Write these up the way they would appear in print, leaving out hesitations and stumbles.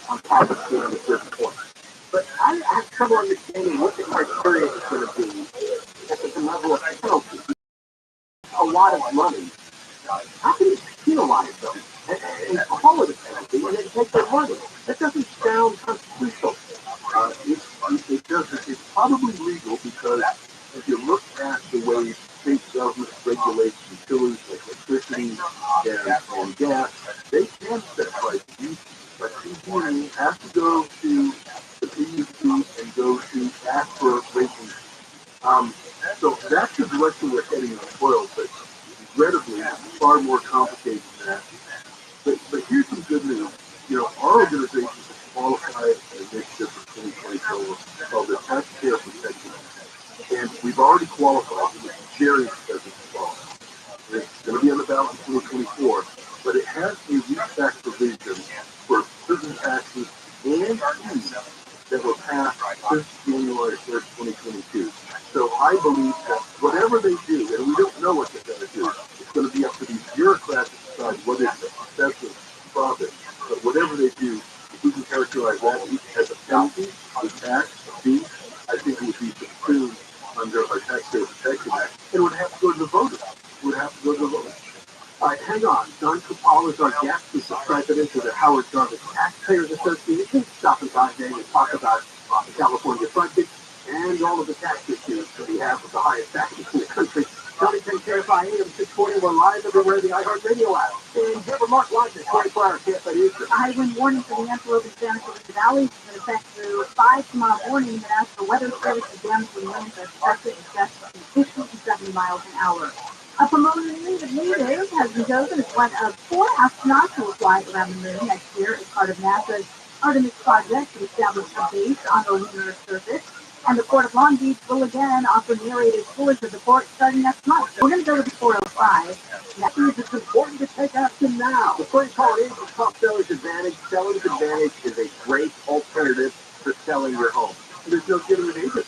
on packaging at a certain point. But I have trouble understanding what the criteria is going to be at the level of penalty. A lot of money. How can you penalize them and call it a penalty and then take their money? That doesn't sound constitutional. It doesn't. It's probably legal because if you look at the way state governments regulate utilities like electricity and gas, they can set prices. But PG&E has to go to the PUC and go to ask for raising. So that's the direction we're heading in the world, but regrettably, it's far more complicated than that. But here's some good news. You know, our organization has qualified an initiative for 2024 called the Taxpayer Protection Act. And we've already qualified it with Jerry doesn't involve. It's going to be on the ballot in 2024, but it has a reach-back provision for certain taxes and fees that were passed since January 1st, 2022. So I believe that whatever they do, and we don't know what they're going to do, it's going to be up to these bureaucrats to decide what is the excessive profit. But whatever they do, if we can characterize that as a penalty, a tax, a fee, I think it would be subsumed under our Taxpayer Protection Act. And it would have to go to the voters. It would have to go to the voters. All right, hang on. Don Kupal is our guest. He's the president of the Howard Jarvis Taxpayers Association. Stopping by today to talk about the California budget and all of the tax issues that we have with the highest taxes in the country. Johnny can KFI AM 640. We're live everywhere, the iHeartRadio app. And here for Mark Lodge, 24-hour KFI News. A high wind warning for the Antelope and Santa Cruz Valley is in effect through 5 tomorrow morning. And as for weather service, the damaging winds are expected in gusts between 50 and 70 miles an hour. A promoter of native has been chosen as one of 4 astronauts who will fly around the moon next year as part of NASA's Artemis project to establish a base on the lunar surface. And the Port of Long Beach will again offer narrated tours of the port starting next month. We're going to go to the 405. That means it's important to take action now. The first call is the Top Seller's Advantage. Seller's Advantage is a great alternative for selling your home. There's no giving an agent,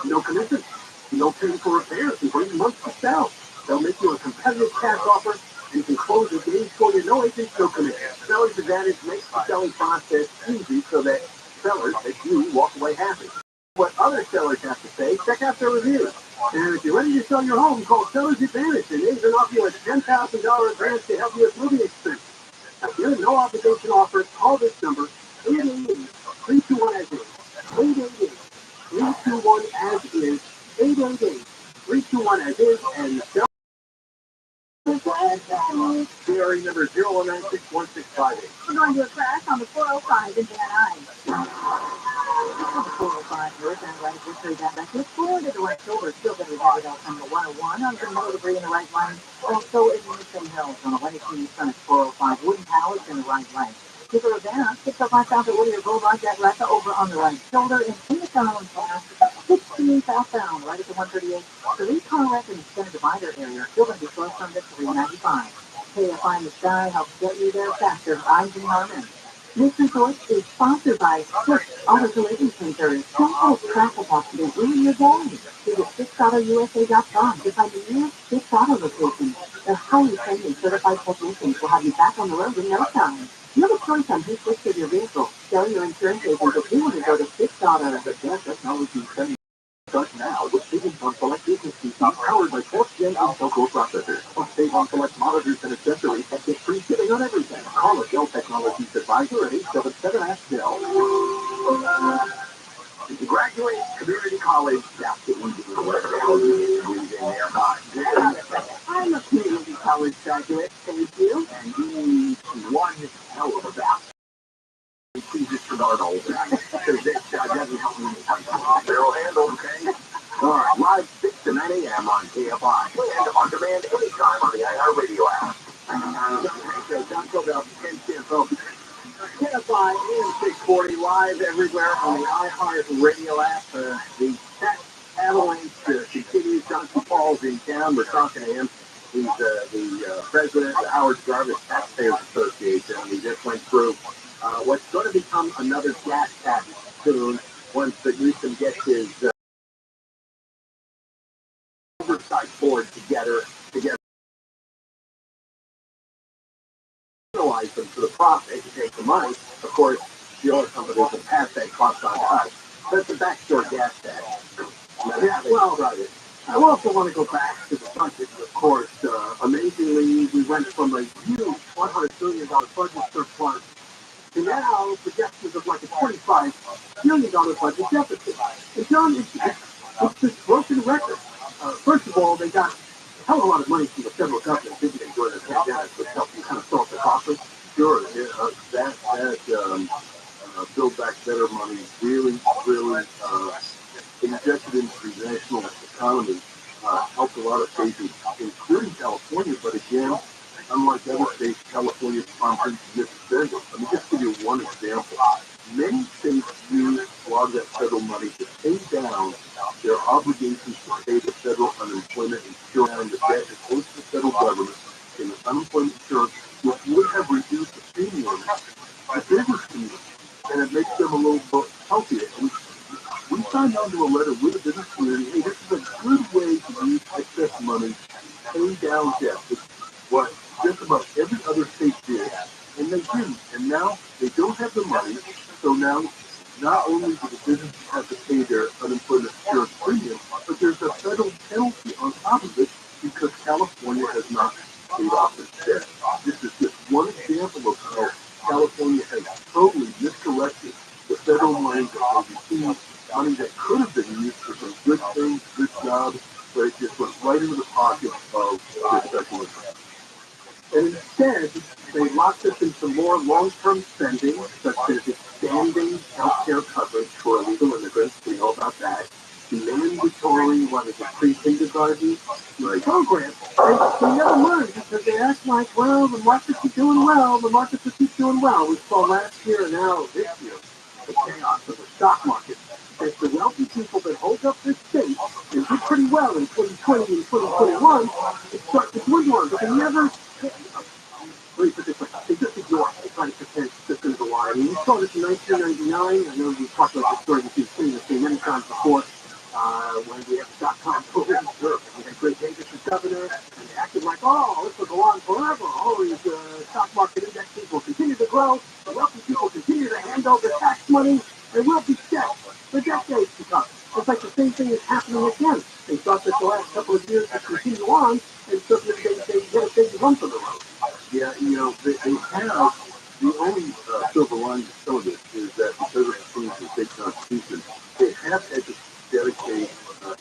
no commission, no paying for repairs, and waiting months to sell. They'll make you a competitive cash offer, and you can close the game for you. No agent, no commission. Seller's Advantage makes the selling process easy so that sellers, like you, walk away happy. What other sellers have to say, check out their reviews. And if you're ready to sell your home, call Seller's Advantage, and they can offer you a $10,000 advance to help you with moving expenses. Now, if you're a no-obligation offer, call this number, 888-321-AS-IS. 888-321-AS-IS. 888-321-AS-IS, and sell. CRE number 0961658. We're going to a crash on the 405 in Van Nuys. The 405 north and right history that back to Florida to right shoulder, still going to be headed out on the 101 on the middle degree in the right lane. Also in the Mission Hills on the Wednesday east on the 405. Wooden Towers in the right lane. Give her a van, 605 south of Whittier Boulevard, that Reka over on the right shoulder, and in the Sunland Pass, 16 southbound, right at the 138. The recon wreck in the center divider area, still going to be close on the 395. KFI in the sky helps get you there faster. I'm Jim Harmon. This report is sponsored by Six Auto Collision Centers. Don't let traffic accident ruin your day. Visit SixAutoUSA.com to find the nearest Six Auto location. Their highly trained and certified technicians will have you back on the road in no time. You have a choice on who fixes your vehicle. Sell your insurance agent, but you want to go to Six Auto. The gas technology training starts now with savings on select business PCs powered by 4th Gen Intel Core processors. Save on select monitors and accessories and get free shipping on everything. Call a Dell Technologies advisor at 877-ASK-DELL. If you graduate community college, that's the easy I'm a community college graduate, thank you. And you one hell of a bastard. Please just start all that. Because this doesn't help me. Barrel handle, okay? All right, live 6 to 9 a.m. on KFI. And on demand anytime on the iHeartRadio app. KFI AM 640 live everywhere on the iHeartRadio app. The tax avalanche continues. John Kupal's in town. We're talking to him. He's the president of the Howard Jarvis Taxpayers Association. He just went through what's going to become another gas tax soon once the Newsom gets his oversight board together penalize them for the profit, take the money. Of course, the oil companies and pass that cost on to us. That's the backdoor gas tax. Yeah, well, I also want to go back to the budget, of course. Amazingly, we went from a huge $100 billion budget surplus to now projections of like a $25 billion budget deficit. And John, it's this broken record. First of all, they got a hell of a lot of money from the federal government, didn't they, during the pandemic, which helped you kind of fill up the coffers? Sure, yeah, Build Back Better money really injected into the national economy, helped a lot of states, including California, but again, unlike other states, California sponsored Mississippi. Let me just give you one example. Many states use a lot of that federal money to pay down their obligations to pay the federal unemployment insurance and the debt that goes to the federal government in the unemployment insurance, which would have reduced the premium to business community, and it makes them a little bit healthier. And we signed on to a letter with the business community, hey, this is a good way to use excess money, pay down debt, which what just about every other state did, and they didn't. And now they don't have the money, so now not only do the businesses have to pay their unemployment insurance premium, but there's a federal penalty on top of it because California has not paid off its debt. This is just one example of how California has totally misdirected the federal money that they received, money that could have been used for some good things, good jobs, but it just went right into the pocket of the special interest. And instead, they locked us into more long-term spending, such as expanding health care coverage for illegal immigrants. We know about that. Mandatory, pre-kindergarten program. They never learned because they act like, well, the markets are doing well. The markets will keep doing well. We saw last year and now this year the chaos of the stock market. As the wealthy people that hold up this state and did pretty well in 2020 and 2021, it starts to dwindle. But they never. They just ignore it. They try to pretend this is a lie. I mean, we saw this in 1999. I know we've talked about this story with you've seen this thing many times before. When we had the dot-com boom, we had Greg Davis as governor, and they acted like, oh, this will go on forever. All these stock market indexes will continue to grow. The wealthy people continue to hand over tax money, and we'll be set for decades to come. It's like the same thing is happening again. They thought that the last couple of years would continue on, and so they get a big lump on the road. Yeah, they have, the only silver lining to some of this is that because of the things in the state constitution, they have had to dedicate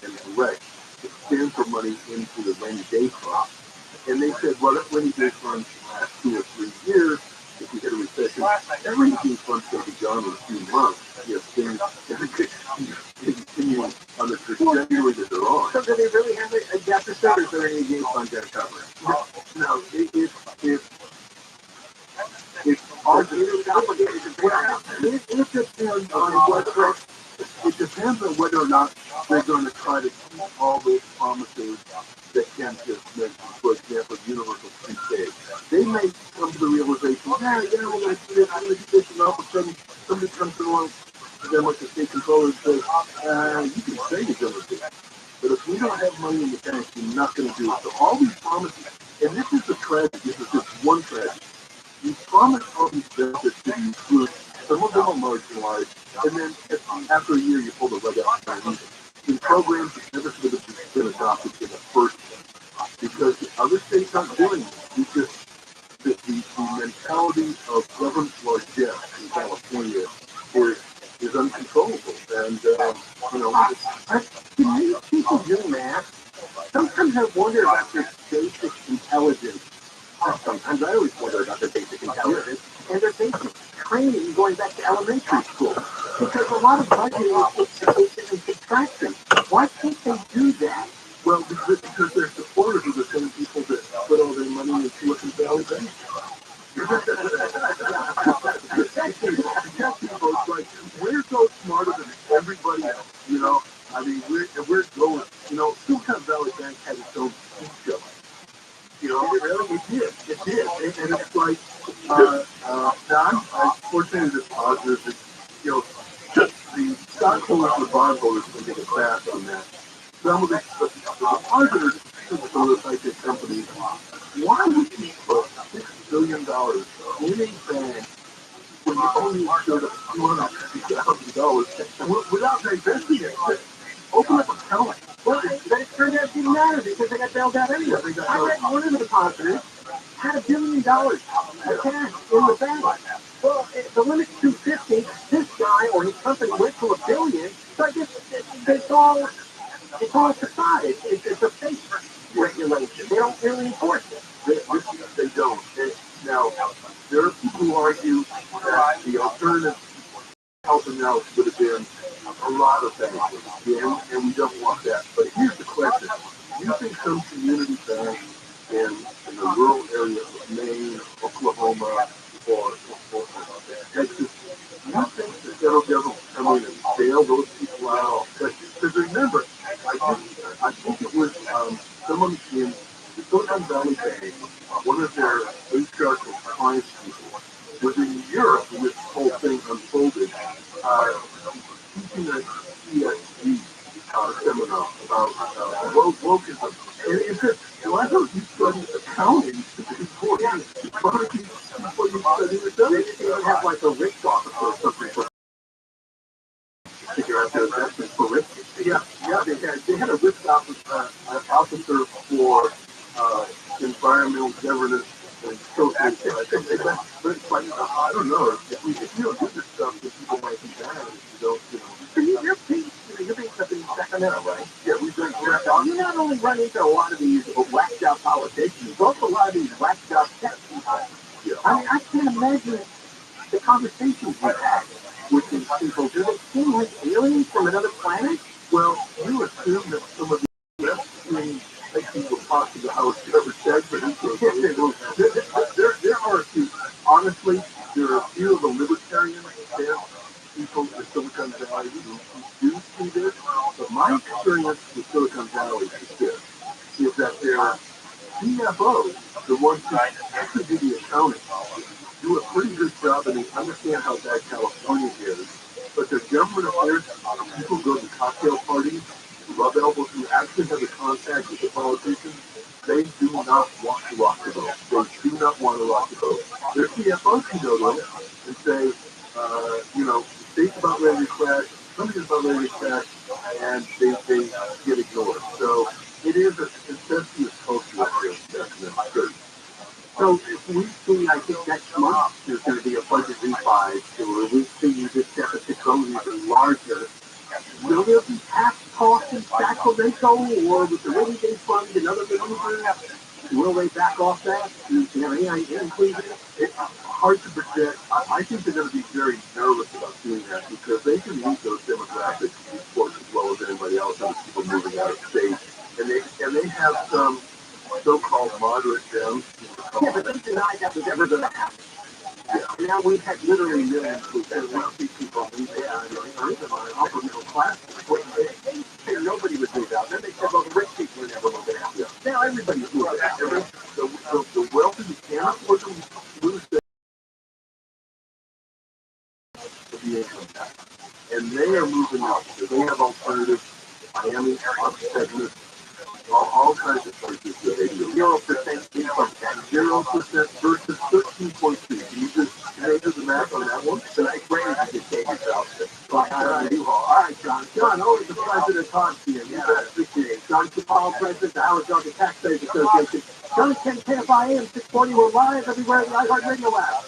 and direct substantial money into the rainy day fund. And they said, well, that rainy day fund can last 2 or 3 years. If we hit a recession, that rainy day fund's going to be gone in a few months. Things continue on the trajectory that they're on. So do they really have a deficit, or is the rainy day fund going to cover it? No, it's all complicated. It depends on whether or not they're going to try to keep all those promises that Ken just mentioned. For example, universal pre-K. They may come to the realization, we're going to do this, I'm going to do this, and all of a sudden somebody comes along to them like the state controller and says, you can say you're going to do it, but if we don't have money in the bank, you're not going to do it. So all these promises, and this is the tragedy, this is just one tragedy. You promise all these benefits to be included. Some of them are marginalized, and then after a year, you pull the rug out behind you. In programs that never should have been adopted in the first place, because the other states aren't doing it. It's just that the mentality of government largesse in California is uncontrollable. And, can you people do math? Sometimes I wonder about their basic intelligence. Sometimes I always wonder about their basic intelligence and their basic training going back to elementary school. Because a lot of budgeting is addition and subtraction. Why can't they do that? Well, because they're supporters of the same people that put all their money in Silicon Valley Bank. Like, we're so smarter than everybody else, I mean, we're going, Silicon Valley Bank had its own speech show. Really, it did. And it's like, now I'm fortunate as positive that, just the stockholders and bondholders can get a fast on that. Some of the depositors of those types of companies, why would you put $6 billion in a bank when you only showed up $250,000 without divesting it. Open up a account. Well, that turned out didn't matter because they got bailed out anyway. I read one of the depositors had $1 billion of cash in the bank. Well, the limit's 250. This guy or his company went to $1 billion. So I guess it's all facade. It's a fake regulation. They don't really enforce it. They don't. Now, there are people who argue that the alternative helping out would have been a lot of benefits, and we don't want that. But here's the question. Do you think some community bank in the rural area of Maine, Oklahoma, or Texas, do you think the federal government will come in and bail those people out? Because remember, I think it was someone in the Silicon Valley Bank, one of their HR compliance people, was in Europe when this whole thing unfolded, teaching a CSG seminar about wokeism. And he said, why don't you study accounting before you study the They even have like a risk officer or something for figure out their investments for risk. Yeah, they had a risk officer for environmental governance and social justice. But it's like, I don't know, if you don't do this stuff, then people might be bad if you don't, So you're based up in Sacramento, right? Yeah, we drink Red. You not only run into a lot of these whacked out politicians, but also a lot of these whacked out tech people. Yeah. I mean, I can't imagine the conversations we had with these people. Do they seem like aliens from another planet? Well, you assume that some of the left-wing people talk to the House ever said, but there are a few. Honestly, there are a few of the libertarian people in Silicon Valley who do see this. But my experience with Silicon Valley is this: is that their CFOs, the ones who actually do the accounting, do a pretty good job, and they understand how bad California is. But their government affairs, people go to cocktail parties, rub elbows, who actually have the contact with the politicians, they do not want to rock the boat. They do not want to rock the boat. Their CFOs can go to them and say, the state's about ready to crash, somebody's about ready to crash, and they get ignored. So it is a incestuous culture out there, definitely. So if we see, I think next month there's going to be a budget refi, or we see this deficit grow even larger. Will there be tax costs in Sacramento, or with the rainy day fund and other maneuvers, will they back off that? Do you have any idea? It's hard to predict. I think they're going to be very nervous about doing that because they can meet those demographic reports as well as anybody else, and people moving out of state, and they have some so-called moderate Dems. Yeah, but they denied that was ever going to happen. Yeah. And now we've had literally millions of wealthy people move out, or even on an upper middle class. They said nobody would move out. Then they said, well, the rich people are never moving out. Yeah. Now everybody's moving out. The wealthy who can't afford to lose the income tax. And they are moving out. So they have alternatives. Miami, Texas, all kinds of places that they do. 0% income tax. 0% versus 13.2. Can you just do the math on that one? So I pray that you take it out. All right, John, always a pleasure to talk to you. Yeah, I appreciate it. John Capallo, president of the Howard County Taxpayers Association. John, 10 KFIA 640. We're live everywhere in the iHeartRadio app.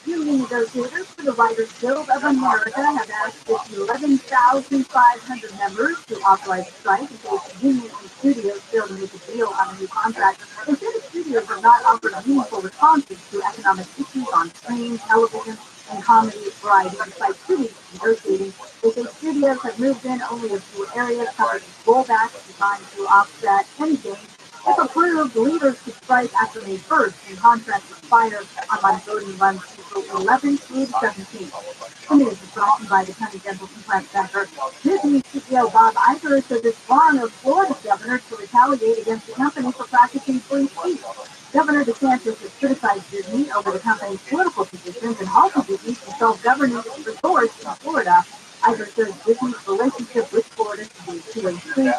Union negotiators for the Writers Guild of America have asked its 11,500 members to authorize a strike in case unions and studios fail to make a deal on a new contract. They say the studios have not offered meaningful responses to economic issues on screen, television, and comedy variety despite cities negotiating. They say studios have moved in only a few areas, companies rollbacks designed to offset any gains. If approved, leaders could strike after May 1st, and contracts expire online voting runs April 11th through the 17th. The news is brought to you by the County Dental Implant Center. Disney CEO Bob Iger says it's wrong of Florida's governor to retaliate against the company for practicing free speech. Governor DeSantis has criticized Disney over the company's political positions and also Disney's self-governing resorts in Florida. Iger says Disney's relationship with Florida should be a two-way street.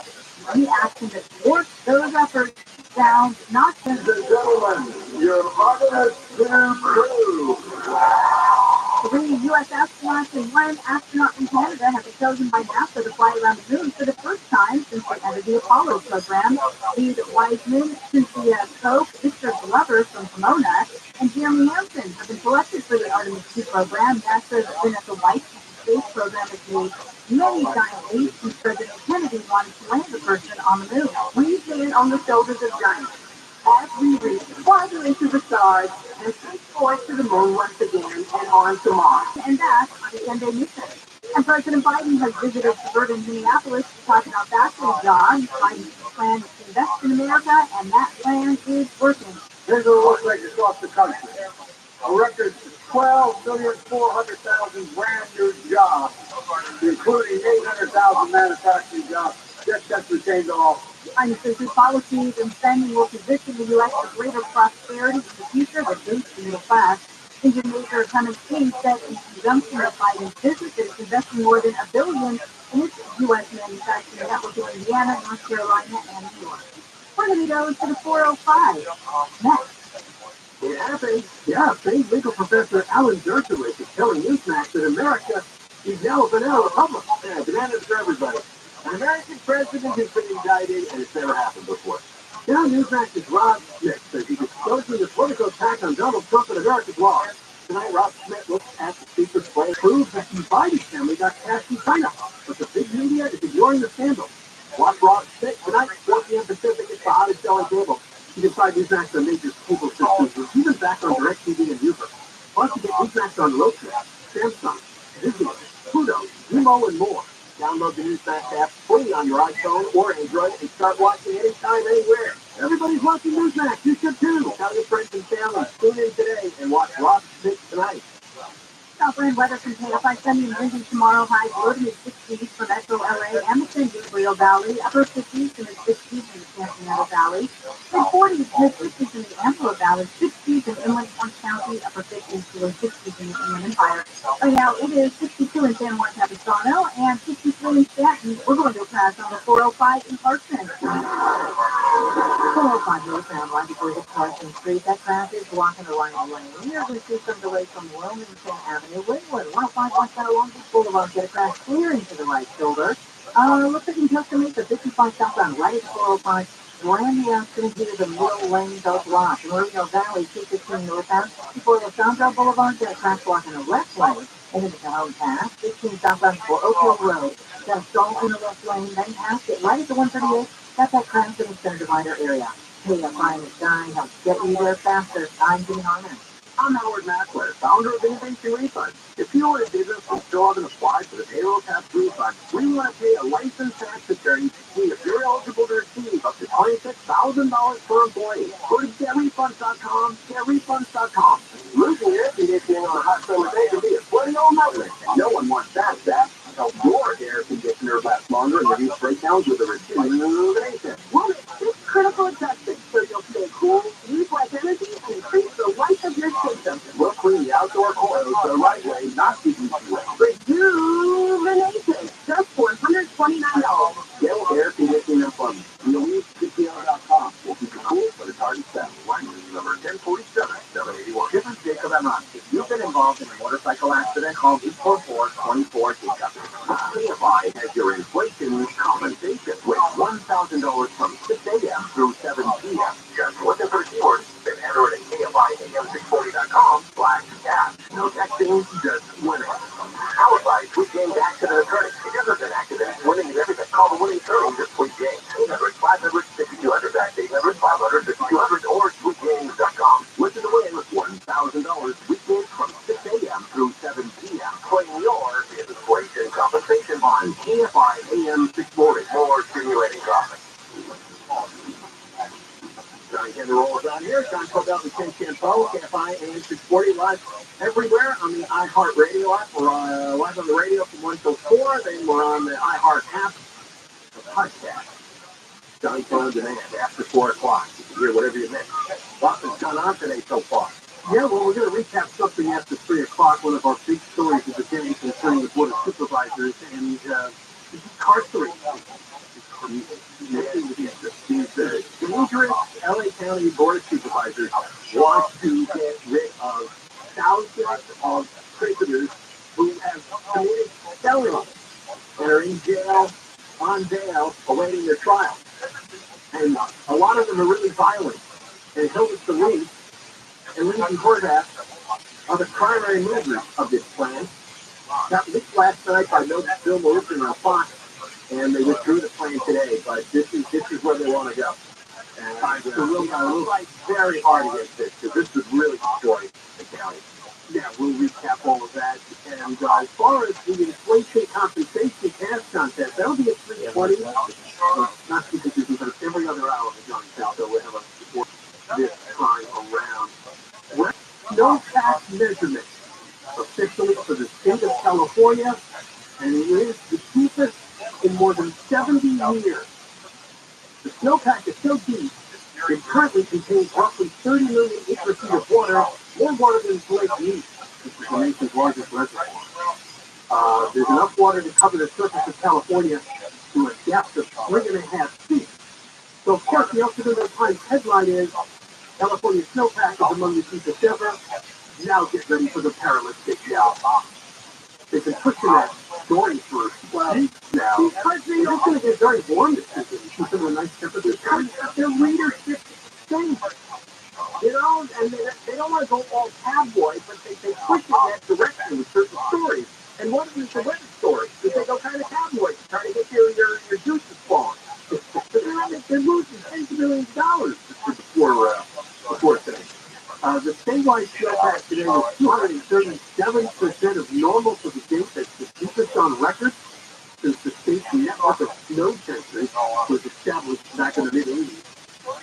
Any action that thwarts those efforts sounds not sensible. Your crew. 3 U.S. astronauts and 1 astronaut from Canada have been chosen by NASA to fly around the moon for the first time since the end of the Apollo program. These Wiseman, Cynthia Cope, Victor Glover from Pomona, and Jeremy Hansen have been selected for the Artemis 2 program. NASA's Vanessa White space program has made many giant leaps since President Kennedy wanted to land a person on the moon. We stand on the shoulders of giants as we reach farther into the stars and take forth to the moon once again and on to Mars. And that's on a 10-day mission. And President Biden has visited suburban Minneapolis to talk about factory jobs. Biden's plan is to invest in America, and that plan is working. Here's what it looks like across the country. A record 12,400,000 brand new jobs, including 800,000 manufacturing jobs. Just retained all. Biden says his policies and spending will position the U.S. for greater prosperity in the future that boosts the middle class. Engine maker Cummins King said in conjunction with Biden's visit that it's investing more than $1 billion in its U.S. manufacturing network in Indiana, North Carolina, and New York. We're going to go to the 405. Next. It happened. Yeah, famed legal professor Alan Dershowitz is telling Newsmax that America is now a banana republic. Yeah, bananas for everybody. An American president has been indicted, and it's never happened before. Now Newsmax's Rob Smith says he's exposing the political attack on Donald Trump and America's laws. Tonight, Rob Smith looks at the speaker's play proves that the Biden family got cash in China, but the big media is ignoring the scandal. Watch Rob Smith tonight, 4 p.m. Pacific. It's the hottest show on cable. You can find Newsmax on major cable systems, even back on DirecTV and Uber. Plus, you get Newsmax on Roku, Samsung, Disney, Pluto, Vimeo, and more. Download the Newsmax app free on your iPhone or Android and start watching anytime, anywhere. Everybody's watching Newsmax. You should too. Tell your friends and family. Tune in today and watch Rob Smith tonight. Southland weather from KFI sunny and windy tomorrow. Highs low to mid-60s for Metro LA and the San Gabriel Valley. Upper 50s to mid-60s in the San Fernando Valley. Mid-40s to mid-50s in the Antelope Valley. 60s in Inland Orange County. Upper 50s to mid-60s in the Inland Empire. Right now it is 62 in San Juan Capistrano and 63 in Stanton. We're going to a crash on the 405 in Clarkson. 405 northbound right before the Clarkson Street. That crash is blocking the right lane. You're going to see some delay from Wilmington Avenue. Wynwood, 105 west side of Long Beach Boulevard. Get a crash clearing to the right shoulder. Looks like in Costa Mesa, 55 southbound right at 405. Grandia going to do the middle lane both locked. Moreno Valley, 215 northbound. Before Los Santos Boulevard, get a crash block in the left lane. Into the Cajon Pass, 15 southbound for Oak Hill Road. Got a stall in the left lane, then past it right at the 138. Got that crash in the center divider area. KFI is dying, helps get you there faster. I'm Jimmy Harmon. I'm Howard Mackler, founder of Innovation Refund. If you own a business and still haven't applied for the payroll tax refund, we want to pay a licensed tax attorney to see if you're eligible to receive up to $26,000 per employee. Go to getrefunds.com, getrefunds.com. Losing air conditioning on a hot summer day can be a bloody old nightmare. No one wants that. Help your air conditioner last longer and reduce breakdowns with a reducing illumination. Well, it's critical adjustment so you'll stay cool, use less energy, and increase the life of your system. We'll clean the outdoor coils the right way, not the easy way. Rejuvenation, just $429. Get air conditioning and plumbing. You'll use CTO.com. We'll keep it cool, but it's hard to sell. License number 1047, 781. This is Jacob Emron. If you've been involved in a motorcycle accident, call 844-24-JACOB. KFI has your inflation compensation with $1,000 from 6 a.m. through 7 p.m. Just look at their keywords, then enter it at KFIAM640.com/cash. No texting, just winning. Powered by Sweet Games Accident Attorney. Together an accident, winning is everything. Call the winning attorney to Sweet Games. 800-500-6200, that's 800-500-6200, or SweetGames.com. Listen to win with $1,000 weekdays from 6 a.m. through 7 p.m. Claim your inflation compensation on KFI AM 640. More stimulating profits. Johnny Henry rolls out here. John Cobell and Ken Campo, KFI AM 640, live everywhere on the iHeartRadio app. We're live on the radio from 1 till 4. Then we're on the iHeart app, the podcast. Johnny on demand after 4 o'clock. You can hear whatever you missed. Lots has gone on today so far. Yeah, well, we're going to recap something after 3 o'clock. One of our big stories of the day concerning the Board of Supervisors and incarceration. These dangerous LA County Board of Supervisors want to get rid of thousands of prisoners who have committed felonies and are in jail, on bail, awaiting their trial. And a lot of them are really violent. And Hilda Salim and Lindsay Horvath are the primary movers of this plan. Got leaked last night by No Film Motion on Fox, and they withdrew the plan today. But this is where they want to go. And we'll fight very hard against this, because this would really destroy the county. Yeah, we'll recap all of that. And as far as the inflation compensation cash contest, that'll be at 3:20. Not because but every other hour of the Johnny Show, so we'll have a support this time around. No tax measurement officially for the state of California, and it is the cheapest in more than 70 years. The snowpack is so deep, it currently contains roughly 30 million acre feet of water, more water than Lake Mead, which is the nation's largest reservoir. There's enough water to cover the surface of California to a depth of 3.5 feet. So, of course, the New York Times headline is, California snowpack is among the cheapest ever. Now get ready for the perilous job. They've been pushing that story for weeks now. Because it's going to get very warm this season. Keep them a nice temperature. Their leadership stinks. You know, and they don't want to go all tabloid, but they push in that direction with certain stories. And one of them is the weather story. They go kind of tabloid to try to get your juices flowing. They're losing tens of millions of dollars before things. The statewide snowpack today was 237% of normal for the date. That's the deepest on record since the state's network of snow sensors was established back in the mid-'80s.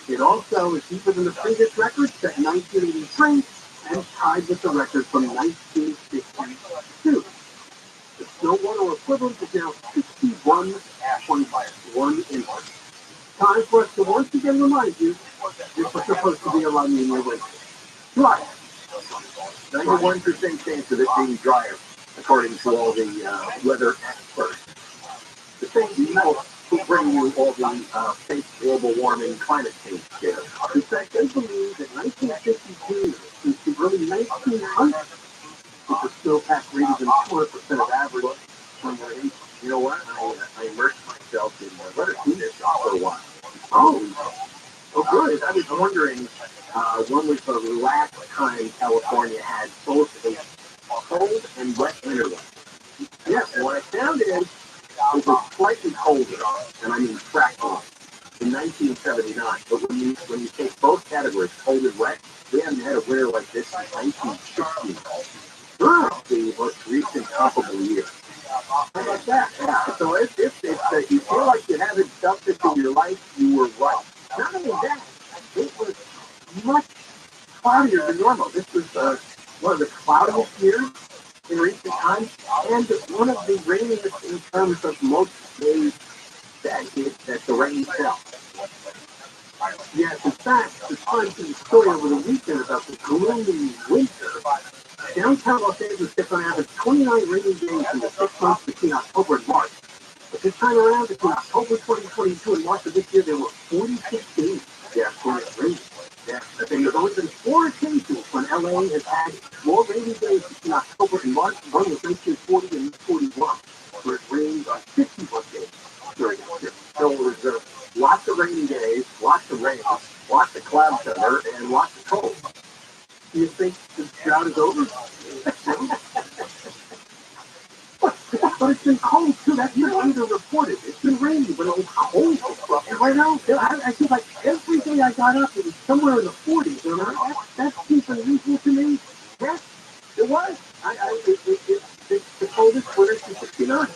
It also is deeper than the previous record set in 1983 and tied with the record from 1962. The snow water equivalent is now 61.1 inches. Time for us to once again remind you this is supposed to be a La Nina winter. Dry. 91% chance of it being drier, according to all the weather experts. The same people who bring you all the fake global warming climate change data. In fact, they believe that 1952 is the early 1900s, with the snowpack greater than 200% of average. You know what? I immersed myself in weather this for a while. Oh, good. I was wondering, when was the last time California had both a cold and wet winter? Yes, and what I found is it was slightly colder, and I mean fractional, in 1979. But when you take both categories, cold and wet, we haven't had a winter like this since 1960. The most recent comparable year. How about that? Yeah. So if you feel like you haven't felt this in your life, you were right. Not only that, it was much cloudier than normal. This was one of the cloudiest years in recent times, and one of the rainiest in terms of most days that the rain fell. Yes, in fact, the Times did a story over the weekend about the gloomy winter. Downtown Los Angeles gets on average 29 rainy days in the 6 months between October and March. But this time around, between October 2022 and March of this year, there were 46 days when it rained. Yeah, but then there's only been 4 occasions when LA has had more rainy days between October and March. One was 1940 and 1941, where it rained on 51 days during that year. So it was lots of rainy days, lots of rain, lots of cloud cover, and lots of cold. Do you think the drought is over? But it's been cold too. That's been underreported. It's been rainy, but it was cold. And right now, I feel like every day I got up, it was somewhere in the 40s. And that seems unusual to me. Yes, it was. It's the coldest winter since '69.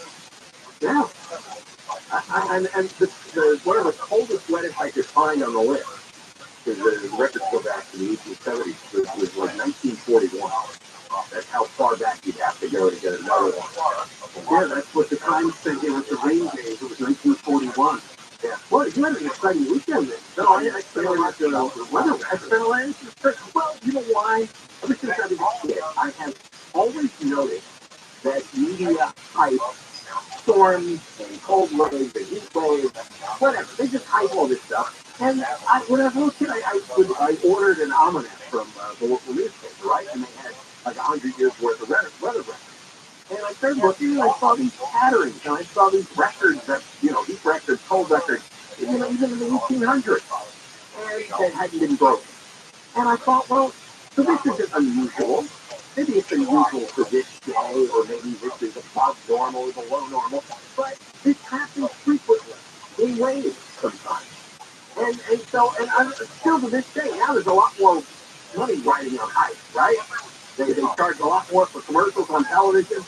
Yeah. And one of the coldest, wettest I could find on the list, because the records go back to the 1870s, was like 1941. That's how far back you'd have to go to get another one. Yeah, that's what the Times said here with the rain days. It was 1941. Yeah. Well, you had an exciting weekend then. No, I spent a lot of the weather. I spent a lot of well, you know why? Ever since I was a kid, I have always noticed that media hype storms and cold waves and heat waves, whatever. They just hype all this stuff. And when I was a little kid, I ordered an almanac from the local newspaper, right? And they had like 100 years worth of weather records. And I started looking, and I saw these patterns, and I saw these records that, these records, cold records, even in the 1800s, and that hadn't been broken. And I thought, well, so this isn't unusual. Maybe it's unusual for this day, or maybe this is above normal or below normal, but this happens frequently in waves sometimes. And so, and I'm still to this day, now there's a lot more money riding on hype, right? They charge a lot more for commercials on television.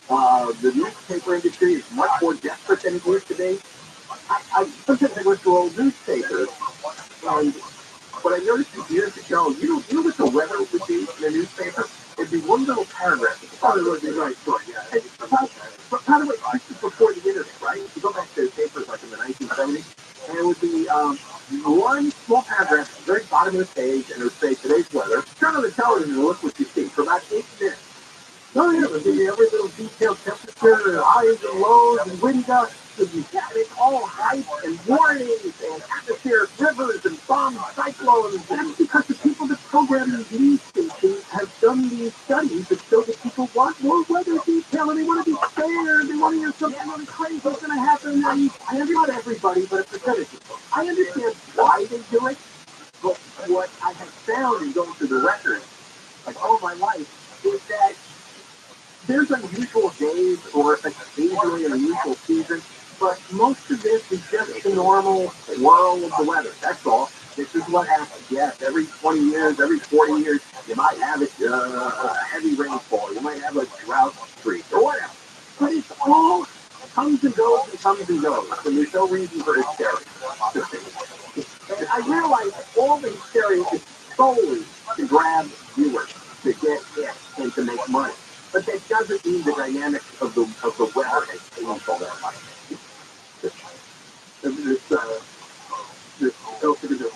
The newspaper industry is much more desperate than it used to be. I sometimes I go through old newspapers, and what I noticed years ago, you know what the weather would be in a newspaper? It'd be one little paragraph. It's probably would be right for it, yeah. But kind of like this is before the internet, right? You go back to papers like in the 1970s, and it would be one small paragraph at the very bottom of the page, and it would say today's weather. Turn on the television and look what you see for about 8 minutes. No, yeah, it'll give you every little detailed temperature, highs and lows, and wind gusts. It's all hype and warnings and atmospheric rivers and bomb cyclones. That's because the people that program these news stations have done these studies that show that people want more weather detail and they want to be scared. They want to hear something really crazy is going to happen. And not everybody, but a percentage of them. I understand why they do it, but what I have found in going through the records, like all my life, is that there's unusual days or occasionally an unusual season, but most of this is just the normal whirl of the weather. That's all. This is what happens. Yes, every 20 years, every 40 years, you might have a heavy rainfall. You might have a drought streak or whatever. But it's all comes and goes and comes and goes. And there's no reason for hysteria. And I realize all the hysteria is solely to grab viewers, to get hits, and to make money. But that doesn't mean the dynamics of the weather has changed all that much. This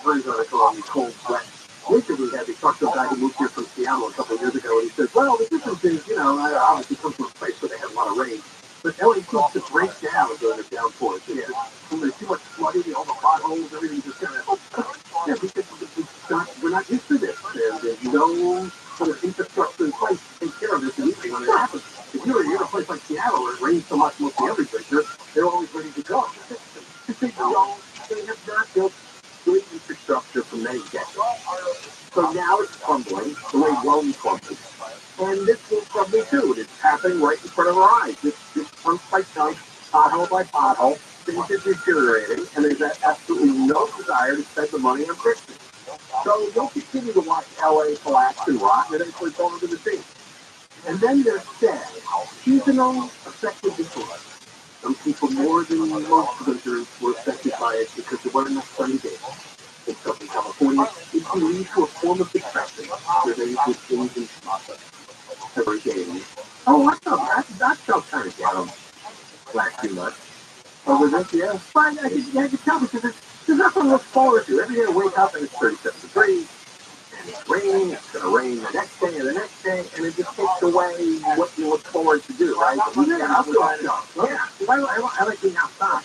version article on the cold, wet winter we had. They talked to a guy who moved here from Seattle a couple of years ago, and he says, well, the difference is, I obviously come from a place where they had a lot of rain, but LA seems to break down during the downpours. When there's too much flooding, all the potholes, everything just kind of, because we're not used to this. And there's no sort of infrastructure in place to take care of this immediately when it happens. If you're in a place like Seattle where it rains so much mostly every winter, they're always ready to go. They have not built good infrastructure from many decades. So now it's crumbling the way Rome crumbles. And this will crumble too. It's happening right in front of our eyes. This chunk by chunk, pothole by pothole, things are deteriorating, and there's absolutely no desire to spend the money on fixing it. So you'll continue to watch LA collapse and rot, and eventually fall into the sea. And then there's seasonal affected disorder. Some people more than most winters were affected by it because there weren't enough sunny days. In Southern California, it can lead to a form of depression related to things in process. Every day. Oh, what's up? That felt kind of down last 2 months. Over this, yeah, fine. I can tell because there's nothing to look forward to. Every day I wake up and it's 37 degrees. And it's raining, it's going to rain the next day and the next day, and it just takes away what you look forward to do, right? Yeah, I like being outside.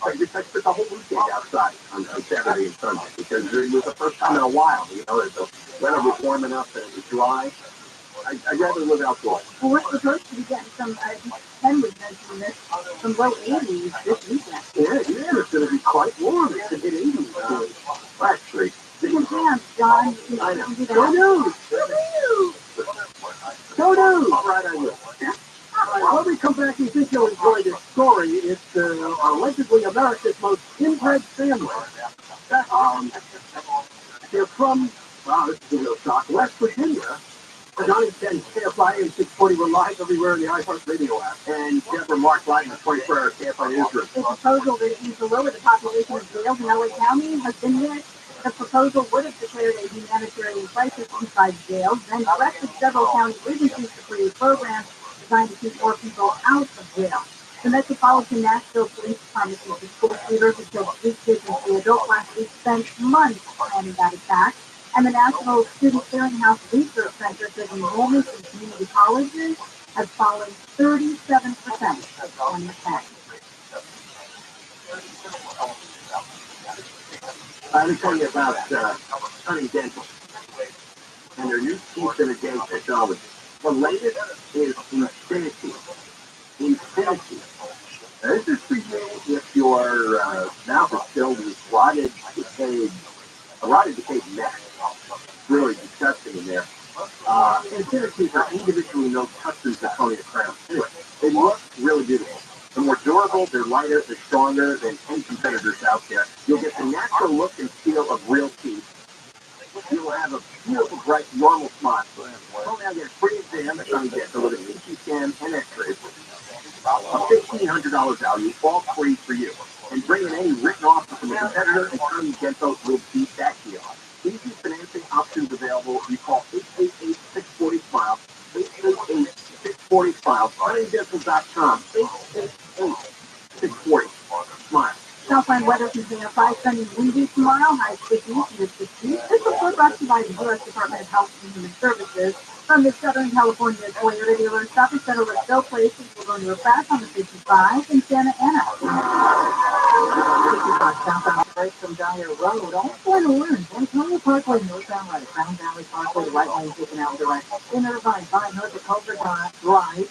I spent the whole weekend outside on Saturday and Sunday because it was the first time in a while, the weather was warm enough and it was dry. I'd rather live outdoors. Well, we're supposed to be getting some, Ken was mentioning this, some low 80s this weekend. Yeah, it's going to be quite warm. It's going to hit 80s. Actually. John, I know. Go news! Go news! All right, I will. When we come back, we think you'll enjoy this story. It's allegedly America's most inbred family. They're from, wow, this is a real shock, West Virginia. 910 KFI and 640 were live everywhere in the iHeartRadio app. And Deborah Mark live in the 24-hour KFI newsroom. The proposal that aims to lower the population of jails in LA County has been hit. The proposal would have declared a humanitarian crisis inside jails, then directed several county agencies to create programs designed to keep more people out of jail. The Metropolitan Nashville Police Department says the school shooter who killed 3 kids and 3 adults last week spent months planning that attack. And the National Student Clearinghouse Research Center says enrollment in community colleges has fallen 37% of 2010. Let me tell you about Sunny Dental. and their new piece-in-a-day technology. The latest is Infinity. Infinity. Now, this is for you if your mouth is filled with rotted, decayed neck. Really disgusting in there. Infinities are individually no custom zirconia crowns. Anyway, they look really beautiful. They're more durable, they're lighter, they're stronger than any competitors out there. You'll get the natural look and feel of real teeth. You will have a beautiful, bright, normal smile. Well, now get a free exam and you get the little CT scan and x-rays. A $1,500 value, all free for you. And bring in any written offer from a competitor and TRUMAN Dental will beat that deal. Easy financing options available. You call 888-640-SMILE, 888-640-SMILE, TRUMANDental.com, 888-640-SMILE. Southland weather container 5 sunny windy tomorrow, high 50s, mid 60s. This report brought to you by the U.S. Department of Health and Human Services. From the Southern California Toyota dealer, stop and settle at Bill Places. We're going to a fast on the 55 in Santa Ana. 55 southbound right from Dyer Road, also in Orange, Antonio Parkway, northbound right, Crown Valley Parkway, the right lane taken out the right. In Irvine, 5 north of Culver Drive,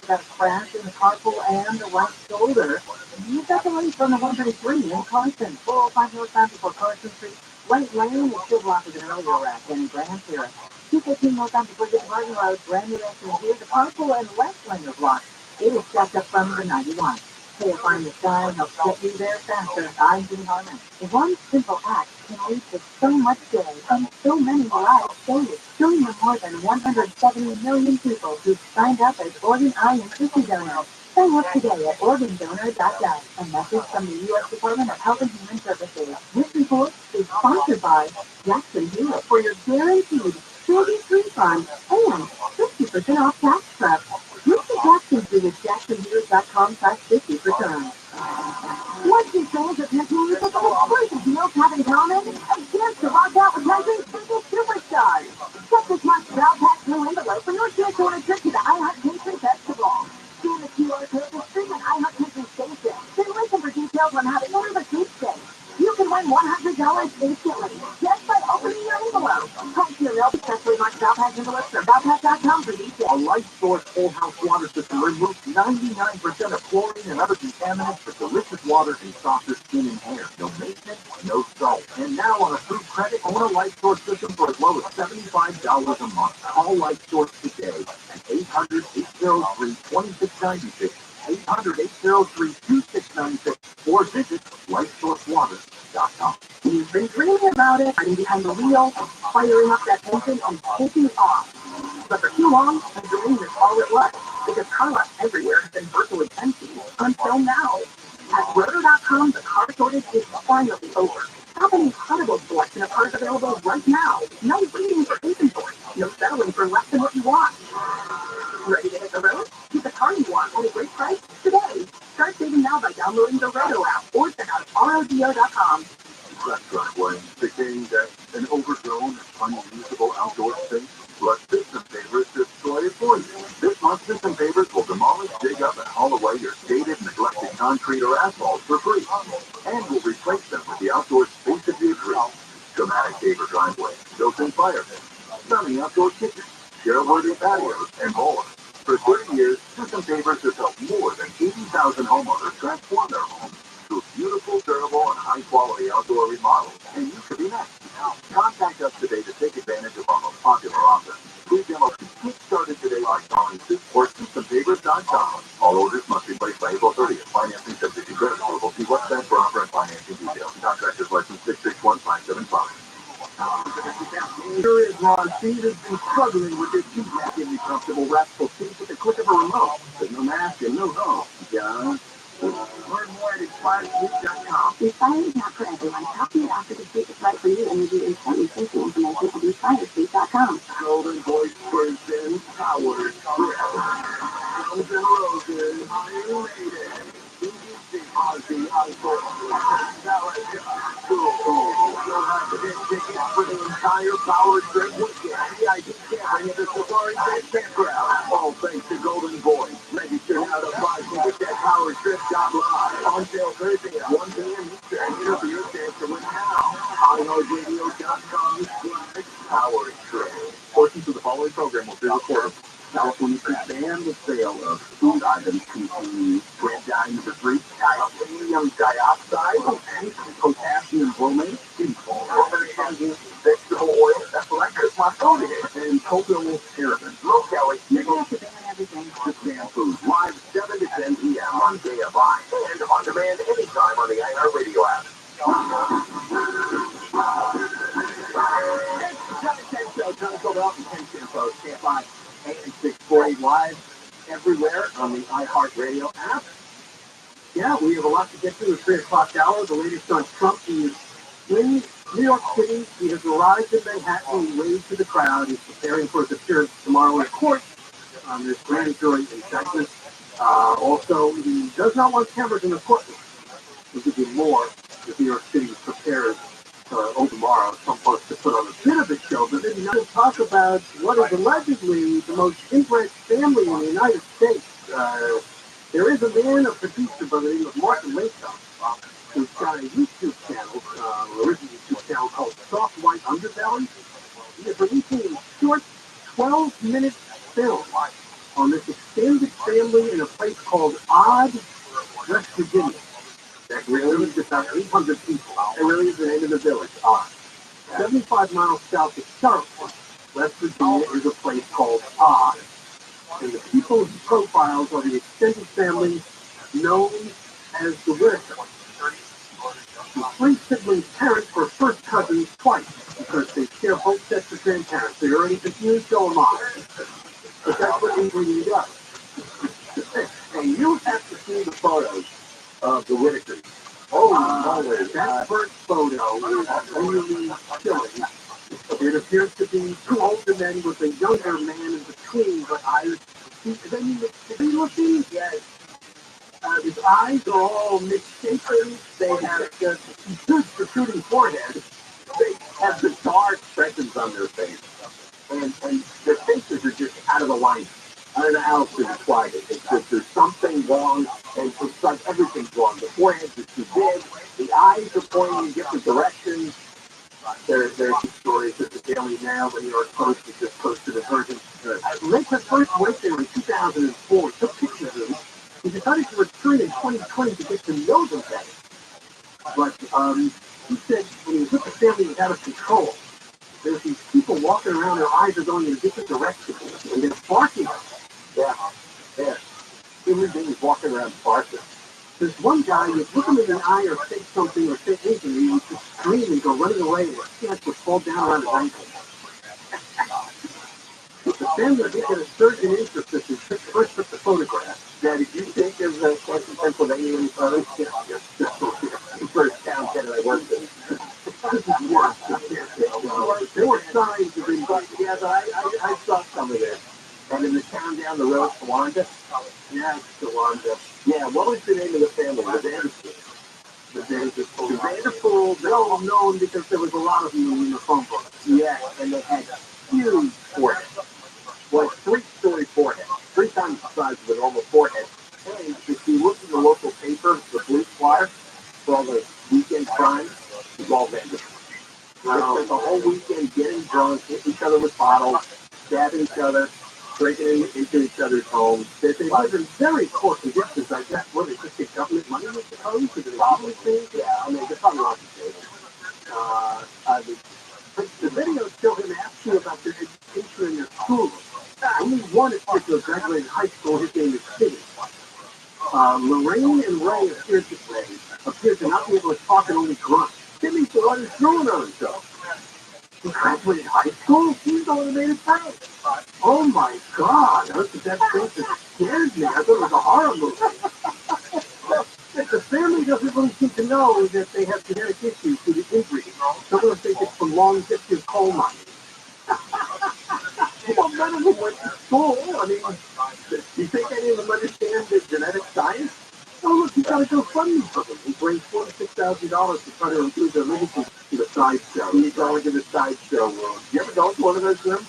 got a crash in the carpool and the right shoulder. You got the lane from the 133 in Carson, 405 northbound before Carson Street. Right lane is still blocked with an earlier wreck in Grand Sierra. 215 northbound before the Martin Road, brand new accident here. The carpool and left lane are blocked. It is stacked up from the 91. KFI in the sky helps get you there faster. I'm Jim Harmon. One simple act can lead to so much joy and so many lives saved. Join the more than 170 million people who've signed up as organ, eye, and tissue donors. Sign up today at organdonor.gov. A message from the U.S. Department of Health and Human Services. This report is sponsored by Jackson Hewitt for your guaranteed children's refund and 50% off tax prep. Use the taxes with jacksonhewitt.com/50%. What's your favorite technique with the exclusive deals have in common? A chance to rock out with country's biggest superstars. Get this month's Brown Pack Blue envelope for your chance to win a trip to the iHeart Country Festival. Scan the QR code to stream an iHeart Country station. Then listen for details on how to enter the sweepstakes. You can win $100 instantly just by opening your envelope. Type your mail, especially like Brownpack envelopes or Brownpack.com for details. A Light Source whole house water system removes 99% of chlorine and other contaminants for delicious water and softer skin and hair. No maintenance, no salt. And now on a food credit, own a Light Source system for as low as $75 a month. Call Light Source today at 800-803-2696. 800-803-2696 or visit lightsourcewater.com. You've been dreaming about it, hiding behind the wheel, firing up that engine and taking off. But for too long, a dream is all it was, because car lots everywhere have been virtually empty until now. At Roto.com, the car shortage is finally over. Shop an incredible selection of cars available right now. No waiting for inventory. No settling for less than what you want. Ready to hit the road? Get the car you want at a great price today. Start saving now by downloading the Roto app or check out ROTSCHILD.com. Restaurant where became an overgrown, unusable outdoor space. But System Pavers destroy it for you. This month, System Pavers will demolish, dig up, and haul away your dated, neglected concrete or asphalt for free. And will replace them with the outdoor space of your dreams. Dramatic paver driveway, built-in fire pit, stunning outdoor kitchen, share-worthy patios, and more. For 30 years, System Pavers has helped more than 80,000 homeowners transform their homes through beautiful, durable, and high-quality outdoor remodels. And you could be next. Contact us today to take advantage of our most popular offer. Free demo can get started today by calling or SystemPavers.com. All orders must be placed by April 30th. Financing subject to credit. Available see website for offer and financing details. Contractors license 661575. Here is Ron. Steve has been struggling with this seat back in the comfortable, restful seat with the click of a remote. With no mask and no home. Yeah. Learn more at InspiredSleep.com. Inspired is not for everyone. Help you after the sleep is right for you and review important safety information at InspiredSleep.com. Golden Voice presents Power Trip. Guns N' Roses, Iron Maiden, BBC, Ozzy Osbourne, Metallica. You'll have to get tickets for the entire Power Trip weekend. VIP camping at the Safari Bay Campground. All thanks to Golden Voice. Register now to buy tickets at PowerTrip.live on sale Thursday at 1 p.m. Eastern. Enter for your chance to win now. iHeartRadio.com/Power Trip. Portions of the California to ban the sale of food items containing red dye number 3, titanium dioxide, and potassium bromate, vegetable oil, that's what I cook my food in, and cocoa paraben. Look, Kelly, You're going to have to ban everything. just ban food. Live 7 to 10 p.m. on Day of I, and on demand anytime on the iHeartRadio app. Can't find 8 and 640 live everywhere on the iHeartRadio app. Yeah, we have a lot to get to. The 3 o'clock hour. The latest on Trump. He is in New York City. He has arrived in Manhattan. He waved to the crowd. He's preparing for his appearance tomorrow in court on this grand jury indictment. Also, he does not want cameras in the courtroom. There'll give you more if New York City prepares tomorrow. Some folks to put on a bit of a show, but then not talk about what is allegedly the most inbred family in the United States. There is a man, a producer by the name of Martin Latham, who's got a YouTube channel, original YouTube channel called Soft White Underbelly. He is releasing a short 12-minute film on this extended family in a place called Odd, West Virginia. That really is about 800 people. That really is the name of the village, Odd. 75 miles south of Charlotte, West Virginia, is a place called Odd. And the people's profiles are the extended family known as the Whittakers. The 3 siblings' parents were first cousins twice because they share both sets of grandparents. They're already confused, so am I. But that's what England does. And you have to see the photos of the Whittakers. That first photo is really chilling. It appears to be 2 older men with a younger man in between, but is he looking? Yes. His eyes are all misshapen. They have just huge protruding forehead. They have bizarre expressions on their face. And their faces are just out of alignment. I don't know how else to describe it. It's just there's something wrong, and it's like everything's wrong. The foreheads are too big. The eyes are pointing in different directions. There's stories that the Daily Mail, the New York Post, has just posted a version. Lincoln first went there in 2004, took pictures of them. He decided to return in 2020 to get to know them better. But he said when he was with the family, he was out of control. There's these people walking around, their eyes are going in different directions, and they're barking. Yeah. Human beings walking around barking. There's one guy, you look him in the eye or say something or say anything, and he would just scream and go running away, and his pants would fall down around his ankle. The family did get a surge in interest as he first took the photograph. Now, did you think there was a place in Pennsylvania in photos? Yeah, the first town that I worked in. There were signs of him, but yes, I saw some of it. And in the town down the road, Towanda. Yeah, Towanda. Yeah, what was the name of the family? The Vanderpool. They're all known because there was a lot of them in the phone book. Yeah, and they had huge foreheads. Like 3-story forehead. 3 times the size of a normal forehead. And if you look in the local paper, the blue flyer, for all the weekend crimes, it's all Vanderpool. Spent the whole weekend getting drunk, hitting each other with bottles, stabbing each other, breaking into each other's homes. They live in very poor conditions, I guess. What, they just get government money, I suppose? Or do they probably things? Yeah, I mean, they're probably not the videos show him asking about their education in their schools. Only one in particular graduated high school. His name is Kitty. Lorraine and Ray appear to not be able to talk and only grunt. Timmy's the one who's drooling on himself. He graduated high school. He's the one who made it through. Oh my God! That face that scared me. I thought it was a horror movie. The family doesn't really seem to know that they have genetic issues to the injury. Some of them think it's from long history of coal mining. Well, none of them went to school. I mean, do you think any of them understand the genetic science? Oh, look, you got to go funding for them. He raised $46,000 to try to improve their living to the sideshow. He's going to the sideshow room. You ever go to one of those rooms?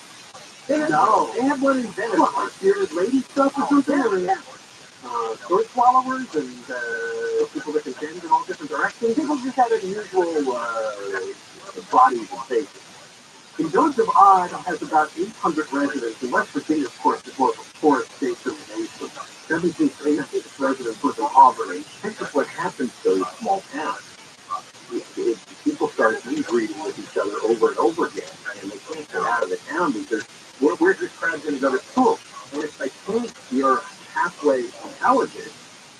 No. They have one in Venice. What, serious lady stuff or something? Sword swallowers and people that can bend in all different directions. People just have unusual bodies and faces. The village of Odd has about 800 residents, and West Virginia, of course, is more everything. I think the president was in Auburn. Think of what happens to those small towns. People start inbreeding with each other over and over again, and they can't get out of the town because where's this crowd going to go to school? And if they think you're halfway intelligent,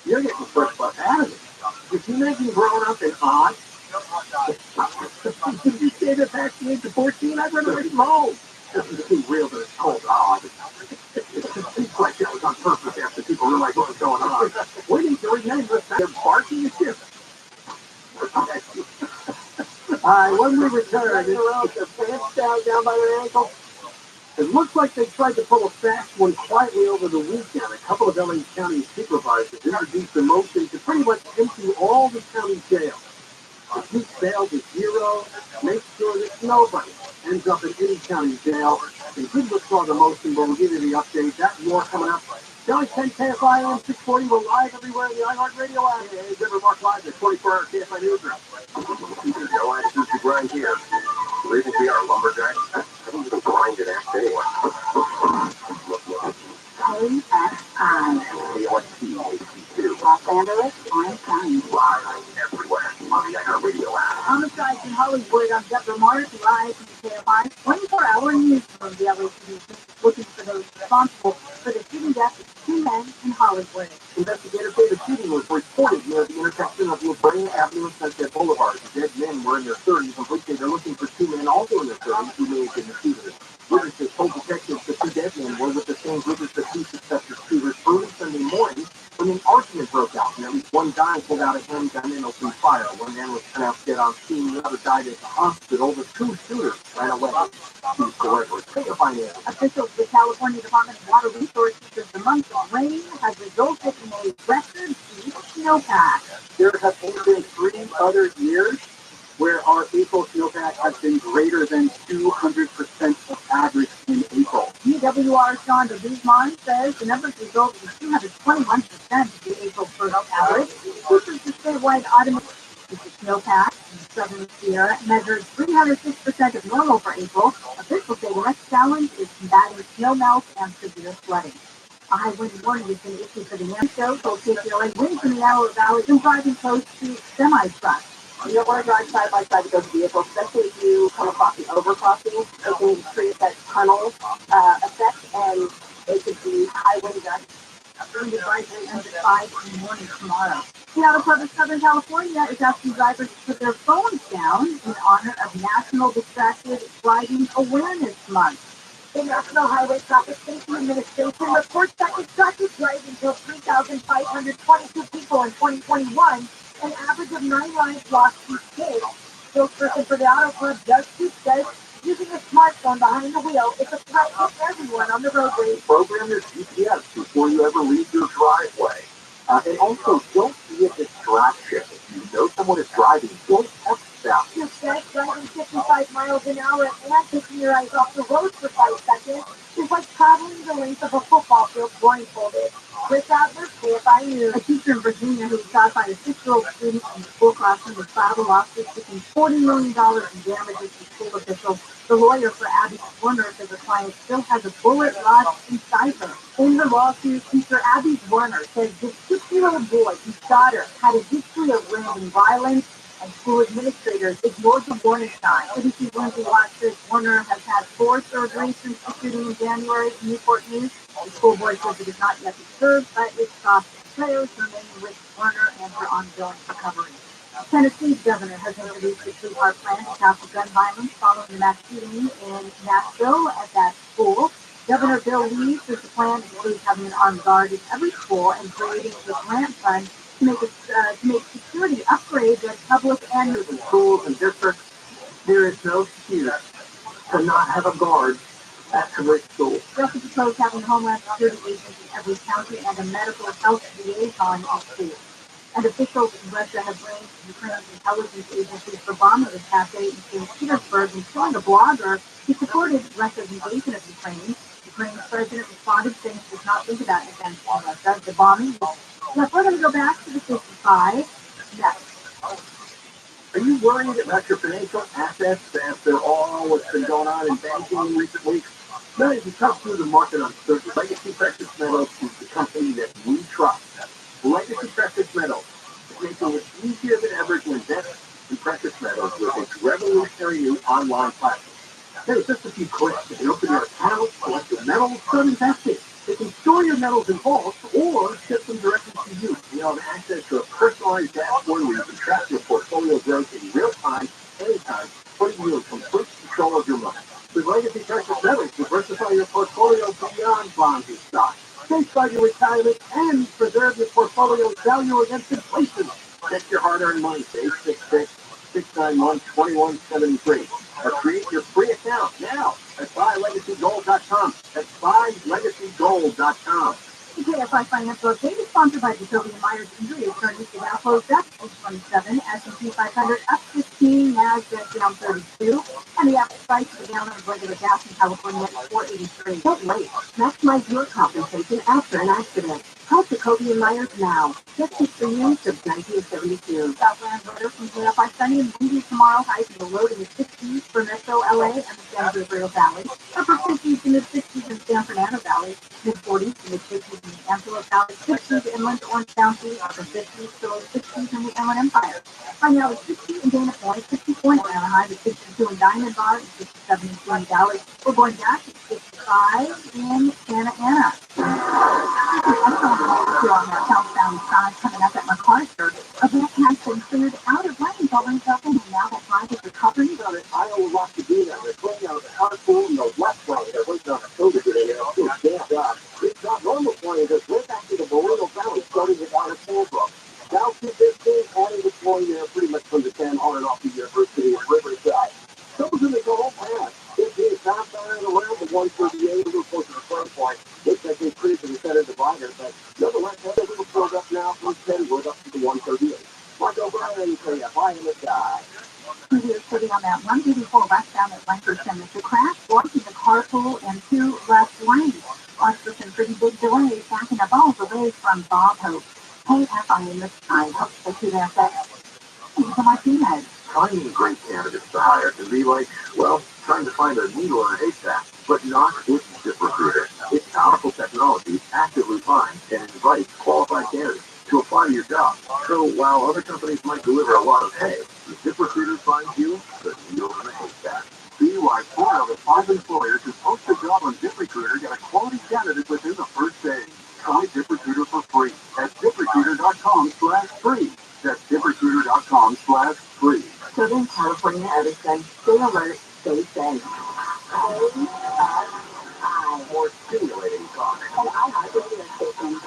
you're getting first class out of it. If you imagine growing up in Oz, did you say that back to the age of 14? I remember it from home. This is too real that it's called Oz. It seems like that was on purpose after people realized what was going on. What are you doing now? They're barking at you. When we return, it's their pants down by their ankles. It looks like they tried to pull a fast one quietly over the weekend. A couple of LA County supervisors introduced a motion to pretty much empty all the county jails. To keep bail to zero, make sure that nobody ends up in any county jail. They did withdraw the motion, but we'll give you the update. That and more coming up. Johnny 10 KFI AM 640. We're live everywhere in the iHeartRadio app. Hey, River Mark Live, the 24-hour KFI newsroom. No, I see the grind here. Believe we are lumberjacks. I don't even grind it after anyone. KFI. KOST, HC2. Los Angeles, Orange County. Live everywhere on the iHeartRadio app. Homicides in Hollywood. I'm Deborah Mark, live from the KFI 24-hour newsroom. The LAPD looking for those responsible for the shooting death of 2 men in Hollywood. Investigators say the shooting was reported near the intersection of La Brea Avenue and Sunset Boulevard. The dead men were in their 30s, and police say they're looking for 2 men also in their 30s who may have been the shooters. Witnesses told detectives the 2 dead men were with the same group as the 2 suspected shooters early Sunday morning when an argument broke out, and at least 1 guy pulled out a handgun and opened fire. 1 man was pronounced dead on scene, the other died at the hospital. The 2 shooters ran away. Officials of the California Department of Water Resources says the month of rain has resulted in a record deep snowpack. There have only been 3 other years where our April snowpack has been greater than 200% of average in April. UWR's John de Guzman says the numbers result in 221% of the April fertile average. This is the statewide autumn. The snowpack in the southern Sierra measured 306% of normal for April. Officials say the next challenge is combating snow melt and severe flooding. A high wind warning has been issued for the Yamhill, told KPLA winds in the Antelope Valley and driving close to semi-trucks. You don't want to drive side by side with those vehicles, especially if you come across the overcrossing. It can create that tunnel effect, and it could be high wind gusts. Wind advisory ends at 5 in the morning tomorrow. Seattle Public Southern California is asking drivers to put their phones down in honor of National Distracted Driving Awareness Month. The National Highway Traffic Safety Administration reports that distracted driving killed 3,522 people in 2021, an average of 9 lives lost each day. Spokesperson for the Auto Club, Doug Scoop, says using a smartphone behind the wheel is a threat to everyone on the roadway. Program your GPS before you ever leave your driveway. And also, don't be a distraction. If you know someone is driving, don't text them. Instead, driving 55 miles an hour and taking your eyes off the road for 5 seconds is like traveling the length of a football field blindfolded. Chris Adler, KFI News. A teacher in Virginia who was shot by a 6-year-old student in the school classroom was filed a lawsuit seeking $40 million in damages to school officials. The lawyer for Abby Warner says her client still has a bullet lodged inside her. In the lawsuit, teacher Abby Warner says this 6-year-old boy who shot her had a history of random violence, and school administrators ignored the warning sign. ABC's Lindsay Watts says Warner has had 4 surgeries since the shooting in January in Newport News. The school board says it is not yet disturbed, but its thoughts and prayers remain with Warner and her ongoing recovery. Tennessee's governor has introduced a 3-part plan to tackle gun violence following the mass shooting in Nashville at that school. Governor Bill Lee says the plan includes having an armed guard in every school and creating a grant fund to make security upgrades at public and schools and districts. There is no excuse to not have a guard at every school. They also propose having Homeland Security agents in every county and a medical health liaison in schools. And officials in Russia have blamed Ukraine's intelligence agencies for bombing a cafe in St. Petersburg and killing a blogger who supported Russia's invasion of Ukraine. Ukraine's president responded saying he does not think about defense in Russia. The bombing. Now we're going to go back to the 55 next. Are you worried about your financial assets after all what's been going on in banking in recent weeks? No, if you come through the market uncertainty, Legacy Precious Metals is the company that we trust. online platform. There's just a few clicks. You can open your account, collect your medals, start investing. They can store your medals in vaults or ship them directly to you. You'll have access to a personalized dashboard where you can track your portfolio growth in real time, anytime, putting you in complete control of your money. With Legacy Precious Metals, diversify your portfolio beyond bonds and stocks. Safeguard your retirement and preserve your portfolio's value against inflation. Check your hard-earned money to 866-691-2173. Or create your free account now at buylegacygold.com. That's buylegacygold.com. The KFI Financial Update is sponsored by Jacoby and Myers Injury Attorneys. The Dow closed up 27, S&P 500 up 15, NASDAQ down 32, and the average price of the gallon of regular gas in California at $4.83. Don't wait. Maximize your compensation after an accident. Call Jacoby and Myers now. Get your premium since 1972. Southland weather from KFI sunny and windy tomorrow. Highs in the low to mid-60s for Metro LA and the San Gabriel Valley. Upper 50s to mid-60s in San Fernando Valley. Mid-40s to mid-50s in the Antelope Valley. 60s inland Orange County. Upper 50s to low 60s in the Inland Empire. Right now it's 60 in Dana Point, 64 in Anaheim, 62 in Diamond Bar, and 67 in Twin Valley. We're going back to 65 in Santa Ana. On the southbound side coming up at MacArthur, a wreck has been cleared out of rain following open, and now that drive is recovered. Iowa lots to do now. They're clearing out the carpool and the left lane. They're waiting on the code today. They're still jammed up. It's not normal for you. Just went back to the Moreno Valley, starting with out of Fallbrook. South 215, adding this morning there pretty much from the 10 on and off the University of Riverside. Those in the Gold Pass. 15 southbound around the 138, a little closer to the front point. Looks like they created the center divider, but nonetheless, has a little filled up now from 10 wood up to the 138. Mark O'Brien, KFI in the sky. We're sitting on that 184 westbound at Lancaster. The crash blocking the carpool and two left lanes. Also some pretty big delays backing up all the way from Bob Hope. KFI in the sky. Hope to see that. Thank you, Martinez. Finding great candidates to hire can be like, well, trying to find a needle in a haystack, but not with ZipRecruiter. Its powerful technology actively finds and invites qualified candidates to apply to your job. So while other companies might deliver a lot of hay, ZipRecruiter finds you the needle in a haystack. See why 4 out of 5 employers who post a job on ZipRecruiter get a quality candidate within the first day. Try ZipRecruiter for free at ZipRecruiter.com/free. That's ZipRecruiter.com/free. Southern California Edison. Stay alert. Stay safe. More stimulating talk. And I have a radio station.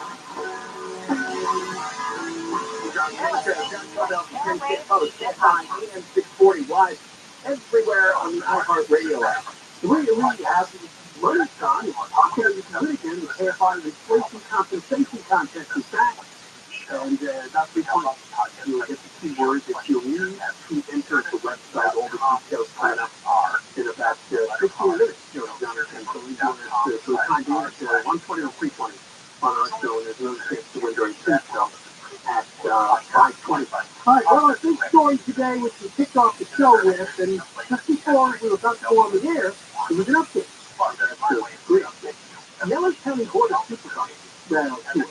On AM 640 live everywhere on the iHeartRadio app. We have lunchtime. You can do it again. The KFI Inflation Compensation Contest is back. And that's because you'll get the keywords that you'll need to enter the website. All the details sign up in about 15 minutes. Jonathan, so we're doing this for the time being at 120 or 320 on our show, and there's another chance to win during Tuesday at 5:25. All right, well, our big story today, which we kicked off the show with, and just before we were about to go on the air, it was an update. Great. Miller's County Board of Supervisors ran out two.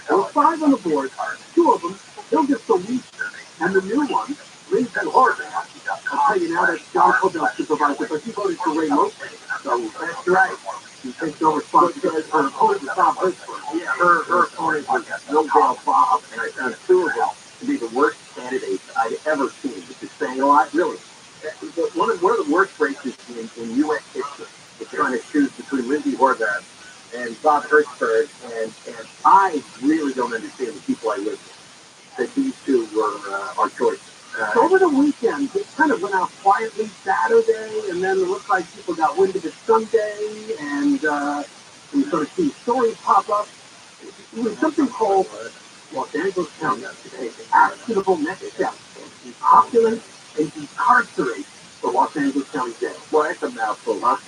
There were 5 on the board, 2 of them, they'll just the least, and the new one, Lindsay Horton. I'll tell you now, that's John Cobell's supervisor, but he voted for Ray Mosby. So that's right. He takes no responsibility for her opponent, Bob Hertzberg. Yeah, her opponent was Nobel Bob, and I found 2 of them to be the worst candidates I'd ever seen, which is saying a lot, really. One of the worst races in U.S. history is trying to choose between Lindsay Horvath and Bob Hertzberg, and I really don't understand the people I live with, that these two were our choices. Over the weekend, it kind of went out quietly Saturday, and then it looked like people got wind of it Sunday, and we sort of see stories pop up. It was something called Los Angeles County actionable next step. Depopulate and decarcerate the Los Angeles County Jail. Well, that's a mouthful, huh?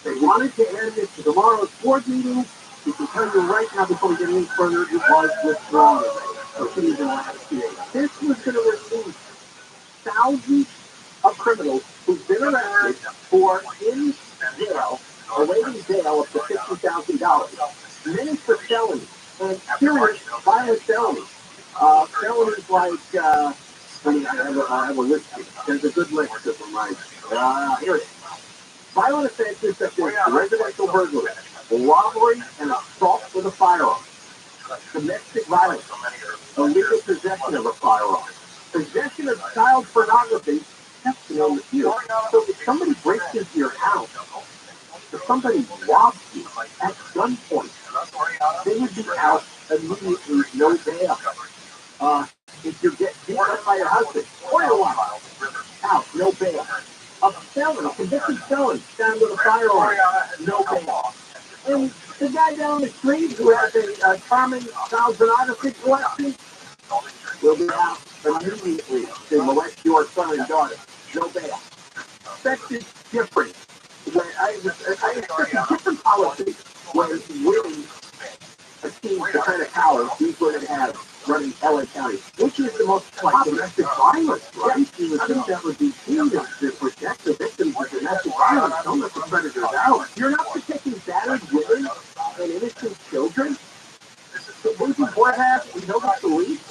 They wanted to add this to tomorrow's board meeting. We can tell you right now, before we get any further, it was withdrawn already. So it shouldn't even last today. This was going to release thousands of criminals who've been arrested for in jail, awaiting bail up to $50,000. Many for felonies, and serious violent felonies. Felonies like, I I have a list here. There's a good list of them, right? Here it is. Violent offenses such as residential burglary, robbery, and assault with a firearm, domestic violence, illegal possession of a firearm, possession of child pornography, that's the name of the few. So if somebody breaks into your house, if somebody robs you at gunpoint, they would be out immediately, no bail. If you get beat up by your husband or your wife, out, no bail. A felon, a convicted felon, found with a firearm, no bail. And the guy down the street who has a common child pornography collection will be out immediately to molest your son and daughter, no bail. That's just different. I expect a different policy when women achieve the kind of power these women have running LA County, which is the most like domestic violence, right? You would think that would be key to protect the victims of domestic violence. Don't let the predators out. You're not protecting battered women and innocent children. So what do you have? You know the police?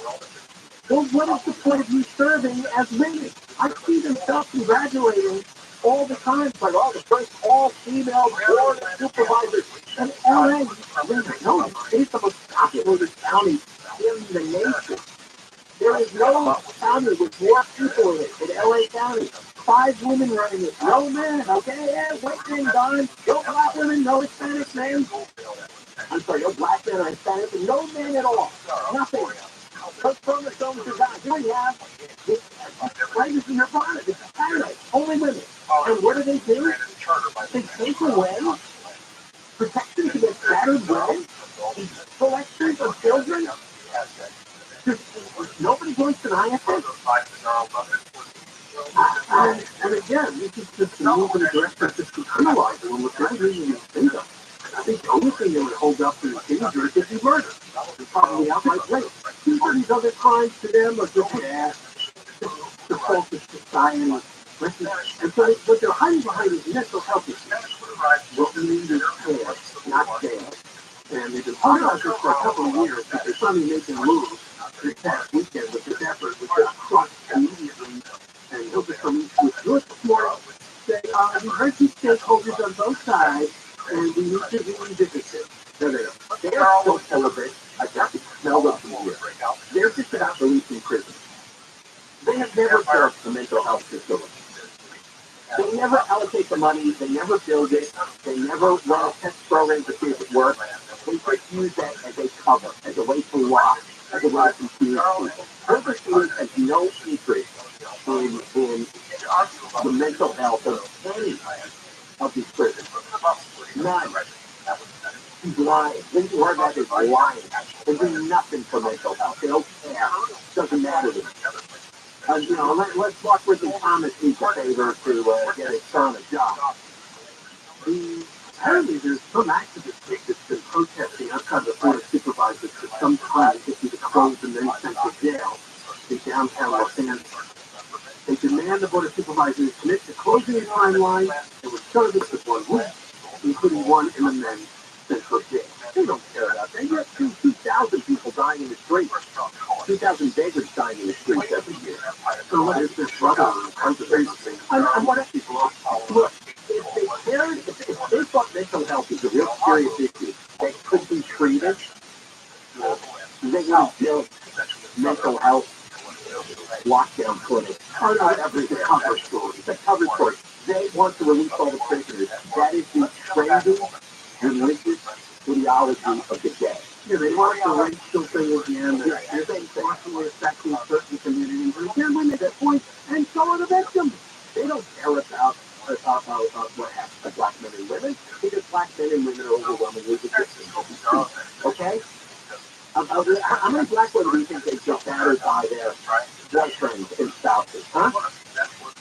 Well, what is the point of you serving as women? I see them self-congratulating all the time, like all the first all-female board of supervisors. And LA, no, it's the most populated county in the nation. There is no county with more people in it than LA County. 5 women running it, no men, okay? Yeah, white men, darn, no black women, no Hispanic men. I'm sorry, no black men or Hispanic, no men at all. Nothing. Those chromosomes are gone. Here we have writers in their body. It's Saturday. Only women. And what do? They take away protection against battered women, collections of children. Nobody going to deny it. And again, this is just a move in the direction of just criminalizing when we're trying to use freedom. I think the only thing that would hold up to the danger is if you murder. It's probably outright rape. These are these other crimes to them are just the focus society. And so what they're hiding behind is mental health issues. What we need is care, not bad. And they've been talking about this for a couple of years, but they're finally making moves this past weekend with this effort, which just crushed immediately. And he'll just come into it real smart, say, we heard these stakeholders on both sides, and we need to revisit it. They are still celibate. I got to smell them from here. They're just about releasing prison. They have never built a mental health facility. They never allocate the money. They never build it. They never run a test program to see if it works. They just use that as a cover, as a way to lie, as a way to confuse people. Purpose has no interest in the mental health of any of these prisons. None. He's lying. Lindsay Horvath is lying. They do nothing for mental health. They don't care. It doesn't matter to them. Let's walk with Thomas needs a favor to get his son a job. Apparently there's some activist group that's been protesting outside the Board of Supervisors for some time to be closed and then sent to jail in downtown Los Angeles. They demand the Board of Supervisors commit to closing the timeline and with service of 1 week, including 1 in the men's central jail. They don't care about that. You have 2,000 people dying in the streets. 2,000 beggars dying in the streets every year. So what is this brother conservation thing? And what if people look, if they cared, if they thought mental health is a real serious issue that could be treated, they would have built mental health lockdown clinics. It's a cover story. It's a cover story. They want to release all the prisoners. That is the trendy religious ideology of the day. Yeah, they want the racial thing again. They're actually affecting certain communities. And again, we make that point, and so are the victims. They don't care about what happens to black men and women, because black men and women are overwhelmingly the victims. Okay? How many black women do you think they get battered by their boyfriends and spouses? Huh?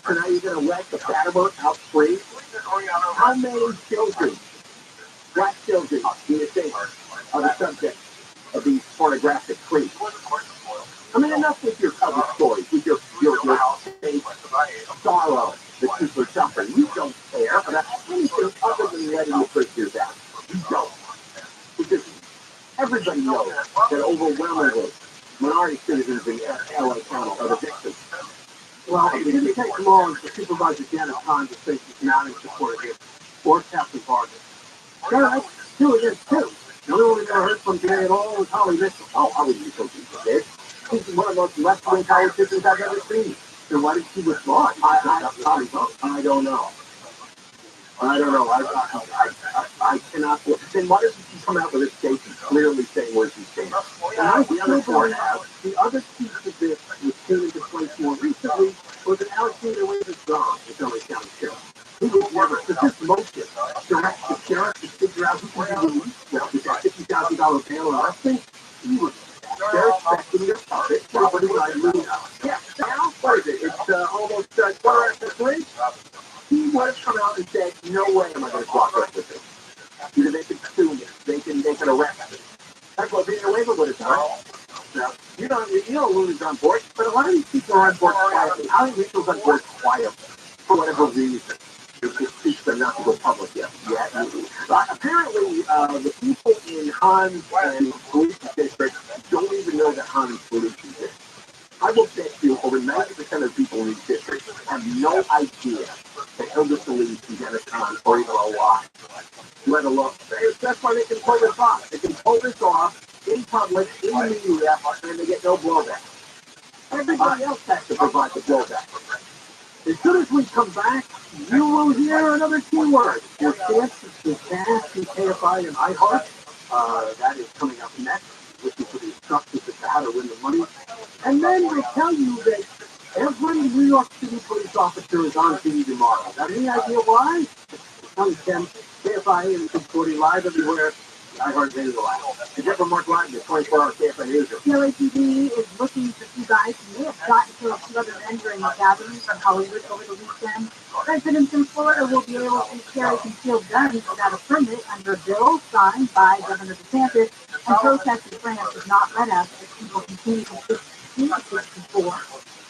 So now you're going to let the batterer out free? How many children, black children, do you think are the subject of these pornographic creeps? I mean, enough with your cover stories, with your fake sorrow that people are suffering. You don't care about anything other than letting the prisoners out. You don't. Because everybody knows that overwhelmingly minority citizens in LA County are the victims. Well, it didn't take long for Supervisor Janet Kahn to say she's not in support of him or Captain Vargas. All right, 2 against 2. The only one we never heard from today at all was Holly Mitchell. Oh, Holly Mitchell, did. She's one of the most left-wing politicians I've ever seen. Then why did she withdraw? I don't know. I don't know. I cannot. Then why doesn't she come out with a statement clearly saying where she stands? And I still believe the other piece of this, which came into place more recently, was an Alexander Winters Brown, the L.A. County Sheriff. He was never, because this motion directs the sheriff to figure out who can be released. Well, with that $50,000 bail and arresting, he was they're expecting their target. Somebody like me. Yeah, now, what is it? It's almost 3:15. He would have come out and said, no way am I going to cooperate with this. Either they can sue me, they can arrest me. That's what ViralRabbi would have done. Now, you don't lose on board, but a lot of these people are on board quietly. How many people on board quietly for whatever reason? It just teach them not to go public yet. Apparently, the people in Hans and police district don't even know that Hans police exists. I will bet you over 90% of people in these districts have no idea that Hilda Solis and Dennis Kahn are even alive. Let alone, that's why they can pull this off. They can pull this off in public, in the media, and they get no blowback. Everybody else has to provide the blowback. As soon as we come back, you will hear another keyword. Your chance is vast in KFI and iHeart. That is coming up next. Listen for the instructions as to how to win the money. And then we'll tell you that every New York City police officer is on TV tomorrow. Got any idea why? Tell them, KFI and 640 live everywhere. iHeart Radio Live. And from Mark Lyman, the 24-hour KFI News. LAPD is looking for two guys who may have gotten to a few other men during a gathering from Hollywood over the weekend. Residents in Florida will be able to carry concealed guns without a permit under a bill signed by Governor DeSantis, and protests in France have not let up as people continue to before.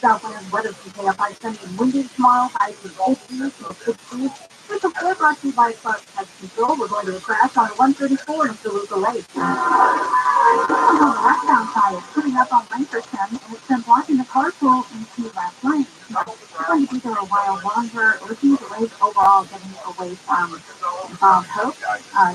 Southland weather from KFI sunny and windy tomorrow, highs in the 50s to the 60s. With the floor brought to you by Clark Pest Control, we're going to a crash on 134 in Toluca Lake. Westbound side is putting up on Lankershim, and it's been blocking the carpool into left lane. It's going to be there a while longer. Looking at the lake overall, getting away from Bob Hope,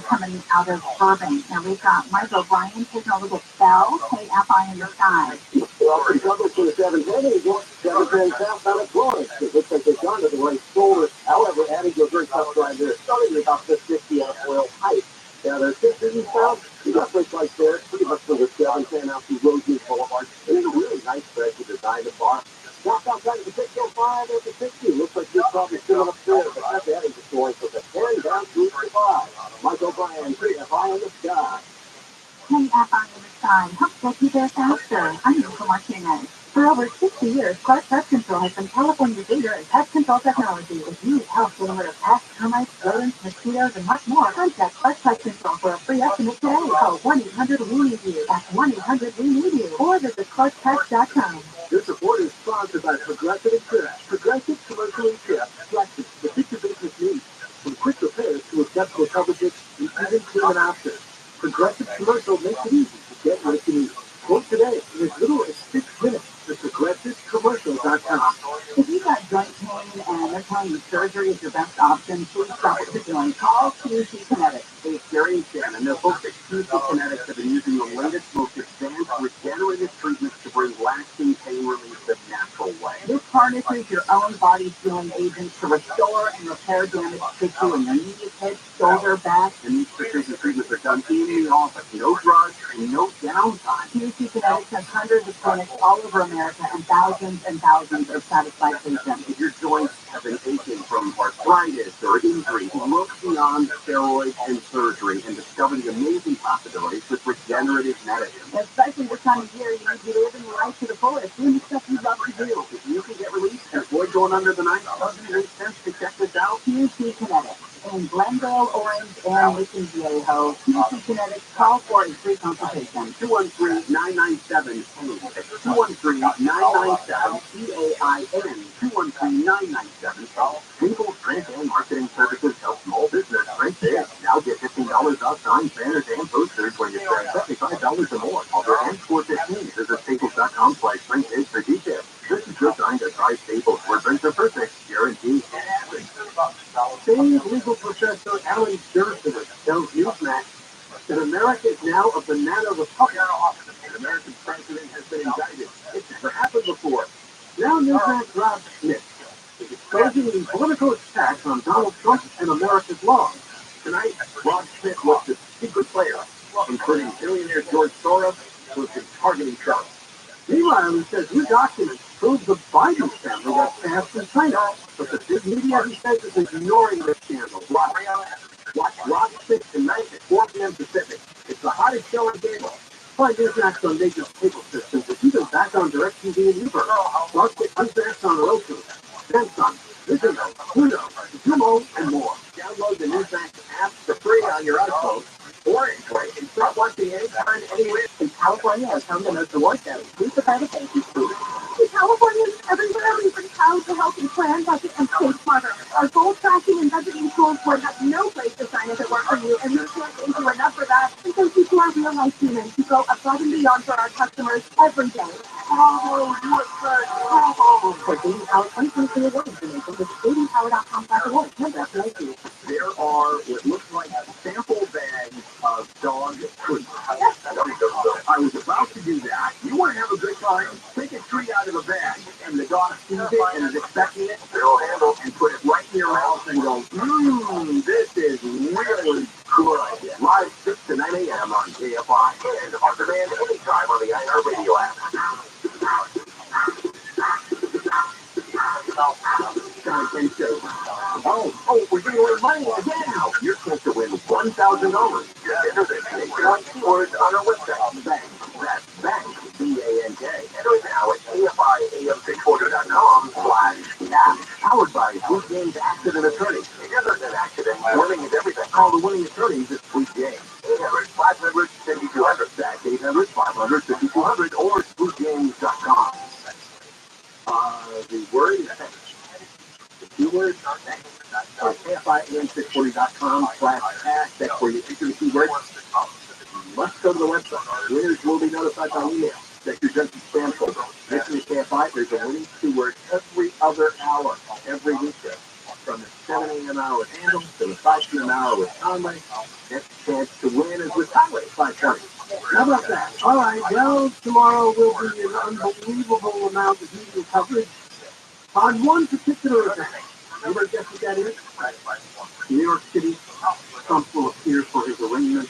coming out of Burbank. Now we've got Mike O'Brien taking a look at Bell, KFI in the sky. Well, pretty trouble for the 710. 710 southbound at Florence. It looks like they've gone to the right shoulder. However, adding to a very tough drive there, starting about 50 out of Oil Heights. Now, there's 50 eastbound. You got a place like there, pretty much for the 710 out through Rosemead Boulevard. It is a really nice stretch with the diamond bar. Walk outside the 605 at the 60. Looks like you're probably still up there, but that's adding to story for the 10 down through the 5. Mike O'Brien, KFI in the sky. KFI in the sky. Help get you there faster. I'm Nico Martinez. For over 60 years, Clark Pest Control has been California's leader in pest control technology. If you need help getting rid of pests, termites, rodents, mosquitoes, and much more, contact Clark Pest Control for a free estimate today. Call 1-800-WE-NEED-YOU. That's 1-800-WE-NEED-YOU. Or visit ClarkPest.com. This report is sponsored by Progressive Insurance. Progressive Commercial Insurance flexes to fit your business needs. From quick repairs to acceptable coverages and even payment options. Progressive Commercial makes it easy to get what you need. Quote today in as little as 6 minutes at ProgressiveCommercial.com. If you've got joint pain and they're telling you surgery is your best option, please stop what you're doing. Call QC Kinetics. Hey, Gary and Shannon, and the folks at QC Kinetics have been using the latest, most advanced regenerative treatments to bring lasting pain relief the natural way. This harnesses your own body's healing agents to restore and repair damaged tissue in your knees, hips, shoulder, back. And these precision treatments are done in the office. No drugs and no downtime. QC Kinetics has hundreds of clinics all over America and thousands of satisfied patients. If your joints have been aching from arthritis or injury, look beyond steroids and surgery and discover the amazing possibilities with regenerative medicine. Especially this time of year, you need to be living your life to the fullest, doing the stuff you love to do. If you can get relief and avoid going under the knife, doesn't it make sense to check this out? QC Kinetics. In Glendale, Orange, and Mission Viejo, QC Kinetics, call for a free consultation. 213-997-PAIN. 213-997-PAIN. 213-997-PAIN. People Print and Marketing Services help small business print ads. Now get $15 off signs, banners, and posters when you spend $75 or more. Offer ends 4/15. Visit staples.com/print ads for details. This is your time to try certified stable footprints are perfect, guaranteed. Famed legal professor Alan Durson tells Newsmax that America is now a banana republic. An American president has been indicted. It's never happened before. Now Newsmax Rob Schmidt is exposing the political attacks on Donald Trump and America's law. Tonight, Rob Schmidt was the secret player, including billionaire George Soros, who has been targeting Trump. Meanwhile, he says new documents prove the Biden family got passed in China, but the big media, he says, is ignoring this scandal. Watch Rob Schmidt tonight at 4 p.m. Pacific. It's the hottest show on cable. Find Newsmax on major cable systems, but even back on DirecTV and Uber. Plus, get Newsmax on Roku, Samsung, Vizio, Pluto, Zumo, and more. Download the Newsmax app for free on your iPhone or Android and start watching anytime, anywhere. In California, has come to note the work that includes the private safety food. In California, everywhere we bring child to health and plan budget and stay smarter. Our goal tracking and budgeting tools would have no place to sign if it weren't for you, and we can't thank you enough for that. And thank you to our real life humans who go above and beyond for our customers every day. Oh, you are good. Oh, for Dating Power 2023 award information, visit datingpower.com/awards. There are what looks like sample bags of dog treats. I was about to do that. You want to have a good time? Take a treat out of a bag, and the dog sees it and is expecting it. They'll handle and put it right in your mouth and go, this is really good. Live 6 to 9 a.m. on KFI and on demand anytime on the iHeartRadio app. Oh, we're giving away money again. You're supposed to win $1,000. Enter the KFI keywords on our website. Bank. That's bank. BANK. Enter it now at KFIAM640.com/app. Powered by Sweet Games Accident Attorney. Together in an accident, winning is everything. Call the winning attorneys at Sweet Games. 800-500-5200. That's 800-500-5200 or sweetgames.com. The word is text. The keyword KFIAM640.com/ask. That's where you enter the keyword. You must go to the website. Winners will be notified by email. Check your junk and spam folder. Listen to KFI. There's a winning keyword every other hour, every weekday. From the 7 a.m. hour with Handle to the 5 p.m. hour with Conway. Next chance to win is with Conway, 5:20. How about that? All right, well, tomorrow will be an unbelievable amount of media coverage on one particular event. Anybody guess what that is? New York City. Trump will appear for his arraignment.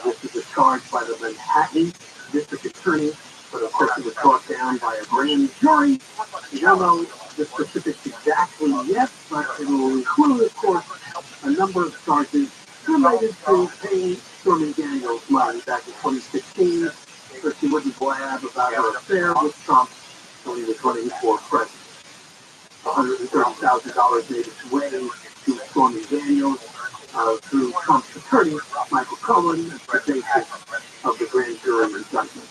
This is a charge by the Manhattan District Attorney, but of course it was brought down by a grand jury. We don't know the specifics exactly yet, but it will include, of course, a number of charges related to paying Stormy Daniels money back in 2016, because she wouldn't blab about her affair with Trump when he was running for president. $130,000 made its way to Stormy Daniels through Trump's attorney, Michael Cohen, the basis of the grand jury indictment.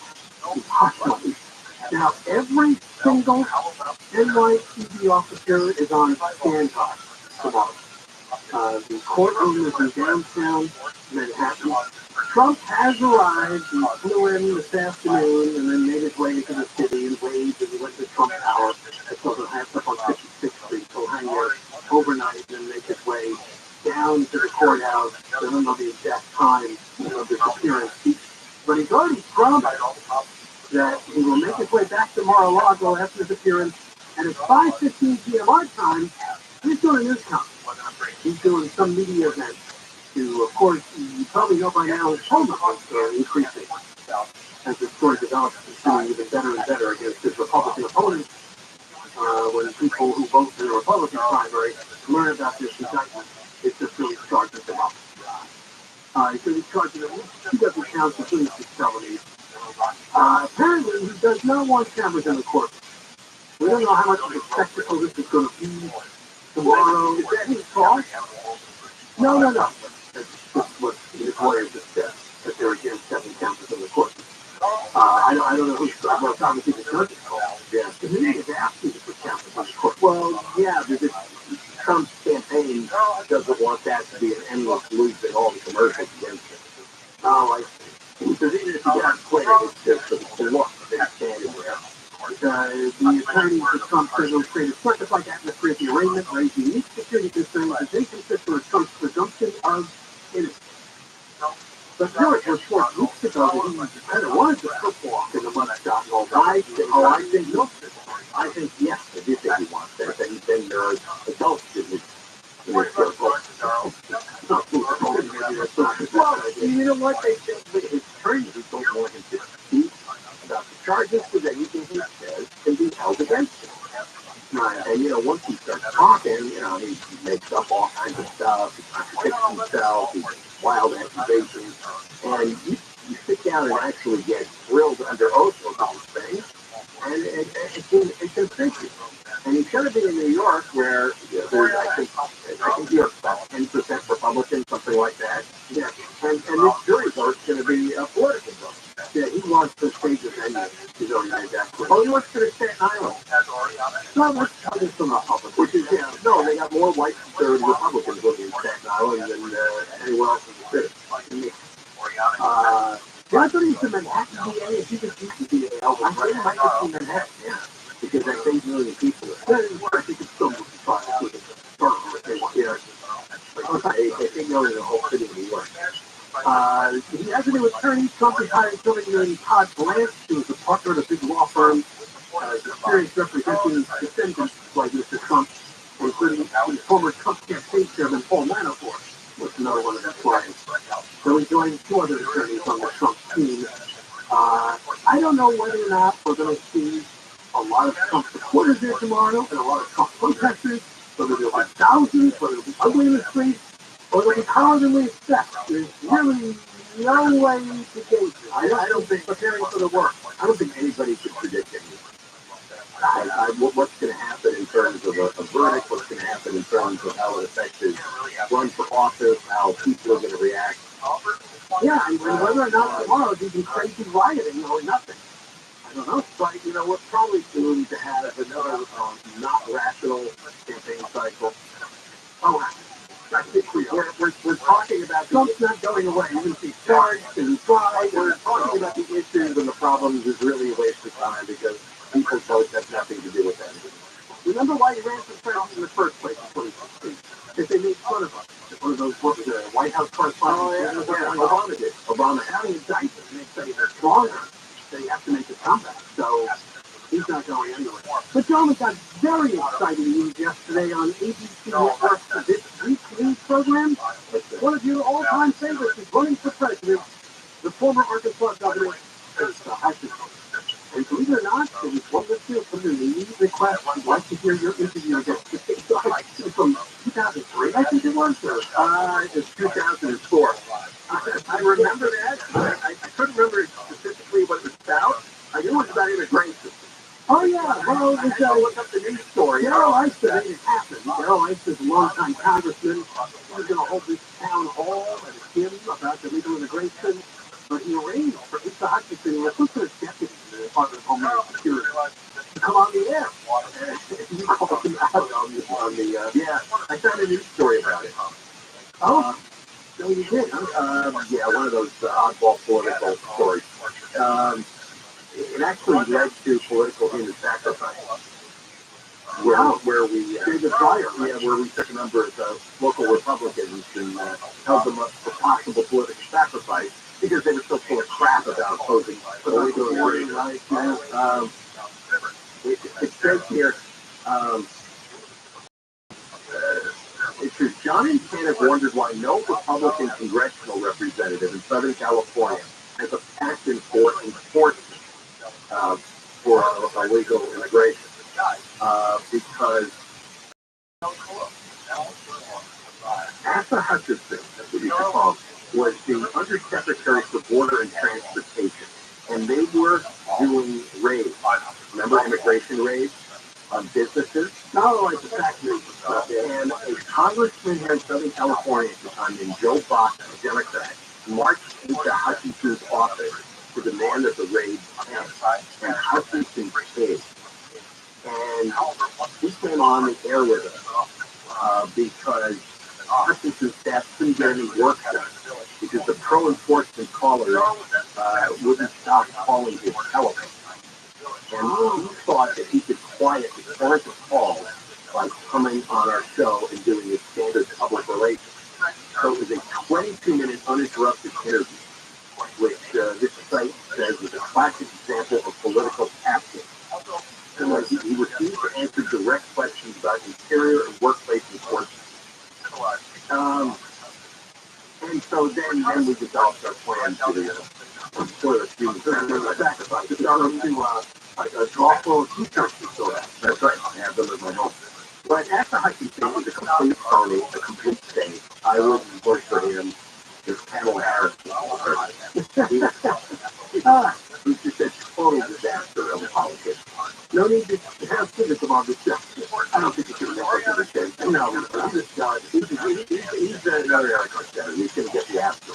Now, every single NYPD officer is on standby tomorrow. The courtroom is in downtown Manhattan. Trump has arrived. He flew in this afternoon and then made his way into the city and waved and he went to Trump Tower. That's also up on 56th Street. So hang there overnight and then make his way down to the courthouse. I don't know the exact time of his appearance. But he's already promised that he will make his way back to Mar-a-Lago after his appearance. And at 5:15 p.m. our time, he's doing a news conference. He's doing some media event to, of course, you probably know by now his poll numbers are increasing as the story develops. He's doing even better and better against his Republican opponents. When people who vote for the Republican primary learn about this indictment, it just really charges them up. So he's charging at least 2 dozen counts, including 6 felonies. Apparently, he does not want cameras in the court. We don't know how much of a spectacle this is going to be tomorrow. Is that his thought? No. That's what his lawyer just said, that they're against 7 cameras in the court. I don't know who's obviously the judge. Yeah, the media is asking to put cameras in the court. Well, yeah, because Trump's campaign doesn't want that to be an endless loop in all the commercials against him. Oh, I see. Because even if you get on Twitter, it's just a look. They're standing there. The attorneys for Trump said those created circus-like atmosphere at the arraignment, raised unique security concerns that they consider Trump's presumption of innocence. But George reported weeks ago that he kind of wanted to football in the mugshot and all that. I think no. I think yes, I do think he wants that. That he's been adults in his circle. Well, you know what? They think that his attorneys who don't more than 50 feet about the charges that anything he says can be held against him. And you know, once he starts talking, you know, he makes up all kinds of stuff. He contradicts himself. He makes wild accusations. And you sit down and actually get grilled under oath about these things, and it can sink you. And he should have been in New York, where there's, I think you're about 10% Republican, something like that. Yeah. And this jury vote's going to be a political vote. Yeah, he wants to stage a venue. He's already made that clear. Oh, he wants to Staten Island. No, that's coming from the Republic, which is, yeah, no, they got more white conservative Republicans living in Staten Island than anywhere else in the city. I thought he was in Manhattan, PA. If you could see the DA, I think he might be in Manhattan, yeah. Because I think million people are I think it's still fun. I think knowing the whole city of New York. He has a new attorney. Trump is hiring somebody named Todd Blanche, who is a partner at a big law firm. Experience representing descendants like Mr. Trump, including former Trump campaign chairman Paul Manafort, was another one of his clients. So he joined two other attorneys on the Trump team. I don't know whether or not we're going to see a lot of Trump supporters there tomorrow and a lot of Trump protesters, whether there'll be thousands, whether it'll be ugly in the streets, or it'll be harder than we expect. There's really no way to gauge it. I don't think, preparing for the work, I don't think anybody could predict anything. What's going to happen in terms of a verdict, what's going to happen in terms of how it affects his run for office, how people are going to react. Yeah, and whether or not tomorrow there'll be crazy rioting or nothing. I don't know, but you know, we're probably doomed to have another not rational campaign cycle. Oh, I think we're talking about Trump's not going away. Even if he's charged and he's tried, we're talking about the issues and the problems is really a waste of time because people's votes have nothing to do with that. Remember why he ran for president in the first place in 2016? Because they made fun of us. One of those, what was it, White House correspondents? Oh, yeah, Obama did. Obama having indicted and they say they're stronger. They have to make a comeback, so he's not going anywhere. But John got very exciting news yesterday on ABC Network's This Week News program. One of your all-time favorites is running for president, the former Arkansas governor, Hutchinson. And believe it or not, there was one listener from the news request. I'd like to hear your interview against from 2003, I think it was, or it was 2004. I remember that. I couldn't remember specifically what it was about. I knew it was about immigration. Oh, yeah. Well, it was, look up the news story. Darrell Issa made it happen. Darrell Issa is a longtime congressman. He was going to hold this town hall at a gym about illegal immigration. But he arranged for Issa Hutchinson, who was his deputy in the Department of Homeland Security, to come on the air. He called him out on the yeah, I found a news story about it. Oh, so you did, huh? Yeah, one of those oddball political stories. It actually led to political human sacrifice. Where we David Pryor, where we took a number of local Republicans and held them up for possible political sacrifice because they were so full of crap about opposing illegal immigration. It says here, it says, John and Ken have wondered why no Republican congressional representative in Southern California has a passion for enforcement for illegal immigration. Because Asa Hutchinson, that's what you should call him, was the Undersecretary for Border and Transportation, and they were doing raids. Remember immigration raids on businesses? Not like the factories and stuff. And a congressman here in Southern California at the time named Joe Bach, a Democrat, marched into Hutchinson's office to demand that the raids end. And Hutchinson paid. And he came on the air with us because Hutchinson's staff couldn't get any work done because the pro-enforcement callers wouldn't stop calling his telephone. And he thought that he could quiet, expansive calls, like coming on our show and doing his standard public relations. So it was a 22-minute uninterrupted interview, which this site says is a classic example of political capture. He refused to answer direct questions about interior and workplace enforcement. And so then we developed our plan for the students. Sacrifice. We got them to a draw full of t-shirts we still have. That's right. I have them at my home. But after hiking thing was a complete phony, a complete stain. I wouldn't work for him. His Camel Harris. He's just a total disaster of a politician. No need to have cynicism on this show. I don't think you should have this thing. No, he's another Eric Arcetta. He's going to get the after.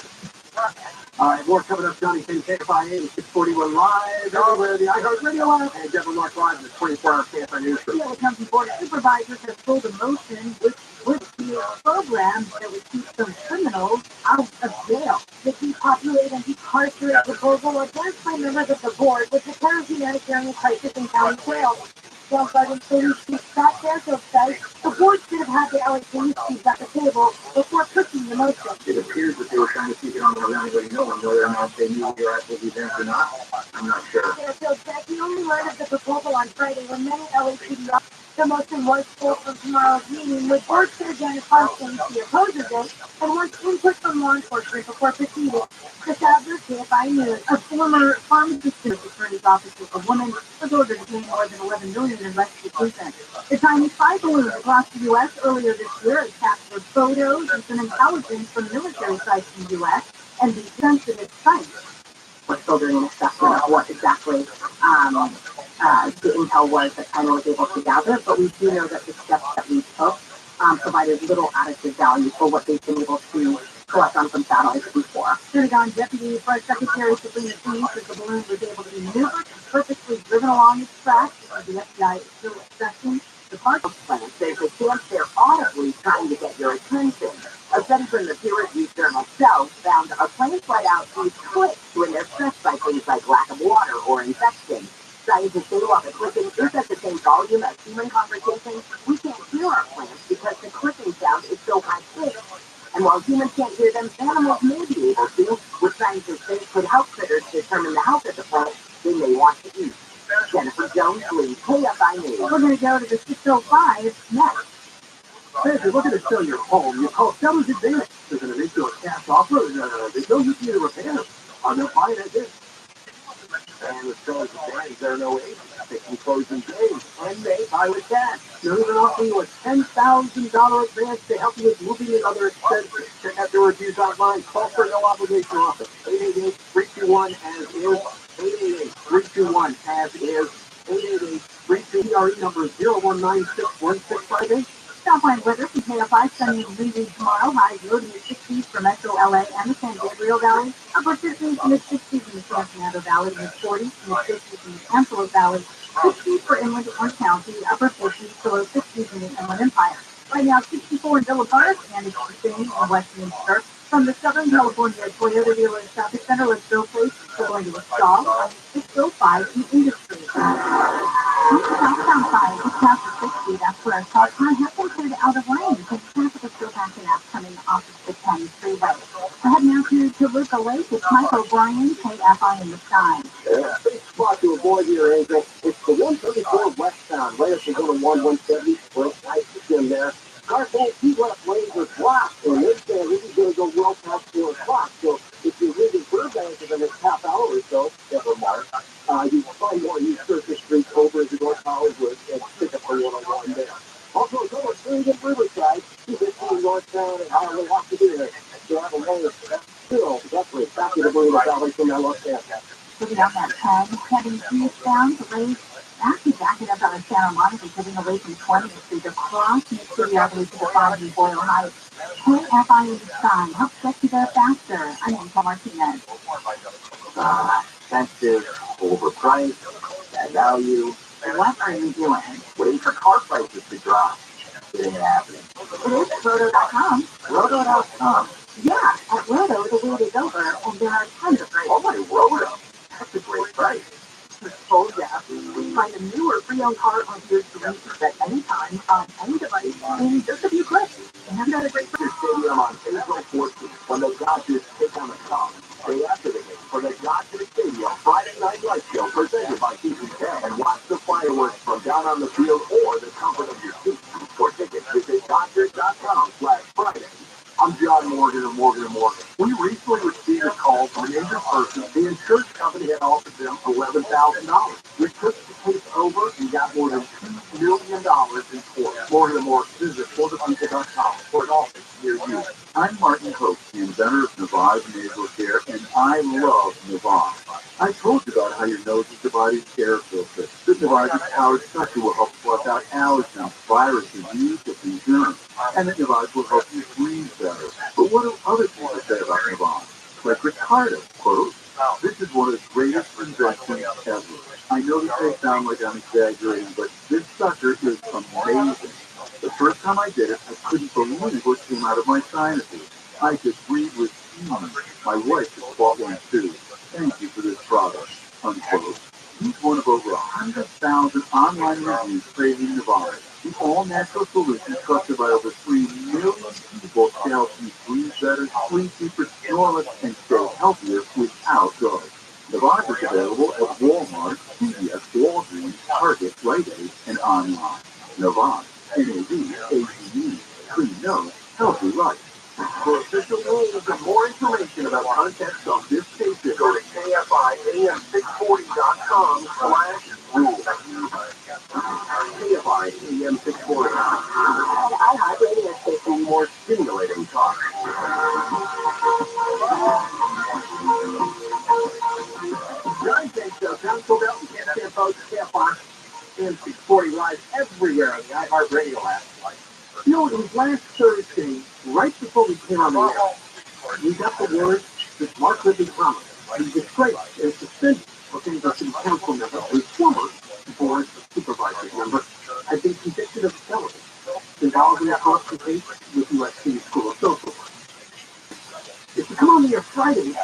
All right, more coming up. Johnny King, KFI 641 live everywhere. The iHeartRadio app and Devil Mark Live, the 24-hour KFI News. The County Board of Supervisors has pulled a motion which would be a program that would keep some criminals out of jail. The depopulate and decarcerate proposal advanced by members of the board, which declares humanitarian crisis in county jails. Jail Sergeant Police Chief Scott Fairfield says the board should have had the LA Police Chief at the table before pushing the motion. It appears that they were trying to keep it on the ground, but no one whether or not they knew your actual event or not. I'm not sure. Fairfield said he only learned of the proposal on Friday when many LAPD officers. The motion was pulled from tomorrow's meeting, which works to again constant the opposers it and wants input from law enforcement before proceeding. The Sadler KFI News, a former pharmacist attorney's office with a woman, was ordered to pay more than $11 million in restitution. The Chinese spy balloon across the U.S. earlier this year has captured photos and some intelligence from military sites in the U.S. and these sensitive sites. We're still doing an assessment of what exactly the intel was that China was able to gather, but we do know that the steps that we took provided little additive value for what they've been able to collect on some satellites before. Pentagon Deputy Press Secretary Sabrina Keene says the balloon was able to be maneuvered and purposely driven along its track because the FBI is still assessing the partial plan. There's a chance they're audibly trying to get your attention. A study from the peer-reviewed journal Cell found a plane flight out these clicks when they're stressed by things like lack of water or infection. Scientists say while the clicking is at the same volume as human conversation, we can't hear our plants because the clicking sound is so high-pitched. And while humans can't hear them, animals may be able to, which scientists say could help critters determine the health of the plant they may want to eat. Jennifer Jones, Lee, KFI News. We're going to go to the 605 next. Hey, if you're looking to sell your home, you call Sellers Advantage. They're going to make you a cash offer. They know you can either repair it or they'll buy it as is. And with Sellers Advantage, there are no agents. They can close in days, and they buy with cash. They're even offering you a $10,000 advance to help you with moving and other expenses. Check out their reviews online. Call for no obligation offer. 888-321-AS-IS. 888-321-AS-IS. 888-322. TRE number 01961658. Stop by weather from KFI, sunny and breezy tomorrow. Highs low to mid-60s for Metro LA and the San Gabriel Valley. Upper 50s to mid-60s in the San Fernando Valley. Mid-40s to mid-50s in the Antelope Valley. 60s for Inland Orange County. Upper 50s to low 60s in the Inland Empire. Right now, 64 in Villa Park and it's the same in Westminster. From the Southern California Toyota dealer shopping center, let's go place. We're going to install on 605 in Industry. Southbound side, it's past the 60. That's where our stop time has been cleared out of lane because traffic is still backing up coming off of the 10 freeway. We're heading out to Toluca Lake. It's Mike O'Brien, KFI in the sky. Yeah, big spot to avoid here, Angel. It's the 134 westbound, right up to go to 170. Well, nice to see him there. Car can't keep left lanes are blocked, and this is going to go well past 4 o'clock. So if you're leaving Burbank in the next half hour or so, Mark, you probably want to use Circus Street over into North Hollywood and pick up the 101 there. Also, go to Swinging Riverside, 215 Northtown and Highway have to do there. So have a lane that's still definitely back to the Marina Valley from that left hand. Looking out that 10, heading eastbound, the lane actually backing up out of Santa Monica, getting away from 20th Street across the city all the way to the bottom of Boyle Heights. KFI in the sky helps get you there faster. I'm Angel Martinez. Expensive, overpriced, bad value. What are you doing? Waiting for car prices to drop. It ain't happening. It is at Roto.com. Roto.com. Yeah, at Roto, the wait is over, and there are tons of great. Oh my, Roto. That's a great price. Oh, yeah. find a new or pre-owned car on yours to lease at any time on any device in just a few clicks. And have you had a great Stadium on April 14th when the Dodgers take on the Cubs. Day after the game for the Dodgers Stadium Friday Night Light Show presented by TRUMAN. And watch the fireworks from down on the field or the comfort of your seat. For tickets, visit Dodgers.com/Friday. I'm John Morgan of Morgan & Morgan. We recently received a call from an injured person. The insurance company had offered them $11,000. We took the case over and got more than $2 million in court. Morgan & Morgan, visit FloridaPeople.com for an office near you. I'm Martin Hope, the inventor of Navage Nasal Care, and I love Navage. I told you about how your nose is dividing air filter. The Navage's powered sucker will help flush out allergens, viruses, mucus, and germs. And the Navage will help you breathe better. But what do other people say about Navage? Like Ricardo, quote, "This is one of the greatest inventions ever." I know this may sound like I'm exaggerating, but this sucker is amazing. The first time I did it, I couldn't believe what came out of my sinuses. I could breathe with ease. My wife just bought one too. Thank you for this product, unquote. He's one of over 100,000 online reviews praising Navage, the all-natural solution trusted by over 3 million people to help you breathe better, sleep deeper, snore less, and stay healthier without drugs. Navage is available at Walmart, CVS, Walgreens, Target, Rite Aid, and online. Navage, N-A-V-A-G-E, clean nose, healthy life. For official rules and more information about context on this station, go to KFIAM640.com/rules. KFIAM640. I have radio station more stimulating talk. John thanks John Cobell and Ken Campos, KFI AM640 live everywhere on the iHeartRadio app. You know, it was last Thursday, right before we came on the air, we got the word that Mark Ridley Thomas, who's disgraced and suspended for being a city council member, whose former board supervisor member, had been convicted of felony involving a hostage case with USC School of Social Work. If you come on the air Friday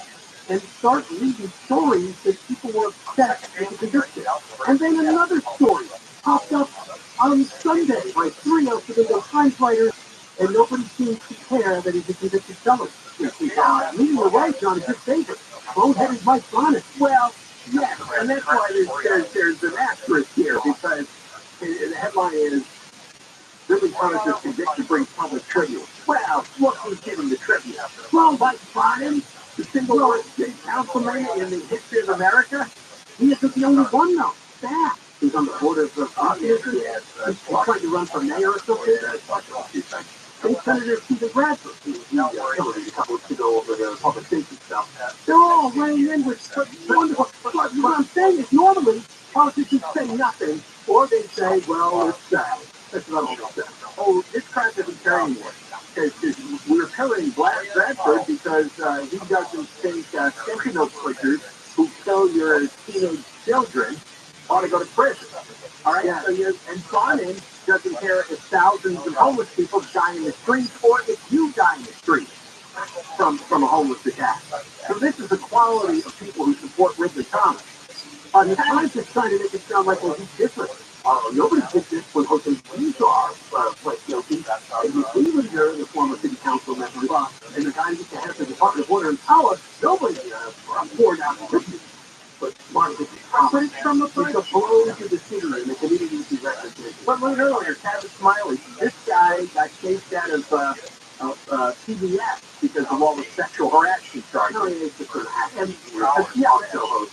and start reading stories that people were upset with the conviction, and then another story popped up on Sunday by 3 of the Times writers, and nobody seems to care that he's a convicted felon. I mean, you're right, John, it's your favorite. Boneheaded Mike Bonnet. Well, yes, and that's why there's an asterisk here, because the headline is, Billy Thomas's conviction brings public tribute. Well, look who's giving the tribute. Well, Mike Bonnet, the single worst state councilman in the history of America, he isn't the only one, though. That. He's on the board of Congress. He's trying to run for mayor or something. And Senator Stephen Bradford, who Hillary a couple weeks ago over the public safety stuff. They're all weighing in with wonderful. But what I'm saying is normally politicians say nothing, or they say, well, it's sad. That's what I'm saying. Oh, this crap isn't carrying anymore. We're covering Bradford because he doesn't think Sentinel clickers who kill your teenage children ought to go to prison. All right? Yeah. So and Bonnet doesn't care if thousands of homeless people die in the streets or if you die in the streets from a homeless attack. So this is the quality of people who support Ridley Thomas. The Times is trying to make it sound like, well, he's different. Nobody did this when Jose Rizar pled guilty. And the leader, the former city council member, and the guy who used to head the Department of Water and Power, nobody poured out the tribute. But Mark, it's from the blow to the city and the community to represent. But look earlier, Travis Smiley, this guy got chased out of CBS because of all the sexual harassment charges. No, it's just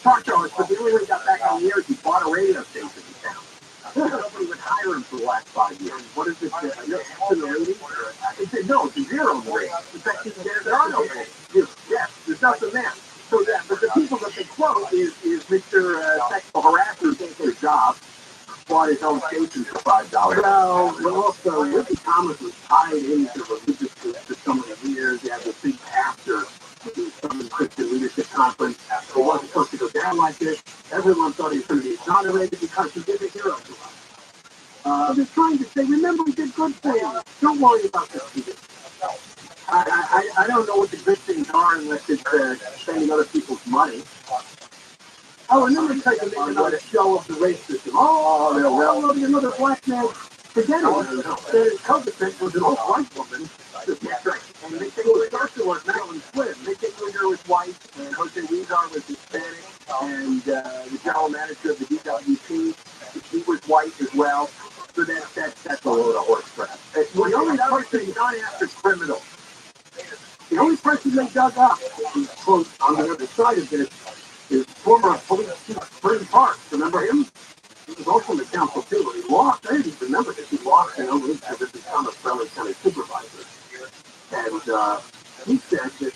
talk show host, but the only way he got back on the air is he bought a radio station in town. Nobody would hire him for the last 5 years. What is this? To the ratings? He said, no, it's a zero in the ratings. In fact, there are no ratings. Yes, there's nothing there. So that, but the people that they quote is Mr. Sexual Harasser who can't get a job, bought his own station for $5. Well, also, Ridley Thomas was tied into religious groups for so many years. He had this big pastor to some Christian leadership conference. It wasn't supposed to go down like this. Everyone thought he was going to be exonerated because he did a hero to us. They're trying to say, remember, we did good things. Don't worry about this. I don't know what the good things are unless it's spending other people's money. Oh, and then they tried to make another show of the race system. Oh, there'll be another black man. Forget it. The co-defendant was an old white woman. That's right. And they think it was Garcia was Madeline Flynn. They think Luger was white, and Jose Rizar was Hispanic, and the general manager of the DWP, he was white as well. So that's a load of horse crap. The only person not after criminals. The only person they dug up, quote, on the other side of this, is former police chief Bryn Parks. Remember him? He was also on the council too, but he lost. I didn't even remember this. He lost in only because of the Thomas Brellis County supervisor. And he said that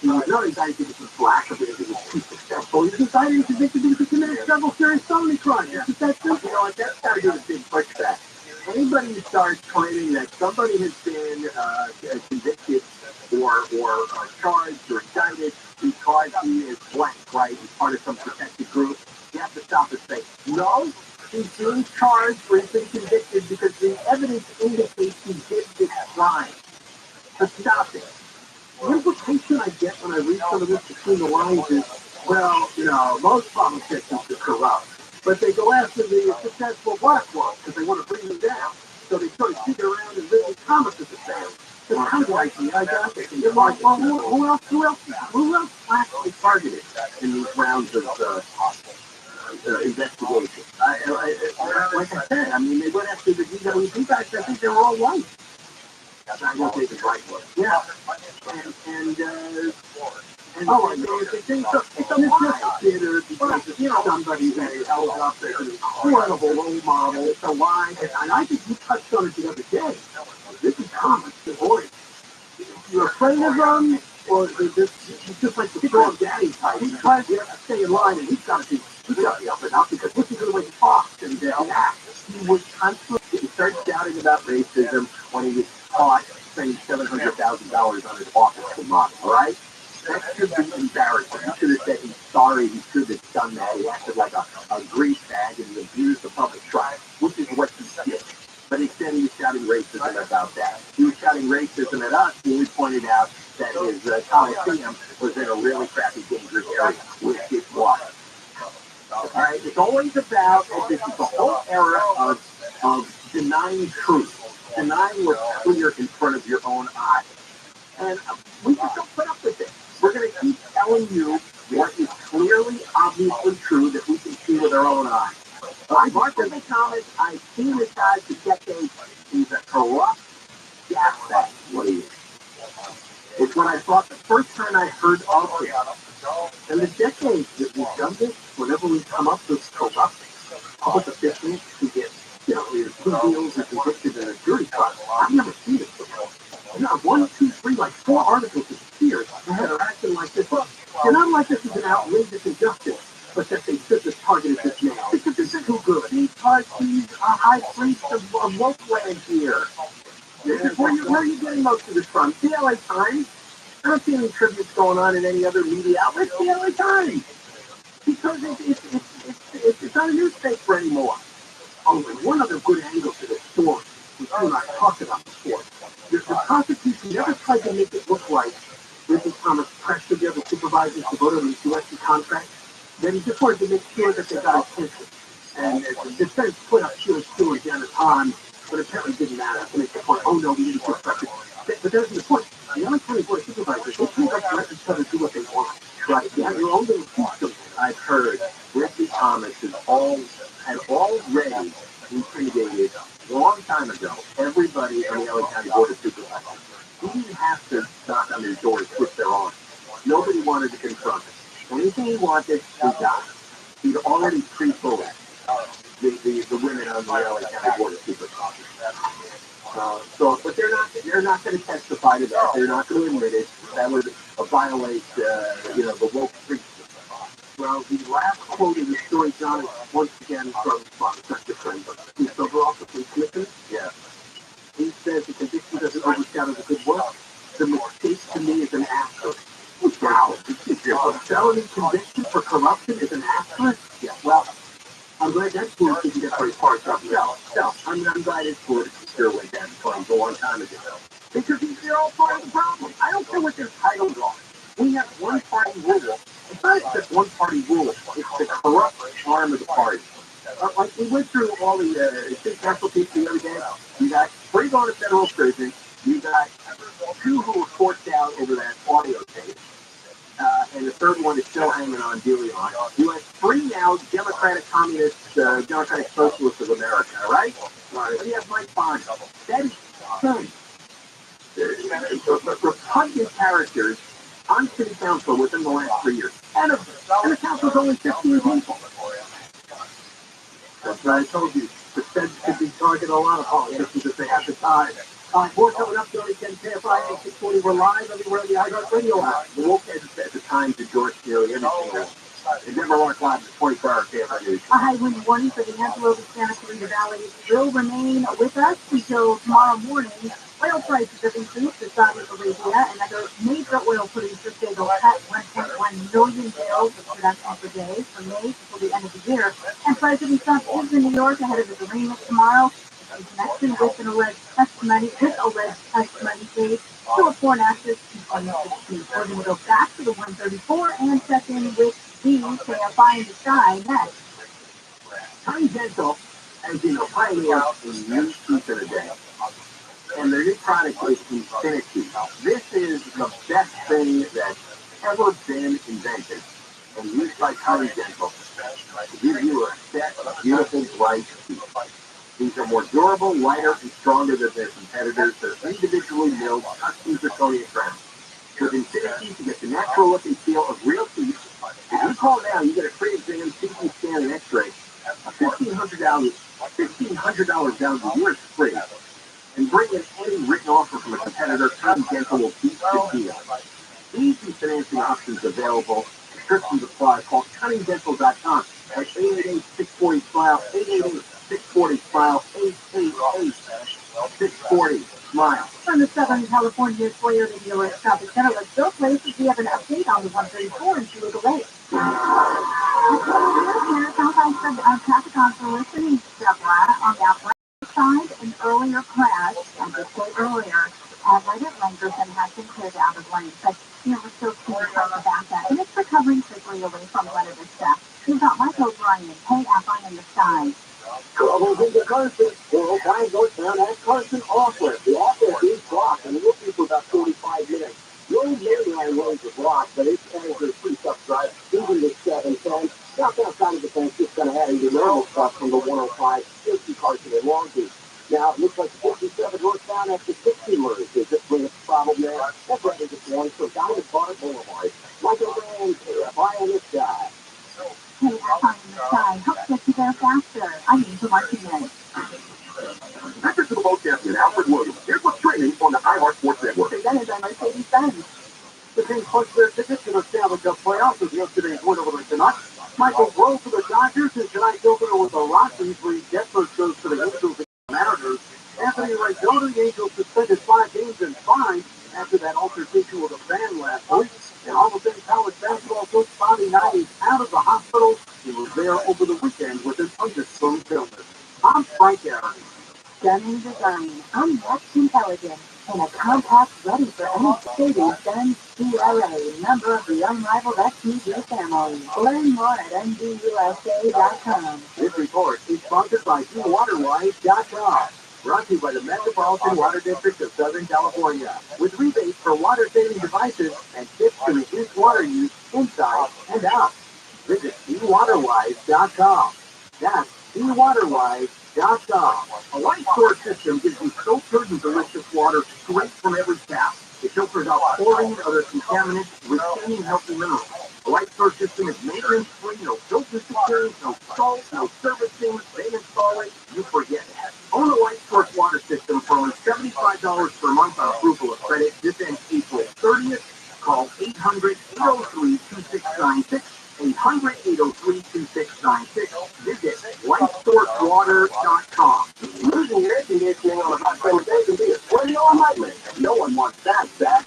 he was not indicted because he was black or because he was too successful. He was indicted and convicted because he committed several serious felony crimes. It's that simple. You know, that's got to be the big pushback. Anybody who starts claiming that somebody has been convicted or charged or indicted because he is black, right, he's part of some protected group, you have to stop and say, no, he's being charged or he's been convicted because the evidence indicates he did this crime. But stop it. The implication I get when I read some of this between the lines is, well, you know, most politicians are corrupt, but they go after the successful black ones because they want to bring them down. So they sort of sit around and live in Thomas as a family. It's kind of like the I got it. And you're like, well, who else actually targeted in these rounds of investigation? Like I said, I mean, they went after the DWP guys. I think they were all white. That's not going to take the right one. Yeah. It's a misconsider because, you know, somebody that is held up as an incredible role model. It's a lie. And I think you touched on it the other day. This is common. You're afraid of them, or it's just like the strong daddy type. He tries to stay in line, and he's got to be up and up because listen to the way he talks and acts. He was constantly, he started shouting about racism when he was caught spending $700,000 on his office a month, all right? That should be embarrassing. He should have said he's sorry. He should have done that. He acted like a grease bag and he abused the public trust, which is what he did. But instead he was shouting racism about that. He was shouting racism at us when we pointed out that his Coliseum was in a really crappy, dangerous area, which it was. All right? It's always about, and this is the whole era of denying truth, denying what's clear in front of your own eyes. And we just don't put up with it. We're going to keep telling you what is clearly, obviously true that we can see with our own eyes. I marked in the comments, I've seen this guy for decades. He's a corrupt gas bag. What he is. It's when I thought the first time I heard of him. And the decades that we've done this, whenever we come up with corrupt public officials who get, you know, either plea deals or convicted in a jury trial, I've never seen it before. You know, 1, 2, 3, like 4 articles of appeared that are acting like this. Look, you're not like this is an outrageous injustice, but that they should have targeted this man because this is too good. Because he's a high priest of woke land here. Where are you getting most of this from? The LA Times? I don't see any tributes going on in any other media outlets. The LA Times. Because it's not a newspaper anymore. Only one other good angle to this story, which you and I talked about before. The prosecution never tried to make it look like Richard Thomas pressured the other supervisors to go to the USC contract. Then he just wanted to make sure that they got attention. And the defense put up Sheila Stewart down at times, but apparently didn't matter to make the point, oh no, we didn't get pressure. But there's the point. The LA County Board of Supervisors, they can't let each other do what they want. Right? You have your own little system. I've heard Richard Thomas had already intimidated a long time ago everybody on the LA County Board of Supervisors. He didn't have to knock on their door and twist their arm. Nobody wanted to confront him. Anything he wanted, he got. He'd already pre-pulled the women on the LA County Board of Supervisors. But they're not going to testify to that. They're not going to admit it. That would violate, the woke freedom. Well, the last quote in the story, John, is once again from Dr. Friendberg. He's overall the police commissioner. Yeah. He says the conviction doesn't overshadow the good work. The mistake to me is an asterisk. Wow. A felony conviction for corruption is an asterisk? Yeah. Well, I'm glad that's cool because you get very far stuff. No, I'm glad it's cool to consider way down a long time ago. Because they're all part of the problem. I don't care what their titles are. We have one-party rule. It's not just one-party rule. It's the corrupt arm of the party. Like we went through all the state casualties the other day. You got 3 going to federal prison. You got 2 who were forced out over that audio tape. And the third one is still hanging on De Leon. You have 3 now Democratic Communists, Democratic Socialists of America, right? And you have Mike Bond. That is 10. Repugnant characters on city council within the last 3 years. And the council's only 15 people. That's what I told you. The Fed could be targeting a lot of politicians if they have the time. More coming up during 10 Friday, 6:40. We're live everywhere on the iHeart Radio app. The Wolfhead at the Times endorsed nearly everything else. They never want to climb the 24-hour KFI news. A high wind warning for the Antelope and Santa Clarita Valley will remain with us until tomorrow morning. Oil prices have increased for Saudi Arabia, and other major oil producers say they'll cut 1.1 million barrels of production per day from May until the end of the year. And President Trump is in New York ahead of his arraignment tomorrow in connection with an alleged testimony case to a foreign actress in 2016. We're going to go back to the 134 and check in with the KFI in the sky next. Connie Gentle, as you know, pioneer in new teeth in a day. And their new product is Infinity. This is the best thing that's ever been invented and used by Connie Gentle to give you a set of beautiful, bright teeth. These are more durable, lighter, and stronger than their competitors. They're individually milled, custom zirconia crowns. With Infinity, you get the natural look and feel of real teeth. If you call now, you get a free exam, CT scan, and X-ray. $1,500 down to yours free. And bring in any written offer from a competitor. Connie Gentle will beat the deal. Easy financing options available. Restrictions apply. Call ConnieGentle.com at 888-640-SMILE, 888-640-SMILE, 888-640-SMILE. From the Southern California Toyota dealer Shopping Center, let's go places. We have an update on the 134 in Toluca Lake. Traffic on for listening on the outside side, an earlier crash, and just say earlier, right at Langerson has been cleared out of lane, but we're still seeing trying to back up, and it's recovering quickly away from one of the steps. We've got Michael Bryan, Hey Up in the Sky. Troubles into Carson. All time northbound at Carson off-ramp. The off-ramp is blocked, and we'll be for about 45 minutes. The old mainline roads are blocked, but it's kind of a pretty tough drive. Even the 710. South outside of the fence, just going to add in your normal stuff from the 105, 50 Carson and Long Beach. Now, it looks like 57 northbound after 60 merge. There's just been a problem there. That's right, there's just one. So down to Bar Boulevard. Michael Bryan, KFI on the sky. Hey Up in the Sky, help get you there faster. I mean, to Martinez. Back to the boat captain, Alfred Williams. Here's what's training on the iHeart Sports Network. That is our Mercedes-Benz. The Kings punched their ticket to the Stanley Cup playoffs with yesterday's win over the Canucks. Michael Grove for the Dodgers, and tonight's opener with the Rockies. Reed Detmers goes to the Angels and Mariners. Anthony Rendon, the Angels suspended 5 games and fined after that altercation with a fan last week. And all of them college basketball coach Bobby Knight is out of the hospital. He was there over the weekend with an undisclosed illness. I'm Frank Aaron. Stunning design, unmatched intelligence, and a compact ready for any Mercedes-Benz CLA, member of the unrivaled SUV family. Learn more at MDUSA.com. This report is sponsored by ViralRabbi.com. Brought to you by the Metropolitan Water District of Southern California. With rebates for water-saving devices and tips to reduce water use inside and out. Visit ViralRabbi.com. That's ViralRabbi.com. A light storage system gives you filtered and delicious water straight from every tap. It filters out chlorine and other contaminants, retaining healthy minerals. A light storage system is maintenance-free, no filters to change, no salt, no servicing. They install it, you forget it. Own a light source water system for only $75 per month on approval of credit. This ends April 30th. Call 800-803-2696. 800-803-2696. Visit lightsourcewater.com. Losing air conditioning on a hot summer day can be a sweaty all nightmare. No one wants that back.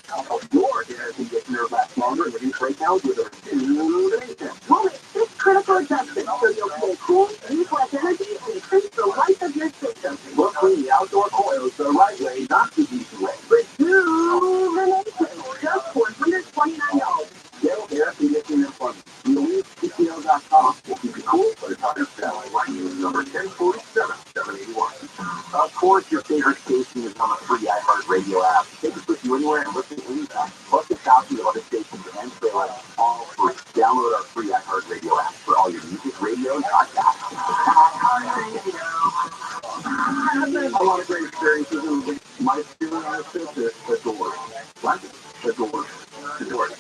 Your air conditioner lasts longer and reduce breakdowns with a rejuvenation. Well, this critical adjustment so you'll feel cool, use less energy, and increase the life of your system. Look clean the outdoor coils the right way, not the easy way. Rejuvenation, just $429. Get air conditioning and plumbing. PTO.com. If you be cool, but it's not necessarily right. Number 1047, 781. Of course, your favorite station is on the free iHeartRadio app. Take it with you anywhere and listen anytime. Plus, a thousand of other stations and trailers, all free. Download our free iHeartRadio app for all your music, radio, and podcasts. A lot of great experiences and my feeling on the doors. What? The doors. The doors.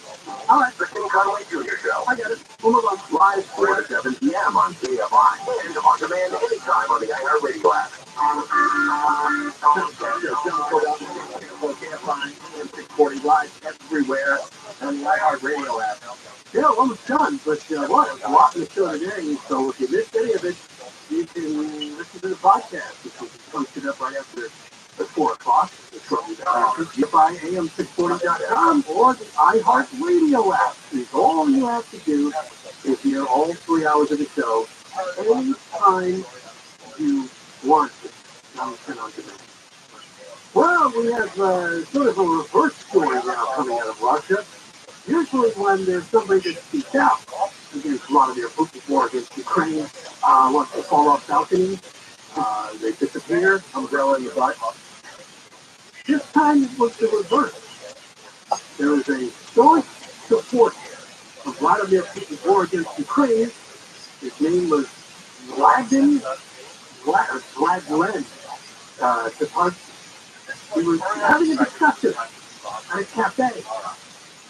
All right, the King Conway Jr. Show. I get it. We'll move on. Live 4 to 7 p.m. on KFI. And on demand anytime on the iHeartRadio app. KFI and 640 live everywhere on the iHeartRadio app. Yeah, almost done, but what? A lot in the show today, so if you missed any of it, you can listen to the podcast, which will be posted up right after the 4 o'clock. By am640.com or the iHeartRadio app. It's all you have to do is hear all 3 hours of the show anytime you want it. Well, we have sort of a reverse story now coming out of Russia. Usually when there's somebody that speaks out against Vladimir Putin's war against Ukraine, wants to fall off balconies, they disappear, umbrella in the butt. This time it was the reverse. There was a staunch support of Vladimir Putin's war against Ukraine. His name was Vladlen Tatarski. We were having a discussion at a cafe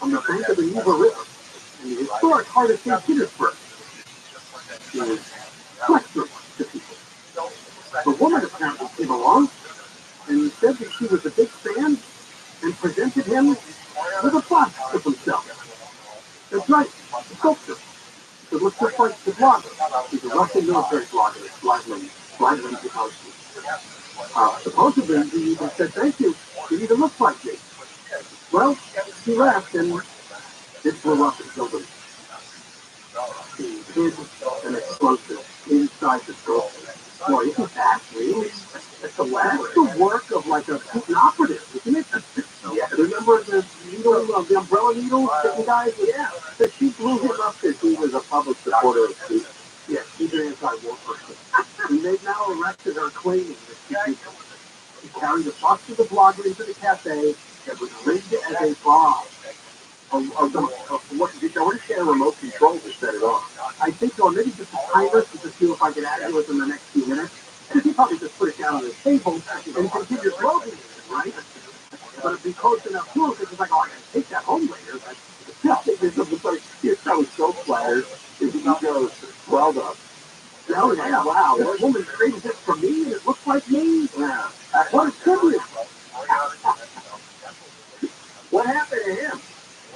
on the bank of the Neva River in the historic heart of St. Petersburg. It was questionable to people. The woman apparently came along and said that she was a big fan and presented him with a bust of himself. That's right, a sculpture. It looks just like the blogger. He's a Russian military blogger, Vladlen Tatarski. Supposedly, he even said, thank you, it even looks like me. Well, he left and it blew up and killed him. He hid an explosive inside the sculpture. Boy, isn't that really? That's the work of like a Putin operative, isn't it? Yeah. Remember the needle, the umbrella needle sticking guys? Yeah. But she blew him up because he was a public supporter of Putin. Yeah, she's an anti-war person. And they've now arrested her claiming that she carried a box of the blogger into the cafe that was rigged as a bomb. What did you share a remote control to set it off? I think so. Maybe just a timer to see if I can add it within the next few minutes. Because you probably just put it down on the table and continue smoking it, right? But it'd be close enough to it because it's like, oh, I can take that home later. I was so flattered. His ego swelled up. Oh, yeah, wow. That woman created this for me and it looks like me? Yeah. What a tribute. What happened to him?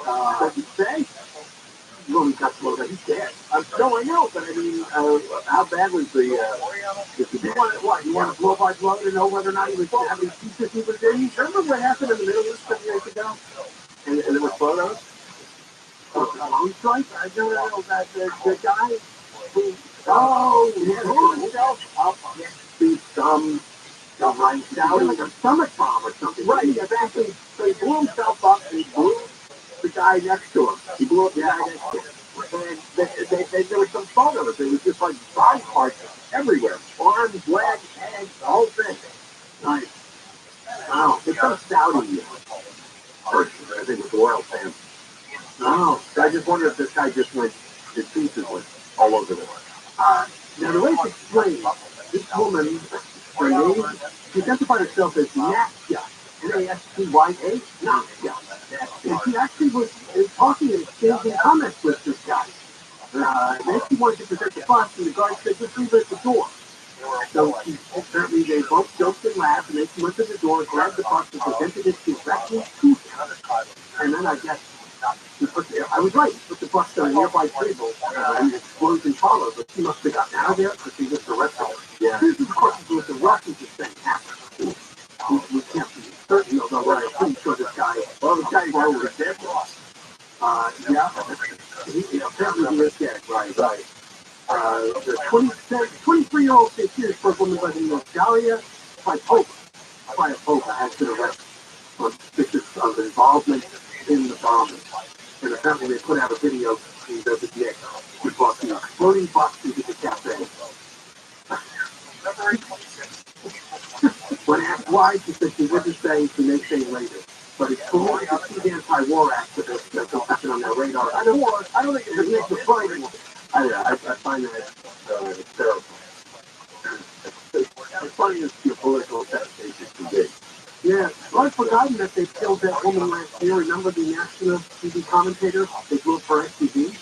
What did you say? Well, he got slowed down. He's dead. No, I know, but I mean, how bad was the you want what? You want to blow by blow to know whether or not he was, how many pieces he was in? Remember what happened in the Middle East some years ago? And there were photos? Long strike? I don't know, that the guy who, he blew himself up to some Saudi, like a stomach bomb or something. Right, he actually, so he blew himself up and he blew the guy next to him. He blew up the guy next to him. And there were some photos. It was just like body parts everywhere. Arms, legs, heads, the whole thing. Nice. Wow. It's some Saudi person. I think it's a royal family. Oh, I just wonder if this guy just went, his pieces went all over them. Now, the way it's explained, this woman, her name, she identified herself as Nastya. Nastya. Nastya. And she actually was talking and exchanging comments with this guy. Then she wanted to present the bus, and the guard said, just leave it at the door. So apparently they both joked and laughed, and then she went to the door, grabbed the bus, and presented it directly to him. And then I guess I was right, he put the bus on a nearby table, and the explosion followed, but she must have gotten out of there because she just arrested her. Yeah. This is, of course, what the Russians are saying happened. We can't be certain, although we're pretty sure this guy, the guy who was dead. Yeah, apparently he is dead, right. The 23-year-old St. Petersburg woman by the name of Daria Pyapova has been arrested on suspicion of involvement in the bombing. And apparently they put out a video He does it next. We bought the floating boxes at the cafe. When asked why, she said she wouldn't say, she may say later. But it's cool. It's a key anti-war activist that's often on their radar. I don't think it's a big surprise. I find that terrible. As funny as your political sensations can be. Yeah, well, I've forgotten that they killed that woman last year. Remember the national TV commentator? They blew up for STV?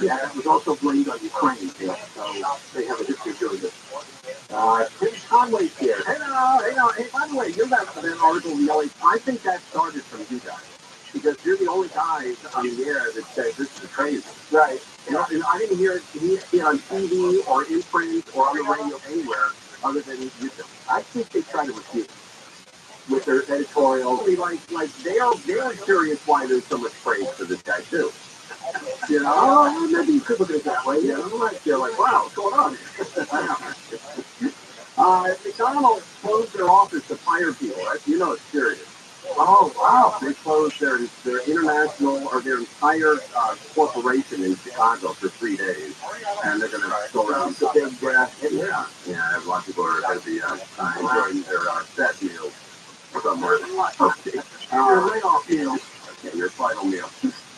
Yeah, that was also blamed on Ukraine. Yeah. So they have a history doing this. Tim Conway's here. Hey, by the way, you're that article in the LA. I think that started from you guys. Because you're the only guys on the air that said this is crazy. Right. And I didn't hear it on TV or in print or on the radio anywhere other than YouTube. I think they try to refute it with their editorial. Like they are curious why there's so much praise for this guy too. You know, maybe you could look at it that way. You know, they're like, wow, what's going on? McDonald's closed their office to fire people. Right? You know it's serious. Oh, wow. They closed their international or their entire corporation in Chicago for 3 days. And they're going to go around. It's a big, yeah, a lot of people are going to be enjoying their set meals somewhere. Your layoff meal. Yeah, your final meal.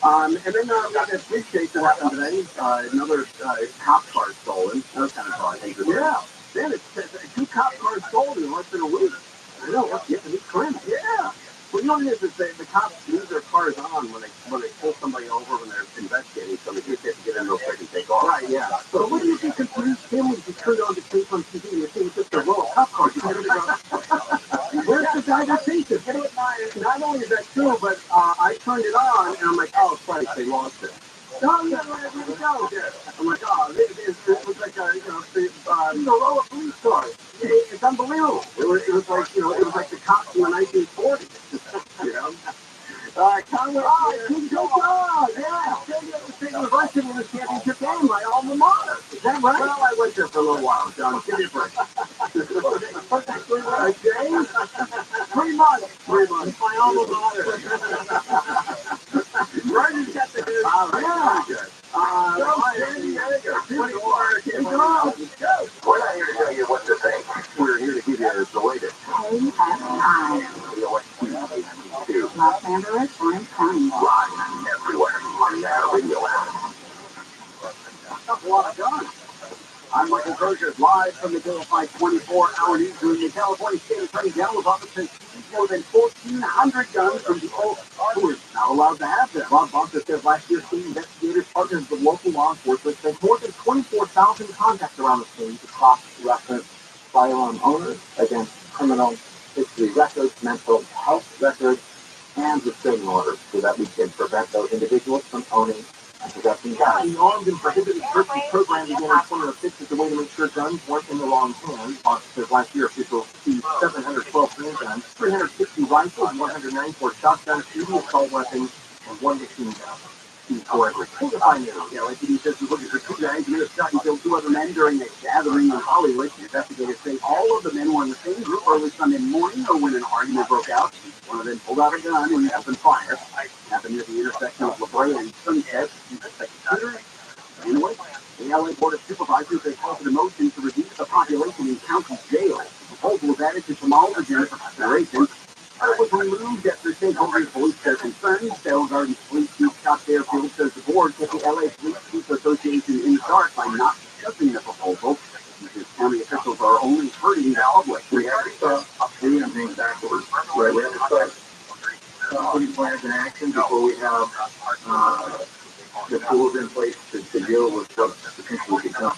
And then we got that police chase that happened today. Another cop car stolen. That was kind of fun. Yeah. Man, it's 2 cop cars stolen in less than a week. I know. What's getting me crazy? Yeah. Well, you know what it is the cops leave their cars on when they pull somebody over when they're investigating, so they just have to get in real quick and take off. Right, yeah. So what do you think confused families just turned on the tape on TV and they think it's just a row of cop cars? Where's the guy that thinks it? Not only is that true, but I turned it on and I'm like, oh, Christ, they lost it. No, where did it go? I'm like, oh, it was like a row of police cars. It's unbelievable. It was like, it was like the cops in the 1940s. You know? Conway, good job! Yeah, State University in the championship game, my alma mater. Is that right? Well, I went there for a little while, John. Give me a break. James? 3 months. 3 months. My alma mater. Right, got the news. Yeah. San Diego. 24. We're not here to tell you what to think. We're here to give you the latest. Los Angeles, Orange County. Live everywhere on the radio app. That's a lot of guns. I'm Michael Crozier, live from the Delphi 24-hour newsroom. The California State Attorney General's office has seized more than 1,400 guns from people who are not allowed to have them. Bob Bonta says last year, state investigators partnered with local law enforcement spent more than 24,000 contacts around the state to cross-reference firearm owners against criminal history records, mental health records, and restraining orders so that we can prevent those individuals from owning and possessing guns. The Armed and Prohibited Persons Program began in 2006 as a way to make sure guns weren't in the wrong hands. Officers last year officials seized 712 handguns, 360 rifles, 194 shotguns, 80 assault weapons, and 1 machine gun. Like he says, we're looking for 2 guys who shot and killed 2 other men during a gathering in Hollywood. Investigators say all of the men were in the same group early Sunday morning, or when an argument broke out. One of them pulled out a gun and opened fire. Happened near the intersection of La Brea and Sunset. Anyway, the LA Board of Supervisors has halted a motion to reduce the population in county jail. The proposal was added to Jamal's agenda for consideration. It was removed after stakeholders voiced their concerns. Bell Gardens Police Chief Scott Fairfield says the board put the LA Police Chiefs Association in the dark by not discussing the proposal. Because county officials are only hurting the public. We have to start doing things backwards. Right? We have to start putting plans in action before we have the tools in place to deal with what potentially could come.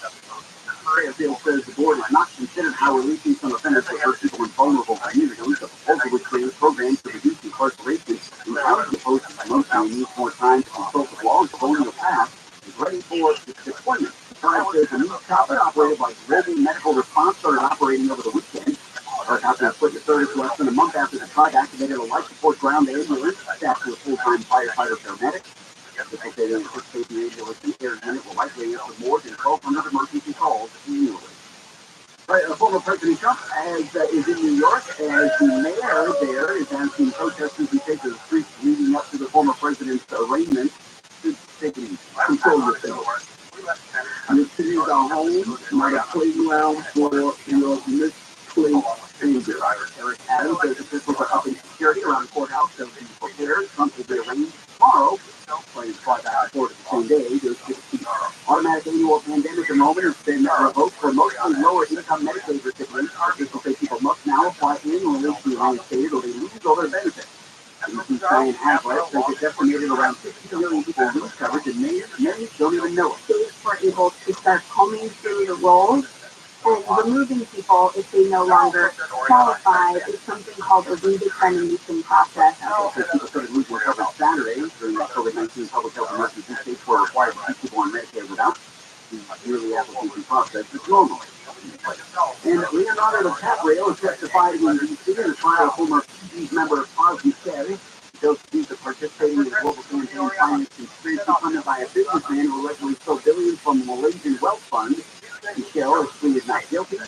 Fairfield says the board has not considered how releasing some offenders will hurt people in vulnerable communities. The proposal would create programs to reduce incarceration. The county opposed to motion needs more time to consult with laws voting the past is ready for deployment. The tribe says a new chopper operated by Global Medical Response started operating over the weekend. After it put the service less than a month after the tribe activated a life support ground ambulance staffed with full-time firefighter paramedics. They anticipate the ambulance care unit will likely answer more than 1,200 emergency calls annually. Right, former President Trump is in New York as the mayor there is asking protesters to take to the streets leading up to the former president's arraignment to take it easy. control yourself. Your cities are home, not a playground for your misplaced anger. Eric Adams says officials are upping security around the courthouse so be prepared. Trump will be arraigned tomorrow. Planes fly back and forth the same day. There's 60 automatic annual pandemic enrollment has been revoked for mostly lower-income Medicaid recipients. Officials say people must now apply annually to be reinstated or they lose all their benefits. ABC Science Atlas says it's estimated around 60 million people lose coverage, and many don't even know it. States were able to start combing through the rolls and removing people if they no longer qualify. It's something called a redetermination process. People started losing coverage Saturday during the COVID-19 public health emergency. States were required to keep people on Medicare without the yearly application process as normal. And Leonardo DiCaprio has testified in D.C. in the trial of former PG's member of Cosby said those accused of participating in a global campaign finance conspiracy funded by a businessman who allegedly stole billions from a Malaysian wealth fund. Michelle has pleaded not guilty.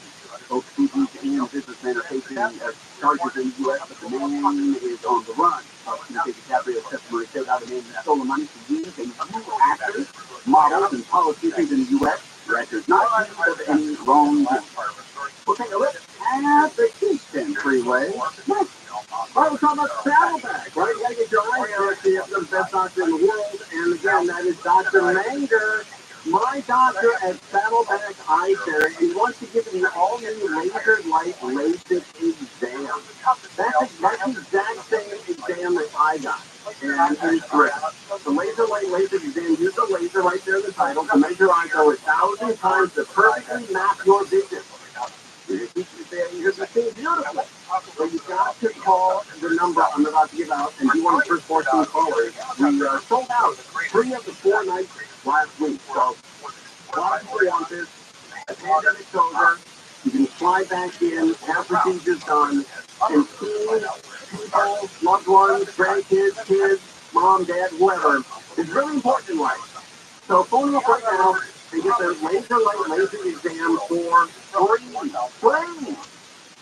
Both PG's and businessmen are facing charges in the U.S., but the man is on the run. DiCaprio's testimony showed how the man stole the money to use and use actors, models, and politicians in the U.S. The actor is not accused of any wrongdoing. We'll take a look at the Houston freeway. Next. Well, we're talking about Saddleback, right? You gotta get your eyes on the best doctor in the world, and again, that is Dr. Manger, my doctor at Saddleback Eye Care, and he wants to give you the all-new laser light LASIK exam. That's the exact same exam that I got, and it's great. The laser light LASIK exam, use the laser right there in the title to make your eye go 1,000 times to perfectly map your vision. You're going to see beautifully. So you've got to call the number I'm about to give out, and be one of the first 14 callers. We sold out 3 of the 4 nights last week. So, a lot of people want this. The pandemic's over. You can fly back in, have procedures done, and see people, loved ones, grandkids, kids, mom, dad, whoever. It's really important in life. So phone up right now and get the laser light LASIK exam for free.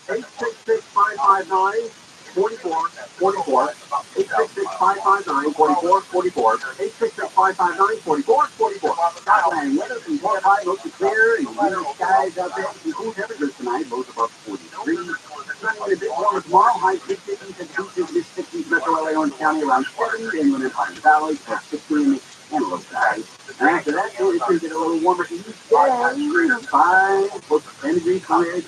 866-559-4444. 866-559-4444. 866-559-4444. Scotland, weather from Hawaii, mostly clear, and winter skies out there. Some cool temperatures tonight, lows above 40 degrees. Sunny a bit warmer tomorrow, high 60s and beaches, mid-60s, Metro LA, Orange County, around 70, inland and Pine Valley, plus 16 and low skies. And after that, it's going to get a little warmer each day, 5, close to 10 degrees, someday, and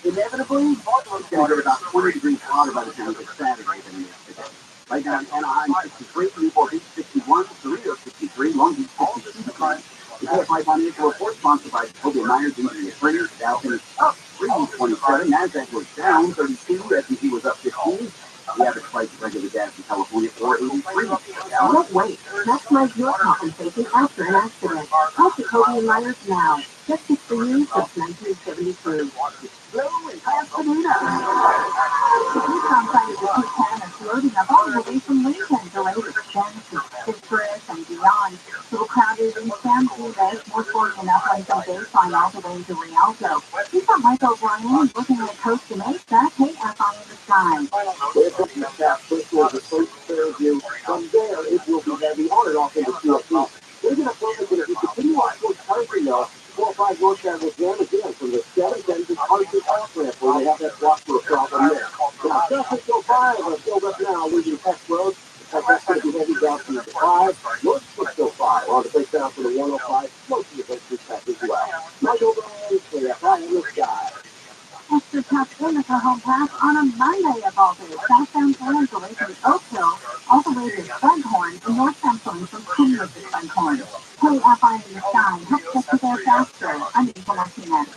inevitably, it's going to get about 20 degrees hotter by the time it gets Saturday than yesterday. Right now in Anaheim, 63, Newport Beach, 61, Toledo, 63, Long Beach, 62. The KFI Financial Report, sponsored by Toby Myers, Industry Sprinters. Dow finished up 327. NASDAQ was down 32. S&P was up 15. The average price of regular gas in California, $4.83. Don't wait. Maximize your compensation after an accident. Call Jacoby and Myers now. Justice for you since 1972. Hello in Pasadena. The Yukon side of the Titan is loading up all the way from Lincoln. Delayed extends to Citrus and beyond. Little crowded in San Diego, more stormy enough on some baseline all the way to Rialto. We've got Mike O'Brien looking at Coast to Mesa, KFI in the sky. From there, it will be heavy on and off into QFP. We're going to focus on it. We continue on towards Country Mill. 4 or 5 northbound with them again from the 710 to Country off ramp where they have that block for a problem there. Now, South still 5 are filled up now, leaving Tex Road. That's going to be heavy down from the 5. North still 5 on the place down for the 105. Most of the places back as well. Michael O'Brien, KFI in the sky. Extra tough Winnetka home pass on a Monday of all days. Southbound lanes away from Oak Hill, all the way to Spughorn, and northbound lanes from Cumberland to Spughorn. KFI in the sky, help get you there faster. I'm Nicole Martinez.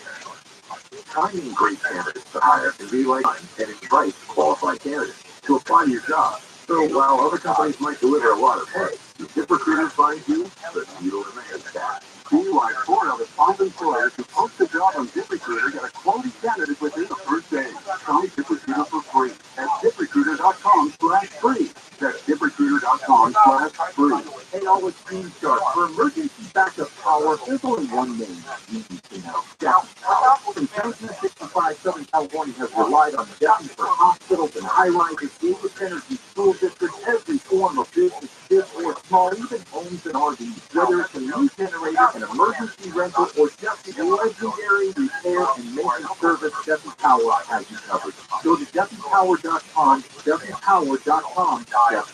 Finding great candidates to hire can be like getting right qualified candidates to apply to your job. So while other companies might deliver a lot of pay, if ZipRecruiter finds you, the needle remains that. Be like 4 other top employers who post a job on ZipRecruiter get a quality candidate within the first day. Try ZipRecruiter for free at ZipRecruiter.com/free. That's ZipRecruiter.com/free. Hey, all with Team Sharp. For emergency backup power, there's only one name easy to know. Depth Power. Since 1965, Southern California has relied on Depth for hospitals and high-rises, data centers and school districts, every form of business, big or small, even homes and RVs, whether it's a new generator, an emergency rental, or just the legendary repair and maintenance service, Duffy Power has you covered. Go to DuffyPower.com, DuffyPower.com, that's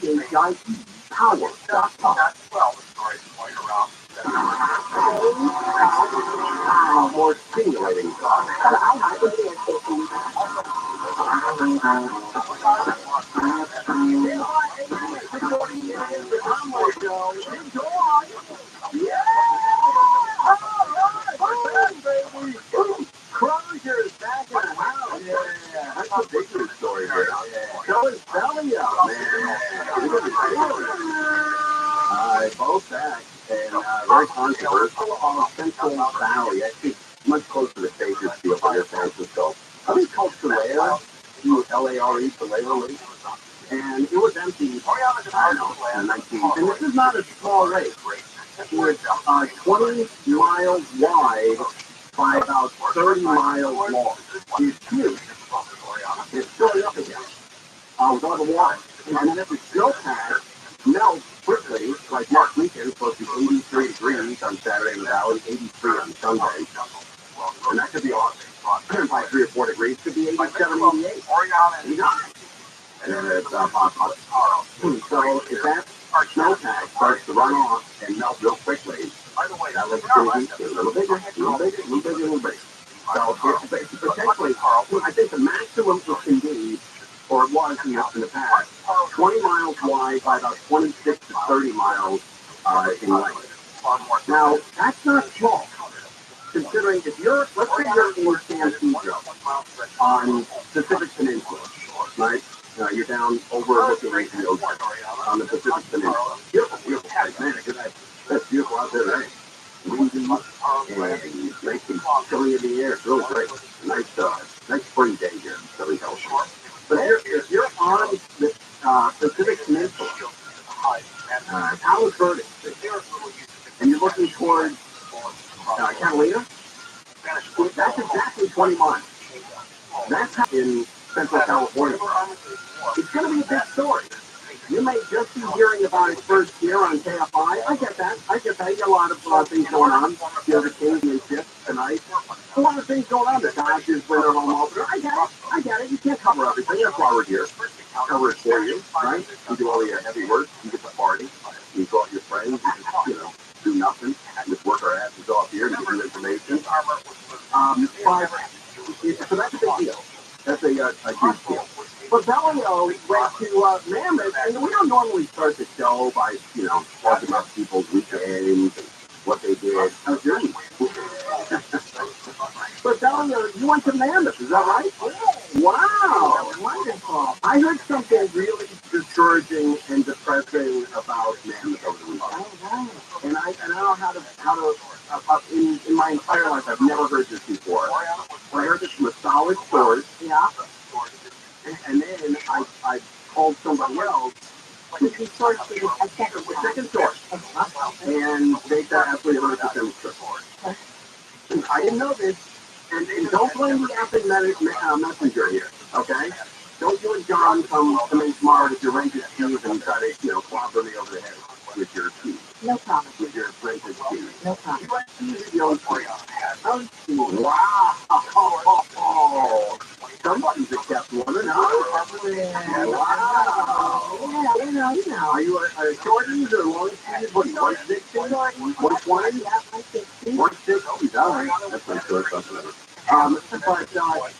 DUPHIE, Power.com. More stimulating. Closures back in the house. Yeah, that's a big news story here. So is Belly up, man. Both back and very controversial on Central Valley. Actually, much closer to Bakersfield than San Francisco. I think it's called TRILLIONAIRE, T-L-A-R-E, TRILLIONAIRE. And it was empty, I don't know, in 19. And this is not a small lake. It's 20 miles wide by about 30 miles long. It's huge. It's filling up again with all the water. And then if the snowpack melts quickly, like next weekend, it's supposed to be 83 degrees on Saturday in the Valley, 83 on Sunday. And that could be off by 3 or 4 degrees, could be 87, 88. And then it's so if that snowpack starts to run off and melt real quickly, that looks going to be a little bigger, a little bigger, a little bigger, a little bigger. So it's potentially, I think the maximum it can be, or it was in the past, 20 miles wide by about 26 to 30 miles in length. Now, that's not small, considering if you're, let's say you're in San Francisco on Pacific Peninsula, right? You're down overlooking the ocean on the Pacific Peninsula. Beautiful, beautiful place, man. That's beautiful out there today. Windy and nice and chilly in the air. It's really great. Nice spring day here in Southern California. But if you're on the Pacific Peninsula, Palos Verdes, and you're looking towards Catalina, that's exactly 20 miles. That's in Central California. It's going to be a big story. You may just be hearing about it first here on KFI. I get that. You got a lot of things going on. You know, the Canadian shift tonight. A lot of things going on. The Dodgers win their home opener. I get it. You can't cover everything. That's why we're here. Cover it for you, right? You do all your heavy work. You get the party. You go out with your friends. You just, do nothing. Just work our asses off here to get you information. So that's a big deal. That's a huge deal. But Bellio went to Mammoth, and we don't normally start the show by, talking about people's weekends and what they did. How's your week? But Bellio, you went to Mammoth, is that right? Wow, wonderful. I heard something really discouraging and depressing about Mammoth over the weekend. And I don't know how to in my entire life, I've never heard this before. I heard this from a solid source. Yeah. And then I called somebody else. A second source. And they said absolutely 100% true. I didn't know this. And don't blame the effing messenger here, okay? Don't you and John come in tomorrow with your rented shoes and try to, clobber me over the head with your shoes. No problem. With your rented shoes. No problem. Wow. Somebody's a kept woman, huh? Wow. Yeah. Are you a shorties or long sleeves? What, 160? 120? 160? All right. That's not good. But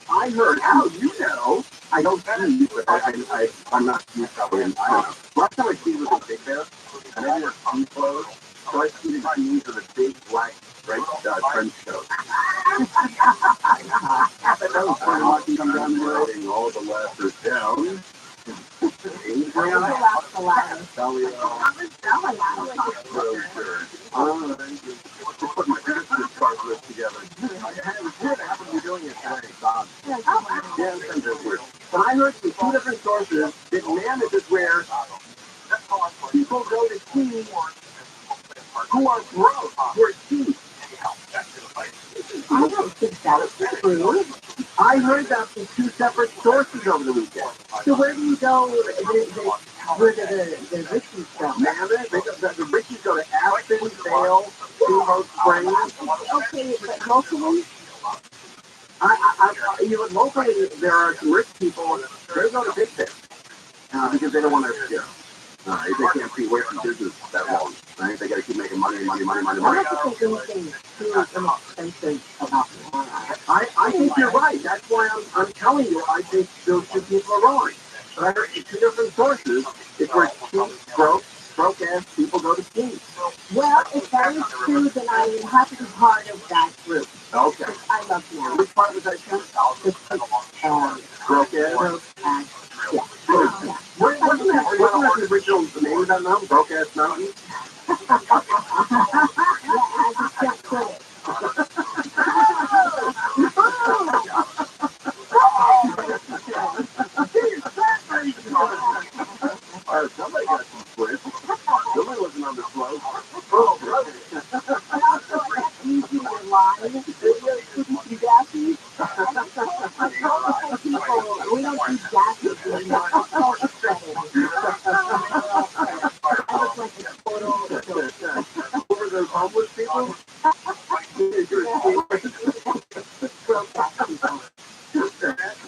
I heard, how you know, I don't see, but I'm not used to it. I don't know. Last time I see was a Big Bear, and I wore ski clothes, so I see the jeans with a big black trench coat. That was pretty lucky to come down the road and all the laughter down. Put my Christmas card list together. It was good to happen to be doing it today, Bob. But I heard from two different sources that Mammoth is where people go to ski who are broke, who are cheap. I don't think that's true. I heard that from two separate sources over the weekend. So where do you go? Where do the Richies go? Mammoth, the Richies go to Aspen, Vail, Steamboat Springs. Okay, but locally? Locally, there are some rich people, they go to Big Bear, because they don't want to scare. They can't see away from business that long, right? They got to keep making money. I don't think anything too inexpensive about Florida. I think you're right. That's why I'm telling you, I think those two people are wrong. But I heard two different sources. It's where cheap, broke-ass people go to ski. Well, if that is true, then I would have to be part of that group. Okay. I love Florida. Which part was that show? Broke-ass? Yeah. Wasn't that the original name of that mountain? Broke-ass Mountain? Yeah, I just can't put it. Somebody got some splits. Somebody wasn't on the slope. Oh, brother. Easy to line. You gassy? We don't do gassy anymore. It's called shredded. I look like a total Who were those homeless people?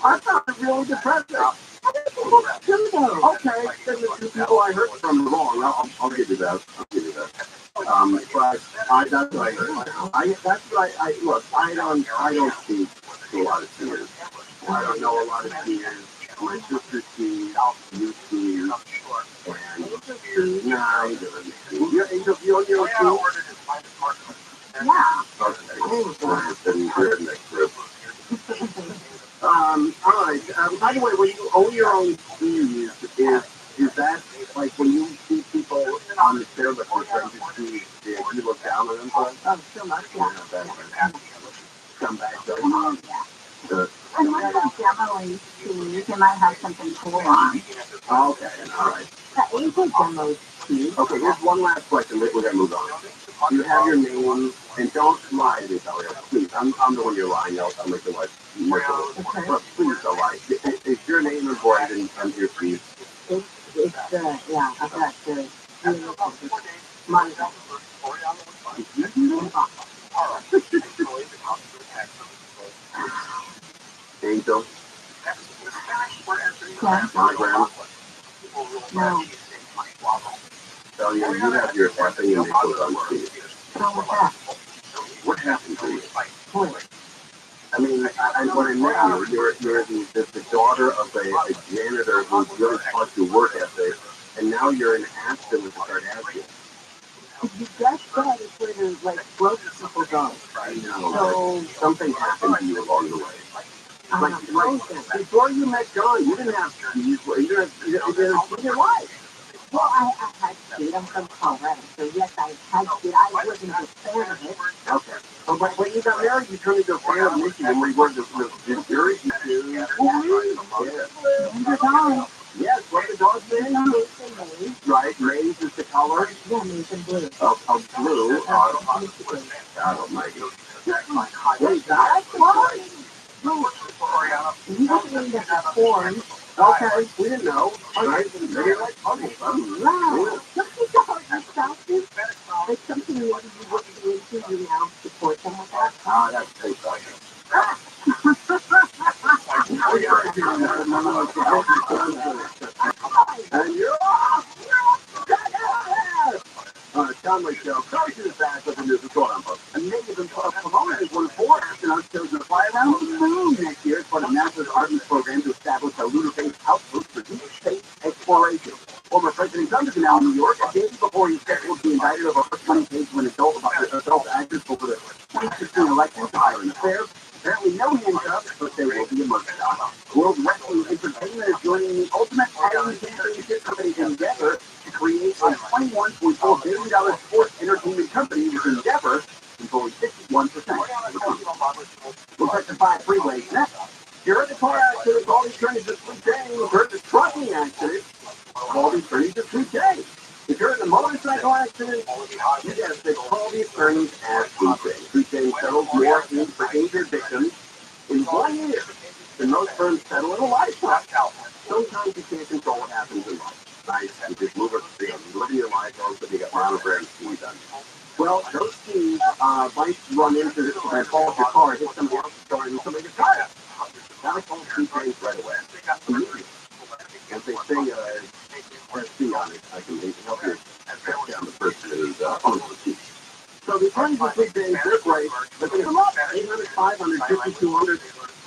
I found it really depressing. Okay, then the two people I heard from were wrong. I'll give you that. But that's what I heard. Look, I don't see a lot of skiers. I don't know a lot of skiers. My sister skis, you ski, and nah, he doesn't ski. You own your own ski? yeah. Okay, then you're in that group. All right. By the way, when you own your own skis, is that like when you see people on the stairlift or trying to ski, do you look down on them? Oh, so much, yeah. Come back. And what about demoing skis? You might have something cool on. Okay, all right. You could demo skis. Okay, here's one last question. We're going to move on. You have your name, and don't lie to me, Talia. Please, I'm the one you're lying. I'll make your life miserable. But please don't lie. Is your name embroidered on your skis? It's yeah, I've got the Monica. Angel? Monogram? No. Talia, you have your effing initials on skis. What's wrong with that? What happened to you? What? I mean, when I met you, you're the daughter of a janitor who's really taught you work ethic, and now you're in Aspen with the Kardashians. You just said it's where the broke people go. I know. So something happened to you along the way. Before you met John, you didn't have skis. You didn't have your life. Well, I had skis. I'm from Colorado, so yes, I had skis. I wasn't a fan of it. Okay. But when you got married, you turned into a fan of Michigan, where you were the Jersey dude. Named your dog. Yes, what the dog's name? Mason. Right, Maze is the color. Yeah, Mason Blue. Of blue. God almighty. Wait, that's what? You didn't name that corn. Okay, we didn't know. All right, maybe like puzzles. Wow. Something about yourself is like something maybe you wouldn't be into, you now support them with that. That's pretty funny. And you're off! Conway Show, Coach is back with a new program. And maybe the Pomona is one of 4 astronauts chosen to fly around the moon next year as part of NASA's Artemis program to establish a lunar-based outpost for deep space exploration. Former President Trump is now in New York a day before he's scheduled to be indicted over a 20-page when adult actors over the 2016 election to Iron Affairs. Apparently no handcuffs, but there will be a mugshot. World Wrestling Entertainment is joining the Ultimate Fighting Championship company Endeavor to create a $21.4 billion sports entertainment company with Endeavor controlling 51%. We'll touch the 5 freeways next. You heard the car accident, all these turning to 3K. You heard the trucking accident, all these turning to 3K. If you're in a motorcycle accident, you got to fix all these earnings as 3K. 3K settles more for injured victims in 1 year than most firms settle in a lifetime. Sometimes you can't control what happens in life. nice. You just move it, live your life, also you got monogram ski done. Well, those skis might run into this, and fall off your car, hit somebody else's car, and somebody gets hurt. Now I call ski days right away. Immediately. As they say, press C on it, I can help you track down the person who's owns the ski. So the attorneys of big days this way, look at them up, 800, 500, 5200,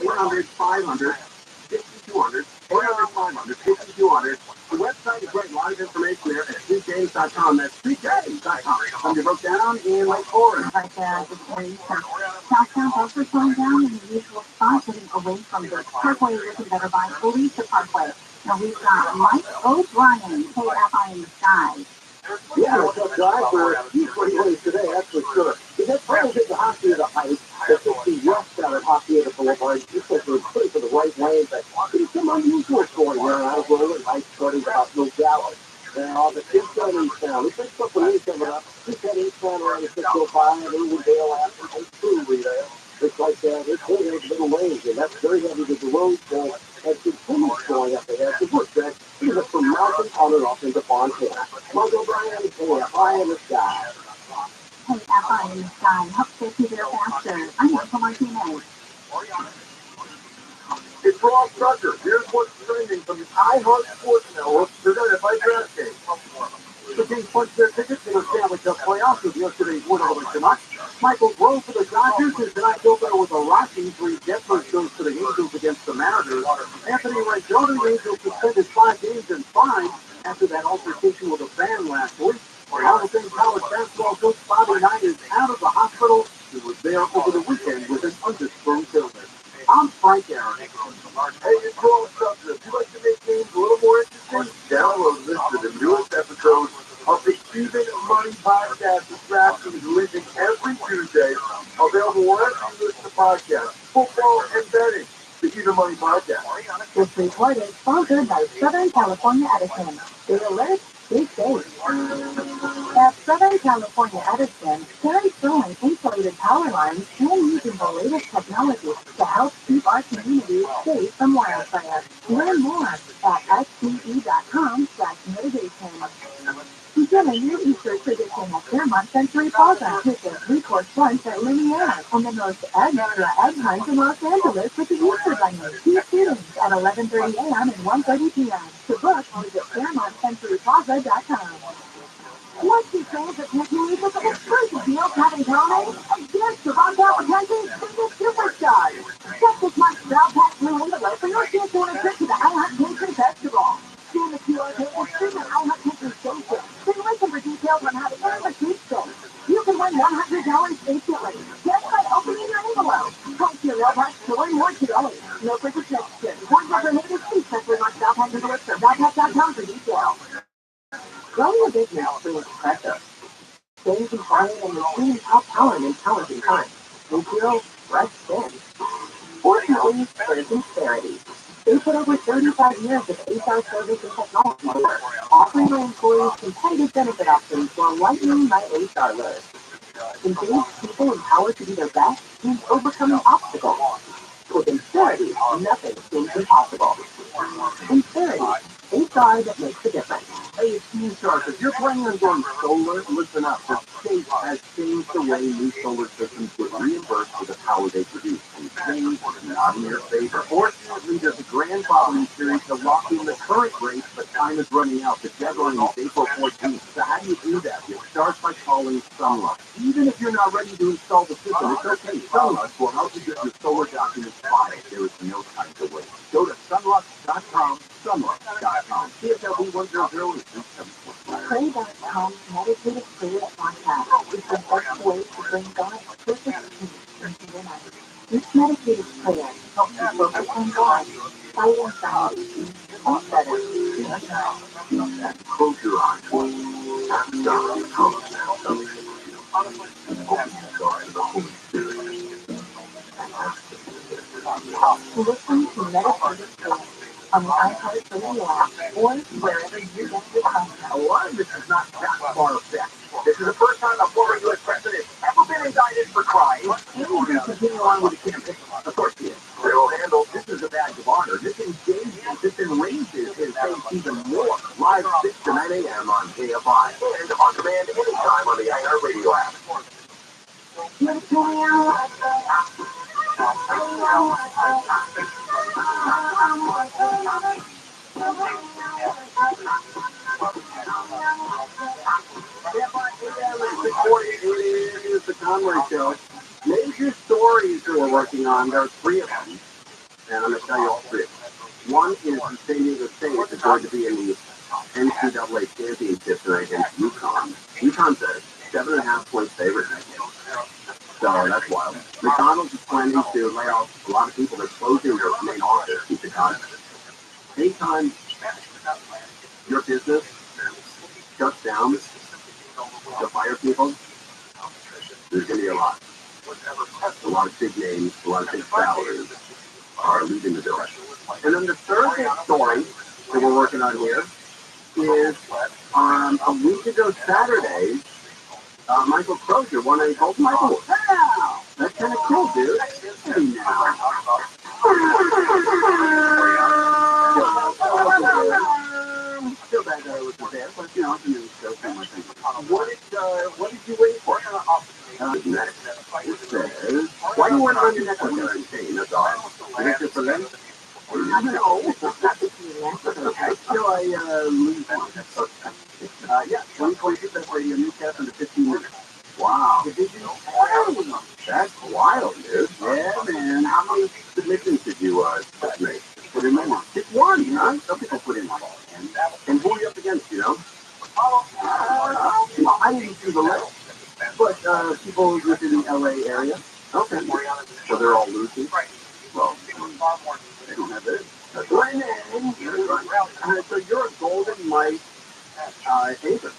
800, 500, 5200, 800, 500, 5200. The website is great, a lot of information there at streetgames.com. That's streetgames.com. Somebody broke down in Lake Forest. Like the series southbound also slowing down in the usual spot, getting away from the Parkway, looking better by Alicia Parkway. Now we've got Mike O'Brien, KFI in the sky. Yeah, what's up, guys? We're usually late today, that's for sure. Is that trying to get the hockey at a height? The 60 west out of hockey at the boulevard. You said we're putting for the right lane, but there's some unusual going here. I was rolling ice starting about no doubt. The kids got Easttown. We picked up an East coming up. We got Easttown around the 605, and Owendale after and there. It's like it's going to have middle lanes, and that's very heavy with the road as continues going up ahead. The work that is a from mountain on and off into Fontana. Mike O'Brien, KFI in the sky. KFI in the sky, helps get you there faster. I'm Michael Martinez. It's Ross Tucker. Here's what's trending from the iHeart Sports Network presented by DraftKings. The Kings punched their tickets to the Stanley Cup playoffs with yesterday's win over the Canucks. Michael Grove for the Dodgers is tonight's opener with the Rockies. Reed Detmers goes to the Angels against the Mariners. Anthony Rendon, the Angels suspended 5 games and fined after that altercation with a fan last week. All the things college basketball coach Bobby Knight is out of the hospital. He was there over the weekend with an undisclosed illness. I'm Frank Aaron. Hey, it's Ross Tucker. If you'd like to make games a little more interesting, download and listen to the newest episode of the Even Money Podcast with DraftKings, releasing every Tuesday. Available wherever you listen to podcasts, football and betting. The Even Money Podcast. This report is sponsored by Southern California Edison. They alert, be safe. At Southern California Edison, Terry Truman insulated power lines and using the latest technology to help keep our community safe from wildfire. Learn more at sce.com/mitigation. Begin a new Easter tradition at Fairmont Century Plaza with their 3-course lunch at Lumiere and the most extra egg hunt in Los Angeles with the Easter Bunny. Two students at 11:30 a.m. and 1:30 p.m. To book, visit FairmontCenturyPlaza.com. Once you save the Disney with an exclusive deal, Kevin Conley, and chance to rock out with Henry and the Superstars. Check this month's Bell Pack Blue envelope for your chance to win a trip to the iHeart Country Festival. Scan the QR code and stream at iHeart Country Station. Then listen for details on how to enter the sweepstakes. You can win $100 instantly just by opening your envelope. Come to your Walmart to learn more today. No purchase necessary. One designated fee simply on Bell Pack envelopes or bellpack.com for details. Growing a business brings pressure. Staying compliant and maintaining top power in challenging times. Nuclear, fresh spin. Fortunately, there's Insperity. They put over 35 years of HR service and technology work, offering their employees competitive benefit options while lightening my HR load. Engaged people empowered to be their best means overcoming obstacles. With Insperity, nothing seems impossible. Insperity, HR that makes a difference. Hey, it's Steve Sharp. If you're planning on going solar, listen up. The state has changed the way new solar systems get reimbursed for the power they produce. And change is not in your favor. Fortunately, there's a grandfathering period to lock in the current rates, but time is running out. The deadline is April 14th. So how do you do that? You start by calling Sunlight. Even if you're not ready to install the system, it's okay. Sunlight will help you get your solar documents filed. There is no time to wait. Go to sunlight.com, sunlight.com. CSLB 100 is Pray.com meditative prayer podcast is the best way to bring God's perfect peace into your life. This meditative prayer helps you focus on God, fight anxiety, and better close your eyes. Ask God to come and listen to meditative prayer on the iHeart Radio app or wherever you get your podcast. A lot of this is not that far-fetched. This is the first time a former U.S. president has ever been indicted for crime. And you can continue on with the campaign. Of course he is. They'll handle this is about badge of honor. This engagement, this enrages his faith even more. Live 6 to 9 a.m. on KFI and on demand anytime on the iHeartRadio app. It is the Conway Show. Major stories that we're working on. There are 3 of them, and I'm going to tell you all 3 of them. One is the San Diego State is going to be in the NCAA championship tonight against UConn. UConn's a 7.5-point favorite. So that's wild. McDonald's is planning to lay off a lot of people. They're closing their main office in Chicago. Anytime your business shuts down to fire people, there's going to be a lot. A lot of big names, a lot of big salaries are leaving the door. And then the third big story that we're working on here is a week ago Saturday, Michael Crozier won a gold medal. Wow! That's kind of cool, dude. Hey, now. I feel bad that I was there, but you know, it's a news show. What did you wait for? Next, it says, why do you want to run your neck with your chain? That's all. I guess it's for them. No. So I lose one. Yeah, 2026, that's radio newscast under 15 minutes. Wow. Division 20. That's wild, dude. Yeah, man. How many submissions did you make? Put in one. Just one, huh? Some people put in one. And who are you up against, you know? Well, I didn't see the list. But people within the LA area. Okay. So they're all losing. Well, they don't have it. That's right. So you're a golden light agent.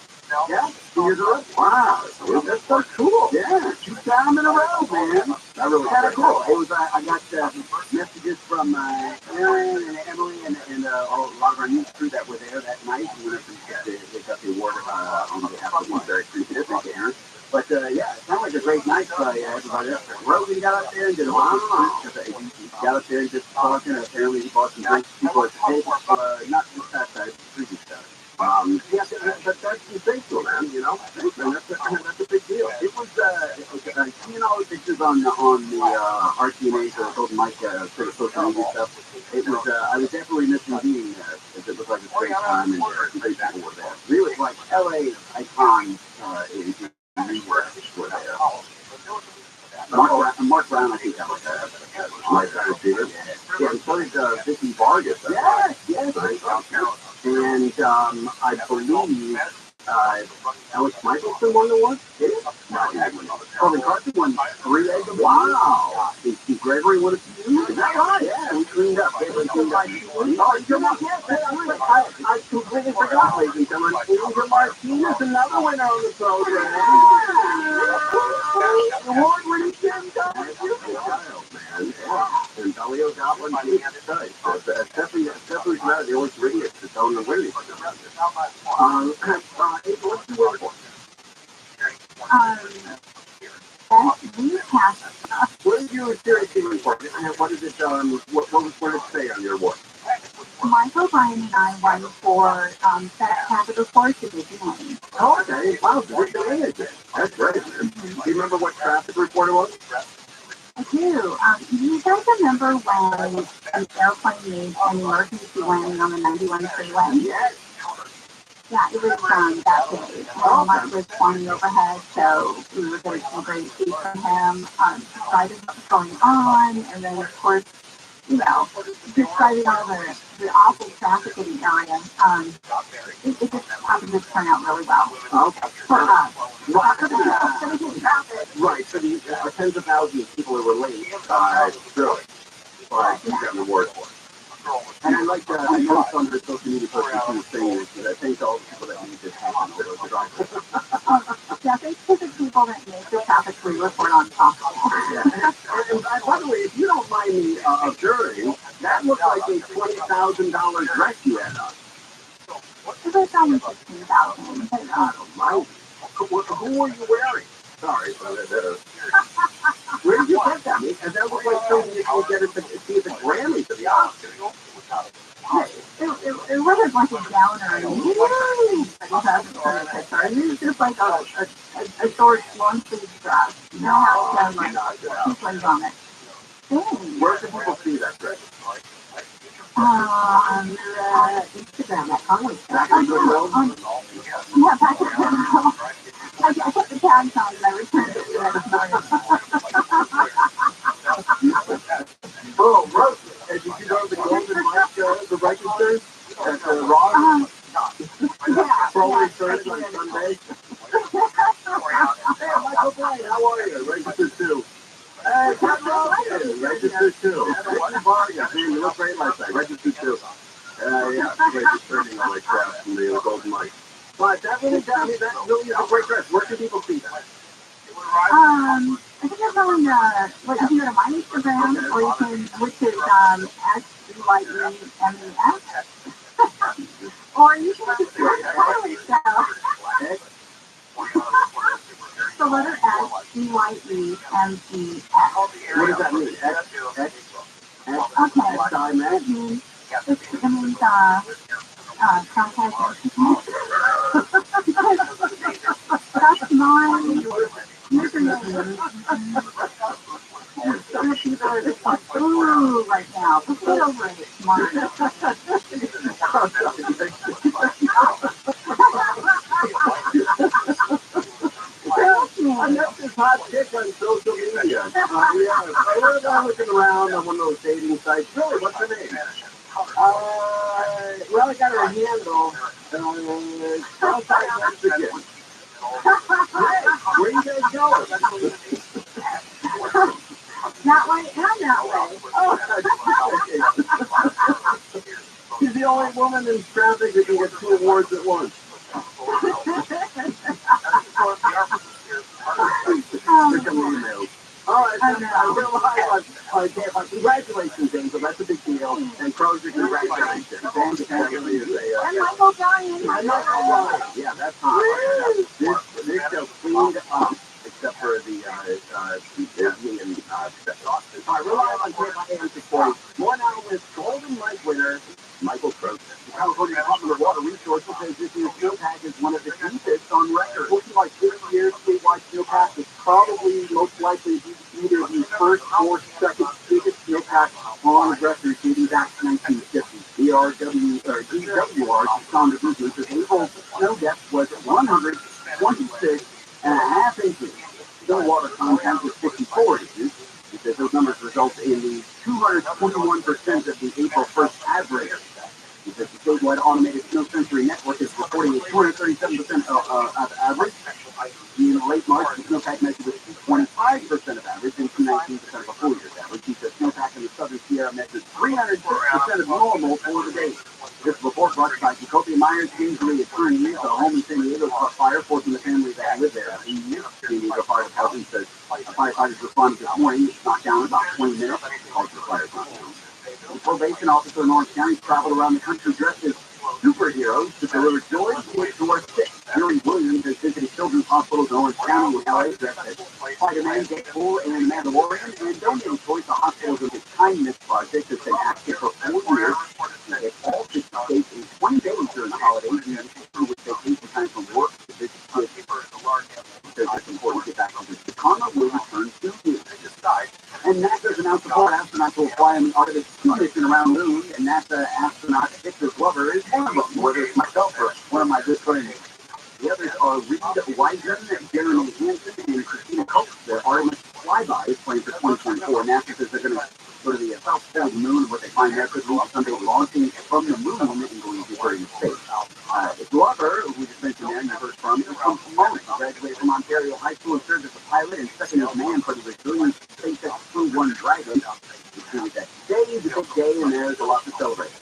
Yeah, years ago. Wow, that's so cool. Yeah, 2 times in a row, man. That really kind of cool. It was. I got messages from Aaron and Emily and a lot of our news crew that were there that night. They got the award on behalf of one very appreciative, Aaron. But yeah, it sounded like a great night for everybody else. Rosie got up there and did a lot of got up there and just talking. Apparently, he bought some drinks. People at the table, not just that side, previous side. Yeah, that's big deal, man. You know, and that's a big deal. It was, seeing all the pictures on the RTNA, the Golden Mike sort of social media stuff. It was, I was definitely missing being there. It looked like a great time, and great people were there. Really, like LA icons in were there. Mark Brown, I think that was my favorite theater. Yeah, and so did Vicky Vargas. Yes. Right? And I believe Alex Michelson won the one. Did it? No, Colin Carson won 3 eggs. Wow. Steve Gregory won a few. Is that right? Yeah, we cleaned up. Oh, you're not yet. I completely forgot, ladies and gentlemen. Angel Martinez, another winner on the program. Award-winning Tim Thomas. And Dalio got one too. It's definitely not the only 3 that's on the winning. What's the word for? What did you seriously report? What did it what did it say on your award? Michael, Brian, and I won for Capital Force Division 1. Oh, okay. Wow, that's great. Do you remember what traffic report it was? I do. Do you guys remember when an airplane made an emergency landing on the 91 freeway? Yes. Yeah, it was that day. Mark was flying overhead, so we were getting some great feed from him, describing what was going on, and then, of course, you know, describing all the awful traffic in the area. It just happened to turn out really well. Okay. For us. Right, so the tens of thousands of people who were late, really, but you got an award for it. And I like that. I know some of the social media posts saying that I thank all the people that made this happen. Yeah, thanks to the people that make the traffic we report on top. Yeah. And by the way, if you don't mind me observing, that looked like a $20,000 dress you had on. It was only $15,000. Who were you wearing? Sorry, but Where did you get that? And that was like something you could get it to see the Grammy, to be honest. It wasn't like a downer. It was just like a short, long sleeve dress. You know how it has like two plays on it. Where can people see that dress? Instagram at college. Yeah, I put the tags on and I returned it to Oh, Rose, did you go to the Golden Mike, the Register at the Rock? Probably started on Sunday. Hey, Michael Blaine, how are you? Register 2. Hey, Ken Rogan, Register 2. You look great last night. Register 2. Yeah, registering all like crap from the Golden Mike. But that really got me. That really is a great dress. Where can people see that? I think it's on, you can go to my Instagram, or you can, which is, SYEMES, or you can just do it yourself. The letter SYEMES. What does that mean? Okay. It means, that's my username. Some people are just like, ooh, right now. Let's get over it, smart. I met this hot chick on social media. I was looking around on one of those dating sites. Really, what's her name? Well, I got her handle. Where you guys going? That way and that way. Oh, she's the only woman in traffic that can get 2 awards at once. All right, I realize congratulations, Angel. That's a big deal. And Crozier, congratulations. And Michael Bryan. Yeah, that's hot. This show cleaned up, except for the Disney and stuff. All right, we're live on KFI More now with Golden Mike winner, Michael Crozier. The California Department of Water Resources says this year's snowpack is one of the deepest on record. Looking like this year's statewide snowpack is probably most likely either the first or second biggest snowpack on record dating back to 1950. DWR, Sandra Business, says April's snow depth was 126.5 inches. Snow water content was 54 inches. He says those numbers result in the 221% of the April 1st average. He says the statewide automated snow sensory network is reporting a 237% of average. In late March, the snowpack measured 25% of average and 19% of a full year's average. He says snowpack in the southern Sierra measured 306% of normal for the day. This report brought by Jacoby Myers, Kingsley attorneys. A home in San Diego caught fire, forcing the family that lived there. The San Diego Fire Department says firefighters responded this morning. It's knocked down in about 20 minutes. Also, the fire's not down. A probation officer in Orange County traveled around the country dressed as superheroes to deliver joy to kids who are sick. Jerry Williams has visited children's hospitals in Orange County and LA dressed as Spider-Man, Deadpool, and Mandalorian, and donated toys to hospitals with the Kindness Project that's been active for 4 years. It's all 50 states in 20 days during the holidays, and people with vacation time from work to visit kids. Because it's important to get back home. The karma will return to you. And NASA's announced the 4 astronauts will fly on the Artemis 2 mission around the moon, and NASA astronaut Victor Glover is one of them, whether it's myself or one of my good friends. The others are Reed Wiseman, Jeremy Hansen, and Christina Coates. The Artemis flyby is planned for 2024. NASA says they're going to go to the south pole of the moon, what they find there could be something launching from the moon and going deeper into space. Glover, who we just mentioned there, you heard from, is from Pomona. He graduated from Ontario High School and served as a pilot and second in command for the resilient SpaceX Crew 1 Dragon. That today is a big day, and there's a lot to celebrate.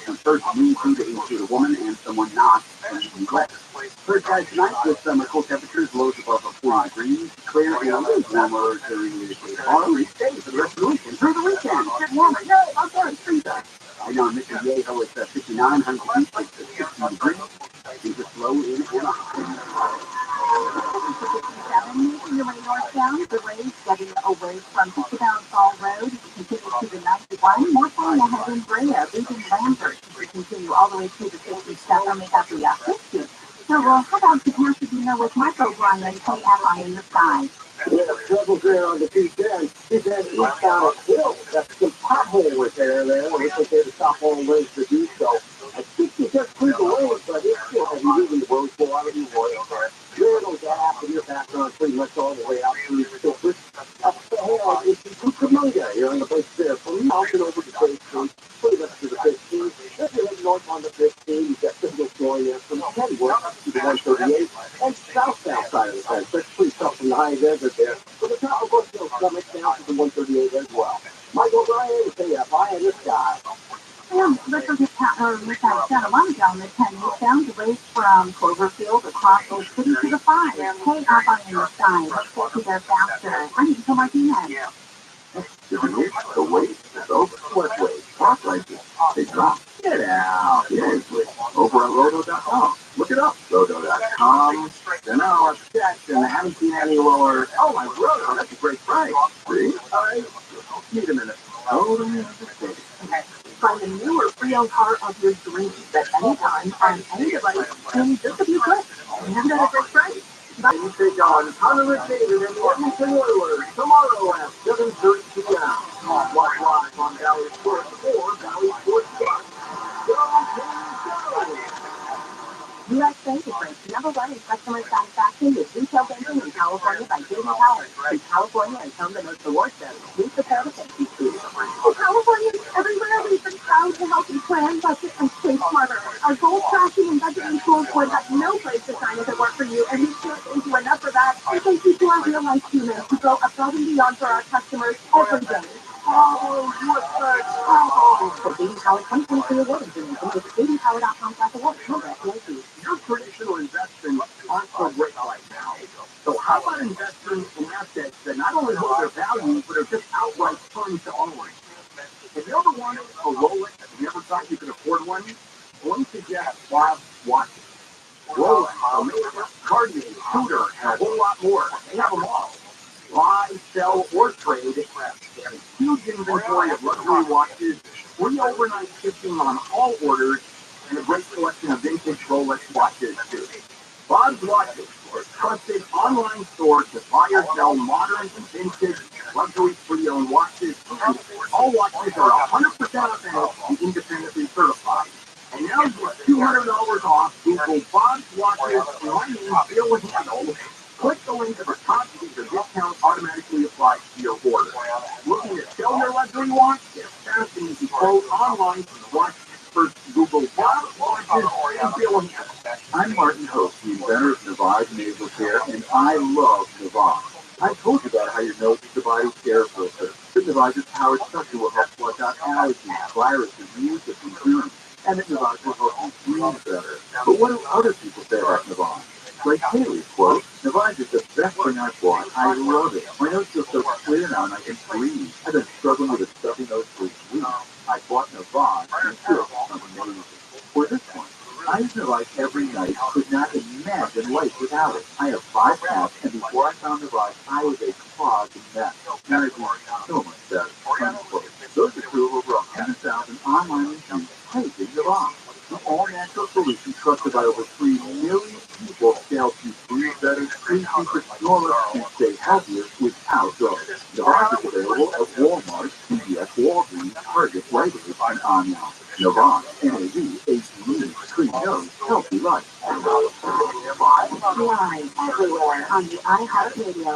And first, we need to include a woman and someone not. First guys tonight with summer cold temperatures, lows above 40 degrees, clear and a little warmer during the day. On each day for the rest of the week and through the weekend. It's warmer. No, I'm sorry, it's freezing. Right now in Mission Viejo, it's 59, 100 degrees, 60 degrees. Things are slow in Anaheim. Making your way northbound, the waves Road continues to the 91. More time ahead in Brea, leaving Lambert to continue all the way to the 57. We got the 50. So, how about the Pasadena with Michael Bryan, KFI in the sky? Yeah, trouble there on the 210. He's heading eastbound at Hill. That's some pothole repair there. We think they have to stop all lanes to do so. I think he just through the lane, but it's still heavy moving the road for out of the Royal there. Little gap in your background pretty much all the way out through the filter. Up the hill, it's Cucamonga here on the place there. From mountain over to Bay Street, pretty much to the 15. If you're heading north on the 15, you've got signals going there from Kenworth to the 138 and southbound side of the fence. That's pretty tough from the high desert there. So the top of Brookfield Summit down to the 138 as well. Michael Bryan, KFI, and this guy. Let's look at Santa Monica on the 10 eastbound, the race from Cloverfield across Old City to the 5. KFI in the sky. Let's get to there faster. I'm Nico Martinez. The weight, those sweatways, talk like this. They drop. Get out. Seriously. Over at Roto.com. Look it up. Roto.com. And now I've checked and I haven't seen any lower. Oh, my brother, that's a great price. See? All right. Wait a minute. Totally understand. Okay. Find a new or pre-owned car of your dreams at any time on any device in just a few clicks. And have it at a great price. And you take on Conor McDavid and the Edmonton Oilers tomorrow at 7:30 p.m. Watch live on Valley Sports or Valley Sports Plus. Go, Kings, go! U.S. Bank is ranked number one in customer satisfaction with retail banking in California by J.D. Power. And California has come the most awards so please prepare to thank you too. Oh, Californians everywhere, we've been proud to help you plan, budget, and save smarter. Our goal tracking and budgeting tools were that no place to sign if it worked for you, and we can't thank you enough for that. And thank you to our real-life humans who go above and beyond for our customers every day. Oh, for JD Power 2023 awards, visit jdpower.com/awards. Your traditional investments aren't so great right now. So how about investing in assets that not only hold their value, but are just outright fun to own? Have you ever wanted a Rolex? Have you ever thought you could afford one? Let me suggest Bob's watches. Rolex, Omega, Cartier, Tudor, and a whole lot more. They have them all. Buy, sell, or trade. They have a huge inventory of luxury watches, free overnight shipping on all orders, and a great selection of vintage Rolex watches, too. Bob's Watches are a trusted online store to buy or sell modern and vintage luxury pre-owned watches. And all watches are 100% authentic and independently certified. And now you get $200 off. Google Bob's Watches and my name, Bill Handel. Click the link at the top to get your discount automatically applied to your order. Looking to sell your luxury watch? Get fast and easy quote online from watch experts. Google Bob's Watches and Bill Handel. I'm Martin Hope, the inventor of Navage Nasal Care, and I love Navage. I told you about how your nose is divided care filter. The Navage's powered suction will help flush out allergies, viruses, mucus, and germs. And the Navage will help you breathe better. But what do other people say about Navage? Like Haley, quote, Navage is the best thing I've bought. I love it. My nose feels so clear now and I can breathe. I've been struggling with a stuffy nose for weeks. I bought Navage and it feels amazing. For this one, I use Navage every night. Could not imagine life without it. I have 5 cats, and before I found Navage, I was a clogged mess. Now I do so much better. Unquote. Those are true of over 100,000 online reviews praising Navage. The all-natural solution trusted by over 3 million people to help you breathe better, sleep deeper, snore less, and stay healthier without drugs. Navage is available at Walmart, CVS, Walgreens, Target, Rite Aid, and online. Navage, N-A-V-H-E, Tree Nose, Healthy Life. Live everywhere on the iHeartRadio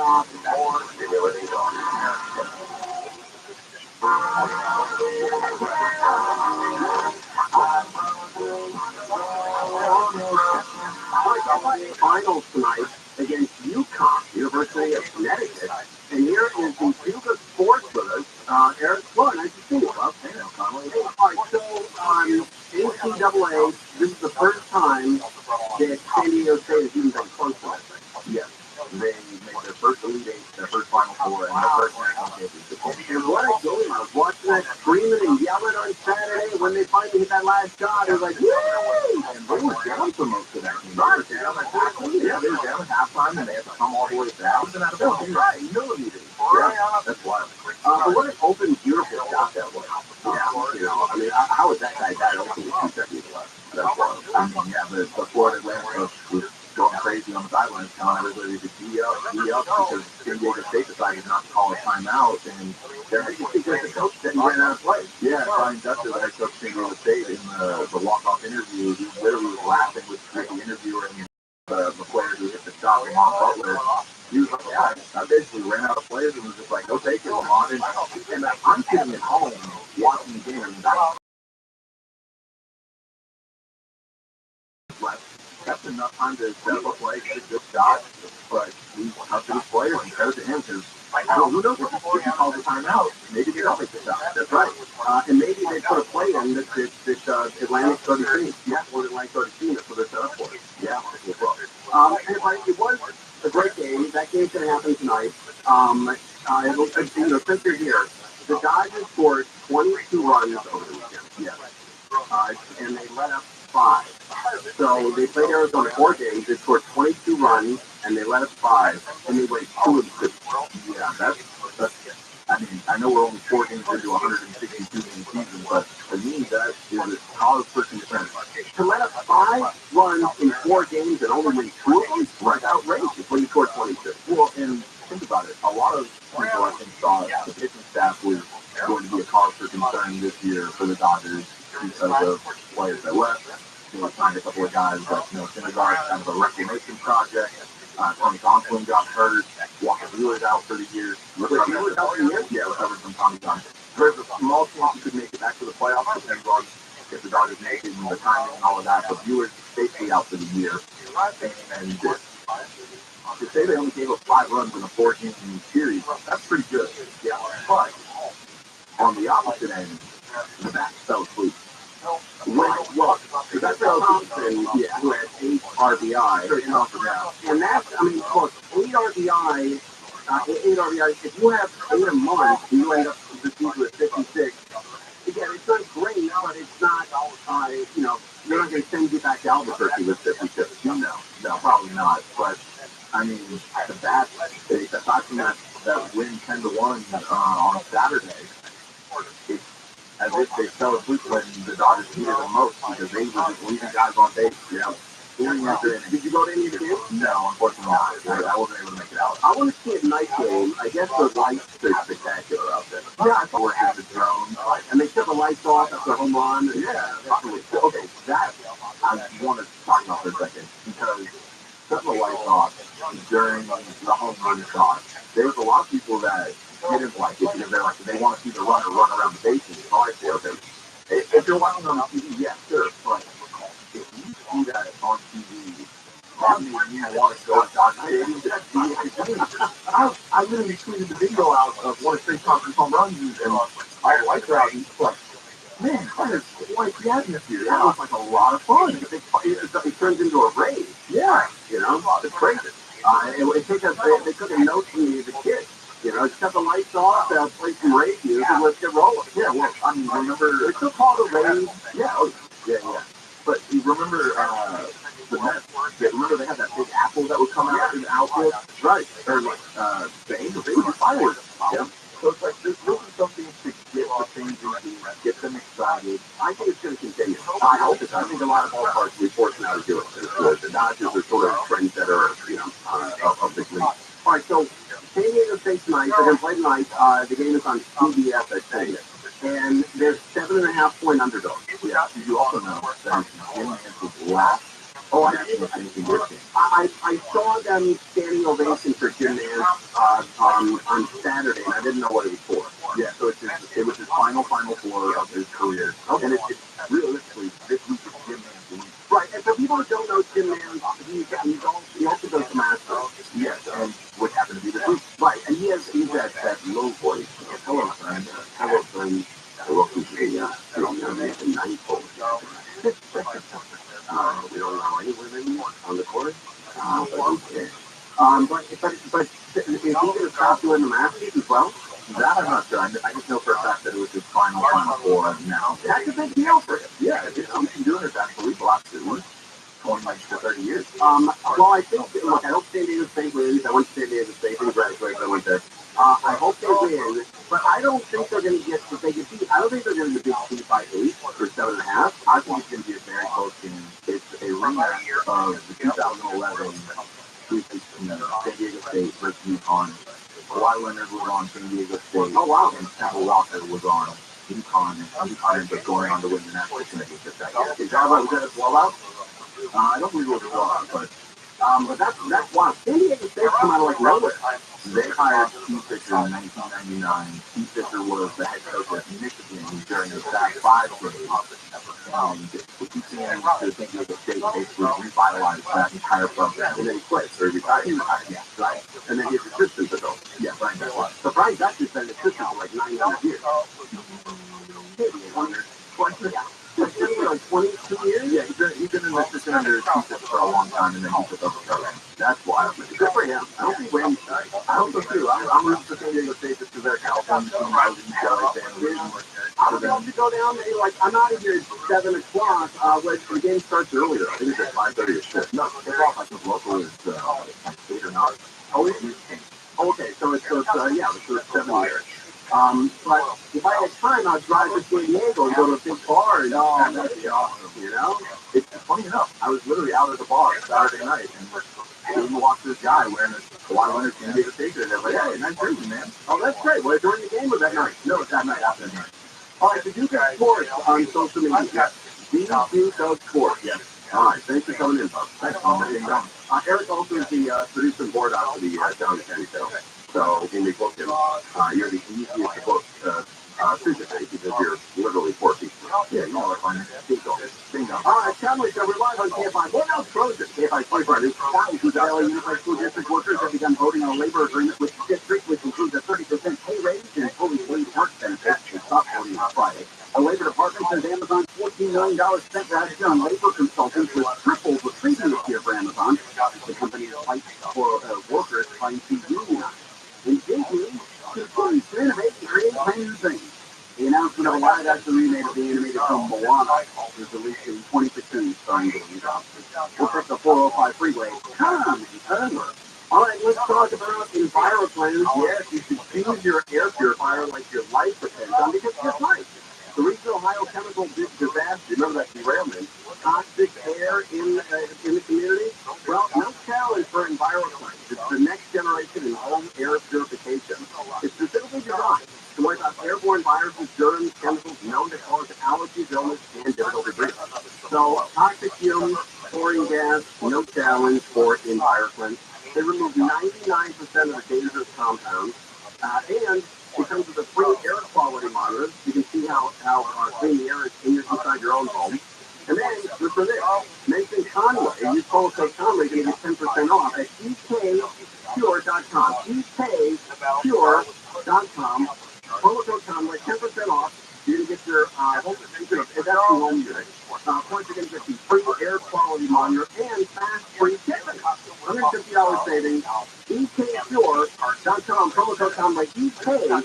Finals tonight against UConn, University of Connecticut. And here is the Cuba Sports with us. Eric, well, nice to see you, Bob. Hey, all right, so NCAA, this is the first time that San Diego State has even been close to it. Yes. They made their first Elite Eight, their first Final Four, and their first national championship. And what a game. I was watching that screaming and yelling on Saturday when they finally hit that last shot. It was like, woo! And they were down for most of that game. They were down at halftime. Yeah, they were down at halftime, and they had to come all the way down. Right, millimeters. Yeah, that's wild. But what an open a beautiful shot that way. I mean, how is that guy died only 2 seconds left? That's wild. I mean, yeah, but the Florida Atlantic was going crazy on the sidelines, telling everybody to be up, because San Diego State decided not to call a timeout, and they're because the coach said he ran out of play. Yeah, Brian Dutcher, the head coach of San Diego State, in the walk-off interview, he literally was laughing with the interviewer and the player who hit the shot, Lamont Butler. He was like, yeah, I basically ran out of players and was just like, go take it, Lamont. And I'm sitting at home watching the game, and that's enough time to set up a play, get a good shot, but we have to these players and credit to him because who knows if he calls a timeout. Maybe they don't make the shot. That's right. And maybe they put a play in that Atlantic 30 yeah, or Atlantic 30 that's what they're set up for. Yeah, and it was a great game. That game's going to happen tonight. Since they're here, the Dodgers scored 22 runs over the weekend. Yes. And they let up 5. So they played Arizona 4 games. They scored 22 runs, and they let us 5, and they went 2 of 2. Yeah, that's. I mean, I know we're only 4 games into 162 game season, but for me, that is a college person defense. To let up 5 runs in 4 games and only win 2 of them, right, outrageous when you score 22. Well, and think about it. A lot of people, I think, thought the pitching staff was going to be a cause for concern this year for the Dodgers because of players that left. They signed a couple of guys like, Syndergaard, kind of a reclamation project. Tommy Gonsolin got hurt. Walker Buehler's out for the year. Buehler's out for the year? Yeah, recovered from Tommy Gonsolin. There's a small chance you could make it back to the playoffs, depends on if the Dodgers make it and the timing and all of that. But Buehler's basically out for the year. And to say they only gave up 5 runs in a 4-game series, that's pretty good. Yeah, but on the opposite end, the back fell asleep. Well, that's Thompson, who had 8 RBI. And that's, I mean, look, 8 RBI, 8 RBI, if you have 8 a month, you end up the season with 56. Again, it's not great, but it's not, you're not going to send you back to Albuquerque with 56. No, probably not. But, I mean, the bat, aside from that win 10-1 on Saturday, it's as if they fell asleep when the Dodgers needed them most because they were just leaving guys on base. Yeah. Did you go to any of the games? No, unfortunately not. I wasn't able to make it out. I want to see a night game. I guess the lights are spectacular out there. Yeah, I thought working the drone. And they shut the lights off after home run. Yeah, definitely. Okay, that I want to talk about for a second because shutting the lights off during the home run shot, there's a lot of people that didn't like it because they're like, they want to see the runner run around the bases. So I say, okay, if you're watching on TV, yeah, sure, but if you see that on TV, that made me want to go to Dodger Stadium to see it. I literally tweeted the video out of one of Trace Thompson's home runs, and all the lights are out, and it's like, man, that is quite the atmosphere. That was like a lot of fun. It turns into a rave. Yeah, it's crazy. They took a note from me as a kid. Shut the lights off, play some rave music, and let's get rolling. Yeah, well, I mean, remember, it's still called a rave. Yeah, yeah. But you remember the Mets? Remember they had that big apple that would come out in the outfield? Right. Or like the Angels, they would do fireworks. Yeah. So it's like there's really something to get the things into, get them excited. I think it's going to continue. I hope it. I think a lot of ballparks we fortunate to do it. The Dodgers are sort of trendsetter, of the league. All right, so San Diego State tonight. They're going to play tonight. The game is on CBS, I think. And they're 7.5-point underdogs. Yeah, you also know that Jim Nance was last. Oh, I saw them standing ovation for Jim Nance on Saturday, and I didn't know what it was for. Yeah, so it was his final four of his career. Okay. And it's realistically, this week is Jim Nance's week. Right, and for people who don't know Jim Nance, he also does the Masters. Yes, and what happened to be this week. Right, and he's that low voice. Hello, friend. Hello, friend. Welcome to the ninth hole. We don't know anywhere anymore on the court. Okay. But is he going to stop doing the Masters as well? That I'm not sure. I just know for a fact that it was his final four now. That's a big deal for him. Yeah, he's been doing it actually for the last 20 to 30 years. Well, I think, look, I hope San Diego State wins. I went to San Diego State. I graduated. I went there. I hope they win. But I don't think they're going to get, if they get beat, I don't think they're going to get beat by 8 or 7.5. I think it's going to be a very close game. It's a rematch of the 2011 San Diego State versus UConn. Kawhi Leonard was on San Diego State. Oh, wow. And Kemba Walker was on UConn. And UConn ended up going on to win the national championship that year. Was that a blowout? I don't believe it was a blowout, but that's why San Diego State come out of like nowhere. They hired Steve Fisher in 1999. Steve Fisher was the head coach at Michigan during the Fab 5 days. He came to San Diego State and basically revitalized that entire program. And then he quit, or he retired. Yeah, right. And then his assistant took over. Yeah, Brian Dutch. So Brian Dutch has been an assistant for like 900 years. Maybe 100. Like 22 years? Yeah, he's been an assistant under Steve Fisher for a long time, and then he took over the program. That's wild. Good for him. I don't think Randy's sorry. I hope so too. I'm rooting for San Diego State just because they're California team. I was in I would love to go down there. Like, I'm out of here at 7 o'clock. The game starts earlier. I think it's at 5:30 or 6. No, they're off. I think local is 8 or 9. Oh, it's okay. So it's 7 here. But if I had time, I'd drive to San Diego and go to a big bar. And that'd be awesome, you know? It's funny enough. I was literally out at the bar Saturday night, and we walked this guy wearing a Kawhi Leonard San Diego State shirt. They're like, hey, nice jersey, man. Oh, that's great. Well, during the game or that night? No, it's that night, after that night. All right, so do get sports on social media. Yes. Do sports. Yes. All right, thanks for coming in, folks. Thanks for coming in. Eric also is the producer and board out for the Down County Show. So when we book him, you're the easiest to book physically because you're literally 4 feet. Yeah, you know what I'm saying. All right, Cowboys, so we're live on KFI. What else Trojan? KFI 24 News. Counties whose LA Unified School District workers have begun voting on a labor agreement with the district, which includes a 30% pay raise and fully paid work benefits. It's stop voting on Friday. The Labor Department says Amazon's $14 million spent last year on labor consultants was tripled the previous year for Amazon. The company is fighting for workers trying to unionize. And Disney continues to innovate and create brand new things. The announcement of a live-action remake of the animated film Moana was released in 2016, starring Disney. We'll take the 405 freeway. Come and onward. All right, let's talk about EnviroCleanse. Yes, you should choose your air purifier like your life depends on, because it's your life. The recent Ohio chemical disaster, remember that derailment, toxic air in the community? Well, no challenge for EnviroCleanse. It's the next generation in home air purification. It's specifically designed to wipe out airborne viruses, germs, chemicals known to cause allergies, illness, and difficulty breathing. So, toxic fumes, chlorine gas, no challenge for EnviroCleanse. They remove 99% of the dangerous compounds, and it comes with a free air quality monitor. You can see how clean the air is inside your own home. And then, look for this. Mention Conway. And use promo code Conway, you're going to get 10% off at ekpure.com. ekpure.com. Promo code Conway, 10% off. You're going to get your home unit. Plus, you're going to get the free air quality monitor and fast free shipping. $150 savings. ekpure.com. Promo code Conway. ekpure.com.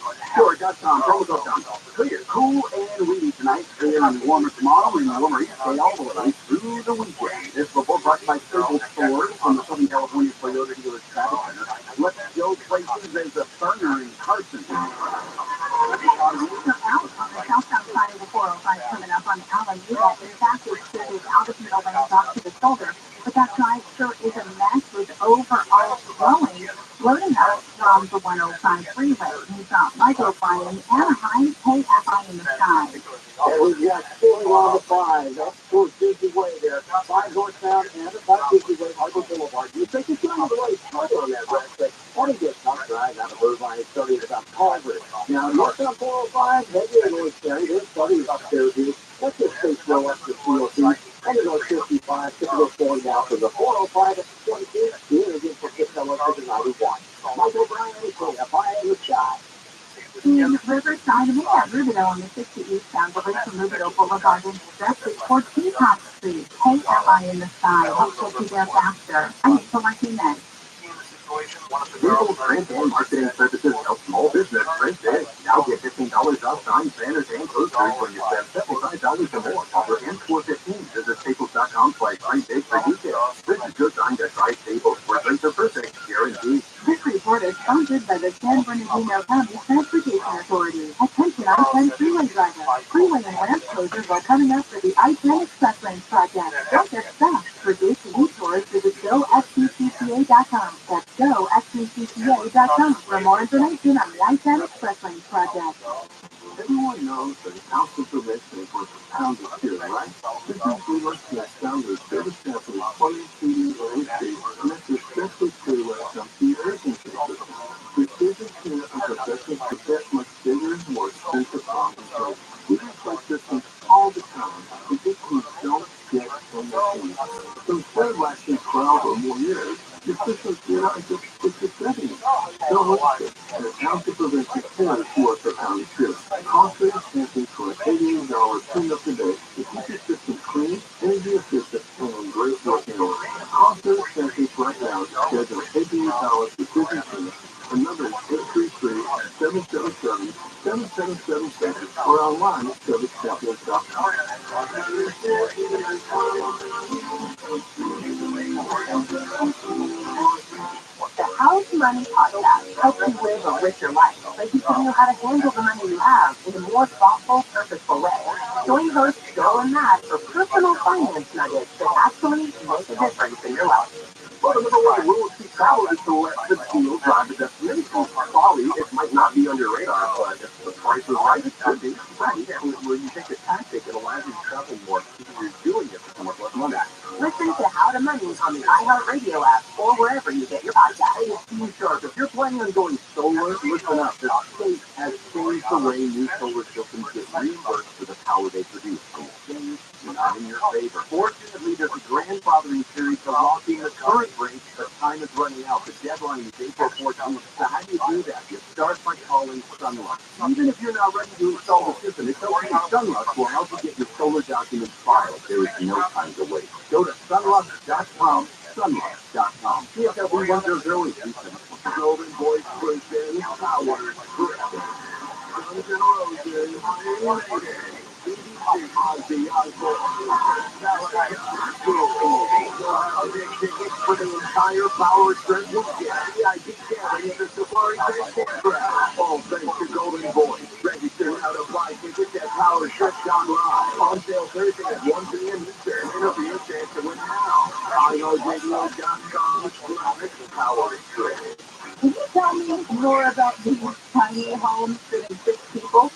Promo code Conway. Clear, cool, and windy tonight. And warmer tomorrow and warmer each day all the way through the weekend. This is brought by Circle Stores on the Southern California Toyota Dealer Traffic Center. Let's go places as a burner in Carson. Out on the southbound side of the 405 coming up on Alameda, in fact, it's Albertville lanes off to the shoulder, but that drive sure is a mess with overall slowing, loading up from the 105 freeway. We've got Michael flying Anaheim, KFI in the sky. And we've got 4 on the 5. That's for Disney Way there. 5 northbound and 5 Disney Way, Michael Boulevard. You think it's going the right target on that rest, but that'll get tough drive out of Irvine, starting about Culver. Now, northbound 405, heavy and North County, they're starting about Fairview. Let's just stay slow up to 302. And then North 55, typical slowing down for the 405 at 22. Here again for Kittello to the 91. Michael Bryan, KFI in the sky. In Riverside, we have Rubio on the 60 eastbound, away from Rubio Boulevard into Justice for Teapot Street. KFI in the sky. Hope to be there faster. Thanks for watching that. Google print and marketing services help small business print big. Now get $15 off signs, banners, and posters when you spend $75 or more. Offer M415. Visit staples.com/print big for details. This is your time to try Staples, where prints are perfect, guaranteed. This report is sponsored sponsored by the San Bernardino County Transportation Authority. Attention I-10 freeway drivers. Freeway and ramp closures are coming up for the I-10 Express Lanes project. Don't get stuck. For dates and detours, visit GoFCCCA.com. That's GoFCCCA.com for more information on the I-10 Express Lanes project. Everyone knows that an ounce of prevention is worth a pound of cure, right? This is Blue that found the service sample of 20 CD or AC, and that's especially true when it comes to your air conditioning system. Precision care and professionals protect much bigger, more expensive problems, so we replace systems all the time, but this one don't get from the team. So instead of lasting 12 or more years, your system's good on just 6 or 7 years. Don't waste it. An ounce of prevention care is worth a pound of cure. Coffee samples for $88 cleanup today to keep your system clean, energy efficient, and great working order. Coffee samples right now schedule $88 for precision cleanup. The number is 833-777-7777 or online at servicechampions.com. The House Money Podcast helps you live a richer life by teaching you how to handle the money you have in a more thoughtful, purposeful way. Join hosts Joel and Matt for personal finance nuggets that actually make a difference in your life. Well, the number one rule of travel is to let the deal drive the destination. Probably it might not be on your radar, but if the price is right, it could be. Right, yeah, when you take a tactic, it allows you to travel more because you're doing it for so much less money. Listen to How to Money on the iHeartRadio app or wherever you get your podcast. Hey, it's Steve Sharp. If you're planning on going solar, listen up. The state has changed the way new solar systems get reimbursed for the power they produce. And things are not in your favor. Fortunately, there's a grandfathering period to lock in the current rate, but time is running out. The deadline is April 14th. So how do you do that? You start by calling Sunlux. Even if you're not ready to install the system, it's okay. Sunlux will help you get your solar documents filed. There is no time to wait. Go to sunlux.com. Sunlux.com. CFW 100 in Houston. Golden Boys Station, Howard, Griffin. Guns N' Roses, BBC, Ozzy tickets for the entire Power Trip weekend. VIP gathering at the Safari Campground. All thanks to Golden Boys. Register now to buy tickets at PowerTrip.live. On sale Thursday at 1 p.m. Eastern. Interview your chance to win now. iHeartRadio.com/Power Trip. Can you tell me more about these tiny homes fitting 6 people?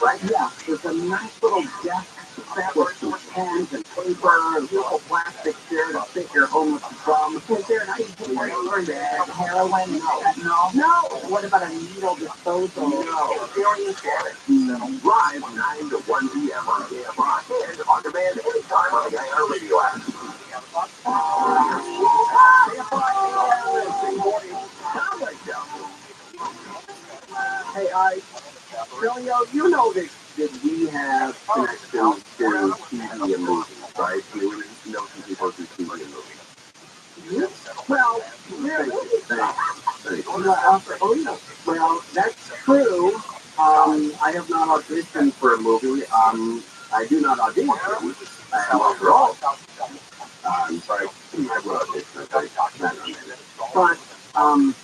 Right, yeah. There's a nice little desk set with some pens and paper and a little plastic chair to fit your homeless bum. Is there an ice cream or Heroin? No. No. What about a needle disposal? No. Experience it. Live 9 to 1 p.m. on KFI and on demand anytime on the iHeartRadio app. Hey, Trilio, you know that we have connections to TV and movies, right? You know some people do TV and movies. Well, well, that's true. I have not auditioned for a movie. I do not audition. After all, I'm sorry, I will audition.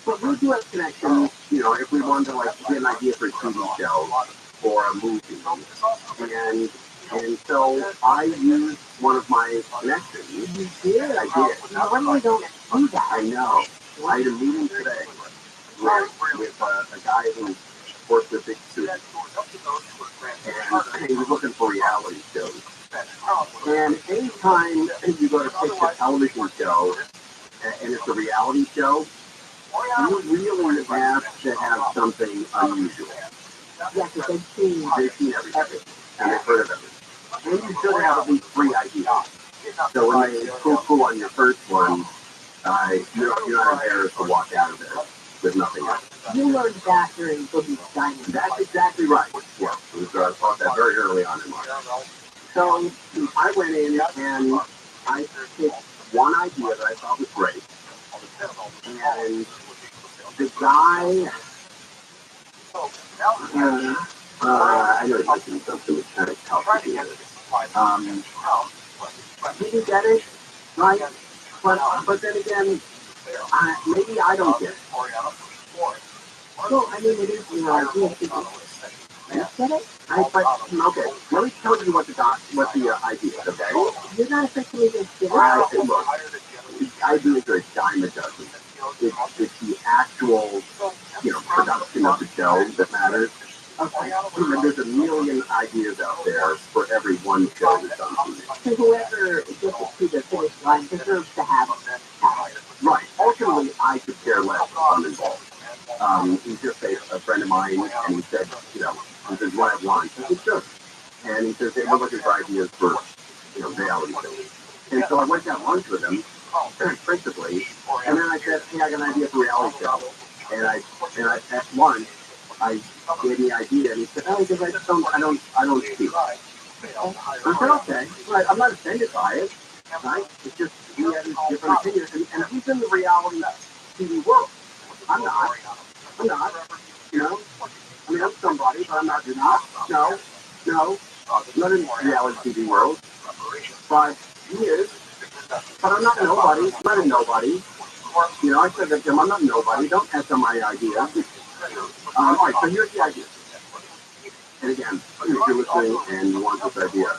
But we do have connections, you know, if we want to, like, get an idea for a TV show or a movie. And so I used one of my connections. You did? I did. Normally don't do that. I know. I had a meeting today with a guy who works with Big Suit. And he was looking for reality shows. And anytime you go to pitch a television show, and it's a reality show, you really have to have something unusual. Yeah, because they've seen everything. And they've heard of everything. And you should have at least 3 ideas. So when they poo-poo on your first one, you're not embarrassed to walk out of there with nothing else. You learned that during Boogie Dining. That's exactly right. Yeah, I taught that very early on in life. So I went in and I picked one idea that I thought was great. And the guy, I know he's making something that's kind of tough to do. He didn't get it, right? But then again, maybe I don't get it. Well, I mean, it is your idea. You get it? Okay, let me tell you what the idea is, okay? You're not officially just get it. I said, look, the idea is a dime a dozen. It's the actual, production of the show that matters. Okay. There's a million ideas out there for every one show that's on TV. So whoever gets it to the finish line deserves to have it. Right. Ultimately, I could care less if I'm involved. He's just a friend of mine, and he said, he says, "You want to have lunch?" I said, "Sure." And he says, "Hey, we're looking for ideas for, reality shows." And so I went to have lunch with him, principally, and then I said, "Hey, I got an idea for a reality show." And I at lunch, I gave the idea, and he said, "Oh, because I don't see." I said, "Okay, right. I'm not offended by it, right? It's just he has a different opinion, and he's in the reality TV world. I'm not. I mean, I'm somebody, but I'm not. No. I'm not in the reality TV world, but he is. But I'm not nobody. I'm not a nobody. I said to him, I'm not nobody. Don't ask on my idea. All right, so here's the idea. And again, if you're listening and you want this idea,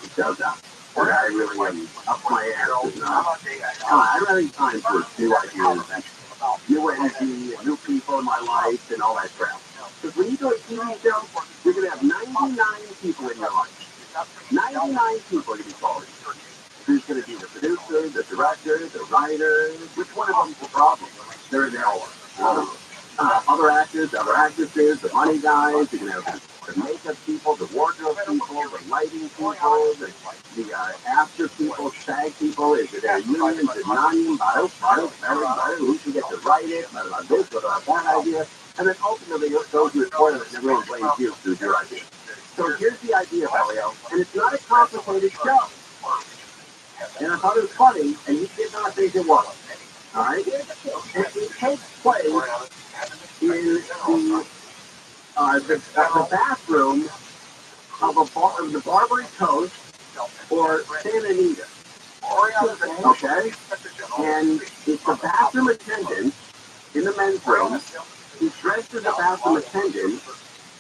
it does out. And I really am up my ass and I don't have any time for new ideas and new energy and new people in my life and all that crap. Because when you do a TV show, you're going to have 99 people in your life. 99 people are going to be calling. Who's going to be the producer, the director, the writer? Which one of them's the problem? They're all. Other actors, other actresses, the money guys, you're going to have the makeup people, the wardrobe people, the lighting people, the after people, SAG people, is it a union, is it non-union, who should get to write it, this, that idea, and then ultimately it goes to the toilet and everyone blames you for your idea. So here's the idea, Elio, and it's not a complicated show. And I thought it was funny, and he did not think it was. All right? And it takes place in the bathroom of the Barbary Coast or Santa Anita. Okay? And it's the bathroom attendant in the men's room. He's dressed as a bathroom attendant,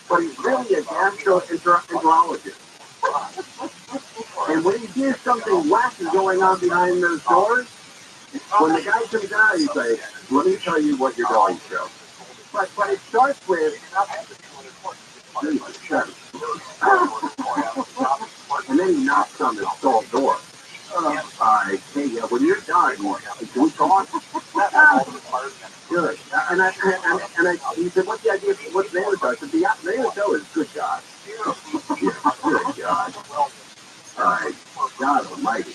but he's really a gastroenterologist. And when he hears something wacky going on behind those doors, when the guy comes out, he's like, "Let me tell you what you're going through." But it starts with, and then he knocks on the stall door. Hey, when you're done, can we talk? Good. He said, "What's the idea? What's the name of the show?" I said, "The name of the show is Good God." Good God. All right. God Almighty.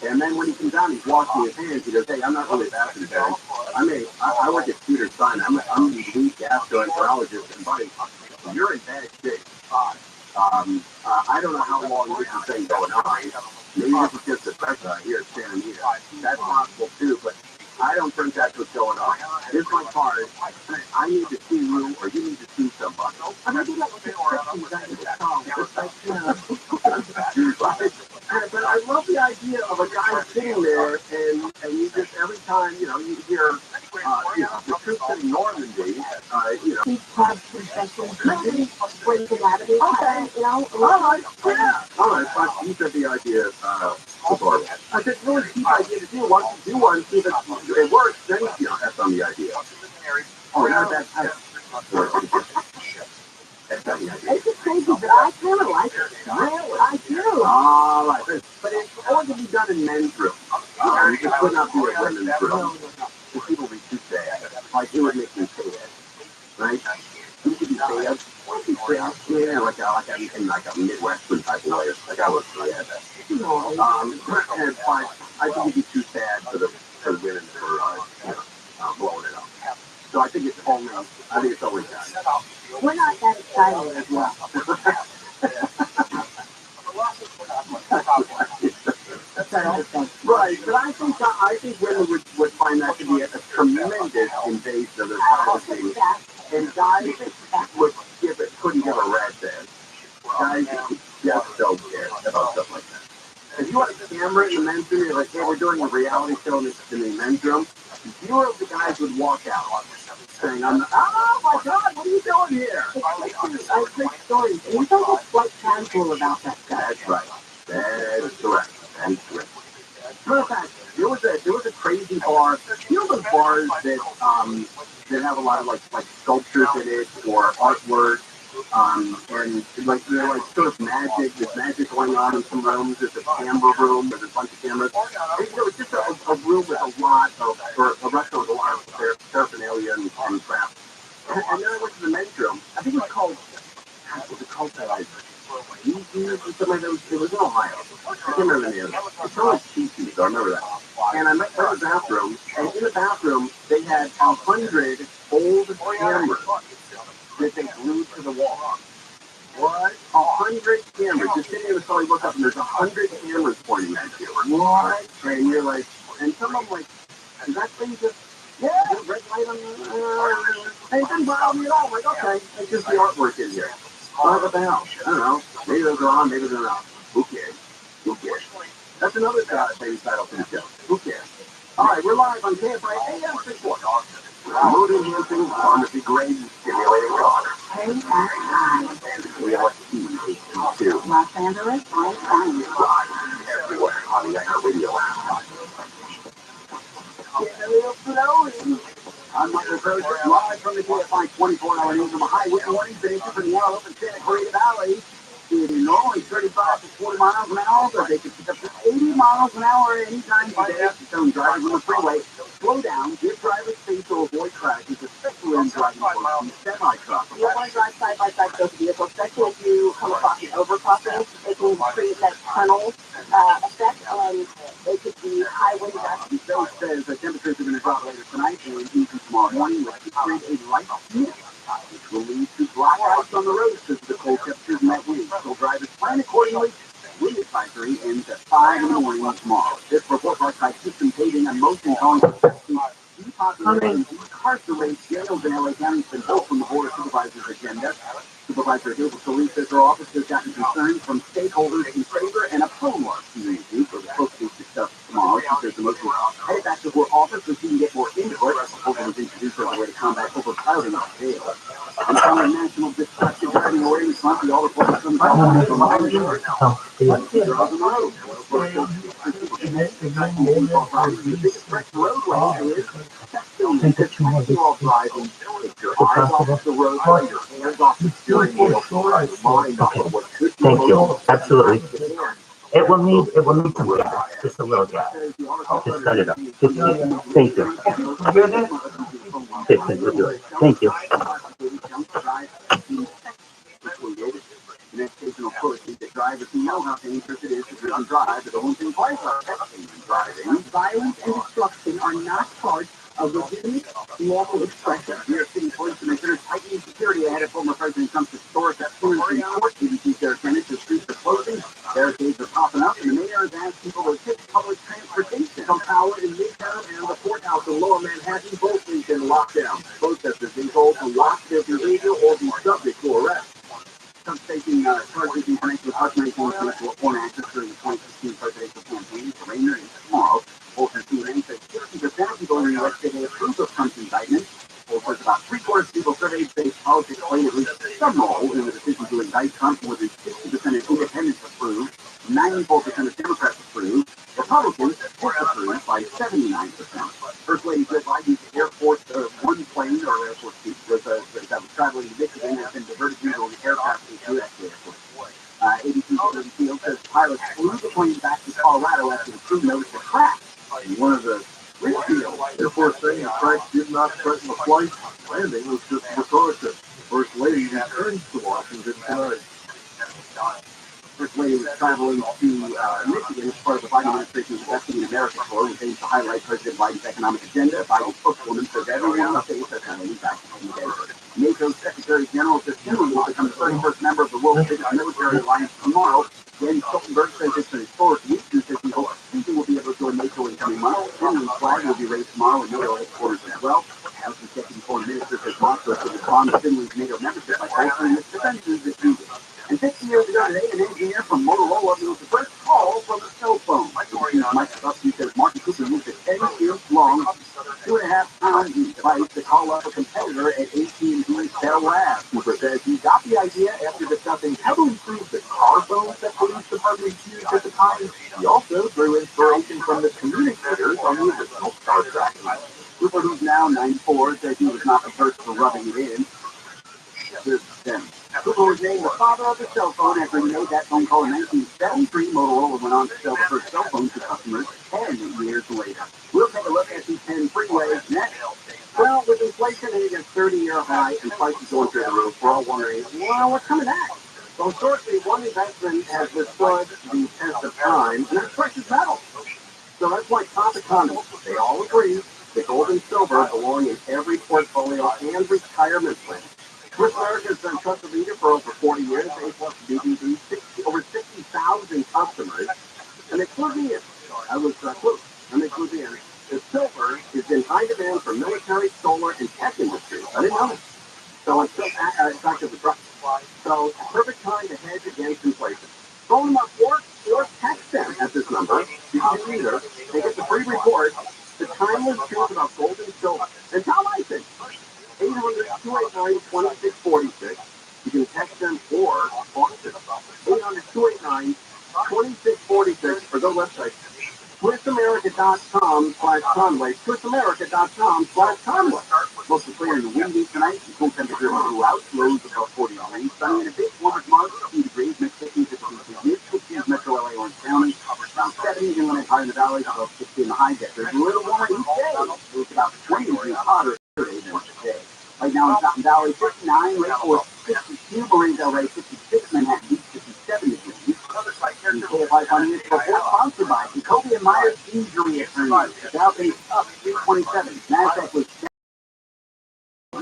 And then when he comes out, he's washing his hands. He goes, "Hey, I'm not really a bathroom attendant. I work at Peter Stein. I'm the lead gastroenterologist, and buddy, you're in bad shape. I don't know how long this has been going on. Maybe this is just the pressure here at Santa Anita. That's possible too, but I don't think that's what's going on. Here's my card. I need to see you, or you need to see somebody." But I love the idea of a guy sitting there, and you just every time you hear the troops in Normandy, He has concessions. Maybe break it out of it. Okay, all right, but you said the idea before. I said, really cheap idea to do. Once you do one, see that it works, then that's on the idea. Oh, yeah, that's on the idea. It's just crazy, but I kind of like it. Really, I do. All right, but it's only to be done in men's room. You just could not do it in women's room. The people would be too sad. Like, it would make me sad. Right? You could be sad. Yeah, like a Midwestern type of way. Like I was sad. And fine. I think it'd be too sad for the women for blowing it up. So I think it's always done. We're not that excited as well. Right, but I think women would find that to be a tremendous invasion of their privacy, and guys couldn't give a rat's ass. Guys just don't care about stuff like that. If you had a camera in the men's room, you're like, "Hey, we're doing a reality show in the men's room," fewer of the guys would walk out. saying, oh my God, what are you doing here? It's a great story. And you don't get quite casual about that stuff. That's right. That's correct. That's correct. Matter of fact, there was a crazy bar. You know those bars that have a lot of like sculptures in it or artwork, and like they're like sort of magic. There's magic going on in some rooms. There's a camera room. There's a bunch of cameras. There was just a room with a lot of, or a restaurant with a lot of paraphernalia and crap. And then I went to the men's room. I think it was called. Was it called that? It was in Ohio. I can't remember the name. It's called Cheeky, so I remember that. And I went to the bathroom, and in the bathroom, they had 100 old cameras that they glued to the wall. What? 100 cameras. Just sitting in the car, you look up, and there's 100 cameras pointing at you. What? And you're like, and some of them like, is that thing just, yeah, red light on the, hey, it doesn't bother me at all. I'm like, okay, it's just the artwork in here. What the hell? I don't know. Maybe those are on, maybe they're not. Who cares? Who cares? That's another famous title for the show. Who cares? All right, we're live on KFI AM 64. Mood enhancing, pharmacy grade, stimulating water. We are T82. Los Angeles, Everywhere on the radio. I'm Michael Crozier, live from the KFI 24-hour news of a highway warning station for the Antelope and Santa Clarita Valley. It is normally 35 to 40 miles an hour, but they can pick up to 80 miles an hour anytime by day. Telling drivers on the freeway, slow down, give drivers space to avoid crashes, especially when driving close to semi-trucks. you want to drive side by side with those vehicles, especially if you come across an overcrossing. It can create that tunnel effect, and it could be highway dust. The show says that temperatures are going to drop later tonight and into tomorrow morning, which could create a light heat, which will lead to black ice on the roads because of the cold temperatures and that wind. So drivers plan accordingly. Wind advisory ends at 5 in the morning tomorrow. This report brought by System Paving and Motion calling for depopulation and decarcerate jails in LA County has been built from the Board of Supervisors' agenda. Supervisor Hilda Solis says her office has gotten concerns from stakeholders in favor and opposed to the issue, so the folks will discuss tomorrow. She says the motion headed back to her office so she can get more input. The proposal was introduced as a way to combat overcrowding of jails. And on National Distracted Driving Awareness Month, we all report from California from my resort. Let's see, they're on the road. The biggest wreck roadway is texting while driving. Take your eyes off the roadway, your hands off the steering wheel, your mind off of what could be. Thank you. Absolutely. It will need some gas, just a little gas. Just set it up. Thank you. We'll do it. Thank you. The next station will push that drivers who know how dangerous it is to drink and drive, but don't think twice about texting and driving. Violence and destruction are not part of legitimate lawful expression. New York City Police Commissioner tightening security ahead of former President Trump's historic Supreme Court. ABC says the streets are closing, barricades are popping up, and the mayor has asked people to take public transportation. Trump Tower in Midtown and the courthouse in Lower Manhattan both been lockdown. Protesters being told to watch their behavior or be subject to arrest. Trump facing charges in connection with husband to foreign access during the 2016 presidential campaign for Rainer and tomorrow. Bolton CNN says 60% of people in the U.S. say they approve of Trump's indictment. Bolton says about three-quarters of people surveyed say politics played at least some role in the decision to indict Trump. More than 60% of independents approved, 94% of Democrats approved, Republicans disapproved by 79%. First Lady Jill Biden's Air Force One plane, or Air Force Two, that was traveling to Michigan has been diverted due to an aircraft issue at the airport. ABC Field says pilots flew the plane back to Colorado after the crew noticed a crash in one of the windshields. Air Force saying the crash did not threaten the flight. Landing was just precaution. First Lady returns to Washington tonight. First Lady was traveling to Michigan as part of the Biden administration's Investing in America tour, which aims to highlight President Biden's economic agenda. Biden's spokeswoman says everyone on the face has had an impact on the NATO's Secretary General says Finland will become the 31st member of the world's biggest military alliance tomorrow. Jens Stoltenberg says it's an historic week and says he hopes Sweden will be able to join NATO in coming months. Finland's flag will be raised tomorrow in NATO headquarters as well. House Executive Foreign Minister says Moscow should respond to Finland's NATO membership by bolstering its defenses this week. And 50 years ago today, an engineer from Motorola made the first call from a cell phone. Microsoft says Martin Cooper used a 10-inch long, 2.5-pound device to call up a competitor They heavily improved the car phones that police departments used at the time. He also drew inspiration from the communicators on the original Star Trek. Cooper, who's now 94, said he was not the first for rubbing it in. Cooper was named the father of the cell phone after he made that phone call in 1973. Motorola went on to sell the first cell phone to customers 10 years later. We'll take a look at these 10 freeways next. Well, with inflation hitting a 30-year high and prices going through the roof, we're all wondering, well, what's coming next? Well, historically, one investment has withstood the test of time, and that's precious metals. So that's why top economists, they all agree, that gold and silver belong in every portfolio and retirement plan. Swiss America has been trusted leader for over 40 years. A plus BBB, over 60,000 customers. And Exclusive, I was close. I'm Exclusive. The silver is in high demand for military, solar, and tech industries. I didn't know this. So it's still back to the truck. So perfect time to hedge against inflation. Phone them up or text them at this number. You can do either. They get the free report, the timeless truth about gold and silver. And Tom Ison, 800-289-2646. You can text them or call them. 800-289-2646 or go website. SwissAmerica.com/Conway. SwissAmerica.com/Conway. Mostly clear and windy tonight. The cool temperature throughout. Lows above 40 degrees. Sunny and a bit warmer tomorrow. 60 degrees. Mid-50s to 60s. Mid-60s. Metro LA, Orange County. Around 70 inland high in the valleys. Above 60 in the high desert. A little warmer each day. It's about 20 degrees hotter today than today. Right now in Fountain Valley, 59. Lake Forest, 62. Marine Del Rey, 56. Manhattan Beach, 57 degrees. KFI Financial Report sponsored by Jacoby and Myers Injury Attorney. The Dow Jones up 327. NASDAQ was down.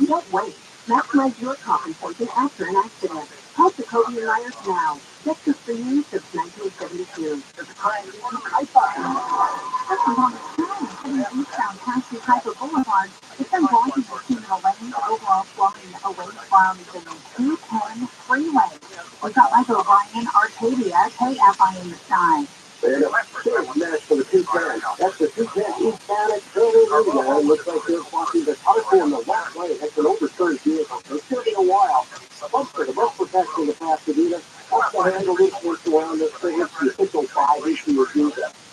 Don't wait. Maximize your compensation after an accident. Call Jacoby and Myers now. Check the premium since 1972. There's a crime in Haifa. That's the longest time in eastbound past the Haifa Boulevard. It's been blocking the 2-middle lanes overall flowing away from the 210 freeway. We got Michael O'Brien, Arcadia, KFI in the sky. There you go. Minutes for the 210. That's the 210 eastbound at Trillion. Looks like they're blocking the car in the left lane. That's an overturned vehicle. It's going to be a while. The bus protection the Pasadena. Up the handle, this works around this thing. It's the official 5-issue review.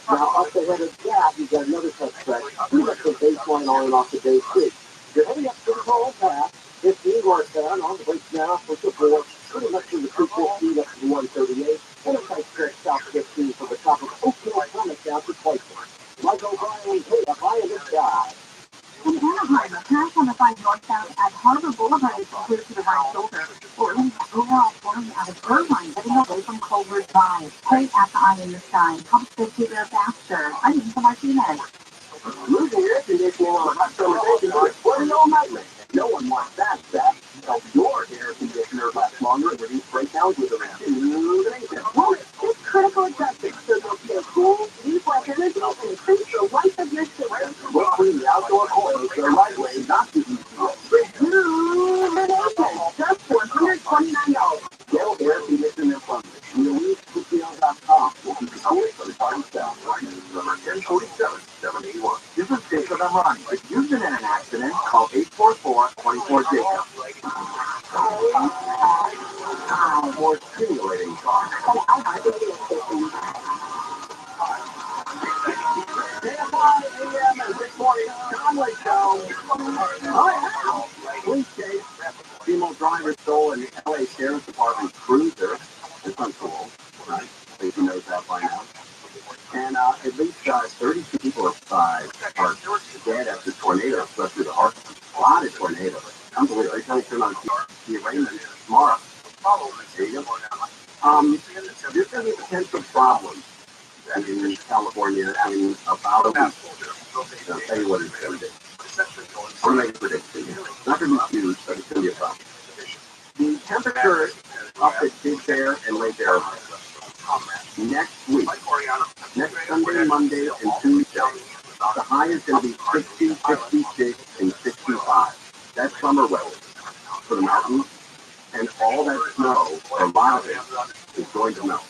Now, up the head of that, you've got another suspect. Pretty much the baseline on and off the day 6. You're heading up to the tall path. 15 northbound on the way now for support. Pretty much from the 215 up to the 138. And a tight stretch south 15 from the top of Oakville Comic down to Clayton. Michael O'Brien, KFI in the sky. In Anaheim, a crash on the 5 northbound at Harbor Boulevard is clear to the right shoulder. Portland, overall flowing out of Irvine, heading away from Culver Drive. KFI in the sky. Help safety there faster. I'm Lisa Martinez. Losing air conditioning on a hot summer day can be a bloody old nightmare. No one wants that stuff. Help your air conditioner last longer and reduce breakdowns with a rejuvenation. It's critical adjustment so you'll feel cool, refresh energy, and increase the life of your system. We'll clean the outdoor coils the right way, not the easy way. Rejuvenation, just $429. Gel air conditioner plumbing. ReallyCookdeal.com. We'll keep you cool for the time south. Number 1047-781. This is Jacob Amrani. If you've been in an accident, call 844-24-JACOB. More stimulating talk. KFI AM and 640 Conway Show. Oh, yeah. Police chase. Female driver stole an LA Sheriff's Department cruiser. It's uncool, right? I think he knows that by now. And at least 32 people are dead after tornadoes swept through the heart. A lot of tornadoes. Unbelievable. Every time you turn on the arraignment tomorrow. There you go. There's going to be potential problems in California in about a week. I'll tell you what it's going to be. I'm making a prediction. It's not going to be huge, but it's going to be a problem. The temperature up at Big Bear and Lake Bear next week, next Sunday, Monday, and Tuesday, the high is going to be 60, 56, and 65. That's summer weather for the mountains, and all that snow, or a lot of it, is going to melt.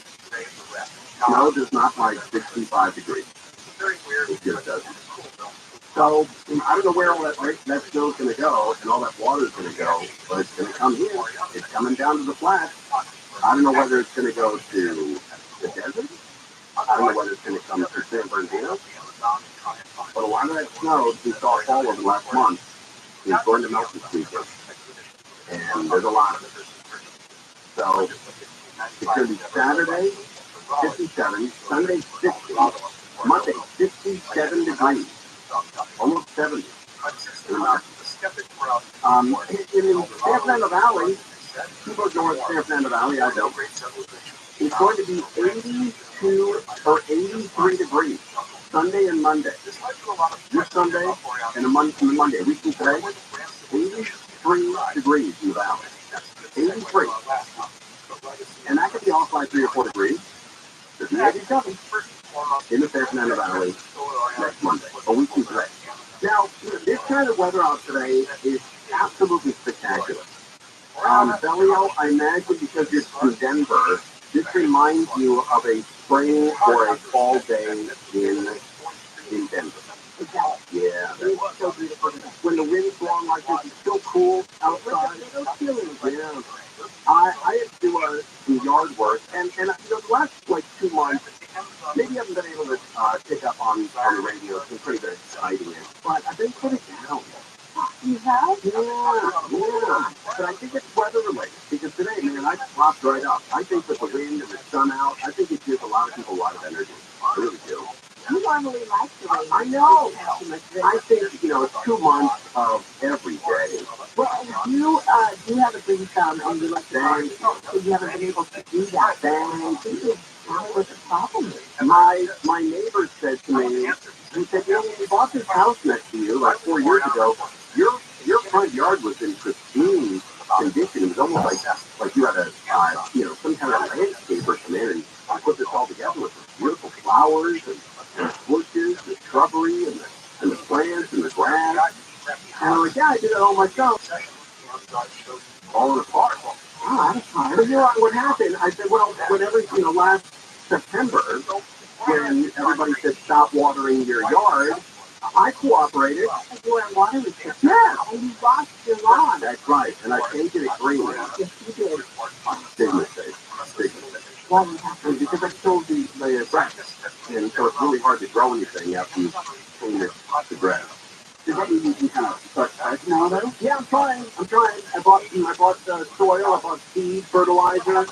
Snow does not like 65 degrees. It just doesn't. So, I don't know where all that snow is going to go, and all that water is going to go, but it's going to come here. It's coming down to the flats. I don't know whether it's going to go to the desert. I don't know whether it's going to come to San Bernardino. But a lot of that snow we saw fall over the last month is going to melt this weekend. And there's a lot of it. So it's going to be Saturday, 57, Sunday, 60, Monday, 57 degrees, almost 70. In the San Fernando Valley, people know where San Fernando Valley, I know. It's going to be 82 or 83 degrees Sunday and Monday. This Sunday and the Monday, a week from today, 83 degrees in the valley. 83. And that could be off by 3 or 4 degrees. There's an 87 in the San Fernando Valley next Monday, a week from today. Now, this kind of weather out today is absolutely spectacular. Bellio, I imagine because you're from Denver, this reminds you of a spring or a fall day in Denver. Yeah, that's so beautiful. When the wind's blowing like this, it's still cool outside. Yeah. I had to do some yard work, and the last 2 months, maybe I haven't been able to pick up on the radio. It's been pretty good exciting, but I've been putting it down. You have? Yeah. But I think it's weather related, because today, man, I popped right up. I think with the wind and the sun out, I think it gives a lot of people a lot of energy. I really do. You normally like the rain. I know. I think, it's 2 months of every day. Well, you haven't been on the electric, so you haven't been able to do that. What's the problem? My neighbor said to me, he said, we bought this house next to you 4 years ago. Your front yard was in pristine condition. It was almost like you had some kind of landscaper come in and put this all together with the beautiful flowers and bushes, the shrubbery, and the plants and the grass. And I'm like, yeah, I did it all myself. Falling apart. But what happened? I said, well, whenever, last September, when everybody said stop watering your yard, I cooperated. You weren't watering it. Yeah. And you washed your lawn. That's right. And I painted it green. Yes, you did. Big mistake. Why did it happen? Because I sold the grass. And so it's really hard to grow anything after you clean the grass. Does that mean you can kind of start starting now, though? Yeah, I'm trying. I bought soil, I bought seed, fertilizer,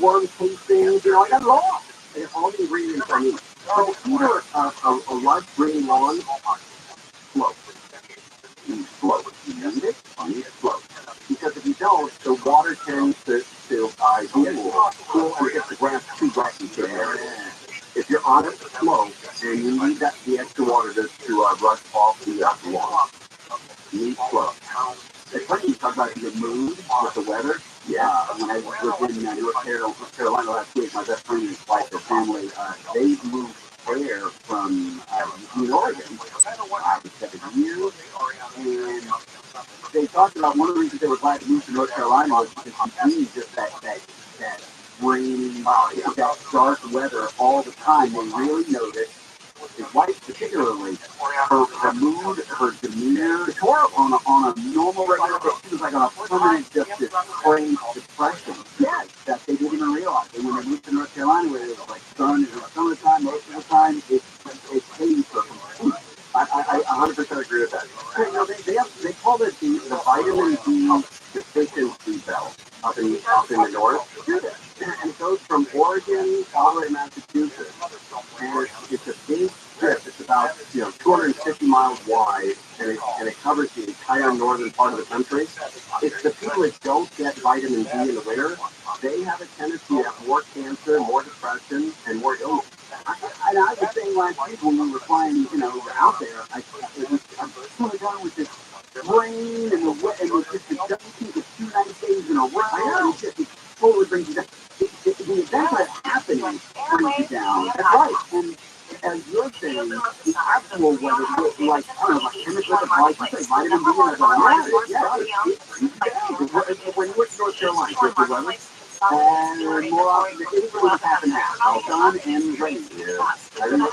worm castings, I got it all. I got all the ingredients I need. So either a lush green lawn, slope. You need slope. You need it, you need slope. Because if you don't, the water tends to cool or get the grass too roughy. If you're on a slope and you need the extra water to rush off the lawn, you need slope. It's funny you talk about the mood with the weather. Yeah, I was in North Carolina last week. My best friend and his wife, their family, they moved there from Oregon for 7 years, and they talked about one of the reasons they were glad to move to North Carolina was because you need just that rainy, that dark weather all the time. They really noticed, his wife particularly, her mood, her demeanor, on a normal regular basis, she was like on a permanent just this crazy depression. Yeah, that they didn't even realize. And when they moved to North Carolina, where it was like sun, it was summertime, most of the time, it changed for complete. I 100% agree with that. So, they call it the vitamin D deficiency belt up in the north. And it goes from Oregon all the way to Massachusetts. And it's a big strip. It's about 250 miles wide, and it covers the entire northern part of the country. It's the people that don't get vitamin D in the winter, they have a tendency to have more cancer, more depression, and more illness. I was saying last week when we were flying, out there, I'm coming down with this rain and the wet, and it doesn't keep the 2 nice days in a row. I know, it totally brings you down. The event that's happening brings you down. That's right. And as you're saying, the actual weather, like chemical advice, you say vitamin D, and it brings you down. When you went to North Carolina, what's the weather? And more often, it really half and half. Sun and rain. Yeah. I don't know.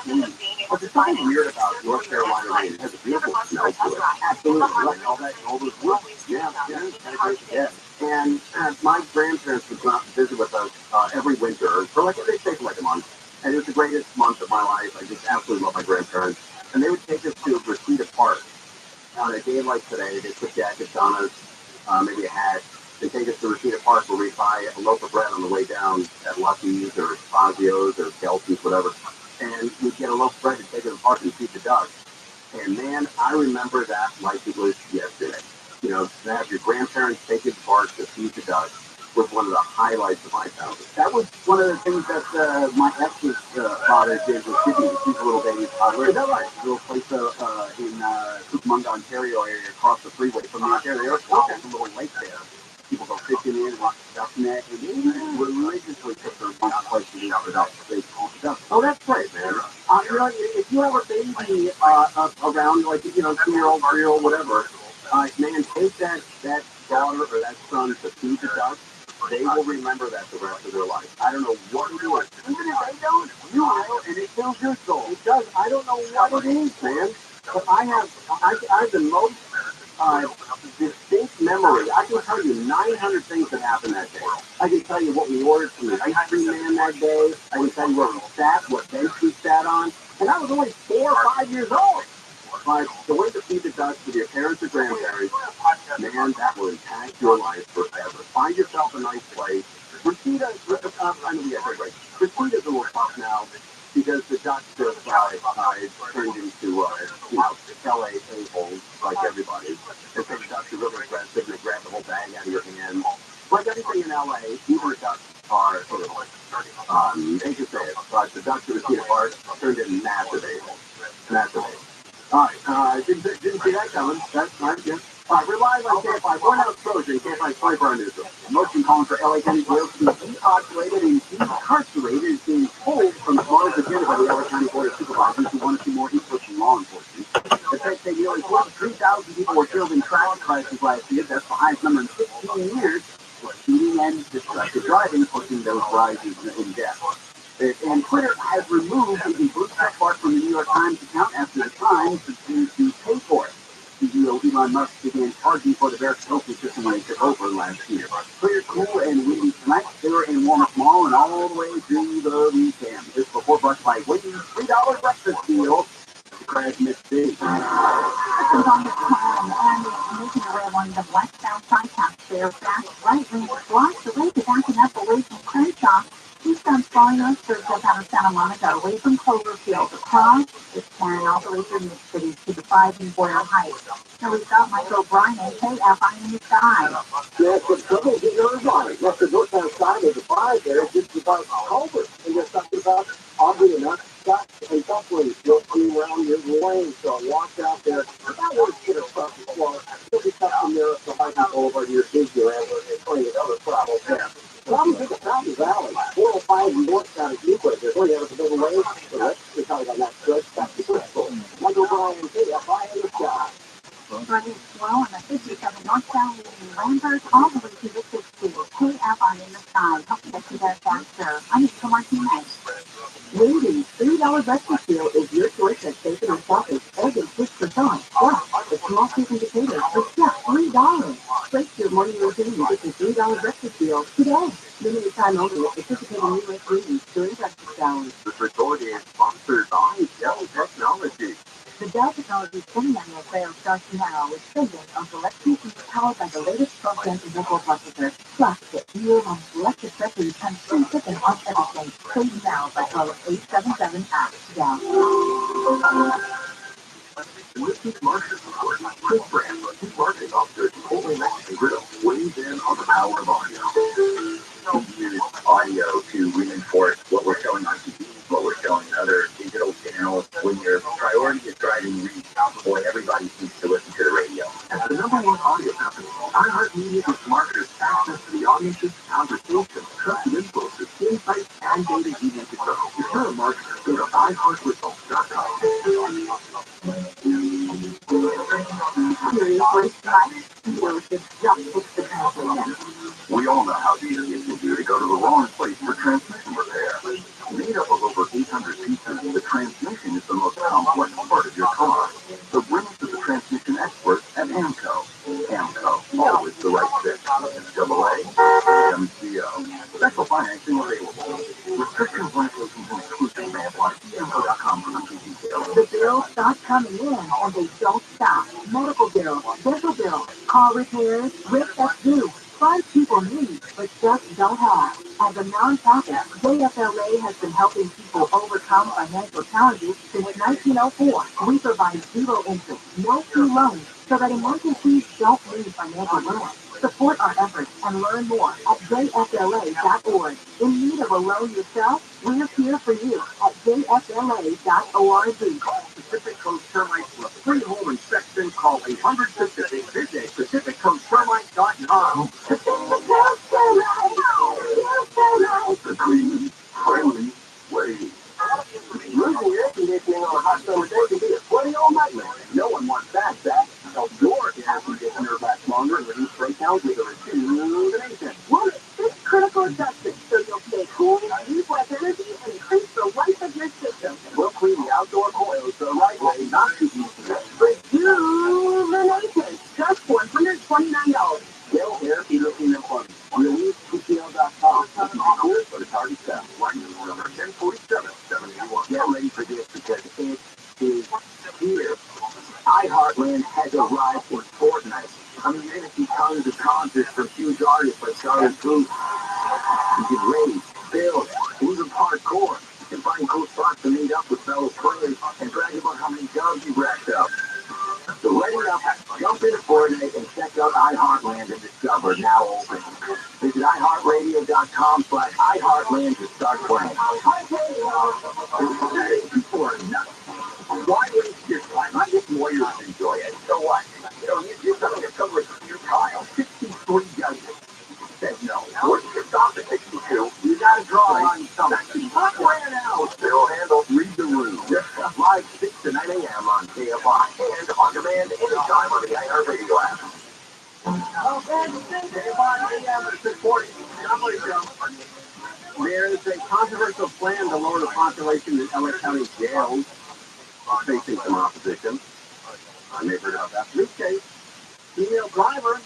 But there's something weird about North Carolina rain. It has a beautiful smell to it. Absolutely. Like all those woods. Yeah, kind of great again. And my grandparents would come out and visit with us every winter for like, they stayed for like a month. And it was the greatest month of my life. I just absolutely love my grandparents. And they would take us to Reseda Park. On a day like today, they put jackets on us, maybe a hat. They take us to Reseda Park where we buy a loaf of bread on the way down at Lucky's or Fazio's or Kelsey's, whatever. And we'd get a loaf of bread and take it to the park and feed the ducks. And man, I remember that like it was yesterday. You know, to have your grandparents take you to the park to feed the ducks was one of the highlights of my childhood. That was one of the things that my ex's father did with Sydney. She's a little baby toddler. Is that right? A little place in Cucamonga, Ontario area across the freeway from the Ontario Airport. There's a little lake there. People go fishing in, watch the duck net, and they religiously took their place to eat for ducks. Oh, that's great, man. You know, if you have a baby around, like, you know, 2-year-old, 3-year-old, whatever, man, take that daughter or that son to feed the ducks. They will remember that the rest of their life. I don't know what it is. Even if they don't, you will, and it fills your soul. It does. I don't know what it is, man. But I have the most distinct memory. I can tell you 900 things that happened that day. I can tell you what we ordered from the ice cream man that day. I can tell you where we sat, what bench we sat on. And I was only 4 or 5 years old. But the way to feed the ducks with your parents or grandparents, man, that will impact your life forever. Find yourself a nice place. Reseda, I know we got that right. Reseda's a little tough now because the ducks have turned into, you know, LA a-holes like everybody. And so the ducks are really aggressive and they grab the whole bag out of your hand. Like everything in LA, even the ducks are a-holes. They just say it, but the ducks at Reseda Park turned into massive a-holes. Massive a-holes. All right, didn't see that coming. That's nice, yeah. Rely on KFI, born out of Trojan, KFI 24-hour newsroom. Motion calling for LA County Jail to be depopulated and decarcerated is being pulled from the large agenda by the LA County Board of Supervisors who want to see more input from law enforcement. The fact that nearly 3,000 people were killed in traffic crashes last year, that's the highest number in 15 years, for speeding and distracted driving, pushing those rises in death. And Twitter has removed the blue check mark from the New York Times account after the Times refused to pay for it. CEO Elon Musk began charging for the verification system when he took over last year. Clear, cool, and windy tonight, clear in Walmart Mall, and all the way through the weekend. This before brushed by winning $3 breakfast deal to Crash, Mississippi. Actions on the calm and making their way along the westbound side there. Fast right lane blocks the way to backing up away from Crenshaw. Eastbound Florida serves up out of Santa Monica away from Cloverfield across the 10 all the way through Mid-City to the 5 in Boyle Heights. So we've got Mike O'Brien, KFI in the sky. Yes, but trouble is everybody. Left the northbound side of the 5 there, just about Culver. And they're talking about, oddly enough, Scott and Duckling still coming around your lane, so watch out there. That would get across the floor. You'll be tough from there up to Highland Boulevard, your figure, and plenty of other problems there. Problems in the Fountain Valley. 405 northbound is Newport. There's only ever been away. The rest is probably on that stretch back to Bristol. Michael O'Brien, KFI in the sky. Running slow on the 57 northbound leaving Lambert all the way to the 60. KFI in the sky. Help get you there faster. I'm Nico Martinez. Waiting $3 breakfast deal is your choice at Bacon and Sausage, egg and fish for dog. Plus, the small fish indicator for just $3. Break your morning routine with the $3 breakfast deal today. Limited time only. Participating U.S. meetings during breakfast hours. This recording is sponsored by Dell Technology. The Dell Technologies semi-annual sale starts now with savings on select PCs powered by the latest 12th-gen Intel processor. Plus, get deals on select accessories and free shipping on everything. Save now by calling 877-ASK-DELL. With this market report, Chris Brand, Chief Marketing Officer at Chipotle Mexican Grill, weighs in on the power of audio. We use audio to reinforce what we're showing on TV, what we're showing in other digital channels. When your priority is driving reach, boy, everybody needs to listen to the radio. As the #1 audio company, iHeartMedia gives marketers access to the audience's conversations, trusted influencers, insights, and data you need to grow. If you're a marketer, go to iHeartResults.com. We all know how easy it can be to go to the wrong place for transmission repair. Made up of over 800 pieces, the transmission is the most Shipping available. Restrictions limitations and exclusions may apply. Info.com for complete details. The bills start coming in and they don't stop. Medical bills, dental bills, car repairs, rent that's due. Find people need, but just don't have. As a nonprofit, JFLA has been helping people overcome financial challenges since 1904. We provide zero interest, no fee loans, so that emergencies don't need financial ruin. Support our efforts and learn more at jfla.org. In need of a loan yourself? We're here for you at jfla.org. Pacific Coast Termites for a free home inspection. Call 800-PACIFIC. Visit PacificCoastTermites.com. The clean, friendly way. Losing air conditioning on a hot summer day can be a sweaty old nightmare. No one wants that, Zach. Help your air conditioner last longer and reduce breakdowns with a rejuvenation. One, this critical adjustment so you'll stay cool, use less energy, and increase the life of your system. We'll clean the outdoor coils the right way, not too easy. Rejuvenation, just $129. Gale Air Conditioning and Plumbing. ReleasePCL.com. Cool, but it's hard to sell. Number 1047-781. Get ready for this because it is here. iHeartland has arrived for Fortnite. I mean, you're going to see tons of concerts from huge artists like Charlotte Booth. You can race, build, even parkour. You can find cool spots to meet up with fellow players and brag about how many jobs you racked up. So ready up, jump into Fortnite and check out iHeartland and Discover, now open. Visit iHeartRadio.com/iHeartland to start playing. People are nuts. Why waste your time? I just lawyers enjoy it. So what? You know, you do something to cover your trial. 63 judges said no. Once you stop at 62, you gotta draw a line somewhere. Not right now. Still handled. Read the room. Just live 6 to 9 a.m. on KFI and on demand anytime on the iHeartRadio app. KFI AM at 640. There's a controversial plan to lower the population in LA County jails. Facing some opposition. I may heard about that. New case. Female driver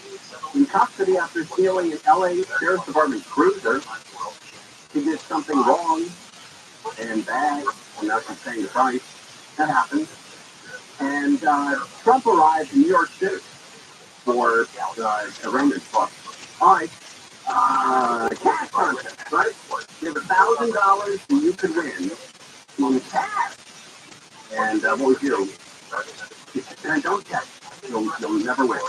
in custody after stealing an LA Sheriff's Department cruiser. She did something wrong and bad, and now she's paying the price. That happened. And Trump arrived in New York City for arraignment book. All right. Cash contest, right? You have $1,000 and you could win in cash. And what we do, and don't check, you'll never win.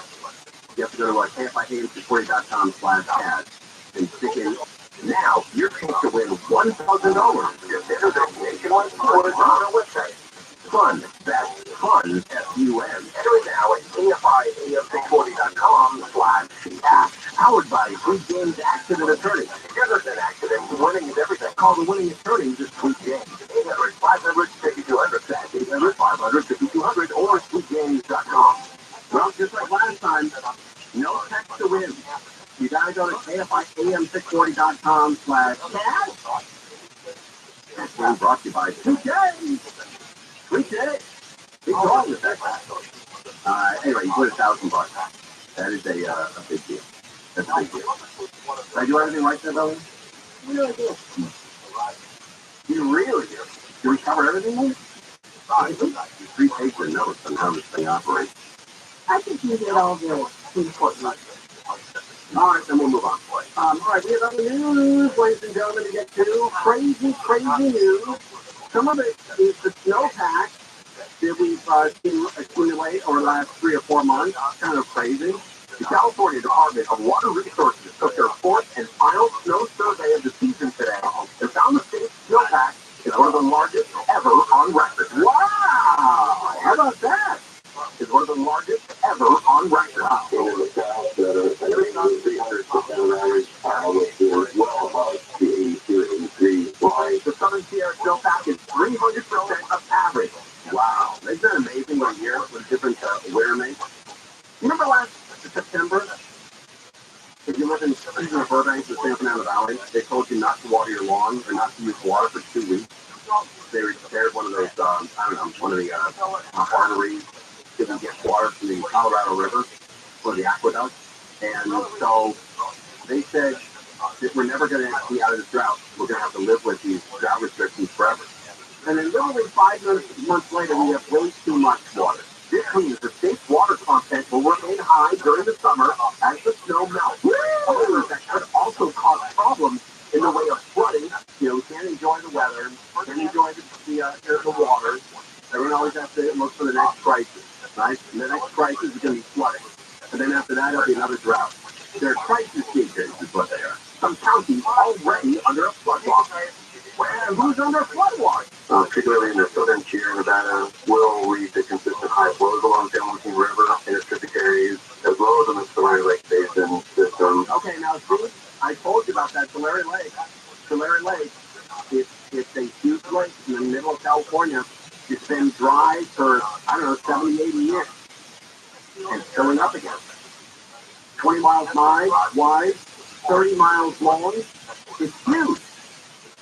You have to go to KFIAM640.com/cash and stick in. Now, you're going to win $1,000. Just enter the nationwide stores on our website. Fun, that's fun, F-U-N. Enter it now at KFIAM640.com/cash. Powered by Free Games Accident Attorney. Together an accident, winning is everything. Call the winning attorney, just Free Games. 800-500-5200. That's 800-500-5200 or FreeGames.com. Well, just like last time, no text to win. You gotta go to KFIAM640.com/cash. That's one brought to you by 2K. We did it. Big drawing with that class. Anyway, you put $1,000. That is a big deal. That's a big deal. Did I do everything right there, Billy? You really did. You really did. Did we cover everything then? I think 3 pages of notes on how this thing operates. I think you did all the important. All right, then we'll move on. All right, we have other news, ladies and gentlemen, to get to. Crazy news. Some of it is the snowpack that we've seen accumulate over the last 3 or 4 months. Kind of crazy. The California Department of Water Resources took their 4th and final snow survey of the season today and found the state's snowpack is one of the largest ever on record. Wow! How about that? It's one of the largest ever on record. The Southern Sierra snowpack is 300% of average. Wow. Isn't that amazing what a year with different weather makes? Remember last September? If you live in Burbank or San Fernando Valley, they told you not to water your lawn or not to use water for 2 weeks. They repaired one of those, one of the arteries that can get water from the Colorado River or the aqueduct. And so they said, that we're never going to be out of this drought. We're going to have to live with these drought restrictions forever. And then literally 5 months later, we have way too much water. This means the state's water content will remain high during the summer as the snow melts. However, that could also cause problems in the way of flooding. We can't enjoy the weather, can't enjoy the water. Everyone always has to look for the next crisis, right? And the next crisis is going to be flooding. And then after that, it'll be another drought. They're crisis seekers is what they are. Some counties already under a flood watch. And who's under a flood watch? Particularly in the southern tier, Nevada will reach the consistent high flows along the San Joaquin River and its tributaries, as well as in the Tulare Lake Basin system. Okay, now see, I told you about that Tulare Lake. Tulare Lake, it's a huge lake in the middle of California. It's been dry for, 70, 80 years. And it's filling up again. 20 miles wide, 30 miles long. It's huge.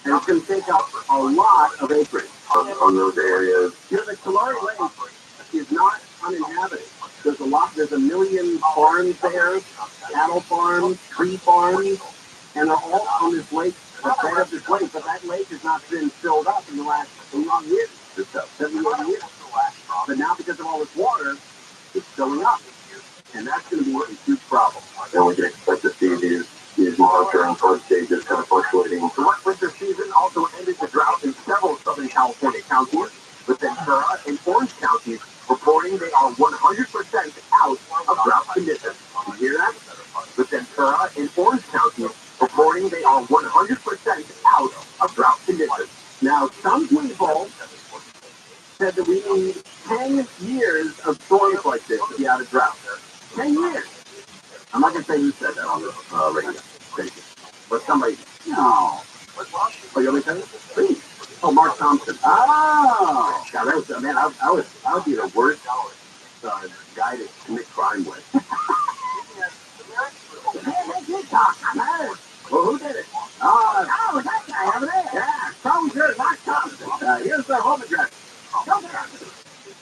And it's going to take up a lot of acreage on those areas. The Tulare Lake is not uninhabited. There's a million farms there, cattle farms, tree farms, and they're all on this lake, the bed of this lake. But that lake has not been filled up in the last 80 years or so, 70, 80 years. But now because of all this water, it's filling up. And that's going to be a huge problem. And we can expect to see these long-term flood stages kind of fluctuating. The wet winter season also ended the drought in several Southern California counties, with Ventura and Orange counties reporting they are 100% out of drought conditions. You hear that? With Ventura and Orange counties reporting they are 100% out of drought conditions. Now, some people said that we need 10 years of storms like this to be out of drought. 10 years. I'm not going to say who said that on the radio. Thank you. But somebody. No. Oh, you want me to tell you? Please. Oh, Mark Thompson. Oh. God, that was, man, I would be the worst guy to commit crime with. Well, who did it? Oh, that guy over there. Yeah, Thompson, Mark Thompson. Here's their home address.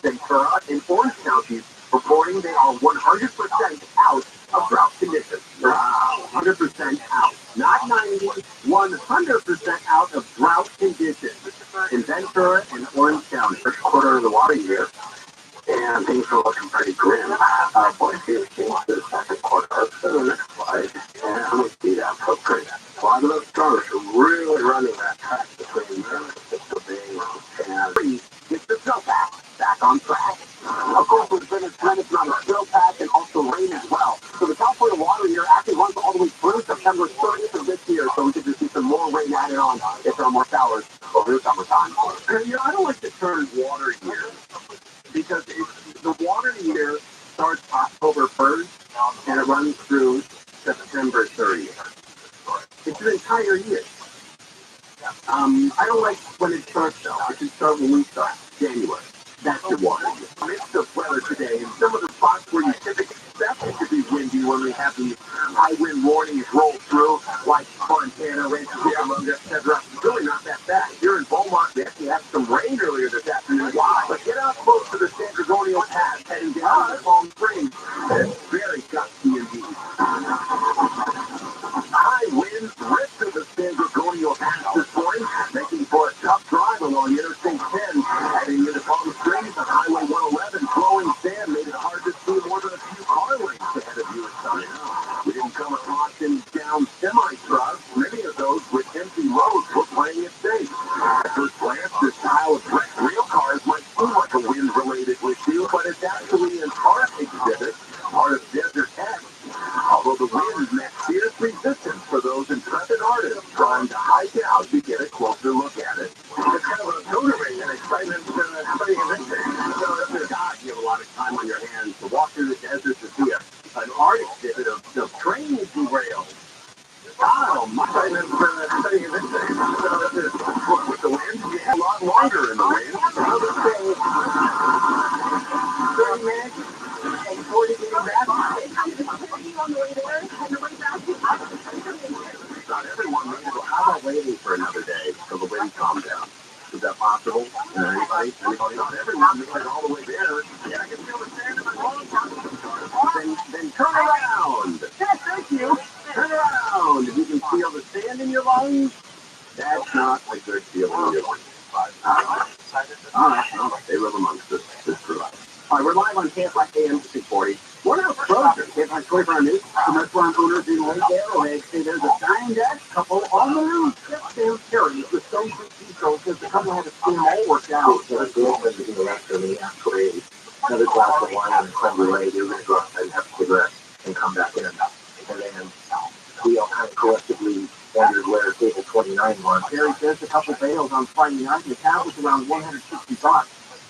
Ventura and Orange counties reporting they are 100% out of drought conditions. Wow, 100% out. Not 90, 100% out of drought conditions in Ventura and Orange County. First quarter of the water year, and things are looking pretty grim. Boy, it's changed to the second quarter. So the next slide, and we see that footprint. A lot of those stars are really running that track between the Bay and get the back on track. Of course, there's been a tremendous amount of snowpack and also rain as well. So the California water year actually runs all the way through September 30th of this year, so we could just see some more rain added on if there are more showers over the summertime. I don't like the term water year because the water year starts October 1st and it runs through September 30th. It's an entire year. I don't like when it starts though. It should start when we start, January. That's the water. It's the weather today, and some of the spots where you typically expect it to be windy when we have these high wind warnings roll through, like Montana, Rancho, etc. It's really not that bad. Here in Beaumont, we actually had some rain earlier this afternoon. Wow. But get out close to the San Antonio Pass, heading down to Palm Springs. It's very gusty indeed. High winds ripped through the San Antonio Pass this morning, making for a tough drive along Interstate 10, heading into Palm Springs on Highway 111. Flowing sand made it hard to see more than a few car lengths ahead of you at times. We didn't come across any down semi-trucks. Many of those with empty loads were playing it safe. At first glance, this style of wrecked rail cars might seem like a wind-related issue, but it's actually an art exhibit, part of Desert X. Although the wind met fierce resistance for those intrepid artists trying to hike out to get a closer look at it. It's kind of a tutoring and excitement happening in this day. God, you have a lot of time on your hands to walk through the desert to see an art exhibit of trains derailed. God, my excitement happening in this day. With the wind, you have a lot longer in the wind. Another thing, 30 minutes and 40 getting back. On the way there, and the way back. Not everyone made it. How about waiting for another day till the wind calms down? Is that possible? Anybody? Not everyone made it all the way there. Yeah, I can feel the sand in my lungs. Then turn around. Yes, thank you. Turn around. If you can feel the That's not a good feeling. They live amongst us. It's true. All right, we're live on KFI AM 640. We're now Frozen. KFI 24 News. Some restaurant owners in Lakeville. They say there's a dying dead couple on the roof. They're carrying the Stone Creek Diesel because the couple had a scam all worked out. So they're going to the rest of the after another glass of wine and creme brulee. They're going to go outside and have a cigarette and come back in. And then we all kind of collectively wondered where table 29 was. Barry says a couple bailed on Friday night. The tab was around $160.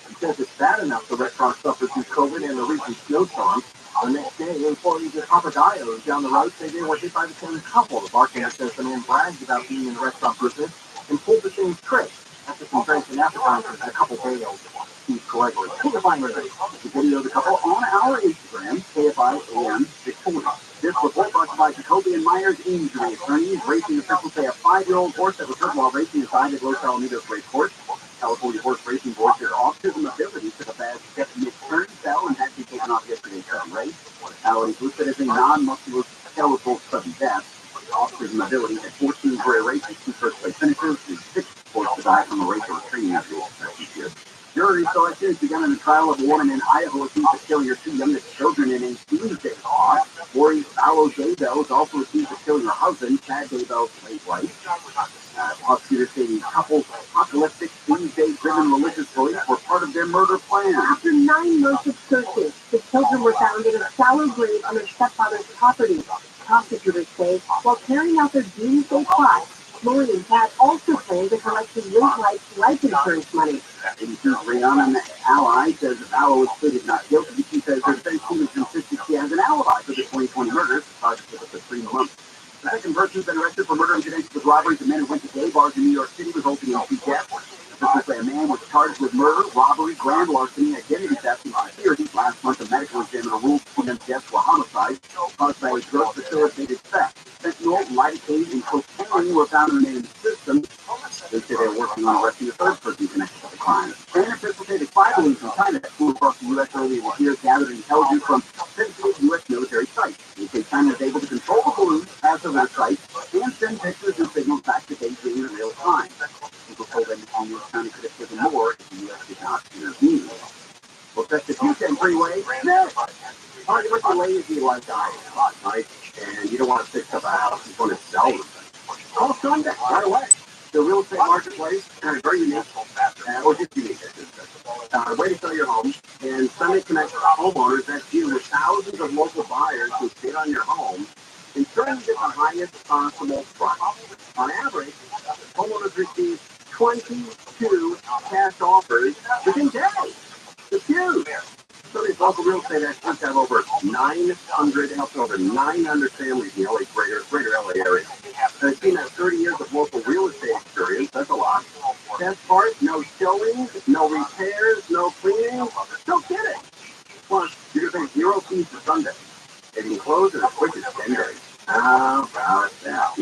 He says it's bad enough the restaurant suffered through COVID and the recent snowstorm. The next day, employees at Papadio's down the road say they were hit by the same couple. The bartender says the man bragged about being in the restaurant business and pulled the same trick. After some drinks and appetizers, the couple bailed. Steve Gregory, KFI Radio. The video of the couple on our Instagram, KFI AM 640. This report brought to you by Jacoby and Myers Injury Attorneys. Racing officials say a 5-year-old horse that was hurt while racing inside at Los Alamitos Race Course. California Horse Racing Board said autism ability took a bad step mid-turn, fell, and had to be taken off yesterday's sudden race. Ality was listed as a non-musculoskeletal sudden death. Autism ability had 14 career races, 2 first-place finishes, and 6 sports to die from a race or training injury this year. Jury selections began in the trial of a woman in Idaho accused of killing her 2 youngest children in a doomsday plot. Maureen Fallow Daybell is also accused of killing her husband, Chad Daybell's late wife. Prosecutors say the couple's apocalyptic doomsday-driven religious beliefs were part of their murder plan. After 9 months of searches, the children were found in a shallow grave on their stepfather's property. Prosecutors say, while carrying out their doomsday plot, Lori and Pat also claimed to collect his life insurance money. Rihanna, an ally, says Fallow was pleaded not guilty. She says her defense team has insisted she has an alibi for the 2020 murders. The project took up to 3 months. The second person has been arrested for murder in connection with robberies. The man who went to gay bars in New York City, resulting in 2 deaths. Officials say a man was charged with murder, robbery, grand larceny, identity theft, and security. Last month, a medical examiner ruled Keenan's death were homicide caused by a drug-facilitated theft. Fentanyl, lidocaine, and cocaine were found in the man's system. They say they're working on arresting a third person connected to the crime. And officials say the 5 balloons from China that flew across the U.S. earlier this year gathered intelligence from sensitive U.S. military sites. They say China is able to control the balloons, pass over the sites, and send pictures and signals back to Beijing in real time. People told them the U.S. China could have given more if the U.S. did not intervene. Well, that's the Houston freeway. Hard to look lazy like I am, right? And you don't want to fix up a house, you want to sell them. Call Sunday right away. The real estate marketplace, very unique, or just unique, way to sell your home. And Sunday connects homeowners, that's you, with thousands of local buyers who bid on your home, ensuring you get the highest possible price. On average, homeowners receive 22 cash offers within days. It's huge. So these local real estate experts have over 900, helped over 900 families in the LA greater LA area. They've seen that 30 years of local real estate experience. That's a lot. Best part, no showings, no repairs, no cleaning. No kidding. Plus, you're going to pay 0 fees for Sunday. They can close in as quick as 10 days. How about that?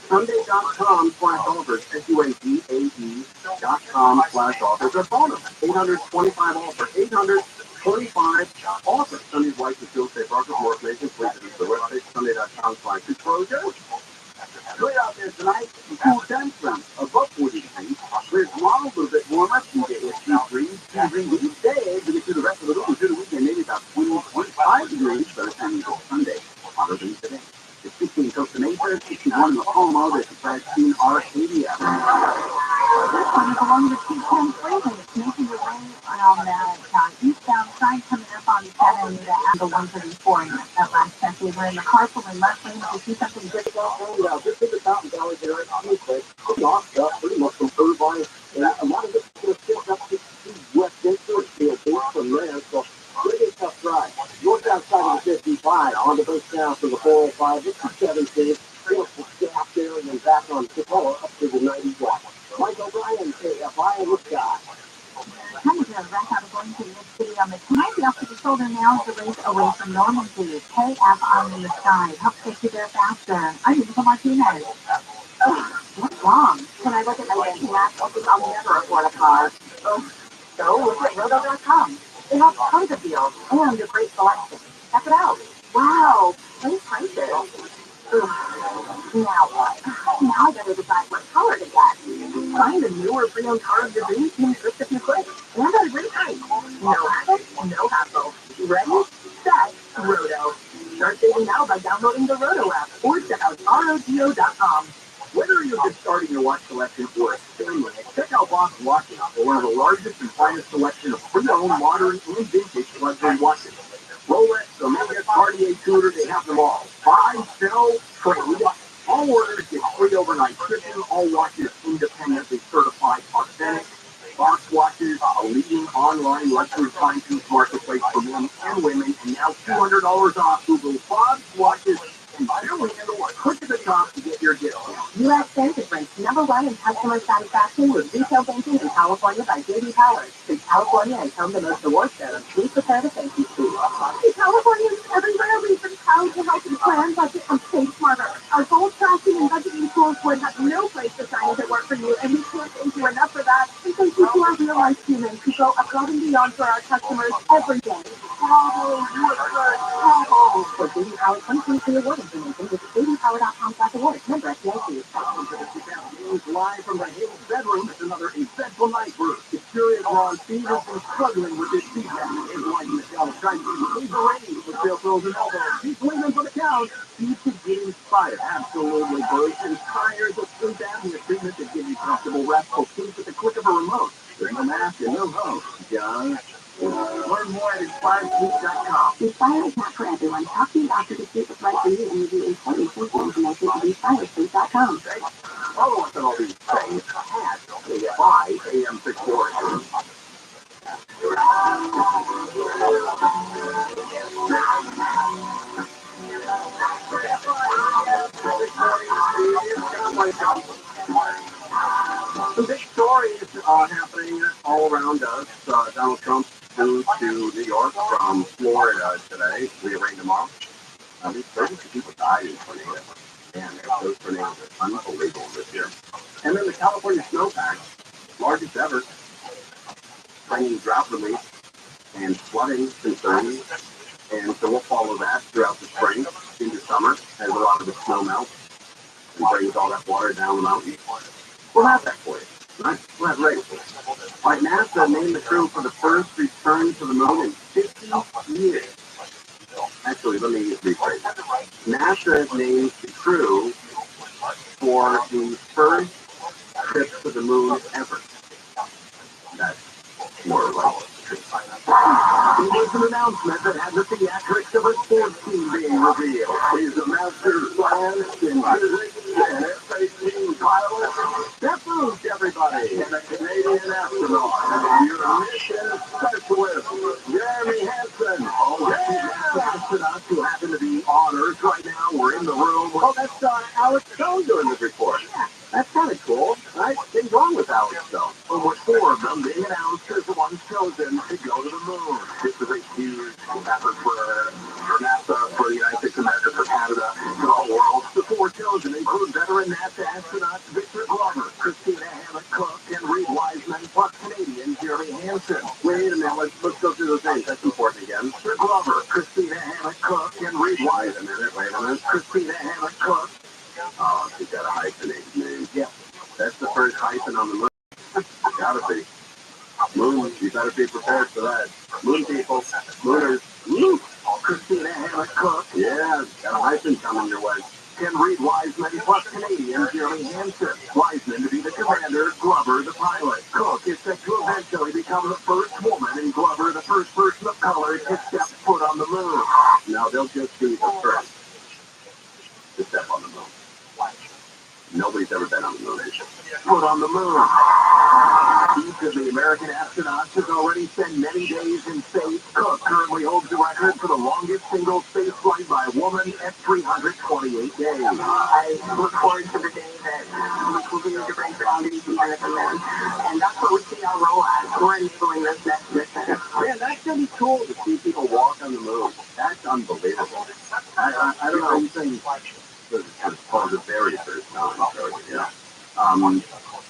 Sunday.com/offers, SUADAE.com/offers, or phone them, 825-OFFER, 825-OFFER. Sunday's licensed real estate broker. More information, please visit the website, Sunday.com/disclosure. Good out there tonight, cool temps from above 40 degrees. We're tomorrow a little bit warmer, today it's 2 degrees each day, to get through the rest of the week, through the weekend, maybe about 25 degrees by the time you go Sunday, hotter than today. It's 16 Costa Mesa, 61 in Oklahoma, there's a 16 Arcadia. This one is along the 210 freeway. It's making your way around that eastbound side coming up on 7 and the 134 at last chance. We were in the car pulling left lane. If you see something difficult, Just in the Fountain Valley there, real quick, locked up pretty much from Irvine, and a lot of this is going to pick up to West Denver, based from there, so really tough drive. Northbound side of the 55, on the base now to the 405, it's 17, gap there, and then back on Tacoma up to the 91. Mike O'Brien, Brian, this guy. kind of a wreck out of going to New City on the 10 up to the shoulder now is a race away from Normandy. KF on the side. Help take you there faster. I'm Nicole Martinez. What's wrong? Can I look at my bank app? I'll never afford a car. So look at Roto.com. They have tons of deals and a great selection. Check it out. Wow, great prices. Now what? Now I gotta decide what color to get. Find a newer pre-owned car of your dreams in just a few clicks. And at a great price. No hassle, no hassle. Ready, set, Roto. Start saving now by downloading the Roto app or check out ROTSCHILD.com. Whether you're just starting your watch collection or expanding it, check out Box Watches for one of the largest and finest selection of pre-owned, modern, and vintage luxury watches. Rolex, Omega, Cartier, Tudor, they have them all. Buy, sell, trade. All orders get free overnight shipping. All watches independently certified authentic. Box Watches, a leading online luxury fine-tooth marketplace for men and women, and now $200 off Google Box Watches and Billy Handle. Click at the top to get your gift. U.S. Bank ranks #1 in customer satisfaction with retail banking in California by J.D. Power. Since California is home to most awards shows, please prepare to thank you too. Californians everywhere, we've been proud to help you plan, budget, and save smarter. Our goal tracking and budgeting tools would have no place to shine if it weren't for you, and we can't thank you enough for that. And thank you to our real-life humans who go above and beyond for our customers every day. Bravo, you are good. Bravo. For J.D. Power 2023 award information, visit jdpower.com/awards. Member FDIC. Live from the Hill's bedroom, it's another eventful night for Curious Ron Stevens been struggling with his feedback. His wife Michelle is trying to keep the range with Bill throws and elbows. He's swinging for the count. You could get inspired. Absolutely, Bruce. And tires of sleep apnea treatment that give you comfortable, restful sleep with the click of a remote. There's no mask and no host. John. Learn more at InspiredSleep.com. Inspire is not for everyone. Talk to your doctor to see if it's right for you and review important symptom information at InspiredSleep.com. Follow us on all these things at AFI AM 640. Some big stories happening all around us. Donald Trump flew to New York from Florida today. We arraigned him off. At least 32 people died in tornadoes. Man, those tornadoes are unbelievable this year. And then the California snowpack, largest ever, bringing drought relief and flooding concerns. And so we'll follow that throughout the spring into summer as a lot of the snow melts and brings all that water down the mountain. We'll have that for you. Right? We'll have it ready for you. All right, NASA named the crew for the first return to the moon in 50 years. Actually, let me rephrase that. NASA named the crew for the first trip to the moon ever. That's more like it was an announcement that had the theatrics of a sports team being revealed. Is the master science in physics and F-18 pilot? That proved everybody and a Canadian astronaut. Your mission specialist, Jeremy Hansen. Oh, yeah. Astronauts who happen to be on Earth right now. We're in the room. Oh, that's Alex Stone doing this report. Yeah. That's kind of cool, right? Nothing wrong with Alex Stone. But with 4 of them being announced as the ones chosen to go to the moon. This is a huge effort for NASA, for the United States of America, for Canada, for the whole world. The 4 chosen include veteran NASA astronauts Victor Glover, Christina Hammett-Cook, and Reed Wiseman, plus Canadian Jeremy Hansen. Wait a minute, let's go through those names. That's important again. Victor Glover, Christina Hammett-Cook, and Reed Wiseman. Wait a minute. Christina Hammett-Cook. Oh, she's got a hyphenated name. Yeah. That's the first hyphen on the moon. Gotta be. Moon, you better be prepared for that. Moon people, mooners. Woo! Christina Hammett-Cook. Yeah, got a hyphen coming your way. Can Reed Wiseman plus Canadian Jeremy Hansen. Wiseman to be the commander, Glover the pilot. Cook is set to eventually become the first woman, and Glover the first person of color to step foot on the moon. Now they'll just be the first to step on the moon. Nobody's ever been on the moon. Foot on the moon. Each of the American astronauts has already spent many days in space. Cook currently holds the record for the longest single space flight by a woman at 328 days. I look forward to the day that we continue to bring grounding to American men. And that's what we see our role as. We're enabling this next mission. Man, that's going to be cool to see people walk on the moon. That's unbelievable. I don't know anything as far as the very first time.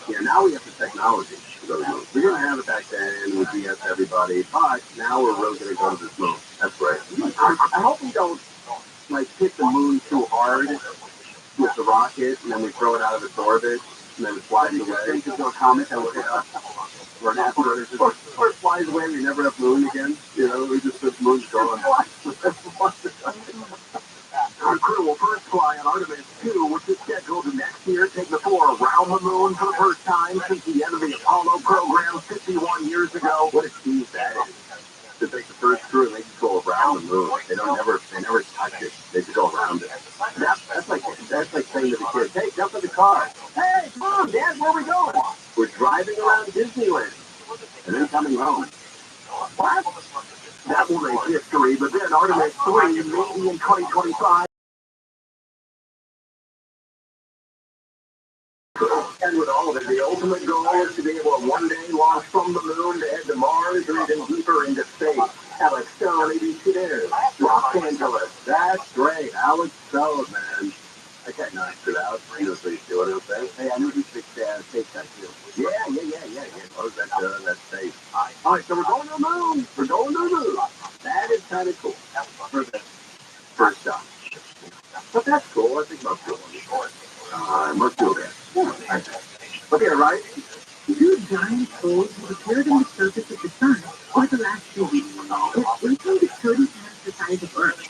Yeah, now we have the technology to go to the moon. We didn't have it back then with GS everybody, but now we're really going to go to this moon. That's right. I hope we don't hit the moon too hard with the rocket, and then we throw it out of its orbit, and then it flies away. Just go comet that will hit us. Or an asteroid, or it flies away, and we never have moon again. You know, we just put moon's gone. Our crew will first fly on Artemis 2, which is scheduled next year, take the floor around the moon for the first time since the end of the Apollo program 51 years ago. What a tease that is. To take the first crew and they just go around the moon. They never touch it. They just go around it. That's like saying to the kids, hey, jump in the car. Hey, Mom, Dad, where are we going? We're driving around Disneyland. And then coming home. What? That will make history, but then Artemis 3, maybe in 2025. And with all of it, the ultimate goal is to be able to one day launch from the moon to head to Mars or even deeper into space. Alex Stone, ABC News, Los Angeles. That's great. Alex Stone, man. I got knocked it out. He knows what he's doing, okay? Hey, I knew he fixed space that too. Yeah. Oh, that's safe. All right, so we're going to the moon. We're going to the moon. That is kind of cool. For the first time. But that's cool. I think most people understand. Let's do that. Okay, right? Two giant holes have appeared on the surface of the sun for the last 2 weeks. It's 18 to 30 times the size of Earth.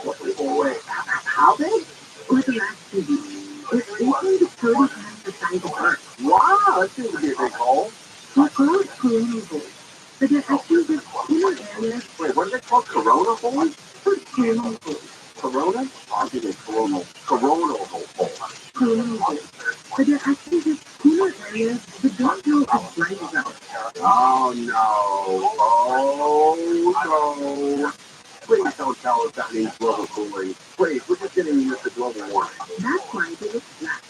Wait, how big? For the last 2 weeks. It's 18 to 30 times the size of Earth. Wow, that seems to be a big hole. They're called coronal holes. But they're actually just inner areas. Wait, what are they called? Corona holes? Coronal holes. Corona? I think it's coronal hole. Coronal holes. But they're actually just inner areas that don't know as bright as us. Oh no. Please don't tell us that means global cooling. Please, we're just getting used to global warming. That's why they look black.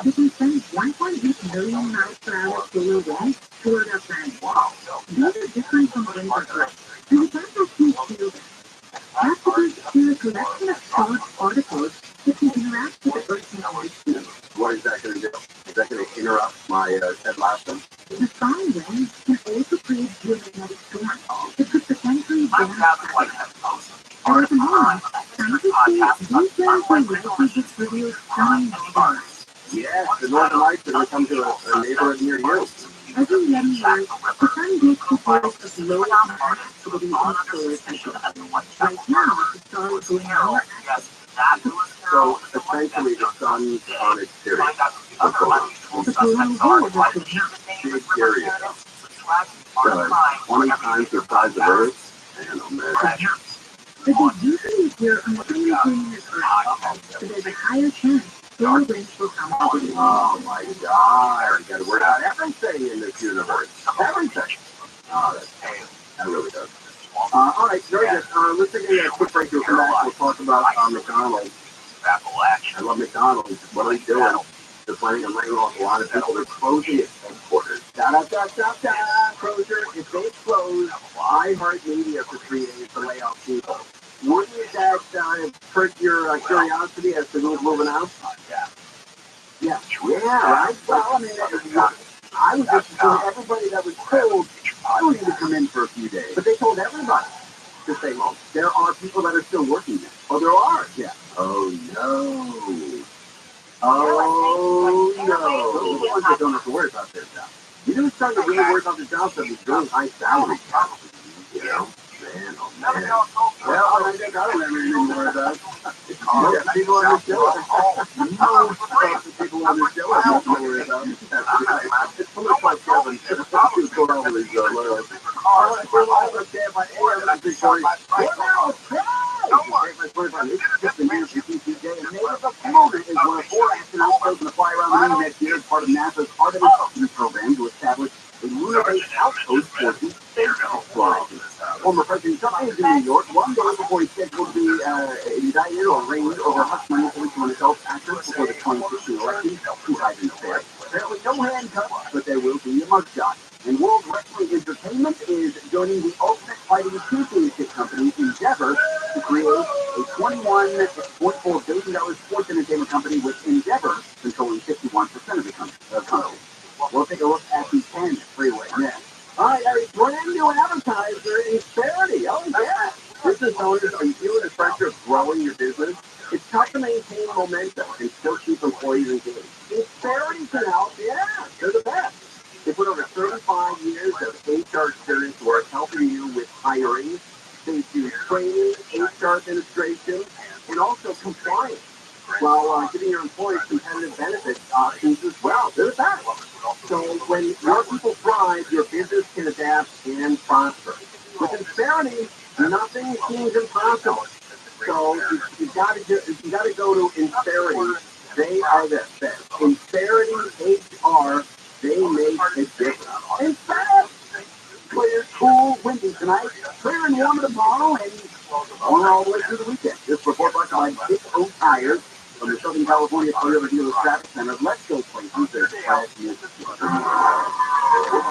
They can send 1.8 million miles per hour solar winds toward our planet. Wow. These are different from winds on Earth, and we can't actually feel them. That's because they're a collection of charged particles that can interact with the Earth's magnetic field. What is that going to do? Is that going to interrupt my Ted Lasso? The strong winds can also create geomagnetic storms that could potentially damage satellites. And at the moment, scientists say these winds will likely just produce stunning northern lights. Yes, the northern lights are going to come to a neighborhood near you. Every 11 years, the sun gets the force of low impact activity in the solar cycle. Right now, the star is going more active. So essentially, the sun's on its period. The coronal hole is a Big period. So 20 times the size of Earth. Man, oh man. But they usually appear on the same plane as Earth, so there's a higher chance solar winds will come to the Oh my God! You got to work out everything in this universe. Everything. Oh, that really does. All right, very good. Let's take a quick break. We'll come back. We'll talk about McDonald's. I love McDonald's. What are they doing? They're planning on laying off a lot of people. They're closing its headquarters. Kroger, if they close iHeartMedia for 3 days to lay off people, wouldn't that hurt your curiosity as to who's moving out? Yeah, right? Well, I mean, I was just telling everybody that was told, I don't need to come in for a few days. But they told everybody to stay home. There are people that are still working there. Oh, there are? Yeah. Oh, no. Oh, no. Those are the ones that don't have to worry about their job. You know who's starting to really worry about their job? That is really high salary jobs. You know? Man, oh, man. Well, I think I don't have anything to worry about. People on the show. Most people on the show have nothing to worry about. It's almost like Kevin. He's going over these lawyers. Oh, I feel like I'm dead by air. I'm big story. It's just a year for TPJ, and Native Florida is one of 4 astronauts chosen to fly around the moon next year as part of NASA's Artemis program to establish a lunar-based outpost for deep space exploration. Former President Trump is in New York 1 day before he's scheduled to be indicted or arraigned over hush money to an adult actor before the 2016 election. He's hiding there. Apparently no handcuffs, but there will be a mugshot. And World Wrestling Entertainment is joining the Ultimate Fighting Championship company Endeavor to create a $21.4 billion sports entertainment company with Endeavor controlling 51% of the company. We'll take a look at the 10 freeway next. All right, a brand new advertiser is charity. Oh, yeah. Business owners, are you feeling the pressure of growing your business? It's tough to maintain momentum. Yeah, they're the best. They put over 35 years of HR experience work helping you with hiring. They do training, HR administration, and also compliance, while giving your employees competitive benefits options as well. They're the best. So when your people thrive, your business can adapt and prosper. With Insperity, nothing seems impossible. So you got to go to Insperity. They are the best. Insperity HR, they make a difference. Insperity, clear, cool, windy tonight, clear and warm tomorrow, and on all the way through the weekend. This report brought by Big O Tires from the Southern California Toyota Dealer Traffic Center. Let's go places. There's 12 years. This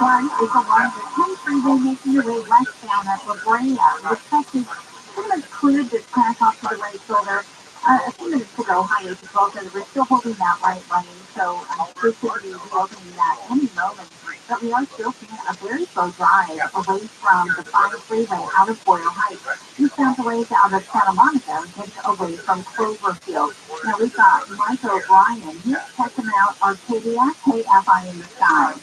one is the one that comes freeway making your way westbound at La Brea. The truck is pretty much cleared this crash off to the right shoulder. A few minutes ago, Highway Patrol said we're still holding that right lane, so we should be reopening that any moment. But we are still seeing a very slow drive away from the 5 freeway out of Boyle Heights. Eastbound away out of Santa Monica, getting away from Cloverfield. Now we've got Mike O'Brien. He's checking out Arcadia, KFI in the sky.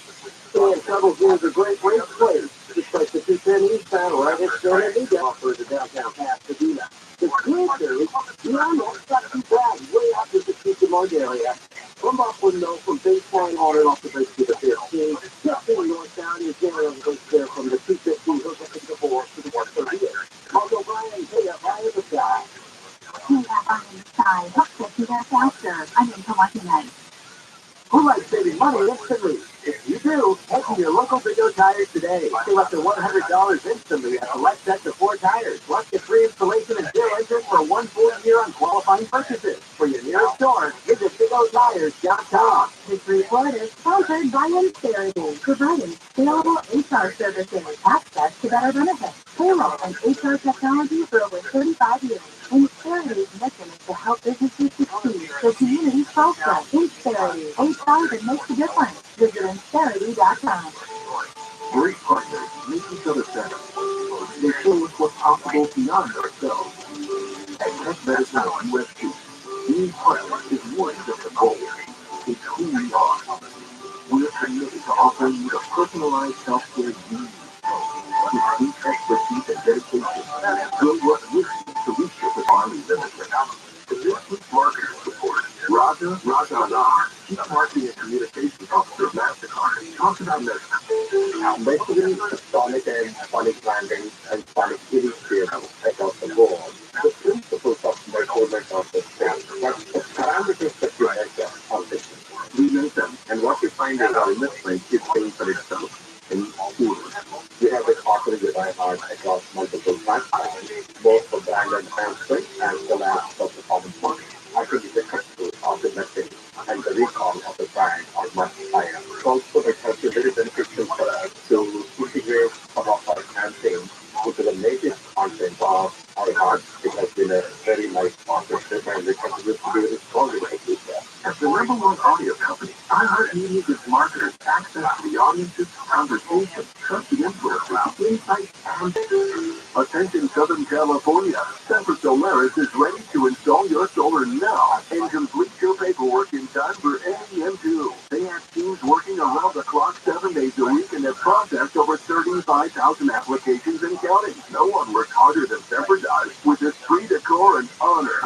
And Trouble is a great place. Just like the 210 eastbound, right? It's still a big offer to downtown Pasadena. The good news, beyond that, it's not too bad. Way out to the Cucamonga area. From Buffalo, from baseline on and off the base to the 15. Just going northbound, you're generally goes there from the 215 goes up to the 4 to the 138. Mike O'Brien, KFI in the sky. KFI in the sky. Hope gets you there faster. I'm into watching that. Who likes saving money instantly? If you do, head to your local Big O Tires today. Save up to $100 instantly at select sets of 4 tires. Plus get free installation and 0 interest for 1 full year on qualifying purchases. For your nearest store, visit BigOTires.com. This report is sponsored by Insperity, providing scalable HR services, access to better benefits, payroll, and HR technology for over 35 years. Insperity's mission is to help businesses succeed so communities prosper. Insperity, HR that makes a difference. Visit Insperity.com. Great partners make each other better. They show us what's possible beyond ourselves. At Tech Medicine USP, being partners is more than just a goal. It's who we are. We're committed to offering you the personalized healthcare you need. With deep expertise and dedication, we'll work with you to reach your Army Limited. For this week's marketing support, Raja, Chief Marketing and Communications Officer of MasterCard, talks about medicine. Basically, sonic and sonic branding and sonic illustrations across the board. The principles of measurement of the state, but the parameters that you measure are different. We know them, and what you find is our investment is paying for itself in schools. We have been offering the diehard across multiple platforms, both for brand enhancement and well as for performance marketing. I think the customer of the message and the recall of the brand are much higher. Also, it has been very beneficial for us to integrate some of our campaigns into the native content of our heart. It has been a very nice partnership and it contributes to be stronger like this. As the #1 audio company, iHeartMedia gives marketers access to the audience's conversations, trusted influencers, insights, and attention Southern California. Semper Solaris is ready to install your solar now and complete your paperwork in time for NEM2. They have teams working around the clock 7 days a week and have processed over 35,000 applications and counting. No one works harder than Semper does with esprit de corps and honor.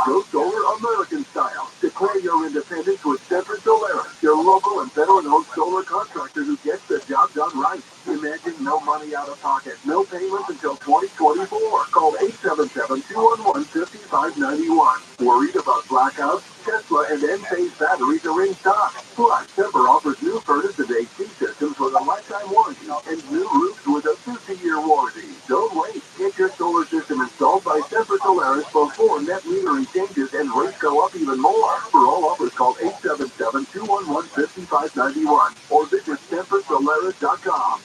Go solar American style. Declare your independence with Semper Solaris, your local and veteran-owned solar contractor who gets the job done right. Imagine no money out of pocket, no payments until 2024. Call 877-211-5591. Worried about blackouts? Tesla and Enphase batteries are in stock. Plus, Semper offers new furnace and AC systems with a lifetime warranty and new roofs with a 50-year warranty. Don't wait. Get your solar system installed by Semper Solaris before net metering changes and rates go up even more. For all offers, call 877-211-5591 or visit SemperSolaris.com.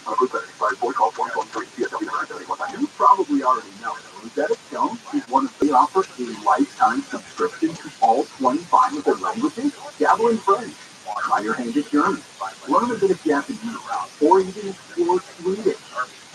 You probably already know that Stone is one of the offers a lifetime subscription to all 25 of their languages. Dabble in French. Try your hand at German. Learn a bit of Japanese or even explore Swedish.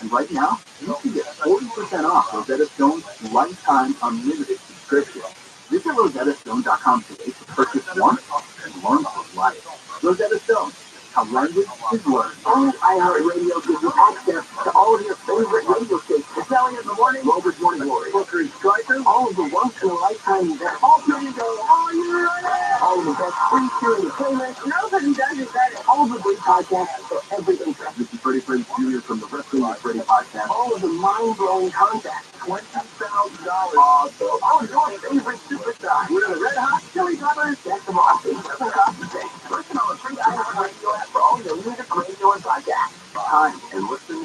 And right now, you can get 40% off Rosetta Stone's lifetime unlimited subscription. Visit RosettaStone.com today to purchase one and learn for life. Rosetta Stone. A language is learned. And iHeartRadio gives you access to all of your favorite radio stations. The Selling in the Morning, Rover's Morning Glory, Booker Striker, all of the once-in-a-lifetime events. All through the day, all year round. All of the best free streaming playlists. Nobody does it better. All of the great podcasts for every interest. This is Freddie Prinze Jr. from the Wrestling with Freddie podcast. All of the mind-blowing content. $20,000 off. All your favorite superstars. We're the Red Hot Chili Peppers. That's the Mossy. Listen on the free iHeartRadio app for all your music, radio, and podcasts. Time and listen.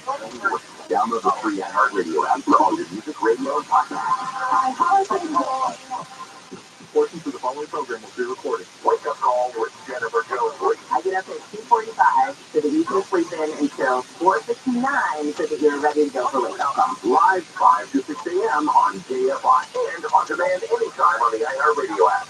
Download the free iHeartRadio app for all your music, radio, and podcasts. Portions of the following program will be recorded. Wake Up Call with Jennifer Jones. I get up at 2:45 so that you can sleep in until 4:59 so that you're ready to go for Wake Up Call. Live 5 to 6 a.m. on KFI and on demand anytime on the iHeartRadio app.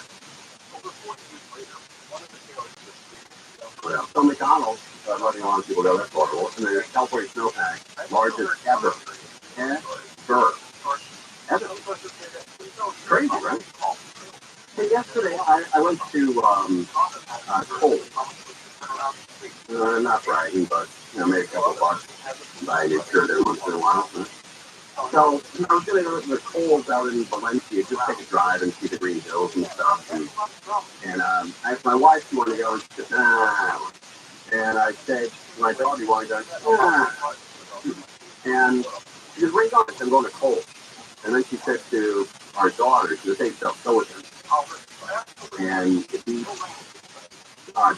Well, so McDonald's, letting a lot of people go that far, and the California snowpack, largest ever. Ever. Crazy, right? So yesterday, I went to Kohl's. Not bragging, but made a couple bucks. Buy a new shirt every once in a while. So I was going to go to the Kohl's out in Valencia, just take a drive and see the green hills and stuff. And I asked my wife if she wanted to go, and she said, nah. And I said, my daughter, you want to go? Nah. And she goes, where are you going? I'm going to Kohl's. And then she said to our daughter, she goes, hey, so with him. And if he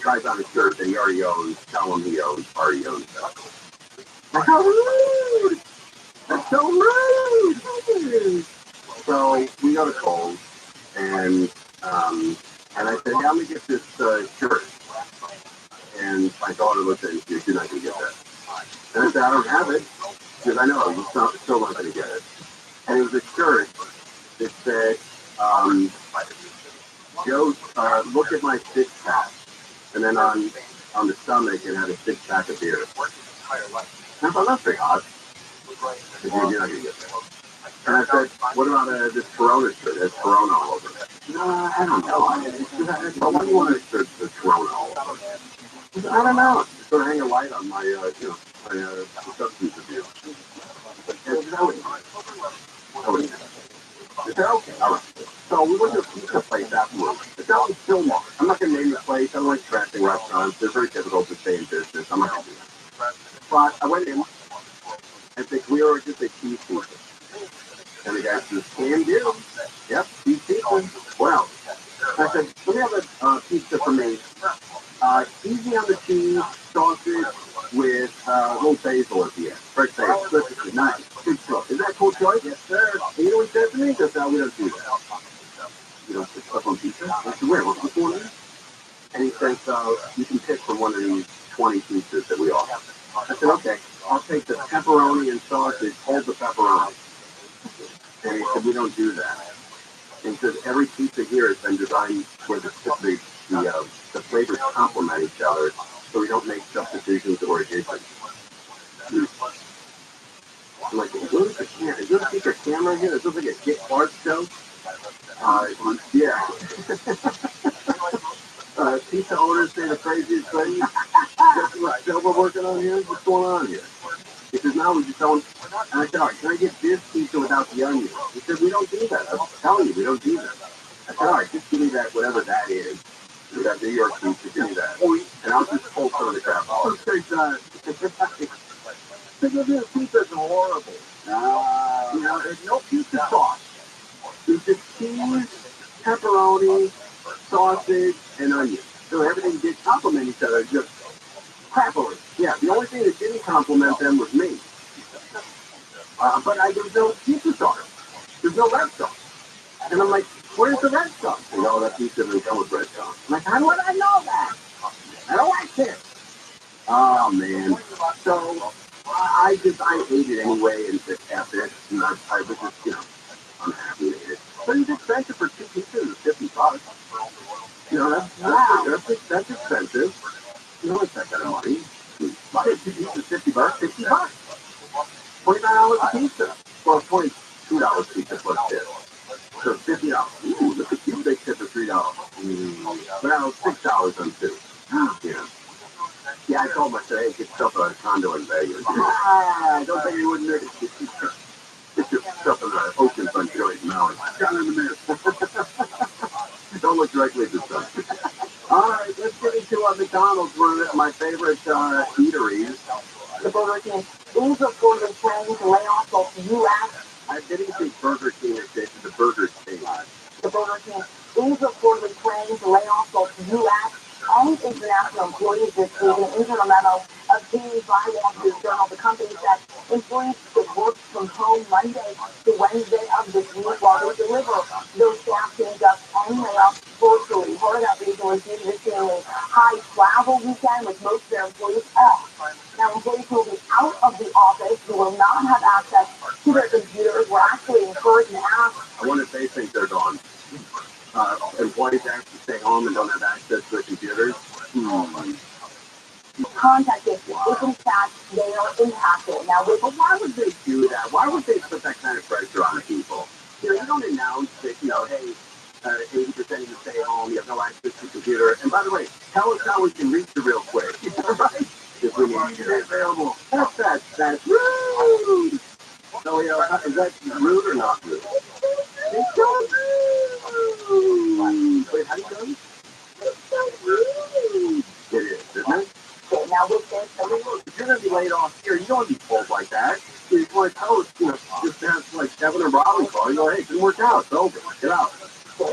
tries on a shirt that he already owns, tell him he already owns that. How rude! That's so rude! So we go to Kohl's, and I said, yeah, let me get this shirt. And my daughter looked at it and she said, you're not going to get that. And I said, I don't have it. She said, I know, you're still not going to get it. And it was a shirt that said, Joe, look at my six-pack. And then on the stomach, it had a six-pack of beer. And I thought, that's pretty odd. You're not going to get that. And I said, what about this Corona shirt? There's Corona all over it. I don't know. Why do you want a shirt with Corona all over it? I don't know. Just sort of hang a light on my, my substance abuse. I said, okay, all right. So we went to a pizza place afterwards. It's out in Fillmore. I'm not going to name the place. I don't like trashing restaurants. They're very difficult to stay in business. I'm not going to do that. But I went in. I think we were just a cheese pizza. And the guy says, can do. Yep, cheese pizza. Well, I said, let me have a pizza for me. Easy on the cheese, sausage with little basil at the end. Fresh basil. Nice. Good choice. Is that a cool choice? Yes, sir. And you know what he said to me? He goes, no, we don't do that. You don't put stuff on pizza? I said, where? What's the corner? And he says, you can pick from one of these 20 pizzas that we offer. I said, okay, I'll take the pepperoni and sausage, hold the pepperoni. And he said, we don't do that. And he says, every pizza here has been designed where the flavors complement each other, so we don't make substitutions or additions. I'm like, is this a secret camera here? Is this like a Get Hard show? Yeah. Pizza owners say the craziest things. That's what we're working on here. What's going on here? He says, no, we just don't. And I said, all right, can I get this pizza without the onion? He said, we don't do that. I'm telling you, we don't do that. I said, all right, just give me that, whatever that is. That New York pizza, give me that. And I'll just pull some of the crap off. Because this pizza is horrible. There's no pizza sauce. It's just cheese, pepperoni, sausage, and onion. So everything did complement each other, just crappily. Yeah, the only thing that didn't complement them was me. But there's no pizza sauce. There's no red sauce. And I'm like, where's the red sauce? And all that pizza doesn't come with red sauce. I'm like, how would I know that? I don't like it. Oh, man. So I ate it anyway and just kept it. And I was just, I'm happy to eat it. But it's expensive for two pizzas. It's $50. That's expensive. You don't expect that money. Buy two pizzas, $50, $50. $29 a pizza. Well, $22 a pizza plus tip. So $50. Ooh, look at you, they tip for $3. Well, $6 on two. Yeah. I told him, I said, hey, get yourself a condo in Vegas. Don't think you wouldn't notice. Get yourself in the ocean front Joey's Mountain. Down in the mist. Don't look directly at the sun. All right, let's get into McDonald's, one of my favorite eateries. The Burger King is reportedly planning to lay off both U.S. I didn't think Burger King is the Burger King. The Burger King is reportedly planning to lay off both U.S. and international employees this week. In an internal memo obtained by Wall Street Journal, the company said employees could work from home Monday to Wednesday of this week while they deliver those staff change up and layoffs virtually. Part of that reason was due to this being a high travel weekend with most of their employees off. Now, employees who will be out of the office, who will not have access to their computers, were actually encouraged and asked. I wonder if they think they're gone. Employees have to stay home and don't have access to their computers. Contacted if in fact they are impacted. Now, but why would they do that? Why would they put that kind of pressure on people? You don't announce that, hey, 80% of you stay home, you have no access to the computer. And by the way, tell us how we can reach you real quick. Right? If we need you available. That's rude. So, is that rude or not rude? It's so rude. Wait, how do you know? It's so rude. It is, isn't it? now with this, If you're going to be laid off here, you don't want to be told like that. You want to tell us, just have like Kevin or Robin call. You go, hey, it didn't work out. It's over. Get out.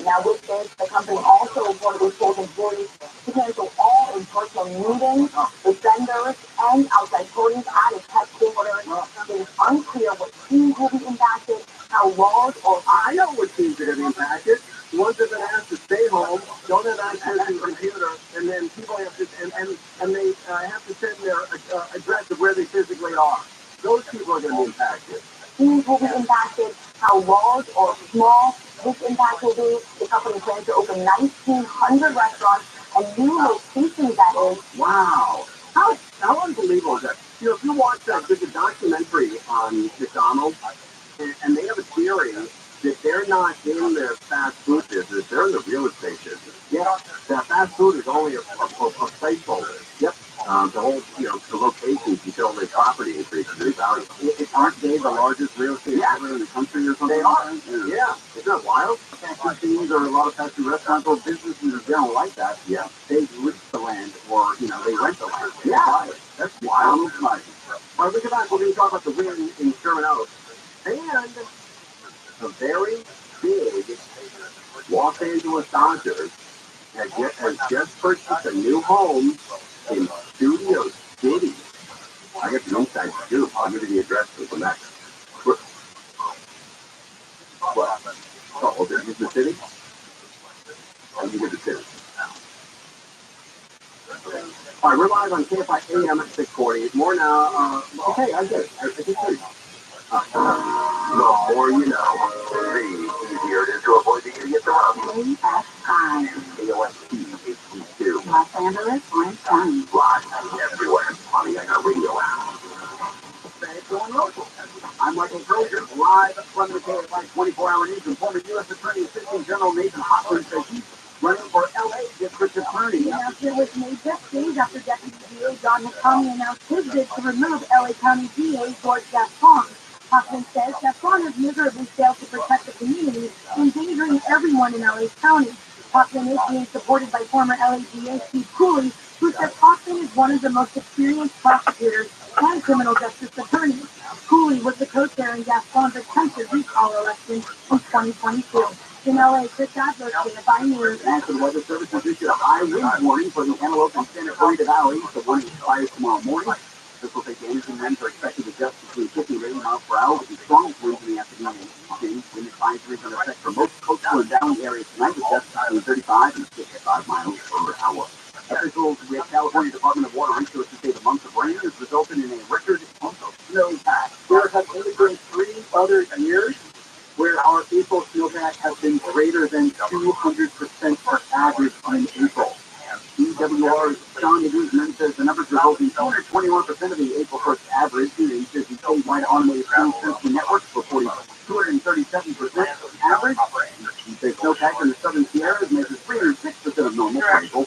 now with this, the company also reportedly told employees to cancel all in-person meetings with vendors and outside parties at its headquarters. It is unclear what teams will be impacted, how large or I know what teams are going to be impacted. The ones that are going to have to stay home, don't have access to the computer, and then people have to, and they have to send their address of where they physically are. Those people are going to be impacted. teams will be impacted, how large or small this impact will be. The company plans to open 1,900 restaurants and new locations, that is. Wow. How unbelievable is that? If you watch there's a documentary on McDonald's, and they have a theory that they're not in the fast food business, they're in the real estate business. Yeah, that fast food is only a placeholder. Yep. The whole, the locations until the property increases in value. Aren't they the largest real estate ever in the country or something? They are. Yeah. Isn't that wild? Fast food chains or a lot of fast food restaurants or businesses in general like that. Yeah. They lease the land or, they rent the land. Yeah. That's wild. All right, we get back. We're going to talk about the win in Sherman Oaks. And a very big Los Angeles Dodgers has just purchased a new home in Studio City. I got the inside scoop. I'll give you the address for that. What? Oh, they're in the city? I'll give you the city. All right, we're live on KFI AM at 640. More now. Okay, I get it. I can see it. The more you know. The easier it is to avoid the idiot around you. KFI. KOST-HD2. Los Angeles, Orange County. Live everywhere on the Radio app. I'm Michael Crozier, live from the KFI 24-hour news and former U.S. Attorney Assistant General Nathan Hopkins says he's running for L.A. District Attorney. The announcement was made just days after Deputy DA John McConnell announced his bid to remove L.A. County DA George Gascon. Hopkins says Gascon has miserably failed to protect the community, endangering everyone in L.A. County. Hopkins is being supported by former L.A. DA Steve Cooley, who says Hopkins is one of the most experienced prosecutors and criminal justice attorneys. Cooley was the co-chair in Gascon's attempted recall election in 2022. In L.A., Chris Adler, KFI News. National Weather Service has issued a high wind warning for the Antelope and Santa Clarita Valley. The wind expires tomorrow morning. This will take damaging winds are expected to gust between 50 and 80 miles per hour with the strongest winds in the afternoon. Wind advisories are in effect for most coastal and downland areas tonight with gusts between 35 and 55 miles per hour. Officials with California Department of Water Resources say the month of rain has resulted in a record snowpack. There have only been 3 other years where our April snowpack has been greater than 200% for average in April. EWR's Sean Guzman says the numbers result in 221% of the April 1st average. He says the statewide automated transmission network reporting 237% average. He says snowpack in the southern Sierras measures 306% of normal cycle.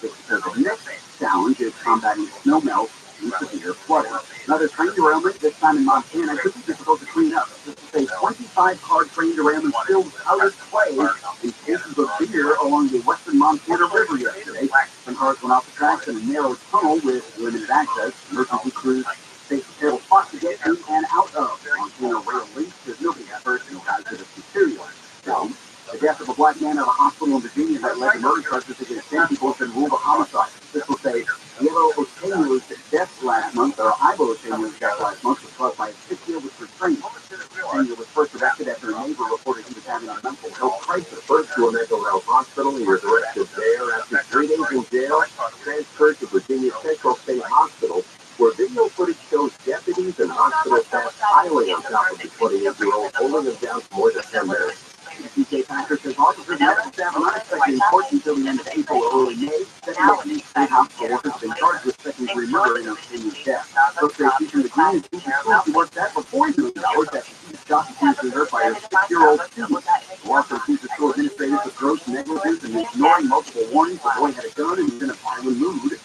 The next challenge is is combating snow melt and severe flooding. Another train derailment, this time in Montana, could be difficult to clean up. This is a 25-car train derailment filled with powdered clay and cases of beer along the western Montana River yesterday. Some cars went off the tracks in a narrow tunnel with limited access. Emergency crews faced a terrible spot to get in and out of. Montana rail links, there's nobody hurt and no hazardous material. The death of a black man at a hospital in Virginia that led to murder charges against 10 people has been ruled a homicide. This will say Yellow Otenu's death last month, or Ivo Otenu's death last month, was caused by a stick with restraint. Otenu was first arrested after a neighbor reported he was having a mental health crisis. First to a mental health hospital, he was arrested there. After 3 days in jail, transferred to Virginia's Central State Hospital, where video footage shows deputies and hospital staff piling on top of the 28-year-old, holding him down for more than 10 minutes. DJ Packer says officers and medical staff are not expecting court until the end of April or early May. Second state hospital workers have been charged with second-degree murder in Otenu's death. First grade teacher McGee is teaching schools he worked at for $40 million after he was shot and hurt by a 6-year-old student. The law firm accuses school administrators of gross negligence and ignoring multiple warnings. The boy had a gun and was in a violent mood.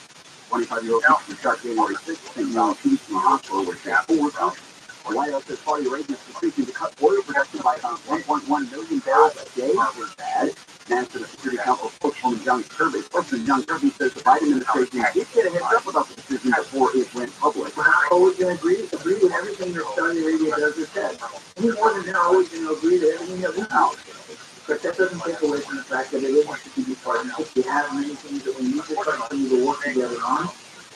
25-year-old teacher was shot January 6th in Houston Hospital where she had 4 shots. The White House says Saudi Arabia is seeking to cut oil production by about 1.1 million barrels a day. Is bad. National Security Council spokeswoman John Kirby says the Biden administration did get a heads up about the decision before it went public. Always going to agree with everything that Saudi Arabia does or says. We more than always going to agree to everything that we know. But that doesn't take away from the fact that it is a strategic partnership. We have many things that we need to continue to work together on.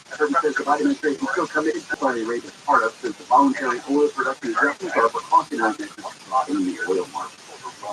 Kirby says the Biden administration is still committed to Saudi Arabia's part of since the voluntary oil production adjustments are a precautionary measure in the oil market.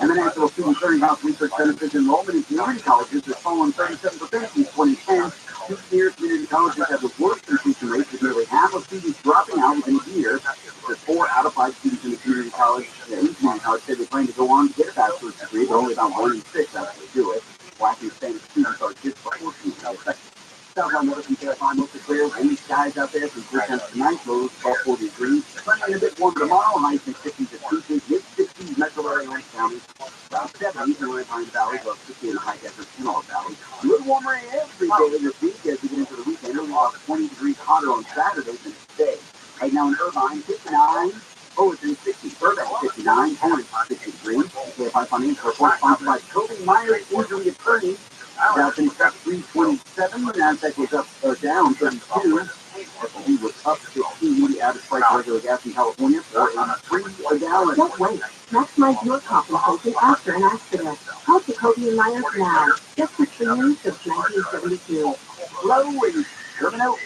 And the National Student Clearinghouse Research Benefits enrollment in community colleges has fallen 37% since 2010. Two-year community colleges have the worst completion rates, with nearly half of students dropping out within a year. There's 4 out of 5 students in the community college say they plan to go on to get a bachelor's degree, but only about 1 in 6 actually do it. Black and Hispanic students are disproportionately affected. Southbound weather from Carolina, mostly clear, windy skies out there, some clear temps tonight, lows above 40 degrees. Sunny and a bit warmer tomorrow, highs in 50s to 60s, mid-60s, metro area Orange County, about 70s in Pine Valley, above 50 in the high desert Pinal Valley. A little warmer every day this week as we get into the weekend, only about 20 degrees hotter on Saturday than today. Right now in Irvine, 59. Fullerton, 60. Burbank, 59. Orange, 60 degrees. KFI Financial Report sponsored by Kobe Myers Injury Attorney. Dow finished up 327. NASDAQ was up or down 32. S&P was up 15. The average price of regular gas in California, $4.83 a gallon. Don't wait. Maximize your compensation after an accident. Call Jacoby and Myers now. Just for 3 years since 1972. Low and Terminal.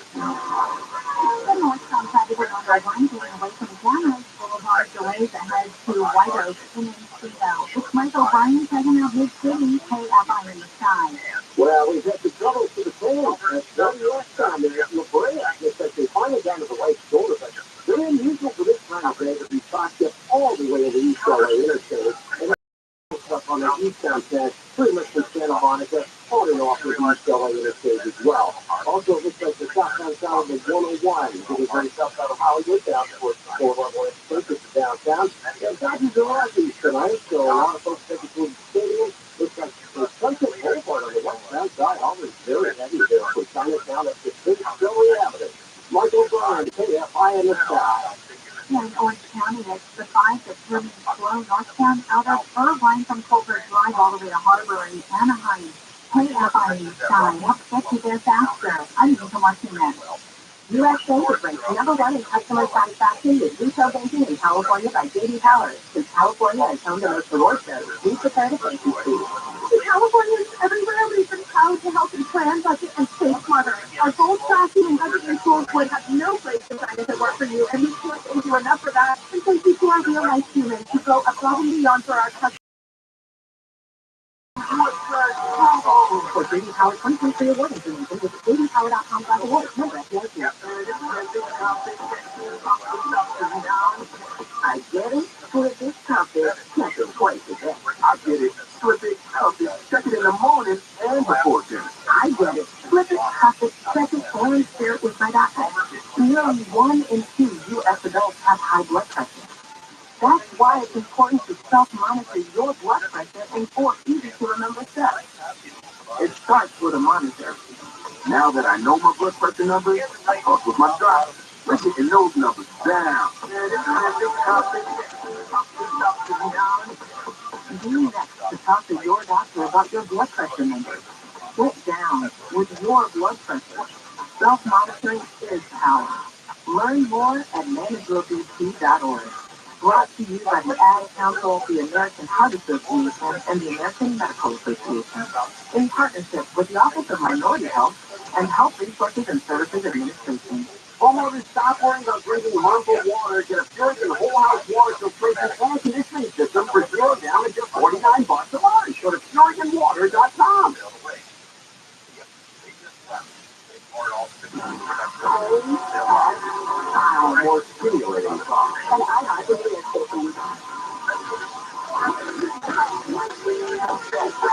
The northbound traffic on I-1 going away from Llamas Boulevard delays ahead to White Oak and Encino. It's Mike O'Brien checking out mid-city KFI in the sky. Well, we've had the trouble to the tail. That's very last time there at La Brea. Looks like they finally down to the right shoulder, but very unusual for this time of day to be backed up all the way to the East LA Interstate. And stuff on the eastbound side, pretty much from Santa Monica, holding off the East LA Interstate as well. Also, it looks like the southbound side of the 101, getting very south out of Hollywood, down towards the Boulevard Express to downtown. And Dodgers are Rockies tonight, so a lot of folks taking to the stadium. Looks like the Sunset Boulevard on the westbound side, always very heavy there, so Chinatown up to Philly Avenue. Michael O'Brien, KFI in the sky. Yeah, in Orange County, it's the 5 to 3 slow northbound out of Irvine from Colbert Drive all the way to Harbor and Anaheim. KFI in the sky. Help get you there faster. I'm Lisa Martinez. USA is ranked #1 in customer satisfaction with retail banking in California by J.D. Power. Since California is home to most reward shows, we prepare to thank you, Steve. In California, everywhere we've been proud to help you plan, budget, and save smarter. Our gold tracking and budgeting tools would have no place to find if it weren't for you, and we can't thank you enough for that. And thank you to our real-life humans who go above and beyond for our customers. For J.D. Power 2023 award information, visit jdpower.com/award. Member FDIC. I get it. Flip it, cup it, check it twice a day. I get it. Flip it, cup it, check it in the morning and before dinner. I get it. Flip it, cup it, check it, and share it with my doctor. Nearly 1 in 2 U.S. adults have high blood pressure. That's why it's important to self-monitor your blood pressure and 4 easy-to-remember steps. It starts with a monitor. Now that I know my blood pressure numbers, I talk with my doctor. We're getting those numbers down. Do next to talk to your doctor about your blood pressure numbers. Get down with your blood pressure. Self-monitoring is power. Learn more at manageyourBP.org. Brought to you by the Ad Council, the American Heart Association, and the American Medical Association, in partnership with the Office of Minority Health and Health Resources and Services Administration. Homeowners, stop worrying about drinking harmful water. Get a Puritan whole house water filtration air conditioning system for $0 down at just $49 a month. Go to PuritanWater.com. More stimulating song. And I like the radio station.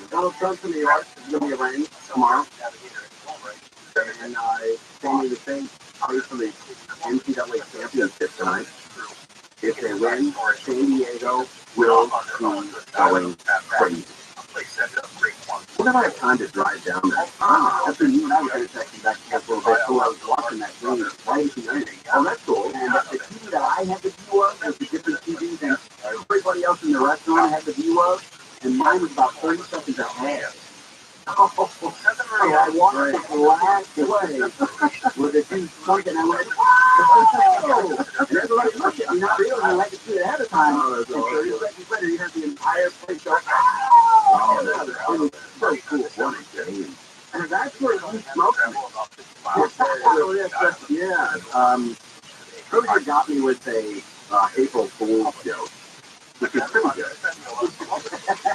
Donald Trump's in New York. It's going to be rain tomorrow. And saying the same place for the NCAA championship tonight. If they win, San Diego will be going crazy. We're going to have time to drive down there. After you and I were going to text you back a little bit, so I was watching that game right at the end. Oh, that's cool. And the TV that I had the view of was the different TV than everybody else in the restaurant had the view of, and mine was about 30 seconds ahead. Oh, I wanted the last way with the two something. I went, oh! And everybody looked at me, not realizing I could see it ahead of time. And 30 seconds later, you have the entire place go, oh, it was so cool. What a game. And that's where you smoked me. Yeah. Kroger got me with a April Fool's joke, which is pretty good.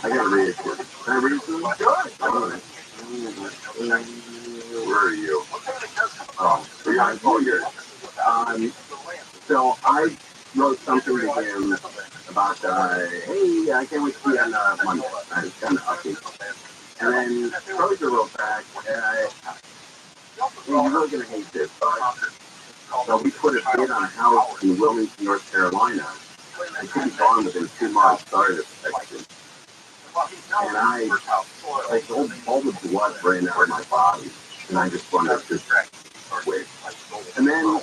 I gotta read it to you. Can I read it to you? Sure. Where are you? Oh, you're so I wrote something to him about, hey, I can't wait to see you on Monday. I was kind of upbeat. And then Kroger wrote back, hey, you're really going to hate this, but so we put a bid on a house in Wilmington, North Carolina. I could be gone within 2 months, started a section. And I, like, all the blood ran out of my body, and I just wanted to quit. And then,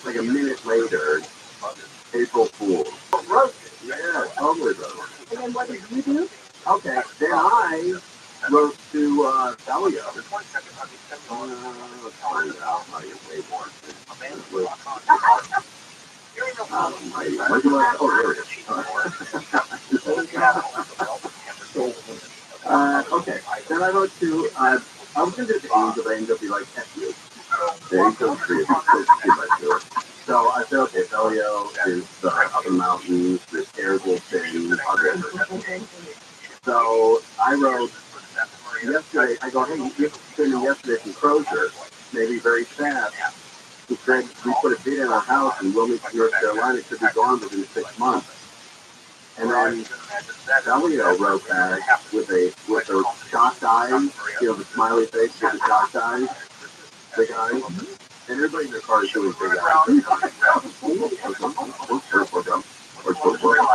like a minute later, April Fool's. Yeah, totally wrote. And then what did you do? Okay, then I wrote to Thalia. Let's find out how you pay for it. Okay, then I wrote to, I was going to do the angel, but angel be like, F you. The angel tree, so I said, okay, Thelio is up in the mountains, this terrible thing, so I wrote yesterday, I go, hey, you sent me yesterday from Kroger, maybe very fast. He said, we put a bid in our house in Wilmington, North Carolina, it could be gone within 6 months. And then Thelio wrote back with a shocked eyes, you know, the smiley face with the shocked eyes, big eyes. And everybody in their car is doing big eyes. Hey,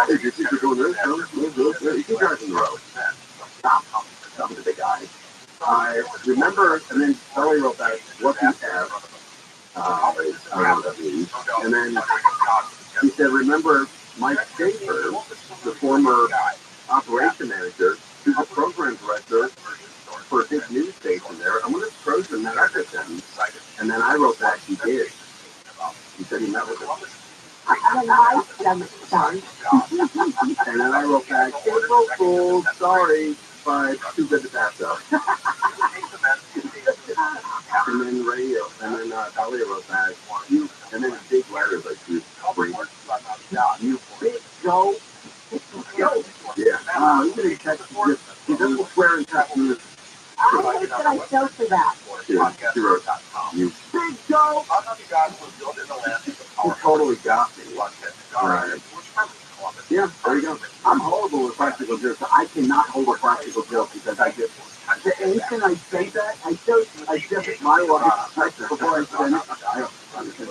did you think you're doing this? No, you keep driving the road. Stop with the big eyes. I remember, and then Thelio wrote back, what do you have? I don't know what that means. And then he said, remember Mike Schaefer, the former operation manager, who's a program director for a big news station there. I wonder if Frozen met up with him. And then I wrote back, he did. He said he met with him. And then I wrote back, April Fool's, sorry, but too good to pass up. And then radio, and then Thalia wrote back, you, and then a big letter, like, you big Joe. Yeah. You can text me. He doesn't swear in text me. I think that I showed for that. She wrote, you big Joe. You totally got me. Right. Yeah, there you go. I'm horrible with practical jokes. I cannot hold a practical joke because I just, the instant I say that, I just my life, right before I send it, I don't understand.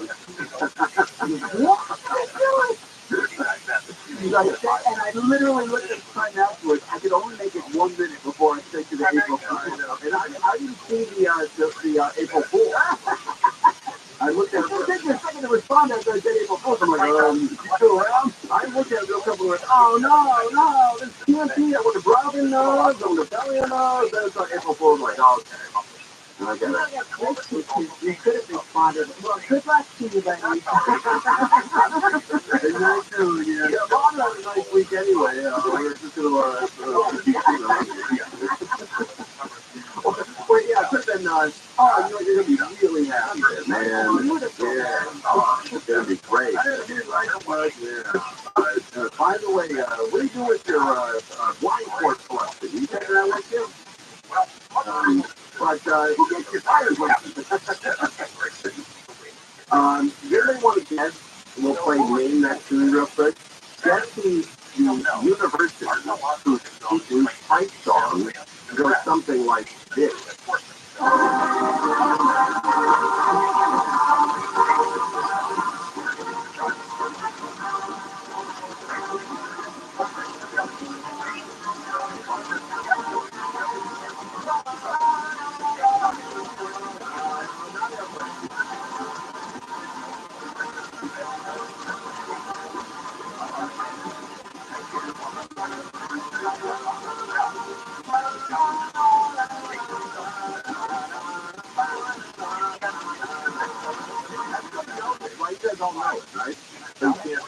And I literally looked at the time afterwards. I could only make it 1 minute before I said to the April Fool. And I didn't see the April Fool. I looked at it for a second to respond after I said April Fool. I'm like, you still around? I looked at it real quick and went, oh no, this TNT, I want the Robin knows, I want the Belly knows. Then it's like April Fool. I'm like, oh, okay. And I got it. You could have responded. Well, good luck to you, buddy. And I too, yeah. Well, I'm having a nice week anyway. We're just going to, well, yeah, it could have been, you're going to be really happy, man. Yeah. It's going to be great. Yeah. By the way, what are you doing with your blind course collection? You taking that with you? But who gets your tires with you may want to get, we'll play name that tune real quick. Get the university whose type song goes something like this. Don't know it, right? So you can't,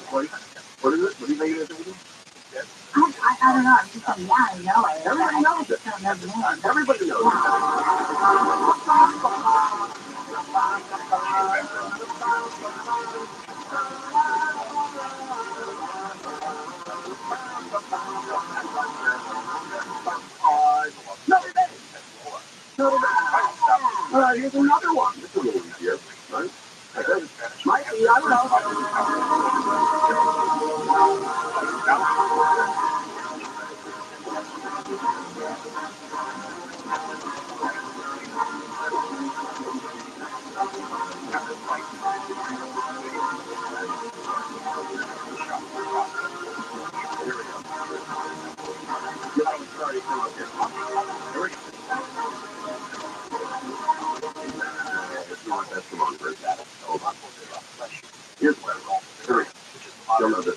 what is it? What do you think it is? I don't know. I'm just saying, yeah, I know it. Everybody knows it. Everybody knows it. All right, here's another one. This is a little easier, right? Might be, I don't know. Here's what you'll know this.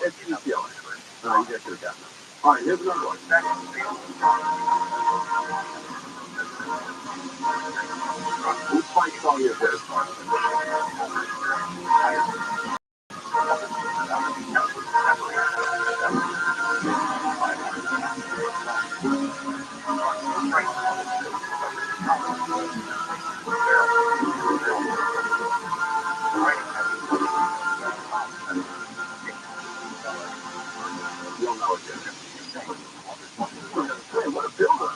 It's UCLA. You guys should have gotten it. All right, here's another one. Whose fight song is this? You'll know it, Jim. Hey, what a builder.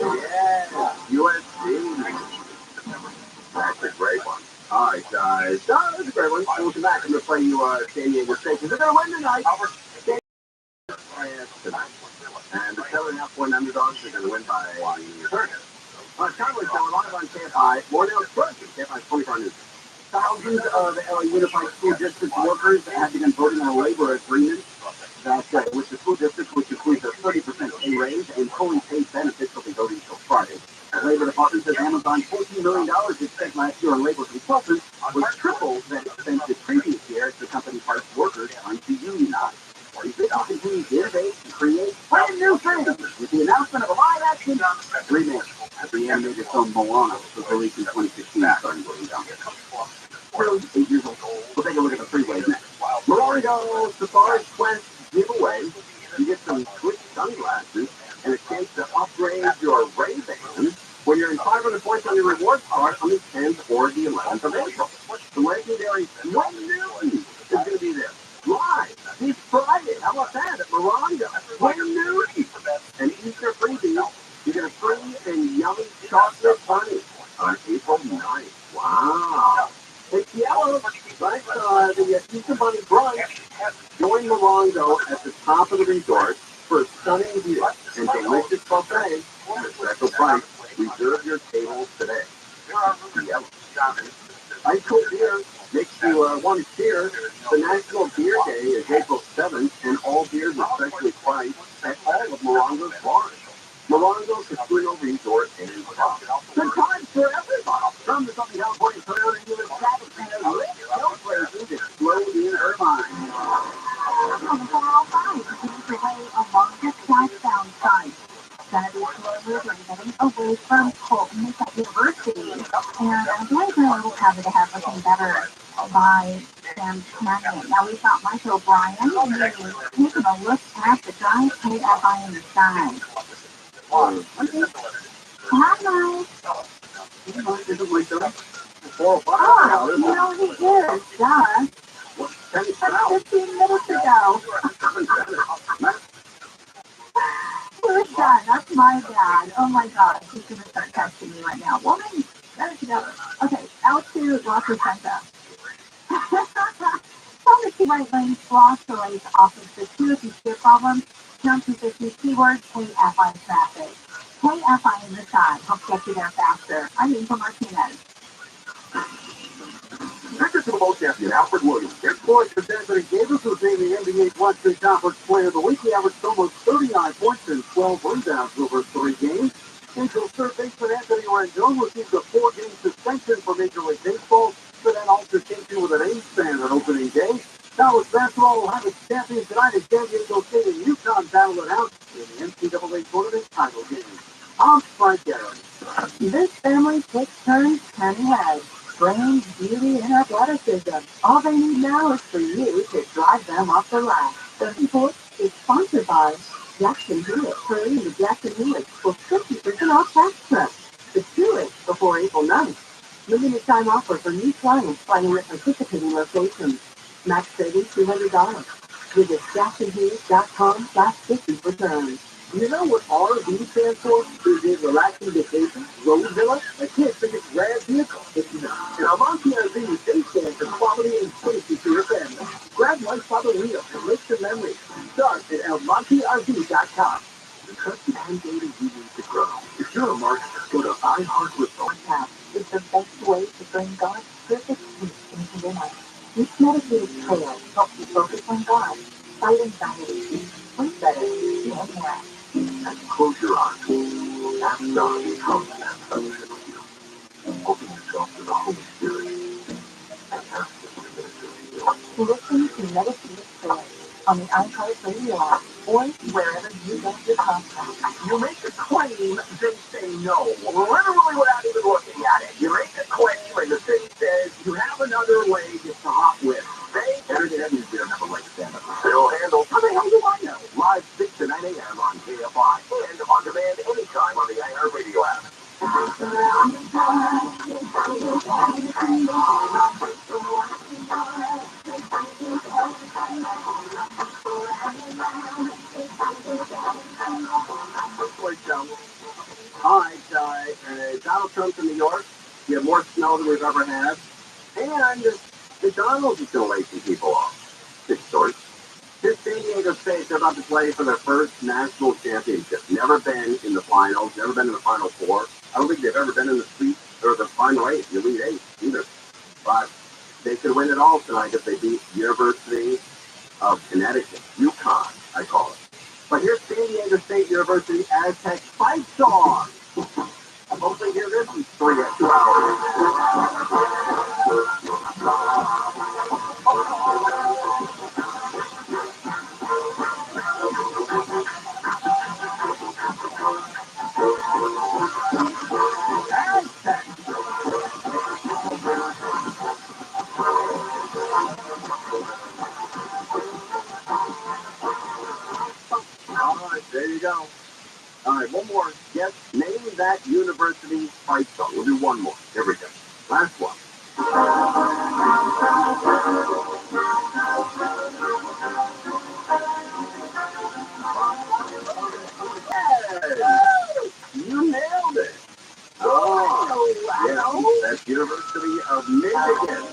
Yeah, USC. That's a great one. All right, guys. Oh, that's a great one. Welcome back. I'm going to play you San Diego State. They're going to win tonight. Tonight. And the 7.5-point underdogs are going to win by 30. Currently, so we're live on KFI. More now, KFI 24 News. Thousands of LA Unified School District workers have begun voting on a labor agreement that with the school district, which includes a 30% pay raise and fully paid benefits, will be voting until Friday. The Labor Department says Amazon $14 million it spent last year on labor consultants, which tripled that it spent the previous year as the company fights workers trying to unionize. The business continues to innovate and create brand new things with the announcement of a live-action remake after the animated film Moana was released in 2016 starting going down. 8 years old. We'll take a look at the freeways next. L'Oreal Safari Quest giveaway. You get some Twitch sunglasses and a chance to upgrade your Ray-Ban when you're in 500 points on your rewards card on the 10th or the 11th of April. The legendary Will Newton is going to be there live this Friday. How about that at Miranda? of the resort for a stunning view and delicious buffet at a special price. Reserve your table today. Yep. Ice cold beer makes you want to cheer. The National Beer Day is April 7th, and all beers are specially priced at all of Morongo's bars. Morongo Casino Resort and Spa. Good times for everybody. Come to Southern California Town and you will satisfy no places explode in Irvine. On the 405, continue your way along the southbound side. Saturday Shore River, getting away from Colton at University. And I'm really, really happy to have looking better by Sam Canyon. Now we've got Mike O'Brien taking a look at the giant KFI in the sky. Hi, Mike. Oh, you know he is, just 15 minutes ago. We're done. That's my bad. Oh my God. He's going to start texting me right now. Woman, get it together. Okay, out to Los Angeles. From the right lane, cross the lanes off of the 2 if you see a problem. Jump to 50 keyword KFI traffic. KFI in the side. Help get you there faster. I'm Info Martinez. Victor Super Bowl champion Alfred Williams exploits the Anthony Davis, who's named the NBA's Western Conference Player of the Week. He averaged almost 39 points and 12 rebounds over 3 games. Angel third baseman Anthony Rendon received a 4-game suspension for Major League Baseball for that altercation with an A's fan on opening day. College basketball will have its champions tonight as San Diego State and UConn battle it out in the NCAA tournament title game. I'm Frank Aaron. This family takes turns turning heads. Brains, beauty, and athleticism. All they need now is for you to drive them off the line. The report is sponsored by Jackson Hewitt. Hurry into Jackson Hewitt for 50% off tax prep. But do it before April 9th. Limited time offer for new clients finding at participating locations. Max savings $200. Visit jacksonhewitt.com/50%. You know what RV stands for? Is it relaxing vacation, road villa? I can't think it's rad vehicle. It's not. And Almonte RV, they stand for quality and safety for your family. Grab life by the wheel and lift your memories. Start at almonterv.com. The trusted hand data you need to grow. If you're a marketer, go to iHeartRadio. Podcast is the best way to bring God's perfect peace into your life. This meditative prayer helps you focus on God, fight anxiety, sleep better, and more. Close your eyes. Ask God to come and have fellowship with you. Open yourself to the Holy Spirit and ask Him to minister to you. Listen to meditative prayer on the iHeartRadio app or wherever you get your podcasts. You make a claim, they say no. Literally without even looking at it. You make a claim and the city says you have another leg to hop with. They Saturday News Beer never like stand up. They'll handle. How the hell do I know? Live 6 to 9 a.m. on KFI and on demand anytime on the iHeartRadio app. All right, Donald Trump's in New York. We have more snow than we've ever had. And McDonald's is still laying people off. Big story. This San Diego State, they're about to play for their first national championship. Never been in the finals, never been in the Final Four. I don't think they've ever been in the Sweet or the Final 8, the Elite 8 either. But they could win it all tonight if they beat University of Connecticut, UConn, I call it. But here's San Diego State University Aztec fight song. I hope they hear this in 2 hours. There you go. All right, one more. Yes, name that university fight song. We'll do one more. Here we go. Last one. Yes! You nailed it. Oh, yeah, that's University of Michigan.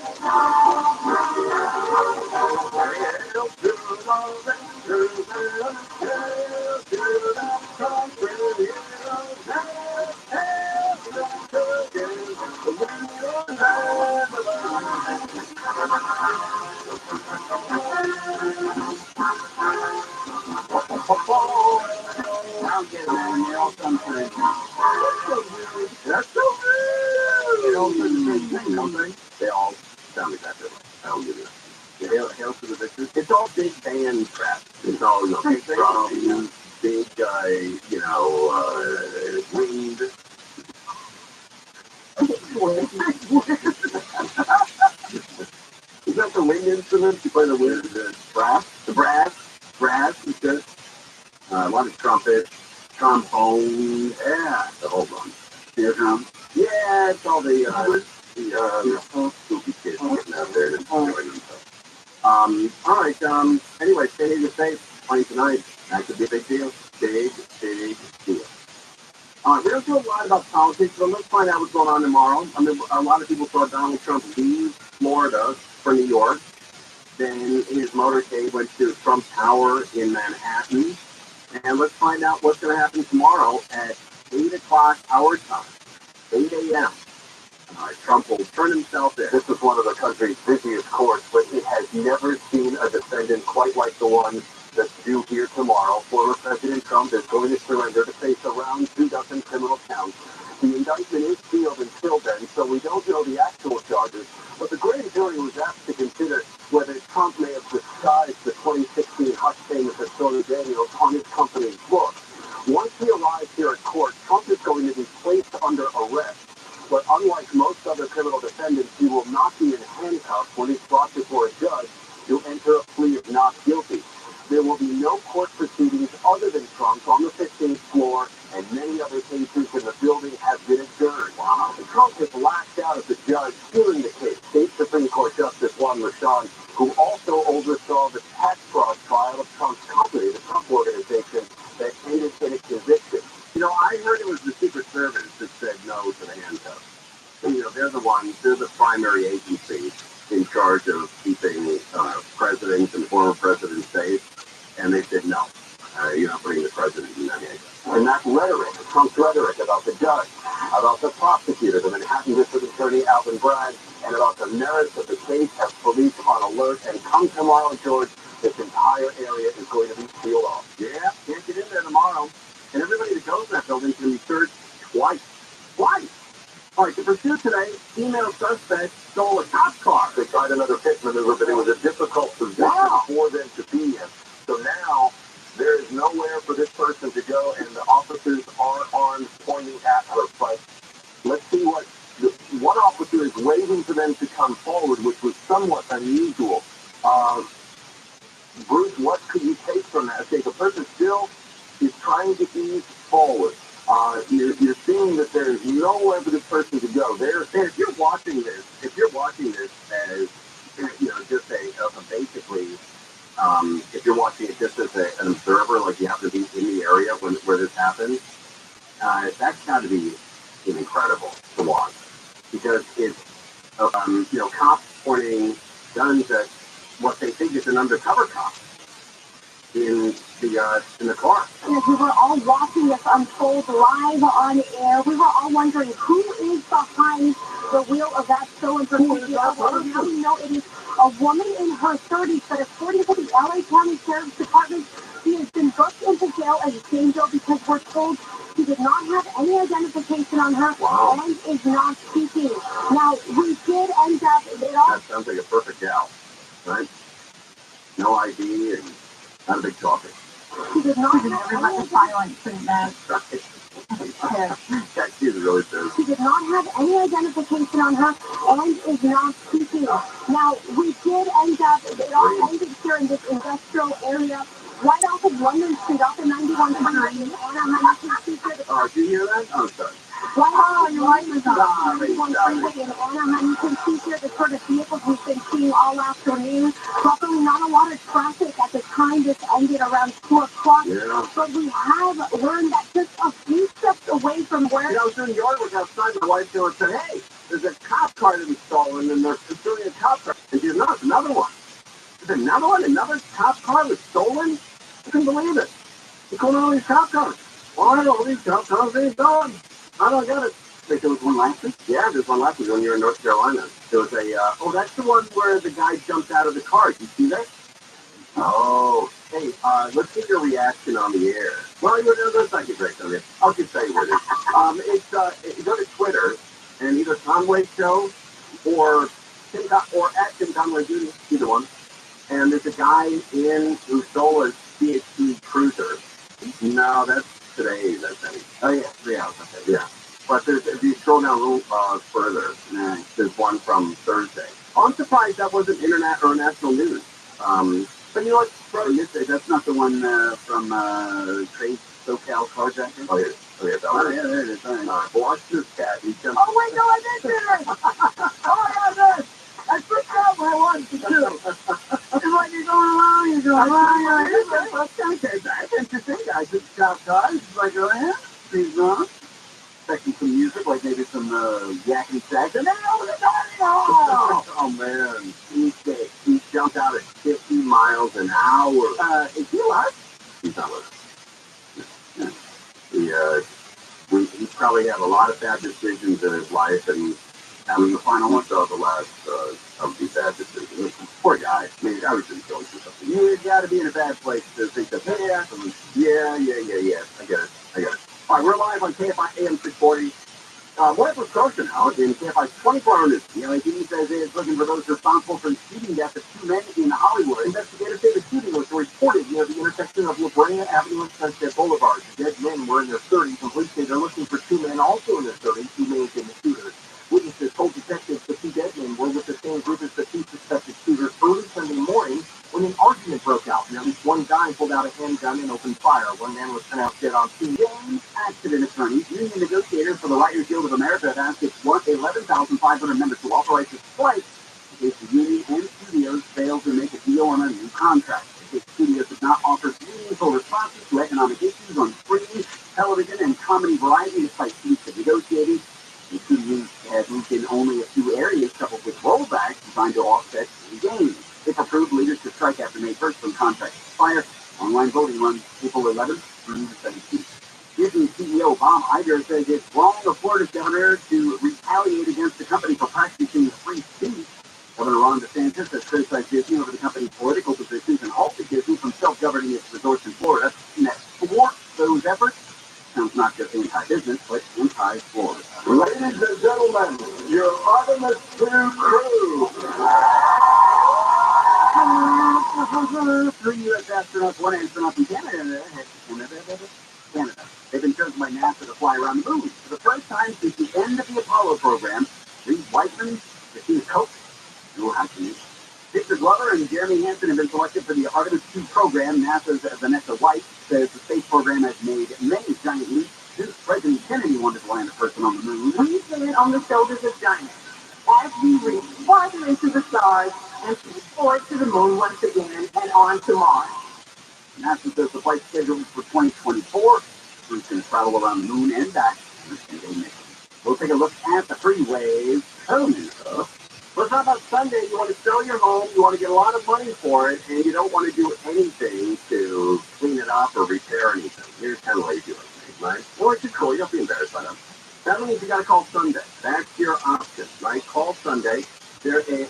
I'll get it, man. They all come through. That's so weird. They all do the same thing, don't they? They all sound exactly like I don't give you that. Yeah, hail to the victors. It's all big band crap. It's all, big drums, big, wind. Is that the wind instrument? You play the wind, the brass is good. A lot of trumpet, trombone, yeah, the whole bunch. Eardrum. Yeah, it's all the spooky kids getting out there and enjoying themselves. All right, anyway, stay safe. Playing tonight. That could be a big deal. Big deal. All right, we don't do a lot about politics, but let's find out what's going on tomorrow. I mean, a lot of people saw Donald Trump leave Florida for New York. Then his motorcade went to Trump Tower in Manhattan. And let's find out what's going to happen tomorrow at 8 o'clock our time, 8 a.m. Trump will turn himself in. This is one of the country's busiest courts, but it has never seen a defendant quite like the one that's due here tomorrow. Former President Trump is going to surrender to face around 24 criminal counts. The indictment is sealed until then, so we don't know the actual charges. But the grand jury was asked to consider whether Trump may have disguised the 2016 hush payment to Stormy Daniels on his company's books. Once he arrives here at court, Trump is going to be placed under arrest. But unlike most other criminal defendants, he will not be in handcuffs when he's brought before a judge to enter a plea of not guilty. There will be no court proceedings other than Trump's on the 15th floor, and many other cases in the building have been adjourned. Wow. Trump has lashed out at the judge hearing the case. State Supreme Court Justice Juan Merchan, who also oversaw the tax fraud trial of Trump's company, the Trump Organization, that ended in a conviction. I heard it was the Secret Service that said no to the handcuffs. They're the ones, they're the primary agency in charge of keeping presidents and former presidents safe, and they said no. You're not bringing the president in that handcuffs. And that rhetoric, Trump's rhetoric about the judge, about the prosecutor, the Manhattan District Attorney Alvin Bragg, and about the merits of the case have police on alert. And come tomorrow, George, this entire area is going to be sealed off. Yeah, can't get in there tomorrow. And everybody that goes in that building can be searched twice. All right, to pursue today, female suspect stole a cop car. They tried another pit maneuver, but it was a difficult position for them to be in. So now there is nowhere for this person to go, and the officers are armed, pointing at her. But let's see what one officer is waiting for them to come forward, which was somewhat unusual. Bruce, what could you take from that? Okay, the person still is trying to ease forward. You're seeing that there's nowhere for this person to go. If you're watching this as just basically, if you're watching it just as an observer, like you have to be in the area where this happens, that's got to be incredible to watch, because it's cops pointing guns at what they think is an undercover cop in the car. As we were all watching this unfold live on air, we were all wondering who is behind the wheel of that stolen vehicle. Now we know it is a woman in her 30s, but according to the LA County Sheriff's Department, she has been booked into jail as a danger because we're told she did not have any identification on her and is not speaking. Now, we did end up... That sounds like a perfect gal, right? No ID and not a big talker. She did not have any silence pretty bad. She's really good. She did not have any identification on her and is not speaking. Now, we did end up, it all ended here in this industrial area, right off of London Street, off of 91 Street. Oh, did you hear that? Oh, sorry. Right off of your light was on 91 Freeway in Anaheim. You can see here the sort of vehicles we've been seeing all afternoon. Probably not a lot of traffic at the time this ended around 2 o'clock. Yeah. But we have learned that just a few steps away from where... I was doing yard work outside, my wife said, hey, there's a cop car that was stolen, and they're pursuing a cop car. And she said, no, it's another one. There's another one? Another cop car was stolen? I couldn't believe it. What's going on with these cop cars? Well, I don't know what these cop cars ain't done. I don't get it. Think there was one last week? Yeah, there's one last week when you were in North Carolina. There was a, that's the one where the guy jumped out of the car. Did you see that? Oh, Hey, let's get your reaction on the air. Well, let's not get right on it. I'll just tell you what it is. You go to Twitter and either Conway Show or at Tim Conway Judy, either one. And there's a guy who stole a CHP cruiser. No, that's today. That's any. Oh yeah, 3 hours. Okay, yeah. But if you scroll down a little further, there's one from Thursday. I'm surprised that wasn't internet or national news. But you know what? That's not the one from Crazy SoCal Carjacker. Oh yeah, that one. Yeah, there it is. All right. Watch this cat. He jumped. Oh wait, no, I didn't. Oh yeah, this. I freaked out when I wanted to do. It's like you're going along. Okay, that's interesting. I just got guys. It's like, oh yeah, he's wrong. Expecting some music, like maybe some yakety sax, and then oh man, he jumped out at 50 miles an hour. Is he alive? He's not alive. He probably had a lot of bad decisions in his life, and having the final one of the last of these bad decisions. Poor guy. Maybe I was just going through something. You got to be in a bad place to think that. Yeah. I get it. All right, we're live on KFI AM 640. What was social now in KFI's 24-hour news? The LAPD says it is looking for those responsible for the shooting death of 2 men in Hollywood. Investigators say the shooting was reported near the intersection of La Brea Avenue and Sunset Boulevard. The dead men were in their 30s, and police say they're looking for 2 men also in their 30s who may have been the shooters. Witnesses told detectives the 2 dead men were with the same group as the 2 suspected shooters early Sunday morning when an argument broke out, and at least 1 guy pulled out a handgun and opened fire. 1 man was pronounced dead on scene. James accident attorneys, union negotiators for the Writers Guild of America, have asked its 11,500 members to authorize a strike in case the union and studios fail to make a deal on a new contract. The studios have not offered meaningful responses to economic issues on free television and comedy variety despite weeks of negotiating. The studios have moved in only a few areas coupled with rollbacks designed to offset any gains. If approved, leaders to strike after May 1st when contracts expire. Online voting runs April 11th through the 17th. Disney CEO Bob Iger says it's wrong of Florida's governor to retaliate against the company for practicing free speech. Governor Ron DeSantis has criticized Disney over the company's political positions and halted Disney from self-governing its resorts in Florida. And that thwarts those efforts sounds not just anti-business, but anti-Florida. Ladies and gentlemen, your Artemis 2 crew. 3 U.S. astronauts, 1 astronaut from Canada. They've been chosen by NASA to fly around the moon. For the first time since the end of the Apollo program, Reed Whiteman, Christine Koch, and Will Hampton. Victor Glover and Jeremy Hansen have been selected for the Artemis 2 program. NASA's Vanessa White says the space program has made many giant leaps since President Kennedy wanted to land a person on the moon. We stand on the shoulders of giants as we reach farther into the stars and forward to the moon once again and on to Mars. NASA says the flight scheduled for 2024. Crews can travel around the moon and back in a single mission. We'll take a look at the freeways. Let's talk about Sunday. You want to sell your home, you want to get a lot of money for it, and you don't want to do anything to clean it up or repair anything. You're kind of lazy like me, right? Well, it's just cool. You don't be embarrassed by them. That means you got to call Sunday. That's your option, right? Call Sunday. They're a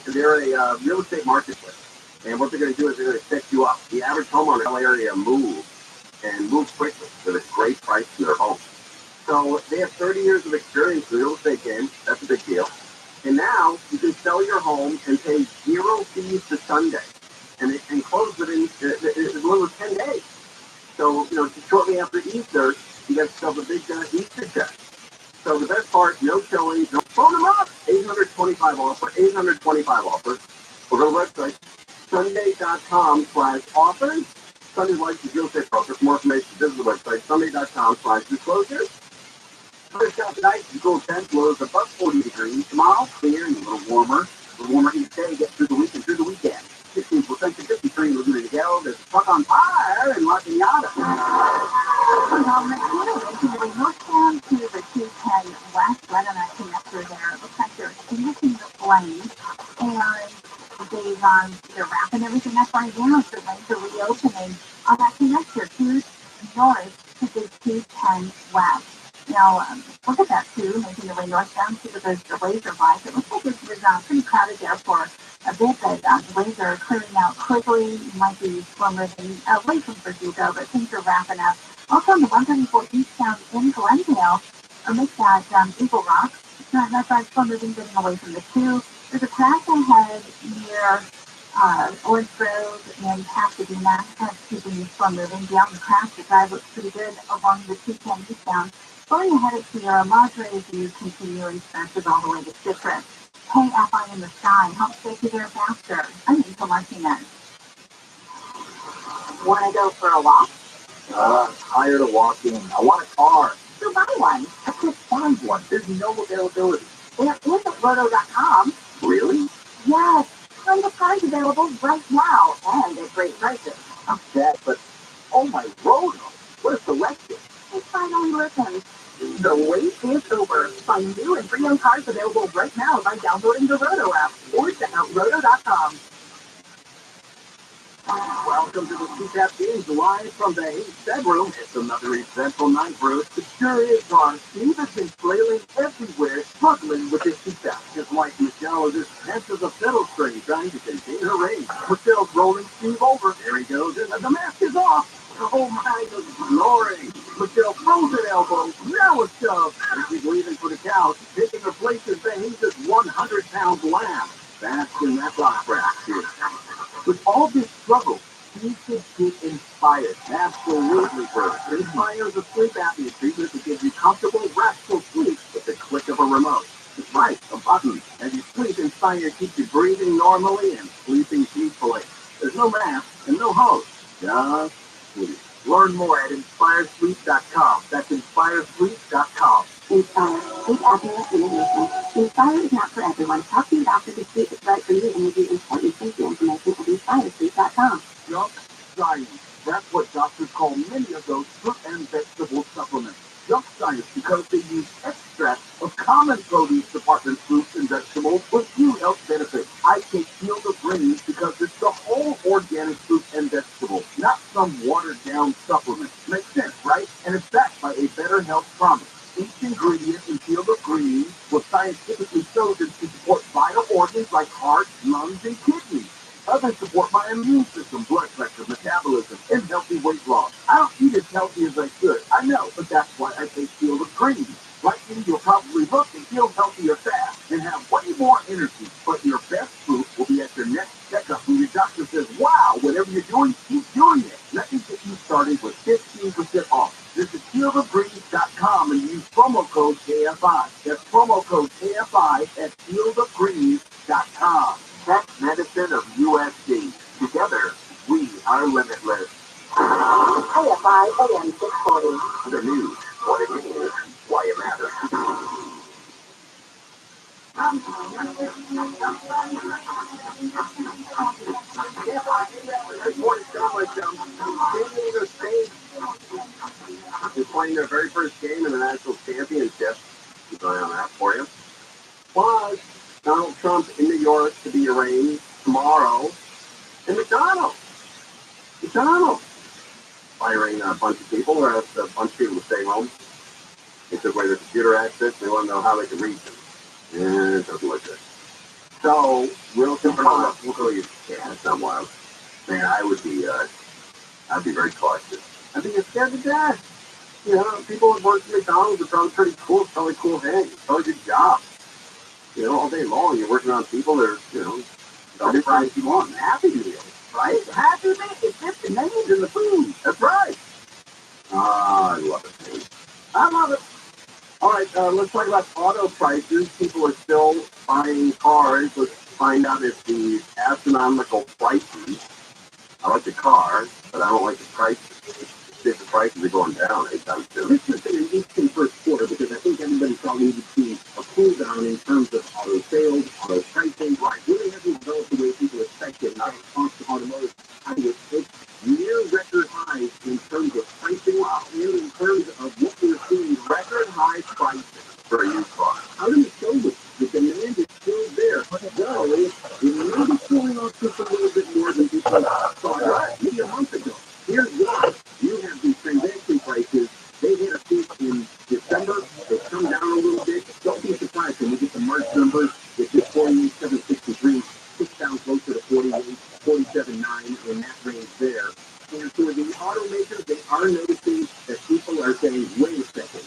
real estate marketplace. And what they're going to do is they're going to set you up. The average homeowner in the area moves quickly with a great price in their home. So they have 30 years of experience in the real estate game. That's a big deal. And now you can sell your home and pay 0 fees to Sunday, and close within as little as 10 days. So shortly after Easter, you got yourself a big Easter check. So the best part, no showings, no phone them up. 825 offer. Or go to the website sunday.com/offers. Sunday's licensed real estate broker. For more information, visit the website sunday.com/disclosure. First shot tonight, the cool temps, lows above 40 degrees. Tomorrow, clear and a little warmer each day. Get through the week and through the weekend. 16% to 53 in Laguna Niguel. There's a truck on fire in La Piñata. Making northbound to the 210 west, right on that connector there. It looks like they're extinguishing the flames, and they're wrapping everything up right now, so lanes are reopening on that connector to north to the 210 west. Now, look at that too, making your way northbound to the razor bike. It looks like it was pretty crowded there for a bit that waves are clearing out quickly. You might be slow moving away from Verdugo, but things are wrapping up. Also on the 134 eastbound in Glendale, amidst that Eagle Rock, that's right, slow moving, getting away from the 2. There's a crash ahead near Orange Grove and Pasadena, kind of keeping you slow moving. Beyond the crash, the drive looks pretty good along the 210 eastbound. Going ahead at Sierra Madre as you continue and stretches all the way to Citrus. Hey, FI in the sky, helps take you there faster. I'm Lisa Martinez. Want to go for a walk? I'm tired of walking. I want a car. So buy one. I can't find one. There's no availability. There is at Roto.com. Really? Yes, tons of cars available right now and at great prices. I'm sad, but oh my Roto. What a selection. It finally listens. The wait It's over. Find new and pre-owned cars available right now by downloading the Roto app or check out Roto.com. Welcome to the CTAP Games live from the 8th bedroom. It's another eventful night for us. It sure is, Ron. Steve has been flailing everywhere, struggling with his CTAP. His wife, Michelle, is as tense as a fiddle string trying to contain her rage. Michelle's rolling Steve over. There he goes, and the mask is off. Oh my glory. Michelle throws her elbow. Now a shove. And she's leaving for the couch. Taking her place in Behavior's 100-pound lamb. That's in that rock rack here. With all this struggle, he should get inspired. Absolutely, Bert. Inspire is a sleep apnea treatment that gives you comfortable, restful sleep with the click of a remote. It's right, a button. As you sleep, Inspire keeps you breathing normally and sleeping peacefully. There's no mask and no hose. Just sleep. Learn more at InspireSleep.com. That's InspireSleep.com. Inspire. Sleep apnea innovation. Inspire is not for everyone. Talk to your doctor to see if it's right for you and review important safety information at InspireSleep.com. Junk science. That's what doctors call many of those fruit and vegetable supplements. Junk science because they use extracts of common produce department fruits and vegetables with few health benefits. I take Field of Greens because it's the whole organic fruit and vegetable, not some watered-down supplement. Makes sense, right? And it's backed by a better health promise. Each ingredient in Field of Greens was scientifically chosen to support vital organs like heart, lungs, and kidneys. Others support my immune system, blood pressure, metabolism, and healthy weight loss. I don't eat as healthy as I should. I know, but that's why I take Field of Greens. Like me, you'll probably look and feel healthier fast and have way more energy. But your best proof will be at your next checkup when your doctor says, wow, whatever you're doing, keep doing it. Let me get you started with 15% off. Visit fieldofgreens.com and use promo code KFI. That's promo code KFI at fieldofgreens.com. Tech Medicine of USC. Together, we are limitless. KFI AM 640. The news, what it means, why it matters. Good morning, San Diego State is playing their very first game in the national championship. Keep an eye on that for you. Plus, Donald Trump in New York to be arraigned tomorrow. And McDonald's firing a bunch of people, or asked a bunch of people to stay home. They took away their computer access. They want to know how they can reach them. And it doesn't look good. So, we'll call you. Yeah, that's not wild. Man, I'd be very cautious. I'd be scared to death. You know, people that work at McDonald's are probably pretty cool. It's probably a cool thing. It's probably a good job. You know, all day long, you're working on people that are, you know, every price you want. Happy Meal, right? Happy Meal. It's just the names and the food. That's right. I love it, man. I love it. All right, let's talk about auto prices. People are still buying cars. Let's find out if the astronomical prices. I like the cars, but I don't like the prices. The prices are going down anytime soon. This has been an interesting first quarter because I think everybody probably needed to see a cool down in terms of auto sales, auto pricing. Right, really hasn't developed the way people expected. Not cost of automotive. I would take near record highs in terms of pricing, and in terms of what we're seeing, record high prices for a new car. How do we show this? The demand is still there. Well, it may be cooling off just a little bit more than people thought maybe a month ago. Here's why. You have these transaction prices. They hit a peak in December. They come down a little bit. Don't be surprised when we get the March numbers. It's just saying, wait a second,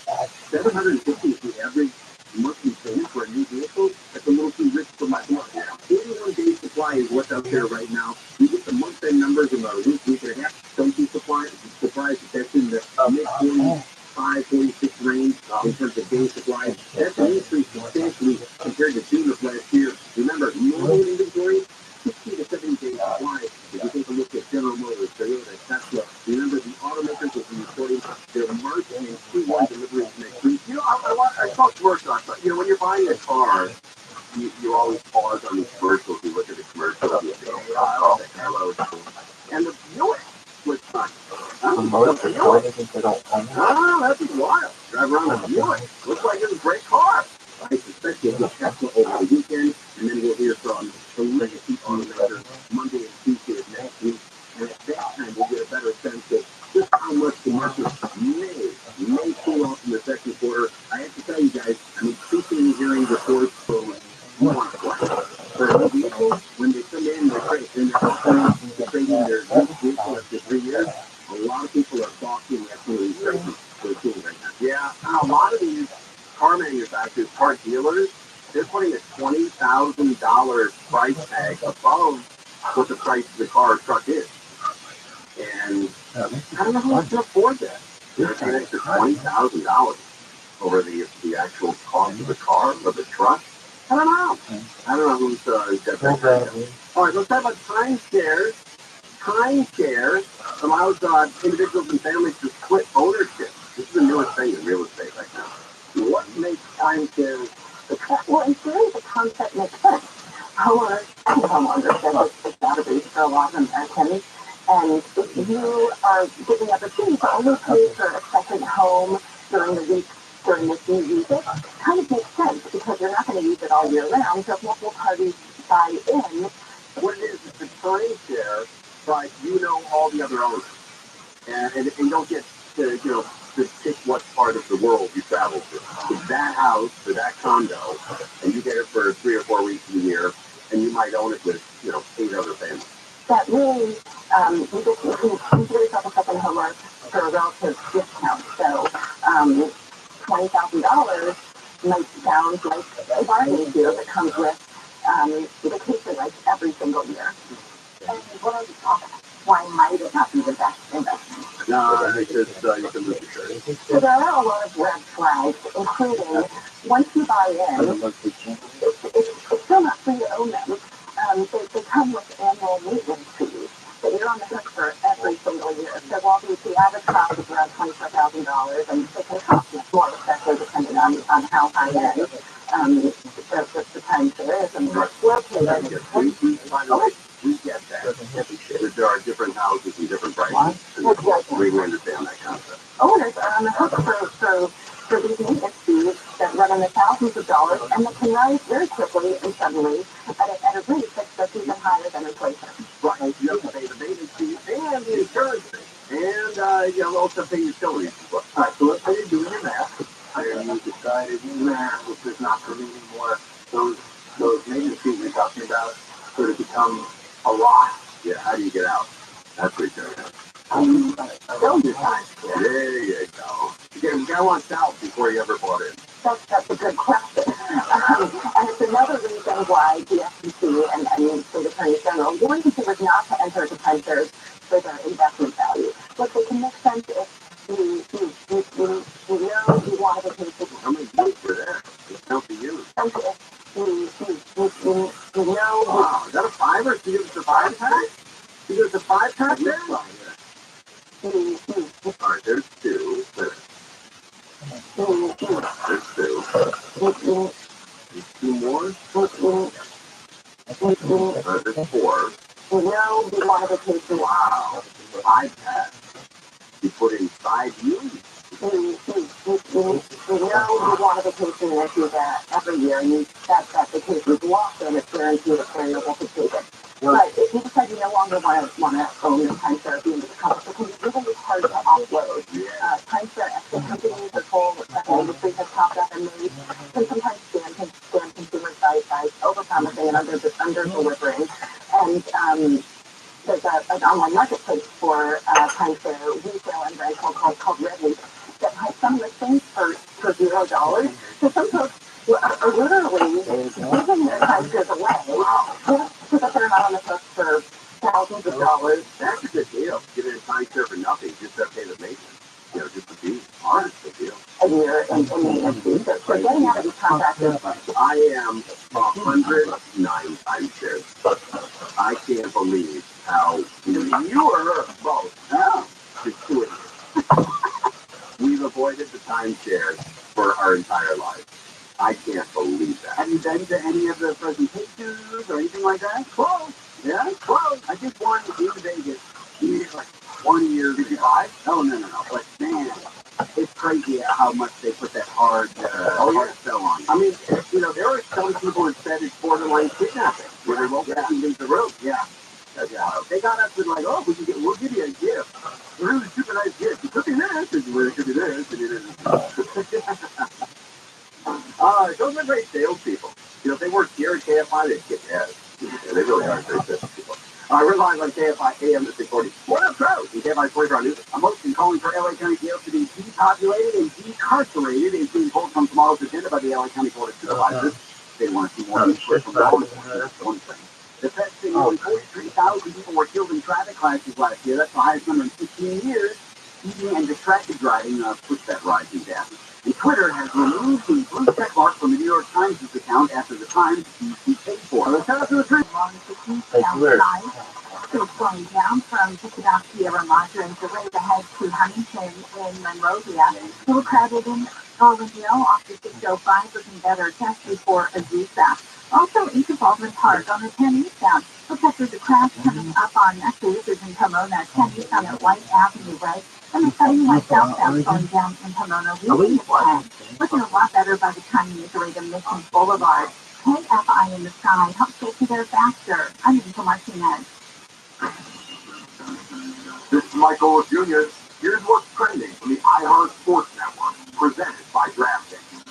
750 is the average monthly payment for a new vehicle? That's a little too rich for my blood. 81-day supply is what's out there right now. You get the month-end numbers in about a week and a half. Don't be surprised that that's in the mid-45, 46 range in terms of day supply. That's an increase substantially compared to June of last year. Remember, normal inventory, 60 to 70 days supply. If you take a look at General Motors, Toyota, Tesla, remember the automakers will be reporting their March and Q1 deliveries next week. I talk commercial, but when you're buying a car, you always pause on these commercials. You look at the commercials, you say, oh, hello. And the Buick was fun. That's wild. Drive around a Buick. Looks like it's a great car. I suspect you'll get Tesla over the weekend, and then we'll hear from the legacy automakers Monday and Tuesday of next week. And at that time, we'll get a better sense of just how much the market may cool off in the second quarter. I have to tell you guys, I'm increasingly hearing reports from for vehicles, when they come in, they're trading their used vehicle after 3 years. A lot of people are balking at some of these prices they're seeing right now. Yeah, and a lot of these car manufacturers, car dealers, they're putting a $20,000 price tag above what the price of the car or truck is. And I don't know who can afford that. They're paying extra $20,000 over the actual cost of the car or the truck. I don't know who's got that. All right, let's talk about timeshares. Timeshare allows individuals and families to split ownership. This is the newest thing in real estate right now. What makes timeshares? Well, in theory, the concept makes sense. Homeowners said it's database for a lot of Americans. And if you are giving up a fee to only pay for a second home during the week during which you use it, kind of makes sense because you're not going to use it all year round. So if multiple parties buy in, what it is a time share, but you know all the other owners, and you don't get to to pick what part of the world you travel to. It's that house or that condo, and you get it for 3 or 4 weeks a year, and you might own it with 8 other families. That means you can consider yourself a second homeowner for a relative discount. So $20,000 might sound like a bargain deal that comes with vacation rights every single year. And what are we talking about? Why might it not be the best investment? No, because you can lose your shirt. So there are a lot of red flags, including once you buy in, it's still not free to own them. They come with annual maintenance fees that you're on the hook for every single year. So while the average cost is around $24,000, and it can cost more, especially depending on how high end the time there is and where it's located. By the way, we get that. There are different houses and different prices. We understand that concept. Owners are on the hook for these maintenance fees that run in the thousands of dollars, and that can rise very quickly and suddenly at a rate that's even higher than inflation. Right. You have to pay the maintenance fee and the insurance fee, and you also pay utilities. All right, so let's say you're doing your math, and you decided, this is not for me anymore. Those maintenance fees we're talking about sort of become a lot. Yeah, how do you get out? That's what you're doing. Build your time. There you go. You gotta want out before you ever bought in. That's a good question. And it's another reason why the SEC and state attorneys general warn consumers not to enter into timeshares for their investment value. Look, it can make sense if you know you want a vacation. How many years for that? It's not for you. You know. Wow, is that a 5 or 2? It's a 5 pack? You got the 5 pack there? All right, there's 2. There's 2. There's 2 more? There's 4. You know you want a vacation. Wow, 5 pack. You put in 5 years. You know you want a vacation and do that every year, and that vacation is locked and it's guaranteed that you're able to take it. But if you decide you no longer want to own your timeshare at the end of the contract, it can be really hard to offload. Timeshare exit companies, this whole industry has popped up and made, can sometimes scam consumers by over-promising and under-delivering. And there's an online marketplace for timeshare resale and rental called Rabbi that has things for $0. So some folks are literally giving their timeshares away so that they're not on the hook for thousands of dollars. That's a good deal. Giving a timeshare for nothing, just to pay the maintenance. Just to be honest with you. A year in maintenance fees. So getting out of these contracts. I am 109 timeshares. I can't believe how you are both. Oh, just doing it. We've avoided the timeshares for our entire lives. I can't believe that. Have you been to any of the presentations or anything like that? Close. Yeah, close. I did one in Vegas. You did like 1 year. Did you buy? Oh, no. But man, it's crazy how much they put that hard sell on. I mean, there are some people that said it's borderline kidnapping, where they won't let you leave the room. Yeah. They got us with like, oh, we'll give you a gift. A really super nice gift. It could be this, and it could be this, and it is. Those are great salespeople. If they work here at KFI, they'd get ahead. Yeah, they really are great salespeople. I realize on KFI AM at 640. What up, Trout? In KFI 24 News, I'm hosting calling for LA County jails to be depopulated and decarcerated is being pulled from tomorrow's agenda by the LA County Board of Supervisors. They want to see more input from law enforcement. The Fed saying nearly 43,000 people were killed in traffic crashes last year. That's the highest number in 15 years. Speeding and distracted driving pushed that rise in death. And Twitter has removed the blue check mark from the New York Times' account after the Times he paid for. Let's head up to the tree. Along the downside, still slowing down from just about Sierra Madre and Delray ahead to Huntington in Monrovia. Still crowded in Orlando off the 605 looking better test before Azusa. Also into Baldwin Park on the 10 eastbound. Looks like there's a crash coming up on Cruisers in Pomona, 10 eastbound at White Avenue, right? And the cutting west southbound going down in Pomona, leaving the 10. Looking a lot better by the time you iterate a Mission Boulevard. KFI in the sky helps get you there faster. I'm Nico Martinez. This is Michael Jr. Here's what's trending from the iHeart Sports Network, presented by DraftKings.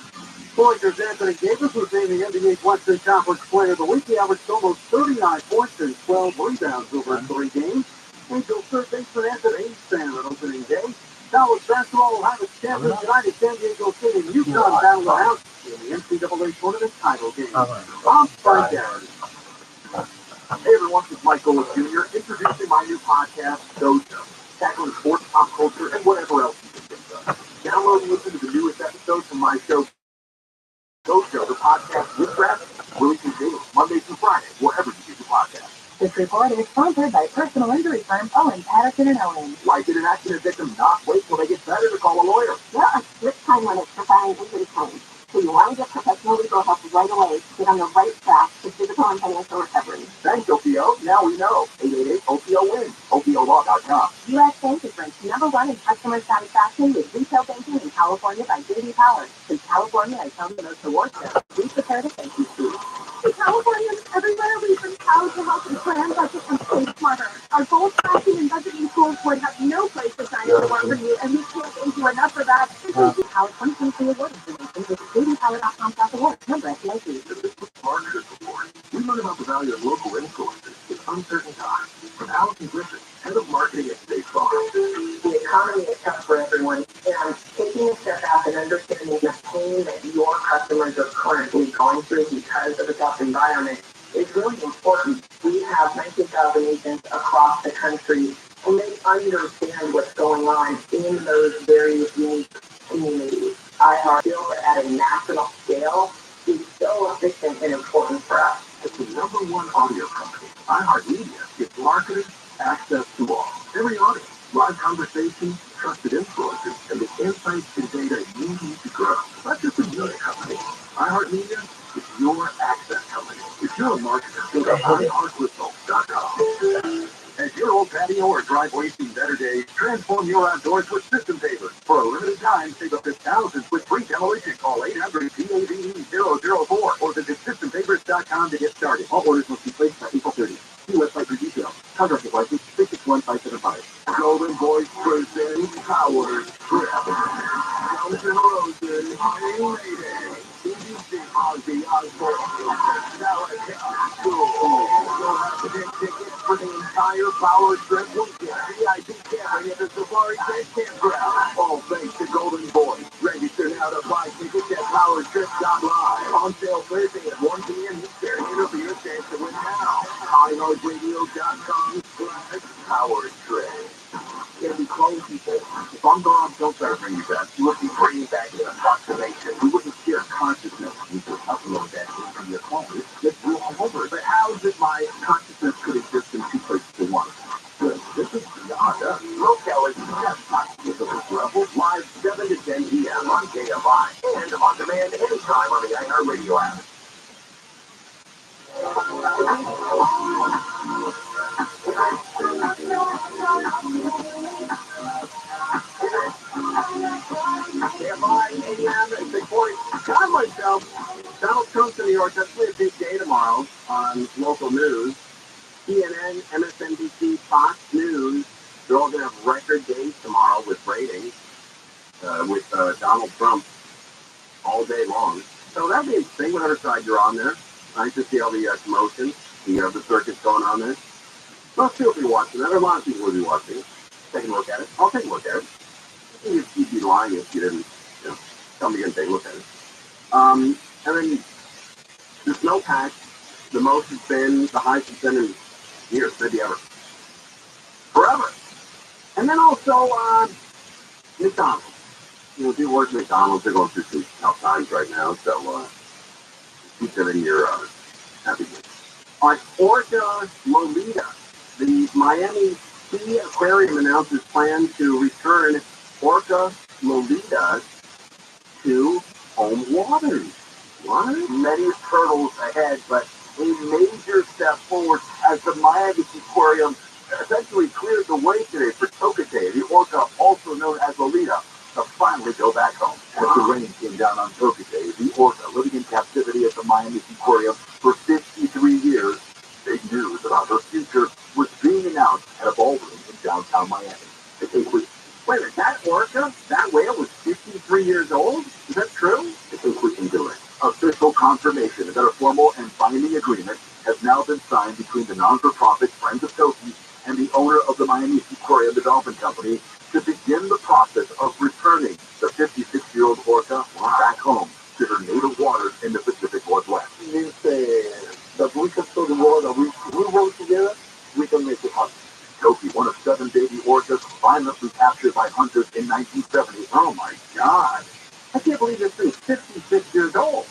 Lakers Anthony Davis was named the NBA's Western Conference Player of the Week. He averaged almost 39 points and 12 rebounds over 3 games. Angel third baseman Anthony Stan on opening day. College basketball will have its champions tonight. San Diego State and UConn battle it out in the NCAA tournament title game. I'm Frank Aaron. Hey everyone, this is Michael Jr. introducing my new podcast, Dojo, tackling sports, pop culture, and whatever else you can think of. Download and listen to the newest episodes from my show, Dojo, the podcast with Rabbi, releasing daily, Monday through Friday, wherever you get your podcast. This report is sponsored by personal injury firm Owen, Patterson & Owen. Like in an accident victim, not wait till they get better to call a lawyer. There are strict time limits for filing injury claims, so you want to get professional legal help right away to get on the right track to physical and financial recovery. Thanks, OPO. Now we know. 888-OPO-WIN. OPOLaw.com. U.S. Bank is ranked #1 in customer satisfaction with retail banking in California by J.D. Power. Since California has held the most awards, we prepare to thank you, Steve. Californians everywhere, we've been proud to help you plan, budget, and save smarter. Our goal tracking and budgeting tools would have no place to sign up to work for you, and we can't thank you enough for that. J.D. Power 2023 award information visit jdpower.com/award. Member FDIC. Marketers Report. We learn about the value of local influencers in uncertain times. From Allison Griffin, head of marketing at State Farm. The economy is tough for everyone, and taking a step back and understanding the pain that your customers are currently going through because of the tough environment is really important. We have 19,000 agents across the country, and they understand what's going on in those various unique communities. iHeart built at a national scale is so efficient and important for us. As the #1 audio company, iHeartMedia gives marketers access to all. Every audience, live conversations, trusted influencers, and the insights and data you need to grow. Not just a media company. iHeartMedia is your access company. If you're a marketer, go to iHeartResults.com. Has your old patio or driveway seen better days? Transform your outdoors with System Paper. For a limited time, save up to thousands with free demolition. Call 800-PAVE-004 or visit SystemPapers.com to get started. All orders must be placed by April 30th. See website for details. Contract license 661-575. Golden Voice presents Power Trip. Guns N' Roses, Iron Maiden, BBC, Ozzy Osbourne, Metallica, Tool. You'll have to get tickets for the entire Power Trip weekend. VIP camping at the Safari Bay Campground. All thanks to Golden Voice. Register looking bringing back an approximation. We wouldn't share consciousness. We could upload that into your phone. It's all over. But how is it my consciousness could exist in two places at once? Good. This is beyond us. Locale is just consciousness of this level. Live 7 to 10 p.m. on KFI. And on demand anytime on the iHeartRadio app. Got myself. Donald Trump's in New York. That's really a big day tomorrow on local news. CNN, MSNBC, Fox News. They're all going to have record days tomorrow with ratings with Donald Trump all day long. So that'll be interesting, whatever side you're on there. Nice to see all the commotion, the circus going on there. Most people will be watching that. There are a lot of people will be watching. Take a look at it. I'll take a look at it. You'd be lying if you didn't, tell me you didn't take a look at it. And then the snowpack, the most it's been, the highest it's been in years, maybe ever. Forever. And then also, McDonald's. People work at McDonald's, they're going through some tough times right now, so keep them in your happiness. All right, Orca Lolita. The Miami Sea Aquarium announces plans to return Orca Lolita to home waters. What? Many hurdles ahead, but a major step forward as the Miami Aquarium essentially cleared the way today for Tokate, the orca also known as Lolita, to finally go back home. As the rain came down on Tokate, the orca living in captivity at the Miami Aquarium for 53 years, big news about her future was being announced at a ballroom in downtown Miami. Wait a minute, that orca, that whale was 53 years old? Is that true? It's including doing. Official confirmation that a formal and binding agreement has now been signed between the non-for-profit Friends of Toki and the owner of the Miami Aquarium Development Company to begin the process of returning the 56-year-old orca back home to her native waters in the Pacific Northwest. Means that we can show the world that we work together, we can make it happen. Toki, one of 7 baby orcas violently captured by hunters in 1970. Oh my God. I can't believe this thing's 56 years old.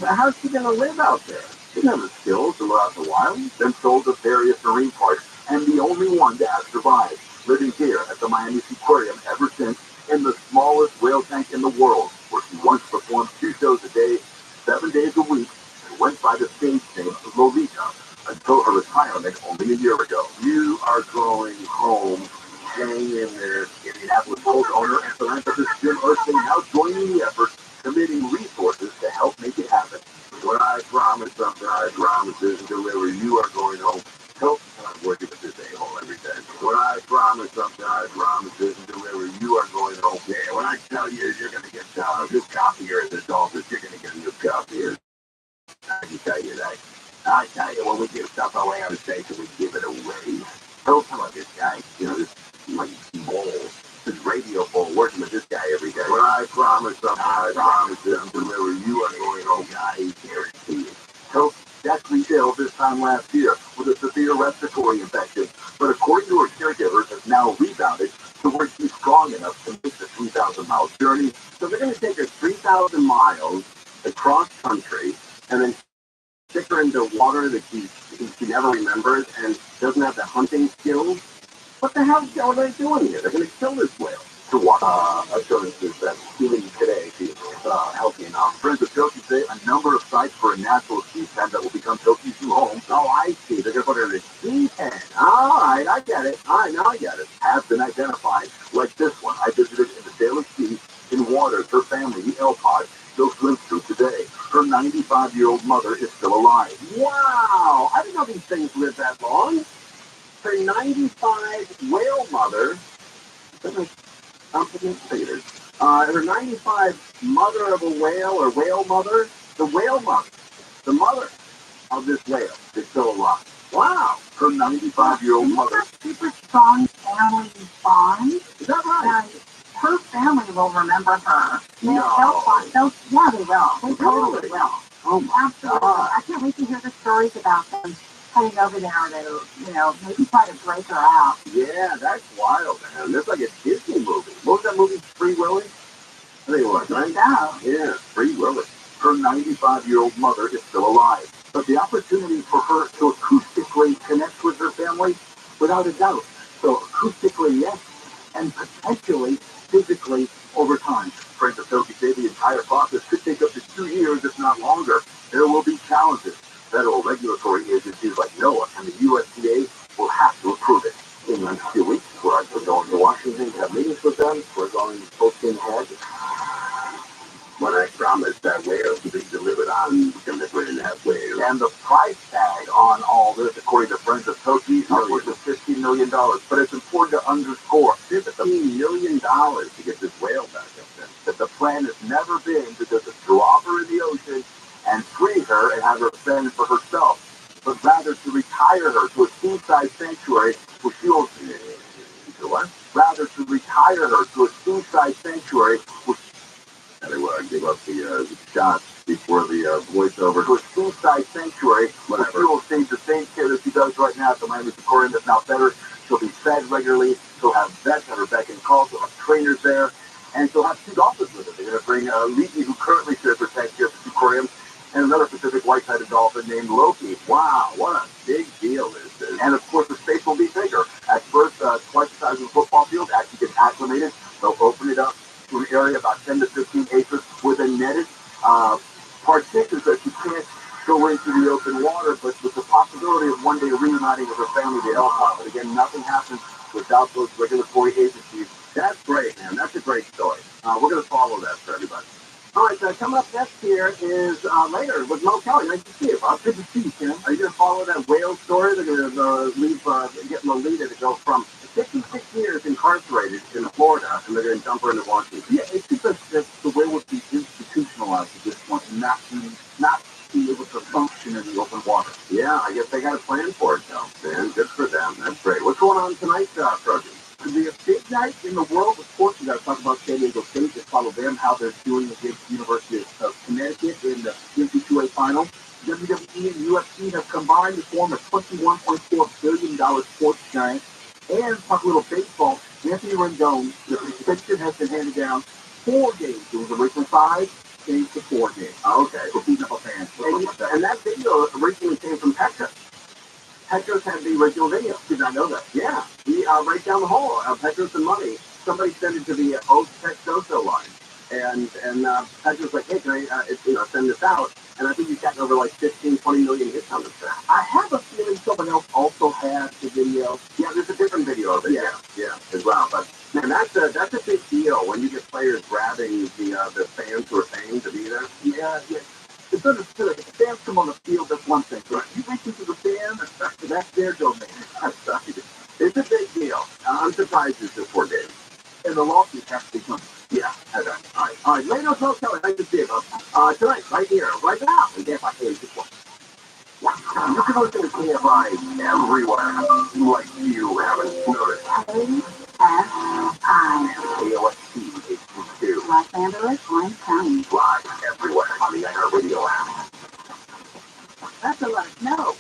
How's she going to live out there? She doesn't have the skills to live out in the wild. Been sold to various marine parks, and the only one to have survived, living here at the Miami Aquarium ever since, in the smallest whale tank in the world, where she once performed 2 shows a day, 7 days a week, and went by the stage name Lolita until her retirement only a year ago. You are going home. Hang in there. Indianapolis Colts owner and philanthropist Jim Irsay now joining the effort, committing resources to help make it happen. When I promise something, I promise this and deliver. You are going home. Help, I'm working with this a-hole every day. When I promise something, I promise this and deliver. You are going home. Yeah, when I tell you you're going to get this copier at this office, you're going to get a new copier. I can tell you that. I tell you, when we give stuff away on the station, we give it away. Don't tell this guy, this bowl, this radio bowl, working with this guy every day. When I promise something, I promise this and deliver. You are going home, guys, guarantee it. Coach deathly ill this time last year with a severe respiratory infection, but according to her caregivers, has now rebounded to where she's strong enough to make the 3,000-mile journey. So they're going to take her 3,000 miles across country and then stick her into water that she never remembers and doesn't have the hunting skills. What the hell are they doing here? They're going to kill this whale. To watch assurances that healing today is healthy enough. Friends of Toki say a number of sites for a natural sea pen that will become Toki's new home. Oh, I see. They're going to put her in a sea pen. All right, I get it. All right, now I get it. Has been identified, like this one I visited in the Daily Sea in waters her family, the L Pod, still swims through today. Her 95-year-old mother is still alive. Wow! I didn't know these things lived that long. Her 95 whale mother, her 95 mother of a whale or whale mother, the whale mother, the mother of this whale is still alive. Wow! Her 95-year-old mother. Super strong family bond. Is that right? Her family will remember her. No. Yeah, they will. They totally will. Oh my Absolutely. God. I can't wait to hear the stories about them heading over there to, maybe try to break her out. Yeah, that's wild, man. That's like a Disney movie. What was that movie, Free Willy? I think it was, right? Yeah, Free Willy. Her 95-year-old mother is still alive, but the opportunity for her to acoustically connect with her family, without a doubt. So acoustically, yes, and potentially physically over time. Friends of Toki say the entire process could take up to 2 years, if not longer. There will be challenges. Federal regulatory agencies like NOAA and the USDA will have to approve it. In the next few weeks, we're going to Washington to have meetings with them. We're going full steam ahead. When I promised that whales would be delivered on, delivering that whale. And the price tag on all this, according to Friends of Toki, is upwards of $50 million. But it's important to underscore $15 million to get this whale back up there. That the plan has never been to just drop her in the ocean and free her and have her fend for herself, but rather to retire her to a seaside sanctuary where she will... What? Rather to retire her to a seaside sanctuary where I give up the shots before the voiceover. To a seaside sanctuary, whatever. She will receive the same care that she does right now at the Miami Aquarium, if not better. She'll be fed regularly. She'll have vets at her beck and call. She'll have trainers there. And she'll have 2 dolphins with her. They're going to bring Leaky, who currently shares her tank here at the aquarium, and another Pacific white-sided dolphin named Loki. Wow, what a big deal this is. And, of course, the space will be bigger. At first, twice the size of the football field. As she gets acclimated, they'll open it up to an area about 10 to 15 acres with a netted partition so that she can't go into the open water, but with the possibility of one day reuniting with her family, they all have. But again, nothing happens without those regulatory agencies. That's great, man. That's a great story. We're going to follow that for everybody. All right, coming up next here is later with Mo Kelly. Nice to see you, Bob. Good to see you, Tim. Are you going to follow that whale story? They're going to get Lolita to go from 56 years incarcerated in Florida, and they're going to dump her into Washington. Yeah, it's because the whale would be institutionalized at this point and not be able to function in the open water. Yeah, I guess they got a plan for it, though, man. Good for them. That's great. What's going on tonight, Frozen? Could be a big night in the world. Of course, we got to talk about San Diego State. Just follow them, how they're doing against the University of Connecticut in the NCAA final. WWE and UFC have combined to form a $21.4 billion sports giant. And talk a little baseball. Anthony Rendon, the suspension has been handed down 4 games. It was originally 5, changed to 4 games. Okay. For beating up a fan. And that video originally came from Petros. Petros had the original video. Did not know that. Yeah. He right down the hall. Petros and Money. Somebody sent it to the Texoso line. And Petros was like, hey, can I send this out? And I think he's gotten over like 15, 20 million hits on this thing. I have a feeling someone else also had the video. Yeah, there's a different video of it. Yeah, as well. But man, that's a big deal when you get players grabbing the fans who are paying to be there. Yeah. It's understood. If the fans come on the field, that's one thing. Right? You reach into the fans, that's their domain. It's a big deal. I'm surprised it's just 4 days. And the lawsuit has to be coming. Yeah, okay. All right. Later, Mo Kelly. Nice to see you, tonight, right here, right now, we get back here in this one. You can listen to KFI everywhere, like you haven't noticed. KFI. KOST, HD2. Los Angeles, Orange County. Live everywhere on the iHeartRadio app. That's a lot of snow.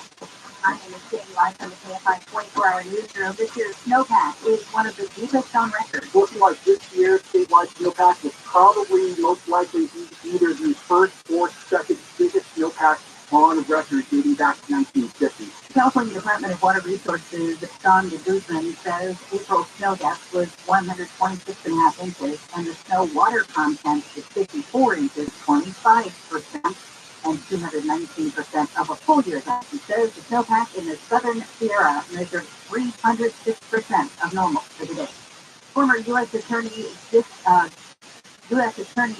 My name is Jane Live from the KFI 24-hour newsroom. This year's snowpack is one of the deepest on record. Looking like this year's statewide snowpack will probably most likely be either the first or second biggest snowpack on record dating back to 1950. The California Department of Water Resources, Don Guzman, says April's snow depth was 126.5 inches, and the snow water content is 54 inches, 25%. And 219% of a full year depth. He says the snowpack in the southern Sierra measured 306% of normal for the day. Former U.S. Attorney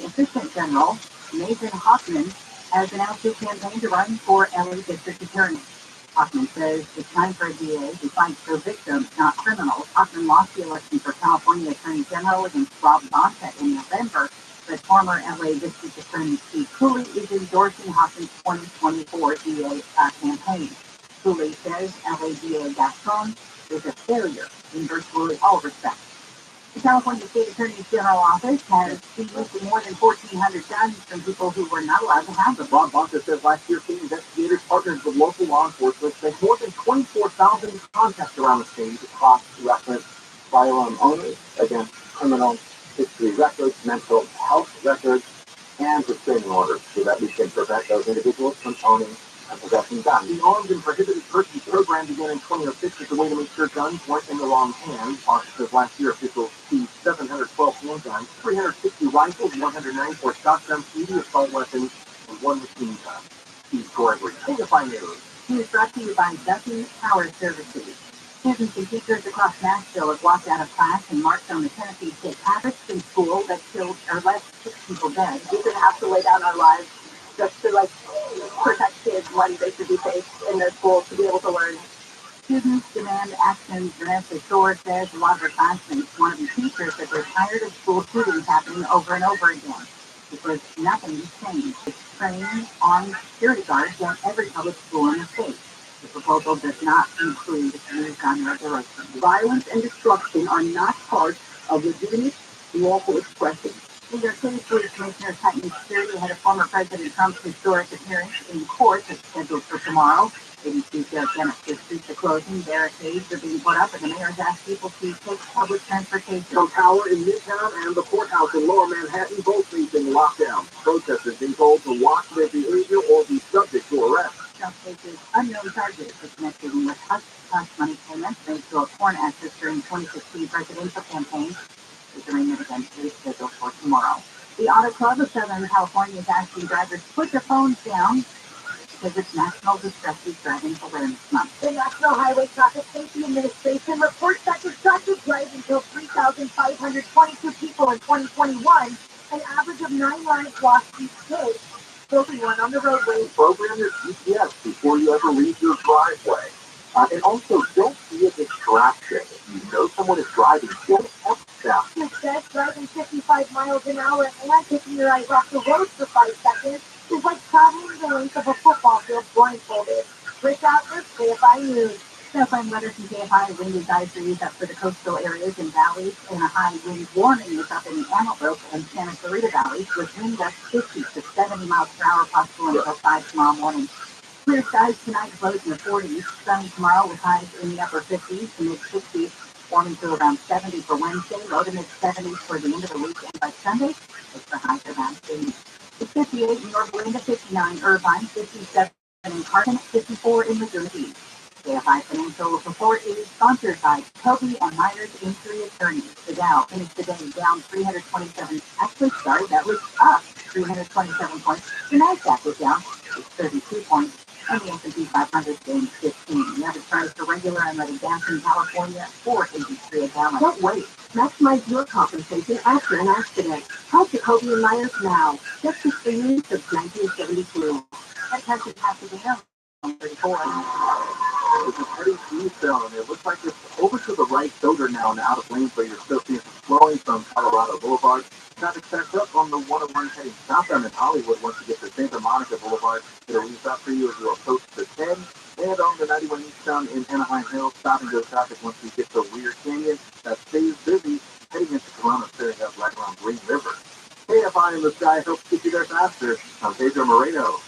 Assistant General Nathan Hoffman has announced his campaign to run for LA District Attorney. Hoffman says it's time for a DA to fight for victims, not criminals. Hoffman lost the election for California Attorney General against Rob Bonta in November. But former LA District Attorney Steve Cooley is endorsing Hoffman's 2024 DA campaign. Cooley says LA DA Gaston is a failure in virtually all respects. The California State Attorney General Office has seized more than 1,400 guns from people who were not allowed to have them. Rob Bonta says last year, state investigators partnered with local law enforcement spent more than 24,000 contacts around the state across reference firearm owners against criminal history records, mental health records, and restraining orders so that we can prevent those individuals from owning and possessing guns. The Armed and Prohibited Persons Program began in 2006 as a way to make sure guns weren't in the wrong hands. Officers last year, officials seized 712 handguns, 360 rifles, 194 shotguns, 80 assault weapons, and 1 machine gun. Steve Gregory, KFI News. He is brought to you by Duffy Power Services. Students and teachers across Nashville have walked out of class and marched on the Tennessee State Patterson School that killed or left 6 people dead. We shouldn't have to lay down our lives just to protect kids when they should be safe in their schools to be able to learn. Students demand action. Vanessa Shore says a lot of her classmates want to be teachers, but they're tired of school shootings happening over and over again because nothing has changed. It's trained on security guards in every public school in the state. The proposal does not include new gun regulations. Violence and destruction are not part of legitimate lawful expression. New York City Police Commissioner tightening security ahead of former President Trump's historic appearance in court that's scheduled for tomorrow. ABC says Genesis streets are closing, barricades are being put up, and the mayor has asked people to take public transportation. Some power in Midtown and the courthouse in Lower Manhattan both facing lockdown. Protesters being told to watch their behavior or be subject to arrest. Trump faces unknown charges for connecting with hush money payments made to a porn actress during 2016 presidential campaign. The arraignment against is scheduled for tomorrow. The Auto Club of Southern California is asking drivers to put their phones down because it's National Distracted Driving Awareness Month. The National Highway Traffic Safety Administration reports that distracted driving killed 3,522 people in 2021, an average of 9 lives lost each day. Filtering one on the roadway. Program your GPS before you ever leave your driveway. And also, don't be a distraction. If you know someone is driving, don't text them. Instead, driving 55 miles an hour and taking your eyes off the road for 5 seconds is like traveling the length of a football field blindfolded. Rick Atlas, KFI News. Southland weather from KFI. Wind advisories up for the coastal areas and valleys, and a high wind warning is up in the Antelope and Santa Clarita valleys with wind gusts 50 to 70 miles per hour possible until 5 tomorrow morning. Clear skies tonight, lows in the 40s. Sunny tomorrow with highs in the upper 50s to mid 60s. Warming to around 70 for Wednesday, low to mid 70s for the end of the week, and by Sunday, it's the high around 80. It's 58 in York, Linda, 59 Irvine, 57 in Carson, 54 in Laguna Beach. KFI Financial Report is sponsored by Toby and Myers Injury Attorneys. The Dow finished the day down 327. Actually, sorry, that was up 327 points. The NASDAQ was down 32 points. And the S&P 500 gained 15. The average price for regular unleaded gas in California, $4.83 a gallon. Don't wait. Maximize your compensation after an accident. Call Jacoby and Myers now. Justice for you since 1972. That tested Pasadena on 34. This is heading eastbound, and it looks like it's over to the right shoulder now and out of lanes, but you're still seeing some slowing from Colorado Boulevard. Traffic stacks up on the 101 heading southbound in Hollywood once you get to Santa Monica Boulevard. It'll ease up for you as you approach the 10. And on the 91 eastbound in Anaheim Hills, stopping to traffic once you get to Weir Canyon. That stays busy heading into Corona, clearing up right around Green River. KFI in the sky helps get you there faster. I'm Pedro Moreno.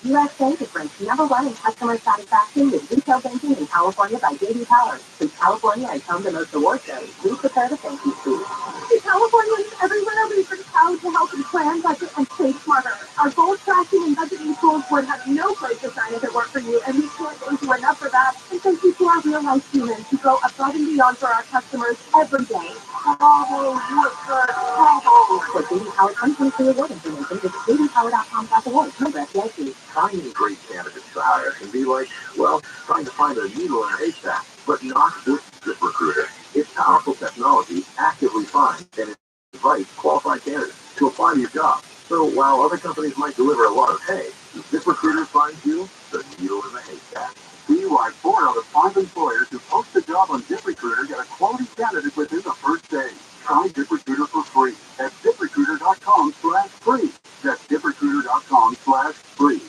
U.S. Bank is ranked #1 in customer satisfaction with retail banking in California by J.D. Power. Since California has home to most award shows, we prepare the thank you speech. In California, everywhere we are proud to help you plan, budget, and save smarter. Our goal tracking and budgeting tools would have no place to shine if it weren't for you, and we can't thank you enough for that. And thank you to our real-life humans who go above and beyond for our customers every day. Bravo, you are good. Bravo. For J.D. Power 2023 award information, visit jdpower.com/award. Member FDIC. Finding great candidates to hire can be like, well, trying to find a needle in a haystack, but not with ZipRecruiter. Its powerful technology actively finds and invites qualified candidates to apply to your job. So while other companies might deliver a lot of hay, ZipRecruiter finds you the needle in the haystack. Be like 4 out of 5 employers who post a job on ZipRecruiter get a quality candidate within the first day. Try ZipRecruiter for free at ZipRecruiter.com/free. That's ZipRecruiter.com/free.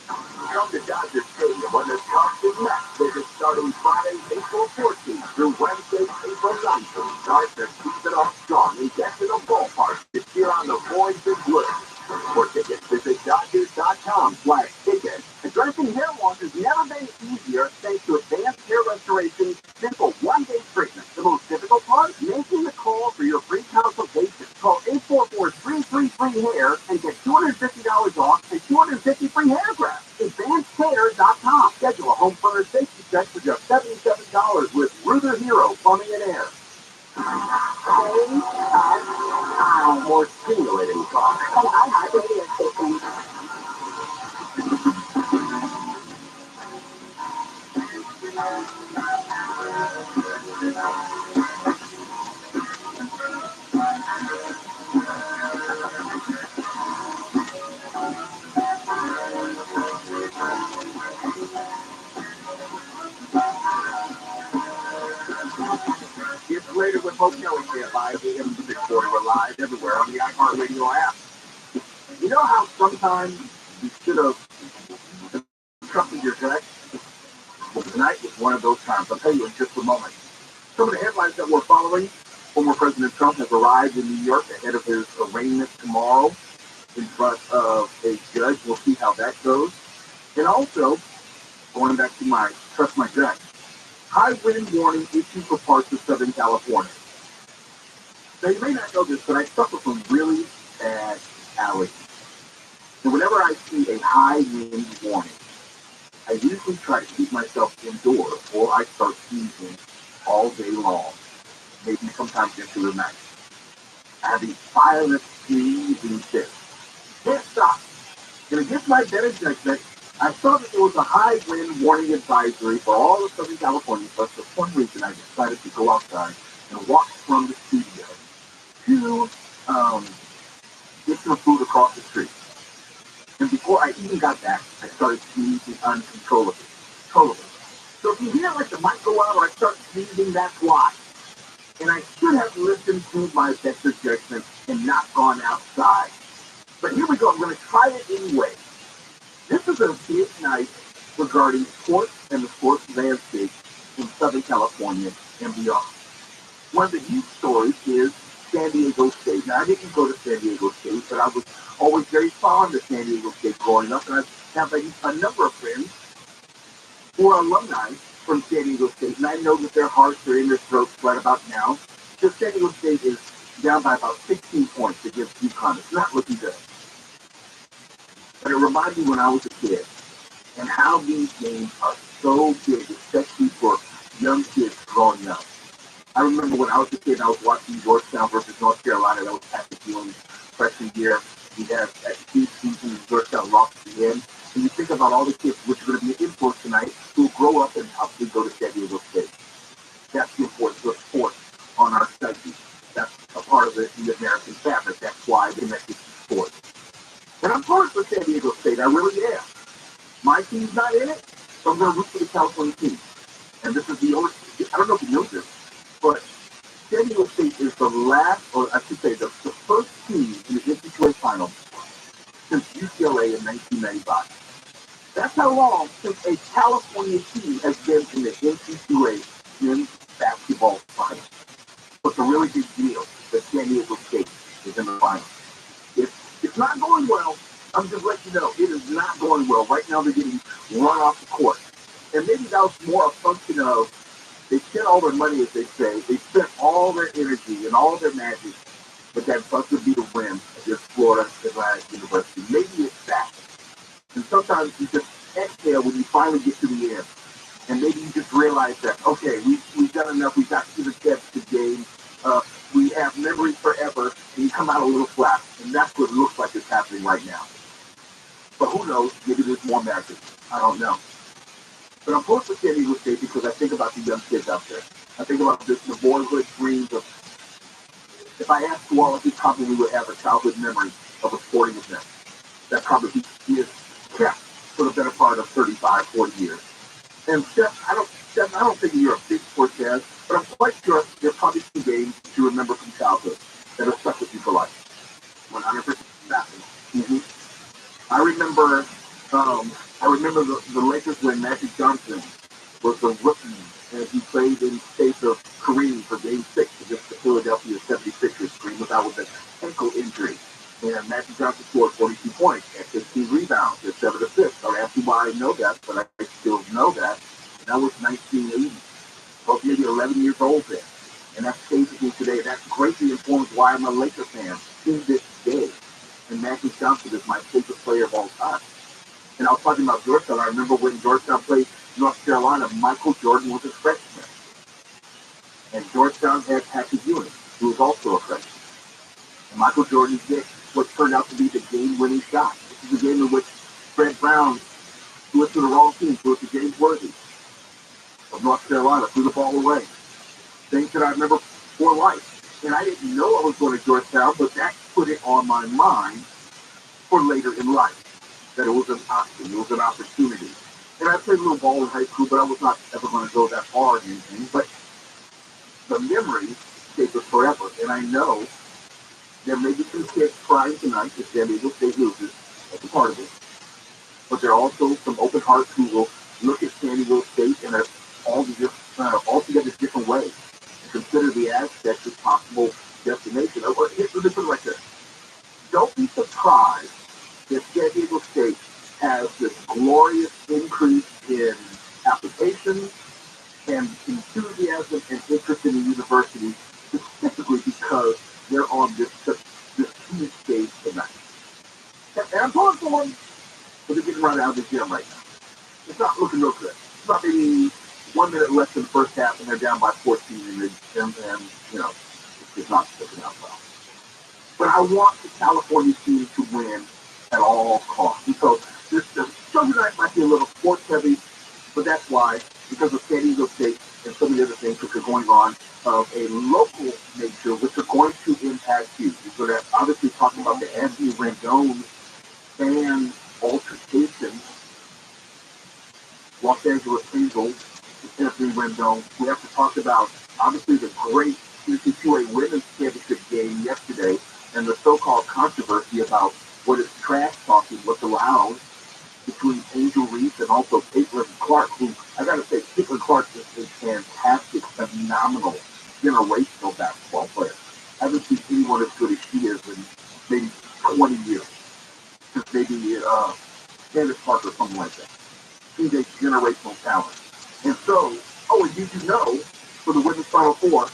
Come to Dodger Stadium when the Cubs is next. Visit starting Friday, April 14th through Wednesday, April 9th. Start to keep it off strong and get to the ballpark to cheer on the boys in blue. For tickets, visit Dodgers.com/ticket. Addressing hair loss has never been easier thanks to advanced hair restoration, simple one-day treatment. The most difficult part, making the call for your free consultation. free hair and get $250 off and 250 free hair grafts. AdvancedCare.com. Schedule a home furnace safety check for just $77 with Ruther Hero Plumbing and Air. More stimulating talk. And I radio station. It's later with Hope Kelly at 5 a.m. to 6:40. We're live everywhere on the iHeartRadio app. You know how sometimes you should have trusted your gut? Well, tonight is one of those times. I'll tell you in just a moment. Some of the headlines that we're following: former President Trump has arrived in New York ahead of his arraignment tomorrow in front of a judge. We'll see how that goes. And also, going back to my trust my gut, high wind warning issued for parts of Southern California. Now, you may not know this, but I suffer from really bad allergies. And whenever I see a high wind warning, I usually try to keep myself indoors or I start sneezing all day long, maybe sometimes into the night. I have these violent sneezing fits. Can't stop. And against my better judgment, I saw that there was a high wind warning advisory for all of Southern California, but for some reason I decided to go outside and walk from the studio to get some food across the street. And before I even got back, I started sneezing uncontrollably. Totally. So if you hear like the mic go out or I start sneezing, that's why. And I should have listened to my better judgment and not gone outside. But here we go. I'm going to try it anyway. This is a big night regarding sports and the sports landscape in Southern California and beyond. One of the huge stories is San Diego State. Now, I didn't go to San Diego State, but I was always very fond of San Diego State growing up, and I have a number of friends who are alumni from San Diego State, and I know that their hearts are in their throats right about now, because San Diego State is down by about 16 points against UConn. It's not looking good. But it reminded me when I was a kid and how these games are so big, especially for young kids growing up. I remember when I was a kid, I was watching Georgetown versus North Carolina. That was Patrick Ewing's freshman year. He had that huge season in Georgetown lost at the end. And you think about all the kids which are going to be an influence tonight who will grow up and possibly go to San Diego State. That's the importance of sports on our psyche. That's a part of the American fabric. That's why they make it sports. And I'm pulling for San Diego State. I really am. My team's not in it, so I'm going to root for the California team. And this is the only, I don't know if you know this, but San Diego State is the last, or I should say the first team in the NCAA final since UCLA in 1995. That's how long since a California team has been in the NCAA men's basketball final. So it's a really big deal that San Diego State is in the final. It's not going well. I'm just letting you know, it is not going well. Right now, they're getting run off the court. And maybe that was more a function of they spent all their money, as they say. They spent all their energy and all their magic, but that buzzer beat a win against Florida Atlantic University. Maybe it's that. And sometimes you just exhale when you finally get to the end. And maybe you just realize that, okay, we've done enough. We got to the championship game. We have memories forever, and you come out a little flat. And that's what it looks like is happening right now. But who knows? Maybe there's more magic. I don't know. But I'm pulling for San Diego State because I think about the young kids out there. I think about the boyhood dreams of, if I asked Wallace, he probably would have a childhood memory of a sporting event that probably he has kept for the better part of 35, 40 years. And Steph, I don't think you're a big sports fan, but I'm quite sure there's probably some games that you remember from childhood that are stuck with you for life. 100% basketball. Mm-hmm. I remember the Lakers when Magic Johnson was a rookie and he played in place of Kareem for Game 6 against the Philadelphia 76ers. Kareem was out with an ankle injury. And Magic Johnson scored 42 points and 15 rebounds and 7 assists. Don't ask me why I know that, but I still know that. And that was 1980. I was maybe 11 years old then. And that stays with me today. That greatly informs why I'm a Laker fan to this day. Magic Johnson is my favorite player of all time. And I was talking about Georgetown. I remember when Georgetown played North Carolina, Michael Jordan was a freshman. And Georgetown had Patrick Ewing, who was also a freshman. And Michael Jordan hit what turned out to be the game-winning shot. This is a game in which Fred Brown threw it to the wrong team, threw it to James Worthy of North Carolina, threw the ball away. Things that I remember for life. And I didn't know I was going to Georgetown, but that put it on my mind for later in life, that it was an option, it was an opportunity. And I played a little ball in high school, but I was not ever going to go that far in anything. But the memory stays with forever. And I know there may be some kids crying tonight if San Diego State loses. That's a part of it. But there are also some open hearts who will look at San Diego State in altogether different way and consider the Aztecs as possible destination. Let me put it like this. Don't be surprised if San Diego State has this glorious increase in applications and enthusiasm and interest in the university, specifically because they're on this huge stage tonight. And I'm pulling for them, but they're getting right out of the gym right now. It's not looking real good. It's not maybe 1 minute left in the first half, and they're down by 14, and you know, it's not looking out well. But I want the California team to win at all costs. And so the show tonight might be a little sports heavy, but that's why, because of San Diego State and so many other things which are going on of a local nature, which are going to impact you. So that obviously talking about the Anthony Rendon fan altercation, Los Angeles Angels, Anthony Rendon. We have to talk about obviously the great NCAA Women's Championship game yesterday and the so-called controversy about what is trash talking, what's allowed between Angel Reese and also Caitlin Clark, who I gotta say, Caitlin Clark is a fantastic, phenomenal, generational basketball player. I haven't seen anyone as good as she is in maybe 20 years. Since maybe Candace Parker or something like that. She's a generational talent. And so, and did you know, for the women's Final Four,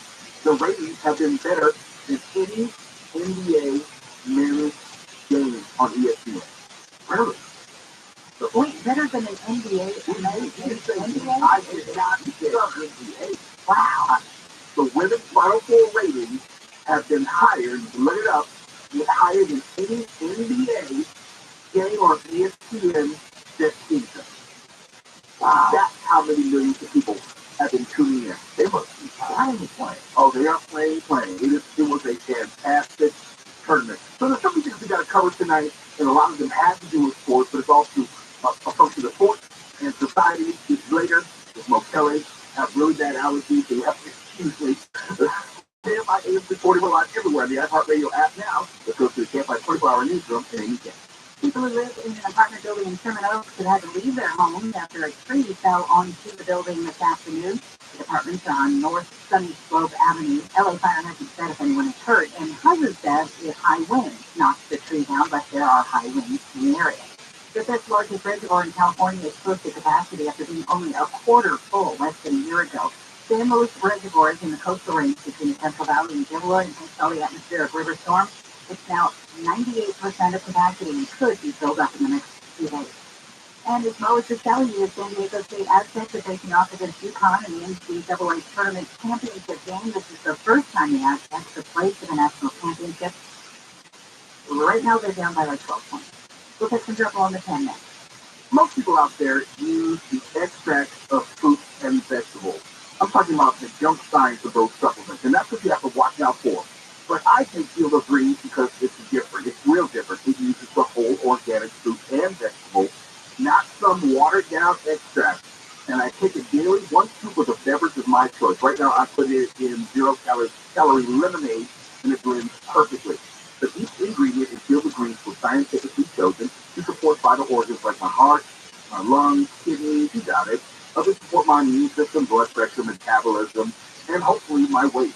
the ratings have been better than any NBA men's game on ESPN. Really? Wait, better than an NBA? I did not say NBA. Wow. The women's Final Four ratings have been higher, you can look it up, higher than any NBA game on ESPN this season. Wow. That's how many millions of people have been tuning in. They must be playing. Oh, they are playing. It was a fantastic tournament. So there's so many things we got to cover tonight, and a lot of them have to do with sports, but it's also a function of sports and society. Later, with Mo Kelly, have really bad allergies, so you have to excuse me. Camp by AM 41 live everywhere on the iHeartRadio app now. Let's go to the Camp by 24-hour newsroom in any day. People who live in an apartment building in Sherman Oaks have had to leave their homes after a tree fell onto the building this afternoon. The apartments are on North Sunny Slope Avenue. LA Fire hasn't said if anyone is hurt, and hazard says if high winds knocked the tree down, but there are high winds in the area. The fifth largest reservoir in California is close to capacity after being only a quarter full less than a year ago. San Luis Reservoir is in the coastal range between the Central Valley and Gilroy and can the atmospheric river storm. It's now 98% of capacity and could be filled up in the next few days. And as Mo was just telling you, San Diego State Aztecs are facing off against UConn in the NCAA Tournament Championship game. This is the first time the Aztecs have played for the national championship. Right now they're down by like 12 points. We'll take some dribble on the 10 next. Most people out there use the extract of fruits and vegetables. I'm talking about the junk science of those supplements, and that's what you have to watch out for. But I think you'll agree because it's different. It's real different. It uses the whole organic fruit and vegetables, not some watered-down extract. And I take it daily. 1 scoop of the beverage is my choice. Right now, I put it in 0-calorie lemonade, and it blends perfectly. But each ingredient is filled with greens was scientifically chosen to support vital organs like my heart, my lungs, kidneys, you got it. Others support my immune system, blood pressure, metabolism, and hopefully my weight.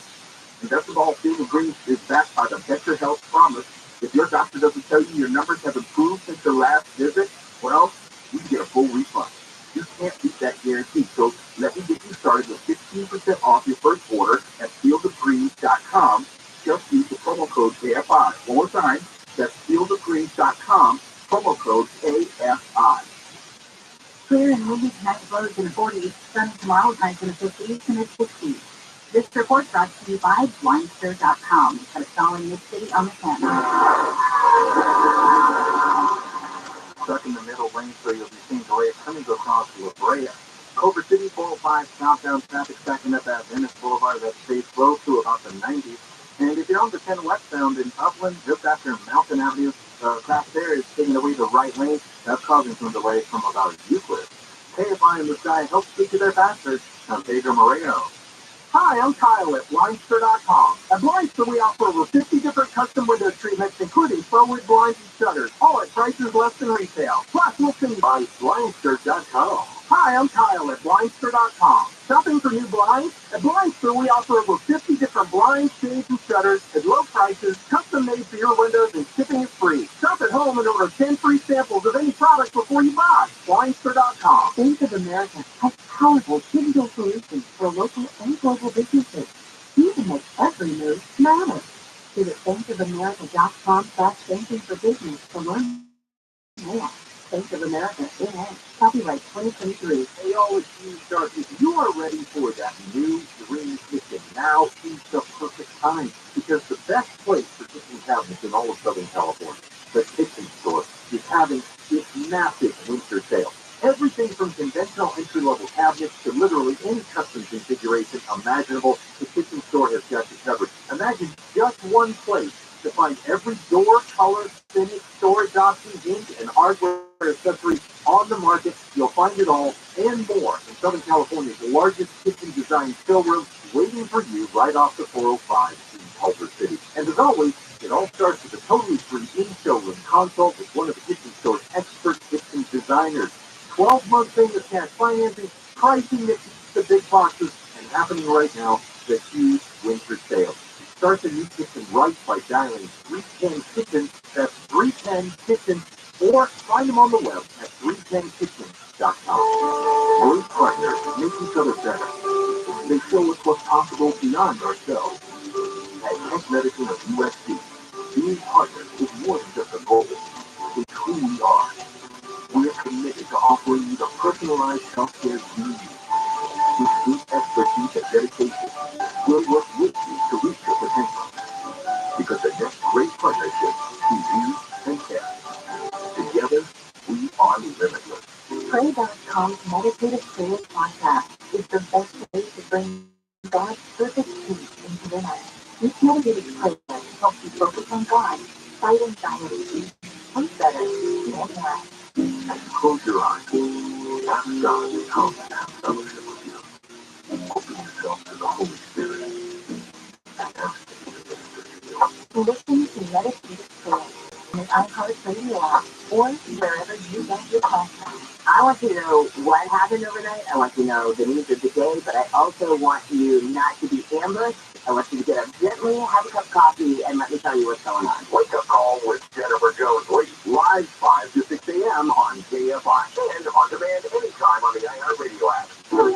And best of all, Field of Greens is backed by the Better Health Promise. If your doctor doesn't tell you your numbers have improved since your last visit, well, you can get a full refund. You can't beat that guarantee. So let me get you started with 15% off your first order at fieldofgreens.com. Just use the promo code KFI. One more time, That's fieldofgreens.com, promo code AFI. Clear and windy tonight, lows in the 40s, sunny tomorrow, highs in the 50s and the 60s. This report brought to you by Blindstir.com. Got a solid mid-city on the 10. Stuck in the middle lane, so you'll be seeing delays coming across La Brea. Culver City 405 southbound traffic stacking up at Venice Boulevard. That stays slow to about the 90s. And if you're on the 10 westbound in Upland, just after Mountain Avenue, crash there is taking away the right lane. That's causing some delays from about Euclid. KFI in the Sky helps speak to their faster. I'm Pedro Moreno. Hi, I'm Kyle at Blindstir.com. At Blindstir, we offer over 50 different custom window treatments, including forward blinds and shutters, all at prices less than retail. Plus, we'll send you by Blindstir.com. Hi, I'm Kyle at Blindstir.com. Shopping for new blinds? At Blindstir, we offer over 50 different blinds, shades, and shutters at low prices, custom made for your windows, and shipping is free. Shop at home and order 10 free samples of any product before you buy. Blindstir.com. Bank of America has powerful digital solutions for local and global businesses. You can make every move matter. Visit bankofamerica.com/banking for business to learn more. Bank of America, N.A. Copyright 2023. Hey, all of you start, if you are ready for that new dream kitchen, now is the perfect time, because the best place for kitchen cabinets in all of Southern California, the Kitchen Store, is having its massive winter sale. Everything from conventional entry-level cabinets to literally any custom configuration imaginable, the Kitchen Store has got you covered. Imagine just one place to find every door, color, finish, storage option, ink, and hardware accessories on the market. You'll find it all and more in Southern California's largest kitchen design showroom, waiting for you right off the 405 in Culver City. And as always, it all starts with a totally free in-showroom consult with one of the Kitchen Store's expert kitchen designers. 12-month famous cash financing, pricing that keeps the big boxes, and happening right now, the huge winter sale. Start the new kitchen right by dialing 310-KITCHEN, that's 310-KITCHEN, or find them on the web at 310kitchen.com. Great partners make each other better. They show us what's possible beyond ourselves. At Tech Medicine of USC, being partners is more than just a goal. It's who we are. We are committed to offering you the personalized healthcare you need. With deep expertise and dedication, we'll work with you to reach your potential. Because the next great partnership is you and care. Together, we are limitless. Pray.com's Meditative Prayer podcast is the best way to bring God's perfect peace into your life. This meditative prayer helps you focus on God, fight anxiety, sleep better, and relax. Close your eyes. Ask God to come and have fellowship with you. Open yourself to the Holy Spirit. And ask Him to minister to you. Listen to Meditative Prayer on the iHeartRadio app or wherever you get your podcasts. I want you to know what happened overnight. I want you to know the news of the day, but I also want you not to be ambushed. I want you to get up gently, have a cup of coffee, and let me tell you what's going on. Wake Up Call with Jennifer Jones Lee, live 5 to 6 a.m. on KFI and on demand anytime on the iHeartRadio app. Live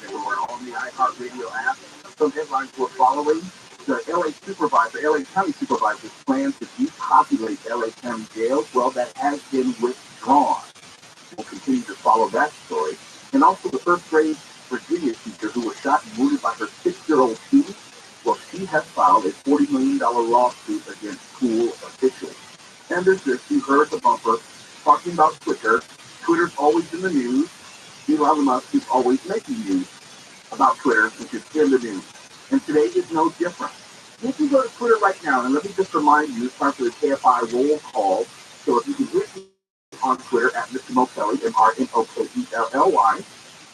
everywhere on the iHeartRadio app. Some headlines we're following. The LA County Supervisor's plan to depopulate LA County jails, well, that has been withdrawn. We'll continue to follow that story. And also the first grade Virginia teacher who was shot and wounded by her 6-year-old student, well, she has filed a $40 million lawsuit against school officials. And there's this, you heard the bumper, talking about Twitter. Twitter's always in the news. Elon Musk is always making news about Twitter, which is in the news. And today is no different. You can go to Twitter right now, and let me just remind you, it's time for the KFI roll call. So if you can hit me on Twitter at Mr. Mokelly, MrMokely,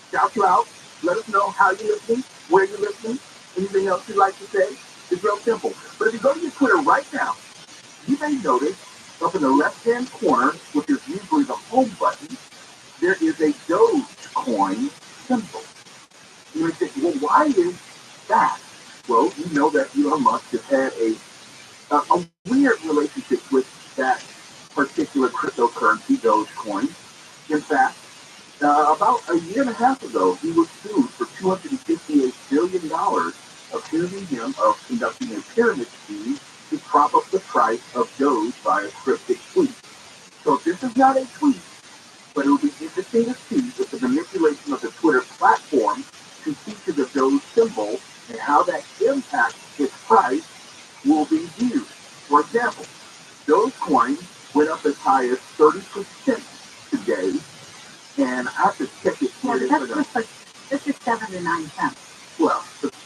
shout you out, let us know how you're listening, where you're listening, anything else you'd like to say. It's real simple. But if you go to your Twitter right now, you may notice up in the left-hand corner, which is usually the home button, there is a Dogecoin symbol. You may think, well, why is that? Well, you know that Elon Musk has had a weird relationship with that particular cryptocurrency, Dogecoin. In fact, about a year and a half ago, he was sued for $258 billion, accusing him of conducting a pyramid scheme to prop up the price of Doge by a cryptic tweet. So this is not a tweet, but it will be interesting to see if the manipulation of the Twitter platform to feature the Doge symbol and how that impacts its price will be viewed. For example, Dogecoin went up as high as 30% today, and I have to check it. Yeah, but that's just 7 to 9 cents. Well,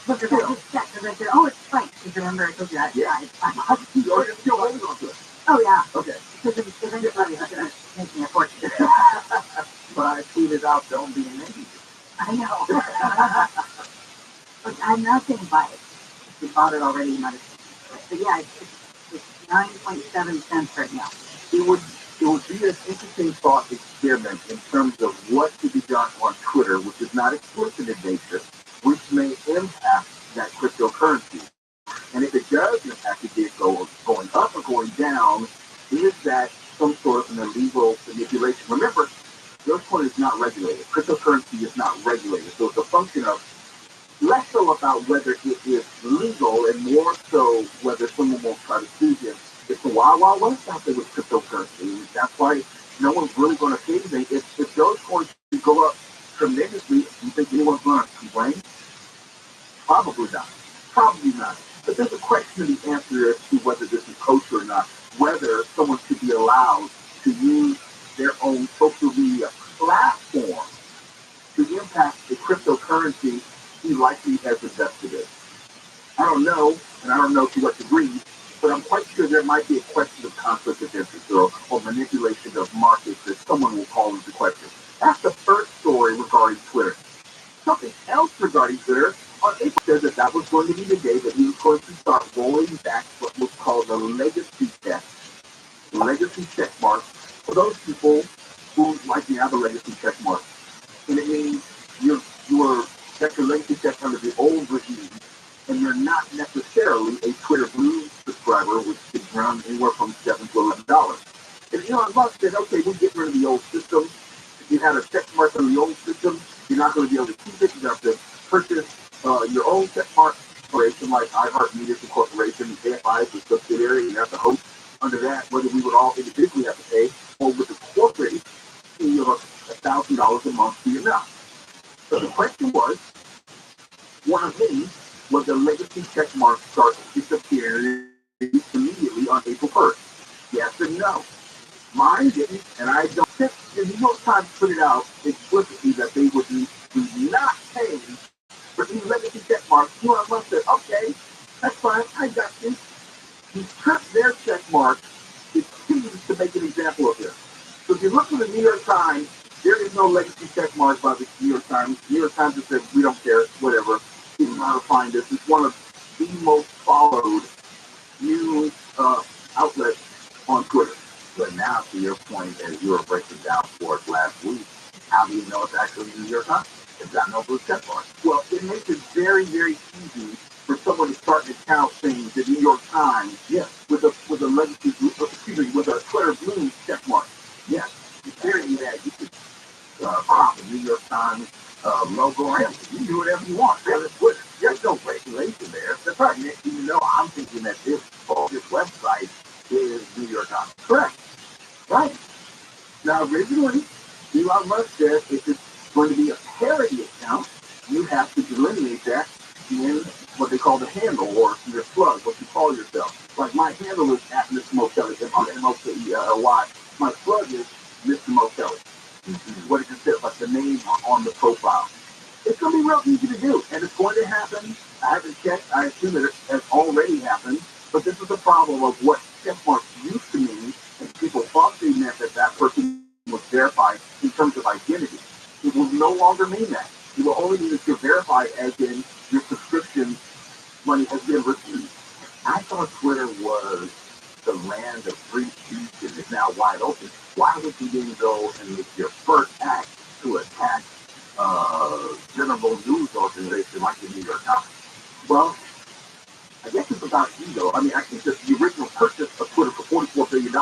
Look at that, just check, because I said, oh, it's spiked. Because remember, I told you that. Yeah. It's fine. You're still holding on to it. Oh, yeah. Okay. Because eventually it's going to make me a fortune. But I tweeted out, don't be an idiot. I know. Look, I'm not going to buy it. If you bought it already, you might have. But yeah, it's 9.7 cents right now. It would be an interesting thought experiment in terms of what to be done on Twitter, which is not explicit in nature, which may impact that cryptocurrency. And if it does impact it going up or going down, is that some sort of an illegal manipulation? Remember, Dogecoin is not regulated. Cryptocurrency is not regulated. So it's a function of less so about whether it is legal and more so whether someone will try to sue him. It's a wild west out there with cryptocurrency. That's why no one's really going to say anything. If Dogecoin should go up tremendously, do you think anyone's going to complain? Probably not. Probably not. But there's a question to be answered as to whether this is kosher or not, whether someone should be allowed to use their own social media platform to impact the cryptocurrency he likely has invested in. I don't know, and I don't know to what degree, but I'm quite sure there might be a question of conflict of interest or manipulation of markets that someone will call into question. That's the first story regarding Twitter. Something else regarding Twitter, on April said that was going to be the day that he was going to start rolling back what was called the legacy check. The legacy check mark for those people who likely have a legacy check mark. And it means you're that's your legacy check under the old regime, and you're not necessarily a Twitter Blue subscriber, which could run anywhere from $7 to $11. And Elon Musk said, okay, we'll get rid of the old system. If you had a check mark on the old system, you're not going to be able to keep it. You have to purchase your own check mark corporation, like iHeartMedia Corporation, AFI is a subsidiary. You have to host under that, whether we would all individually have to pay, or with the corporate fee of $1,000 a month to your mouth. So the question was, one of many, was the legacy check mark start disappearing immediately on April 1st? Yes and no. Mine didn't, and I don't think the New York Times put it out explicitly that they would be not paying for any legacy check marks. Elon Musk said, okay, that's fine, I got you. He stripped their check mark. It seems to make an example of this. So if you look at the New York Times, there is no legacy check mark by the New York Times. The New York Times just said, we don't care, whatever. People know how to find this. It's one of the most followed news outlets on Twitter. But now, to your point, as you were breaking down for us last week, how do you know it's actually the New York Times? It's got no blue check mark. Well, it makes it very, very easy for someone to start to count things, the New York Times, yes, with a legacy, with a Twitter Blue check mark. Yes, it's very easy that you could prop the New York Times logo on it. You can do whatever you want. There's no regulation there. That's right. Even though I'm thinking that this website is New York Times. Correct. Right. Now, originally, Elon Musk said if it's going to be a parody account, you have to delineate that in what they call the handle or your plug, what you call yourself. Like my handle is at Mr. Mokelly, M-O-K-E-L-Y. My plug is Mr. Mokelly. What it consists like the name on the profile. It's going to be real easy to do, and it's going to happen. I haven't checked. I assume that it has already happened, but this is the problem of what check marks used to mean, and people thought they meant that person was verified in terms of identity. It will no longer mean that. It will only mean that you're verified as in your subscription money has been received. I thought Twitter was the land of free speech and is now wide open. Why would you then go and make your first act to attack general news organization like the New York Times? Well, I guess it's about ego. I mean, I think that the original purchase of Twitter for $44 billion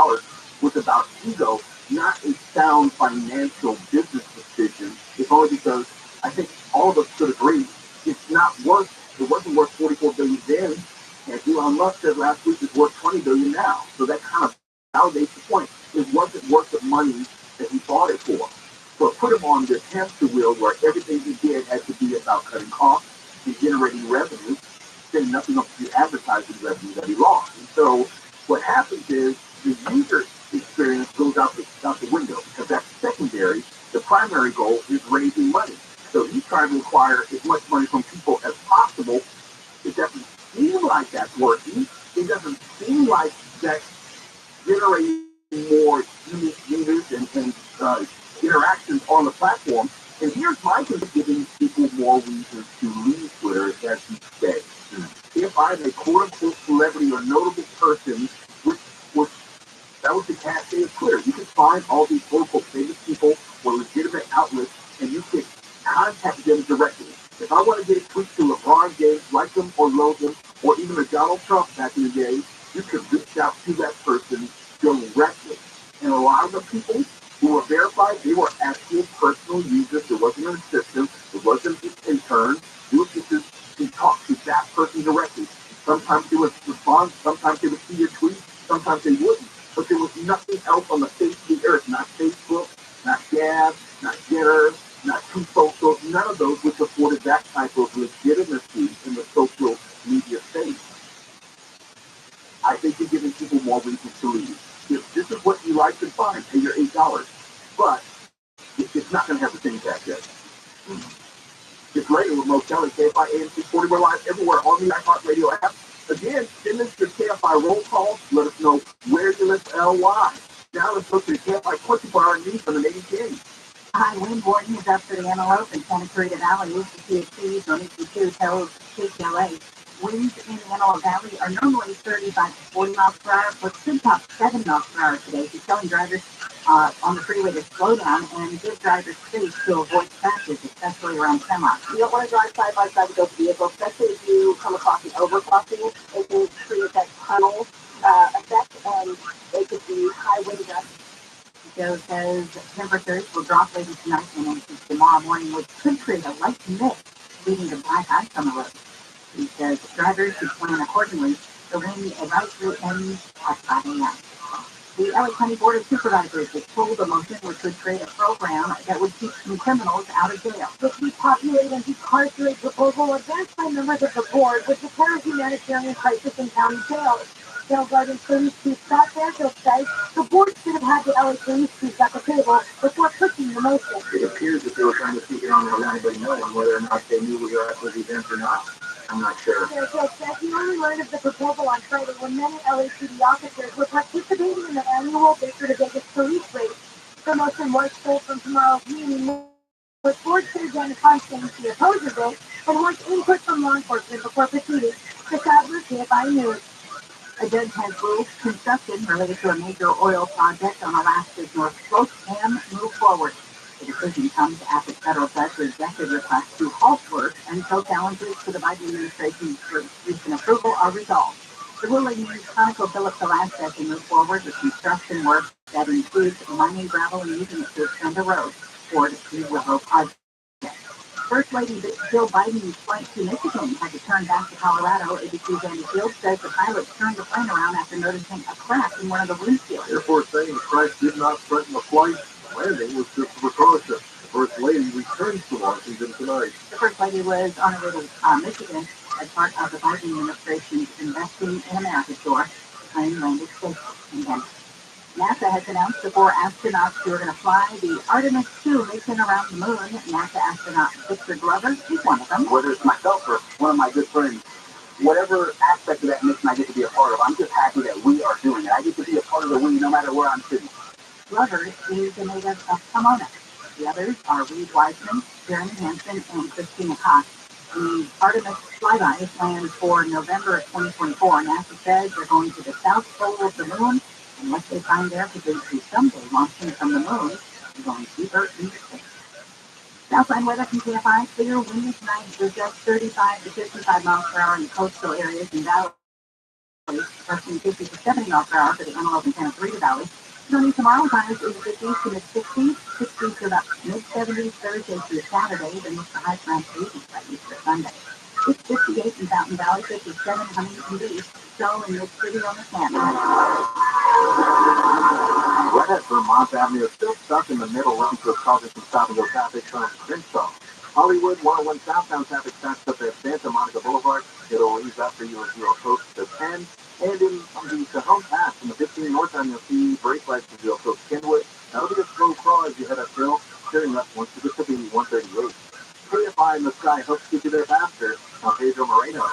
was about ego not a sound financial business decision. It's only because I think all of us could agree it wasn't worth 44 billion then, and Elon Musk said last week it's worth 20 billion now. So that kind of validates the point. It wasn't worth the money that he bought it for. So it put him on this hamster wheel where everything he did had to be about cutting costs and generating revenue, saying nothing of the advertising revenue that he lost. And so what happens is the user experience goes out the window because that's secondary. The primary goal is raising money. So he's trying to acquire as much money from people as possible. It doesn't seem like that's working. It doesn't seem like that's generating more unique users and interactions on the platform. And here's my thing, giving people more reasons to leave Twitter, as you say. If I'm a quote-unquote celebrity or notable person, which that was the cachet of Twitter. You could find all these quote-unquote famous people or legitimate outlets, and you could contact them directly. If I want to get a tweet to LeBron James, like him or loathe him, or even a Donald Trump back in the day, you could reach out to that person directly. And a lot of the people who were verified, they were actual personal users. There wasn't an assistant. There wasn't an intern. You would get to talk to that person directly. Sometimes they would respond. Sometimes they would see your tweet. Sometimes they wouldn't. But there was nothing else on the face of the earth. Not Facebook, not Gab, not Getter, not True Social. None of those which afforded that type of legitimacy in the social media space. I think you're giving people more reasons to leave. If this is what you like, then fine, pay your $8. But it's not going to have the same impact yet. It's later with Mo Kelly, KFI AMC 40. We're live everywhere on the iHeartRadio app. Again, send us your KFI roll call. Let us know where you live and why. Now let's go to the KFI 24-hour news from the Navy King. High wind warning is up for the Antelope and Santa Clarita Valley. The THCs on 82 tells KCLA. Winds in the Antelope Valley are normally 35 to 40 miles per hour, but should top 7 miles per hour today. She's telling drivers on the freeway to slow down and give drivers space to avoid crashes, especially around semis. You don't want to drive side by side with those vehicles, especially if you come across an overcrossing. It can create that tunnel effect, and it could be high wind gusts. Joe says temperatures will drop later tonight and into tomorrow morning, which could create a light mist leading to black ice on the road. He says drivers should plan accordingly. The wind advisory ends at 5 a.m. The LA County Board of Supervisors has pulled a motion which would create a program that would keep some criminals out of jail. The depopulate and decarcerate proposal advanced by members of the board would declare a humanitarian crisis in county jails. Jail Guardian Police Chief Scott Fairfield says the board should have had the LA Police Chief at the table before pushing the motion. It appears that they were trying to keep it on without anybody knowing whether or not they knew we were at those events or not. I'm not sure. Fairfield said he only learned of the proposal on Friday when many LAPD officers were participating in the annual Baker to Vegas police race. The motion was pulled from tomorrow's meeting, which board chair Janet Constantine opposes it and wants input from law enforcement before proceeding. The Sadler, KFI News. A judge has ruled construction related to a major oil project on Alaska's North Slope can move forward. The decision comes after federal judge rejected requests to halt work until challenges to the Biden administration's recent approval are resolved. The ruling means ConocoPhillips Alaska can move forward with construction work that includes mining gravel and using it to extend a road toward the Willow project. First Lady Jill Biden's flight to Michigan had to turn back to Colorado. ABC's Andy Fields says the pilots turned the plane around after noticing a crack in one of the windshields. Air Force saying the crash did not threaten the flight. Landing was just a precaution. The First Lady returns to Washington tonight. The First Lady was on her way to Michigan as part of the Biden administration's Investing in America tour. The plane landed safely in Denver. NASA has announced the 4 astronauts who are going to fly the Artemis 2 mission around the moon. NASA astronaut Victor Glover is one of them. Whether it's myself or one of my good friends, whatever aspect of that mission I get to be a part of, I'm just happy that we are doing it. I get to be a part of the we no matter where I'm sitting. Glover is a native of Pomona. The others are Reed Wiseman, Jeremy Hansen, and Christina Cox. The Artemis flyby is planned for November of 2024. NASA says they're going to the south pole of the moon. Unless they find their efficacy someday launching from the moon, they're going deeper into space. Southline weather from KFI, clear, windy tonight is just 35 to 55 miles per hour in the coastal areas and valleys, gusting 50 to 70 miles per hour for the Antelope and Santa Clarita Valley. Sunny tomorrow, highs in the 50s to mid-60s, 60s to about mid-70s Thursday through Saturday, then with the highs around 80s by Easter Sunday. It's 58 in Fountain Valley, 57 Huntington Beach, so in Mid-City on the Canyon. Redhead Vermont Avenue is still stuck in the middle lane to causing some stop-and-go traffic from Crenshaw. Hollywood 101 southbound traffic starts up at Santa Monica Boulevard. It'll ease up for you as you approach the 10. And in the Cajon Pass from the 15 northbound, you'll see brake lights as you approach Kenwood. That'll be a slow crawl as you head uphill, steering left once you get to the 138. KFI in the sky helps keep you there faster. I'm Pedro Moreno.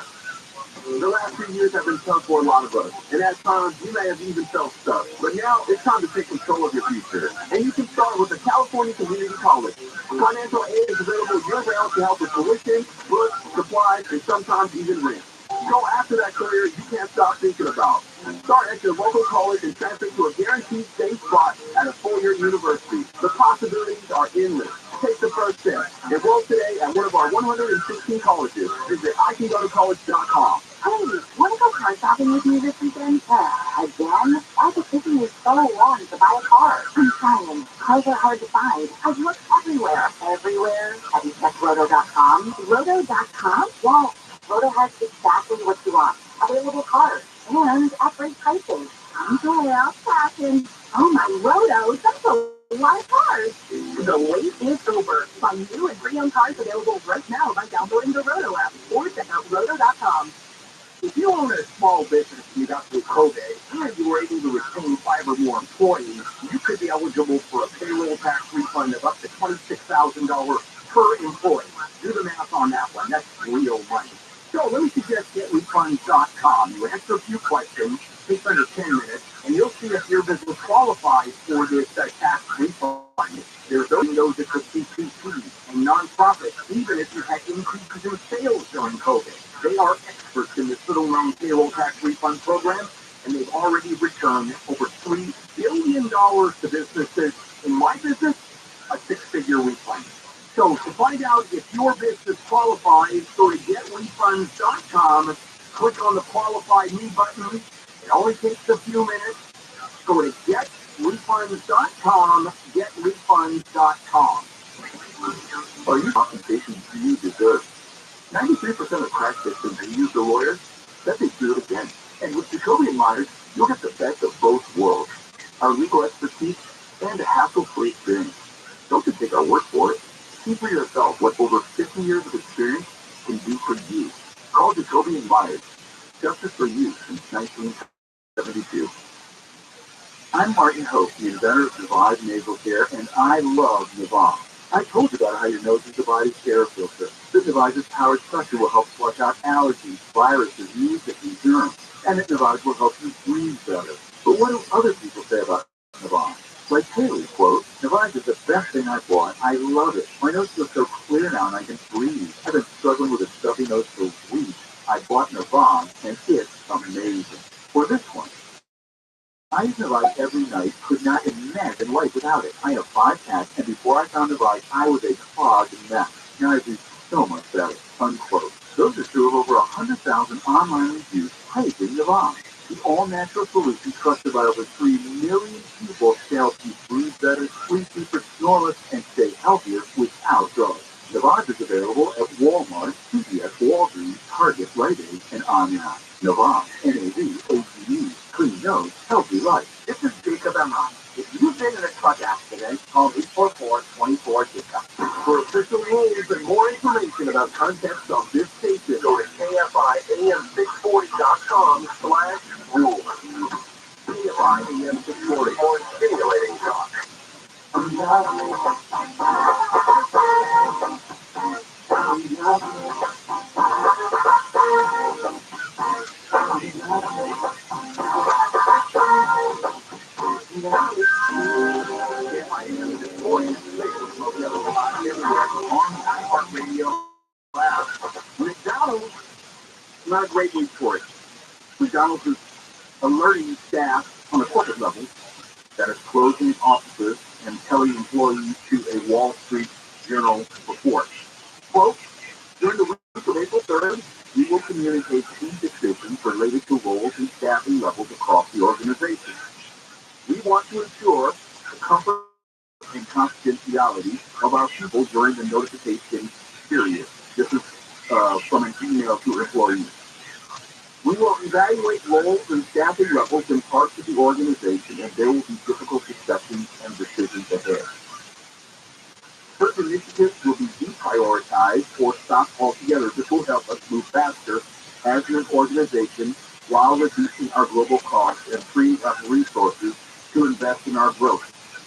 The last few years have been tough for a lot of us, and at times you may have even felt stuck. But now it's time to take control of your future, and you can start with the California Community College. Financial aid is available year-round to help with tuition, books, supplies, and sometimes even rent. Go after that career you can't stop thinking about. Start at your local college and transfer to a guaranteed safe spot at a four-year university. The possibilities are endless. Take the first step. Enroll today at one of our 116 colleges. Visit iCanGoToCollege.com. Hey, want to go car shopping with me this weekend? Again? I've been taking me so long to buy a car. I'm trying. Cars are hard to find. I've looked everywhere. Everywhere? Have you checked Roto.com? Roto.com? Yes. Roto has exactly what you want. Available cars. And at great prices. Enjoy our fashion. Oh my Roto, that's a lot of cars. The wait is over. Find new and pre-owned cars available right now by downloading the Roto app or check out Roto.com. If you own a small business and you got through COVID and you were able to retain 5 or more employees, you could be eligible for a payroll tax refund of up to $26,000 per employee. Do the math on that one. That's real money. So let me suggest GetRefunds.com. You answer a few questions, takes under 10 minutes, and you'll see if your business qualifies for this tax refund. There's those that could be CPPs and nonprofits, even if you had increases in sales during COVID. They are experts in this little known payroll tax refund program, and they've already returned over $3 billion to businesses. In my business, a six-figure refund. So to find out if your business qualifies, go to GetRefunds.com, click on the Qualify Me button. It only takes a few minutes. Go to GetRefunds.com, GetRefunds.com. Are you compensation you deserve? 93% of crack victims who use the lawyers said they'd do it again. And with Jacoby and Myers, you'll get the best of both worlds. Our legal expertise and a hassle-free experience. Don't just take our word for it. See for yourself what over 50 years of experience can do for you. Call Jacoby and Myers. Justice for you since 1972. I'm Martin Hope, the inventor of Navaj Nasal Care, and I love Navaj. I told you about how your nose is divided air filter. The Navage's powered suction will help flush out allergies, viruses, music, and germs, and that Navage will help you breathe better. But what do other people say about Navage? Like Haley, quote, Navage is the best thing I bought. I love it. My nose feels so clear now and I can breathe. I've been struggling with a stuffy nose for weeks. I bought Navage, and it's amazing. For this one, I use Navage every night, could not imagine life without it. I have 5 cats, and before I found Navage, I was a clogged mess. Now I do so much better, unquote. Those are true of over 100,000 online reviews praising Navage. The all-natural solution trusted by over 3 million people to help you breathe better, sleep deeper, snore less, and stay healthier without drugs. Navage is available at Walmart, CVS, Walgreens, Target, Rite Aid, and online. Navage, N-A-V-A-G-E, clean nose, healthy life. This is Jacob Emron. If you've been in a truck accident, call 844-24-JACOB. For official rules and more information about context on this station, go to KFIAM640.com/rules. KFI AM 640 for stimulating talk. McDonald's, not a great week for it. McDonald's is alerting staff on a corporate level that is closing offices and telling employees to a Wall Street Journal report. Quote, during the week of April 3rd, we will communicate key decisions related to roles and staffing levels across the organization. We want to ensure and confidentiality of our people during the notification period. This is from an email to employees. We will evaluate roles and staffing levels in parts of the organization, and there will be difficult discussions and decisions ahead. Certain initiatives will be deprioritized or stopped altogether. This will help us move faster as an organization while reducing our global costs and freeing up resources to invest in our growth.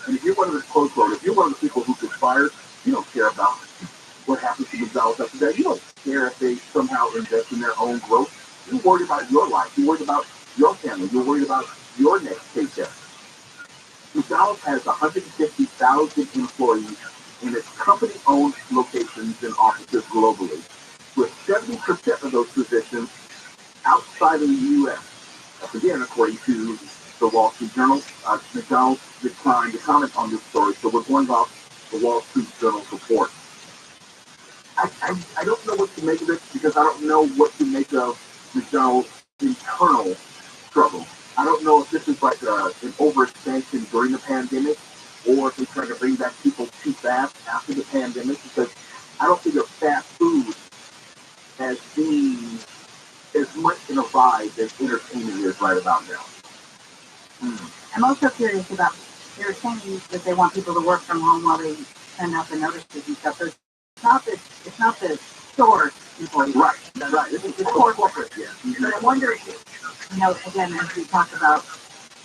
And if you're one of the close quote, if you're one of the people who get fired, you don't care about what happens to McDonald's after that. You don't care if they somehow invest in their own growth. You're worried about your life. You're worried about your family. You're worried about your next paycheck. McDonald's has 150,000 employees in its company-owned locations and offices globally, with 70% of those positions outside of the U.S. That's again, according to the Wall Street Journal. McDonald's declined to comment on this story, so we're going off the Wall Street Journal's report. I don't know what to make of it because I don't know what to make of McDonald's internal struggle. I don't know if this is like an overextension during the pandemic or if they're trying to bring back people too fast after the pandemic, because I don't think of fast food as being as much in a vibe as entertainment is right about now. I'm also curious about, they're saying that they want people to work from home while they send out the notices and stuff. So it's not the store employees. Right. It's corporate, yeah. But I wonder if, again, as we talk about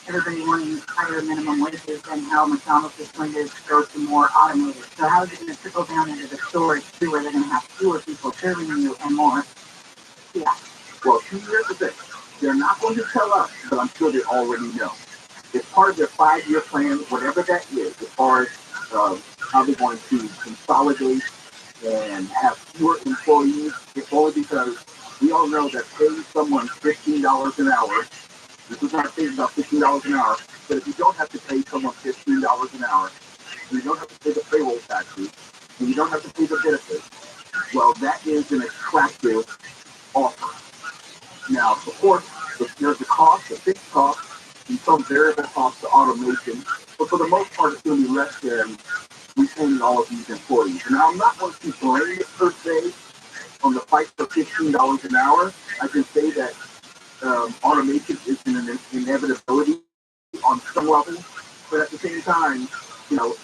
everybody wanting higher minimum wages and how McDonald's is going to go to more automated. So how is it going to trickle down into the stores too, where they're going to have fewer people serving you and more? Yeah. Well, here's the thing. They're not going to tell us, but I'm sure they already know. It's part of their 5-year plan, whatever that is, as far as how they're going to consolidate and have fewer employees. It's only because we all know that paying someone $15 an hour, this is not saying about $15 an hour, but if you don't have to pay someone $15 an hour, and you don't have to pay the payroll taxes, and you don't have to pay the benefits, well, that is an attractive offer. Now, of course, there's the cost, the fixed cost, and some variable cost to automation, but for the most part, it's going to be less than retaining all of these employees. Now, I'm not going to blame it per se on the fight for $15 an hour. I can say that automation is an inevitability on some level, but at the same time,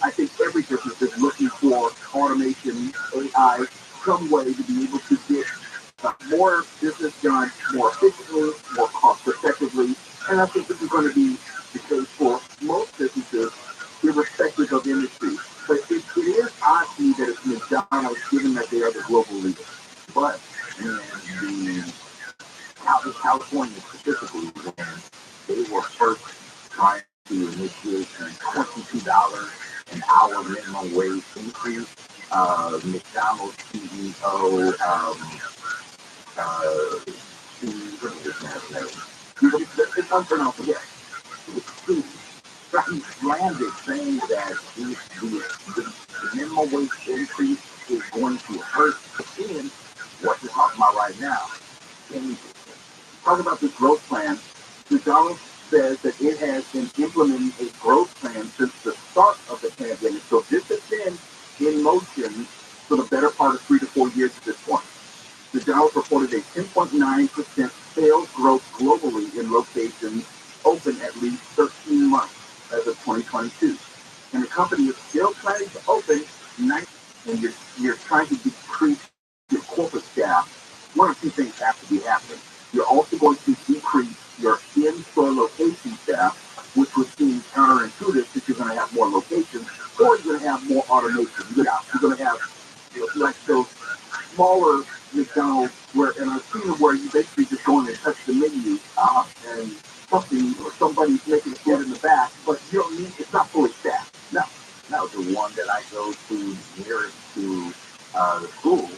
I think every business is looking for automation, AI, some way to be able to get more business done more efficiently, more cost effectively, and I think this is going to be the case for most businesses, irrespective of industry. But it is odd to me that it's McDonald's, given that they are the global leader. But in California specifically, when they were first trying to initiate a $22 an hour minimum wage increase, McDonald's CEO, it's unpronounceable. Yes. He landed saying that the minimum wage increase is going to hurt in what you're talking about right now. And talk about this growth plan. McDonald's says that it has been implementing a growth plan since the start of the pandemic. So this has been in motion for the better part of 3 to 4 years at this point. McDonald's reported a 10.9% sales growth globally in locations open at least 13 months as of 2022. And the company is still planning to open 9, and you're trying to decrease your corporate staff. One of two things have to be happening. You're also going to decrease your in-store location staff, which would seem counterintuitive because you're going to have more locations, or you're going to have more automation. You're going to have like those smaller McDonald's and I've seen where you basically just go in and touch the menu and something or somebody's making a food in the back, but you don't need, it's not fully staffed. No. Now, the one that I go to nearest to the school,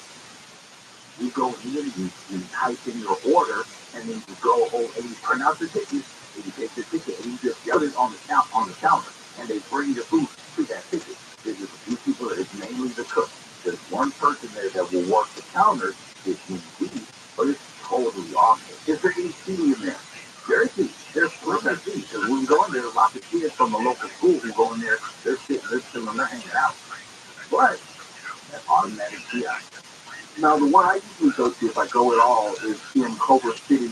you go in, you type in your order, and then you go home and you print out the ticket, and you take the ticket, and you just put it on the counter, and they bring the food to that ticket. There's just a few people, it's mainly the cook. There's one person there that will work the counters if need be, but it's totally awesome. Is there any seating in there? There is seating. There's plenty of seating. Because when we go in there, there's lots of kids from the local school who go in there, they're sitting, they're chilling hanging out. But that automatic kiosk. Now, the one I usually go to if I go at all is in Culver City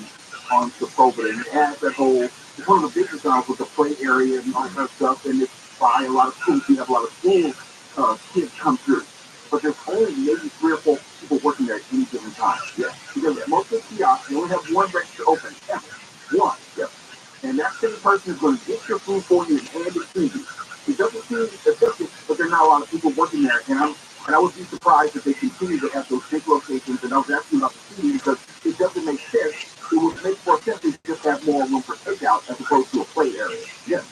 on Sepulveda, and it has that whole, it's one of the bigger towns with the play area and all that stuff, and it's by a lot of schools. You have a lot of school kids come through. But there's only maybe 3 or 4 people working there at any given time. Yeah. Because most of the kiosks, they only have one register open. One. Yep. And that same person is going to get your food for you and hand it to you. It doesn't seem efficient, but there are not a lot of people working there. And I would be surprised if they continue to have those big locations. And I was asking about the city because it doesn't make sense. It would make more sense to just have more room for takeout as opposed to a play area. Yeah.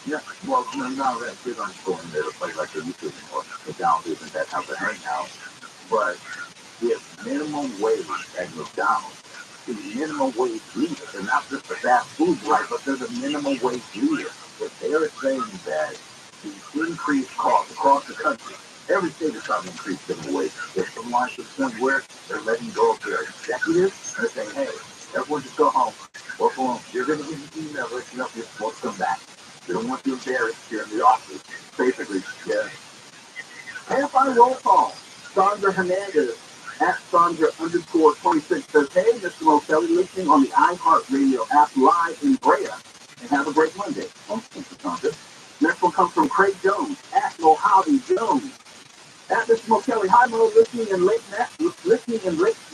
Yeah. Well, now that kids aren't going there to play like they used to anymore. The down isn't that how they hang out. But with minimum wage at McDonald's, the minimum wage leader, and not just the fast food right, but they're the minimum wage leader. If they are saying that the increased costs across the country, every state is trying to increase minimum wage. There's some lines to the point where they're letting go of their executives and they're saying, hey, everyone just go home, work from home. You're going to get an email letting up you're supposed to come back. They don't want you embarrassed here in the office. Basically, yeah. KFI roll call. Sandra Hernandez at Sandra_26 says, hey, Mr. Moselli, listening on the iHeartRadio app live in Brea. And have a great Monday. Oh, thank you, Sandra. Next one comes from Craig Jones at Mohave Jones. At Mr. Moselli, hi, Mo, listening in Lake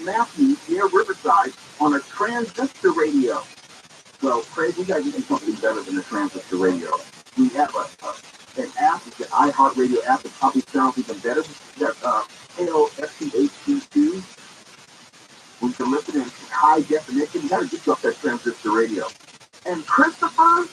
Matthews near Riverside on a transistor radio. Well, Craig, we got to do something better than a transistor radio. We have an app, it's the iHeartRadio app that probably sounds even better. That KOFTHD2. We can listen in high definition. You got to get you off that transistor radio. And Christopher,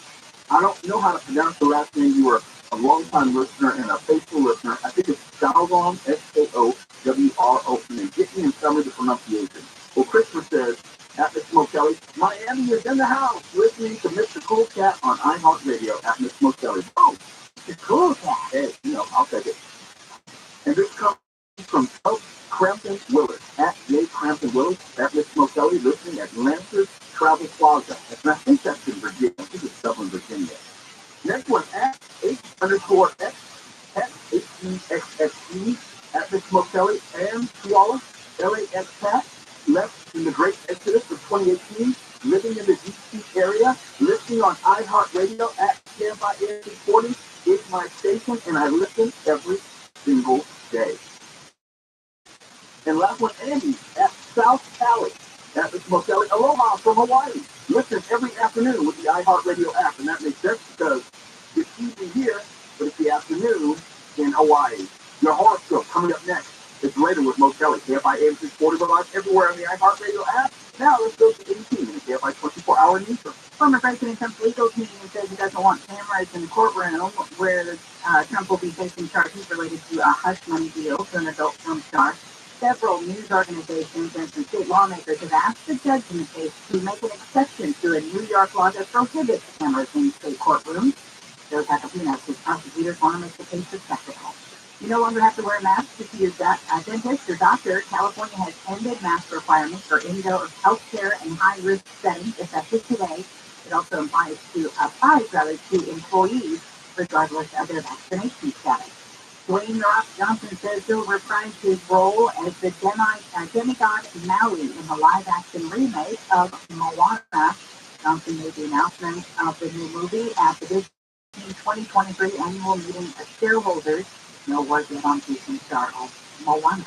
I don't know how to pronounce the last name. You were a long-time listener and a faithful listener. I think it's Salvom, Skowro. Get me and tell me the pronunciation. Well, Christopher says, at Mr. Moselli, Miami is in the house, listening to Mr. Cool Cat on iHeartRadio at Mr. Moselli. Oh, it's Cool Cat. Hey, I'll take it. And this comes from Crampton Willis, at J. Crampton Willis, at Mr. Moselli, listening at Lancers Travel Plaza. And I think that's in Virginia. I think it's Dublin, Virginia. Next one, at H_X, at HEXXE, at Mr. Moselli, and Tuala, LAX Pat, left in the Great Exodus of 2018, living in the DC area, listening on iHeartRadio at KFI 40 is my station, and I listen every single day. And last one, Andy at South Valley, at Mr. Moselli, aloha from Hawaii. Listen every afternoon with the iHeartRadio app, and that makes sense because it's evening here, but it's the afternoon in Hawaii. Your horoscope coming up next. It's later with Moselli, KFI 8640, we're live everywhere on the iHeartRadio app. Now let's go to 18 in the KFI 24-hour newsroom. Former President Trump's legal team says he doesn't want cameras in the courtroom where Trump will be facing charges related to a hush money deal to an adult film star. Several news organizations and some state lawmakers have asked the judge in the case to make an exception to a New York law that prohibits cameras in state courtrooms. Those Jacobinas, whose prosecutors want to make the case a spectacle. You no longer have to wear a mask to see your dentist or doctor. California has ended mask requirements for indoor healthcare and high-risk settings effective today. It also applies to employees regardless of their vaccination status. Dwayne The Rock Johnson says he'll reprise his role as the demigod Maui in the live-action remake of Moana. Johnson made the announcement of the new movie at the Disney 2023 annual meeting of shareholders. No word yet on season star of Moana.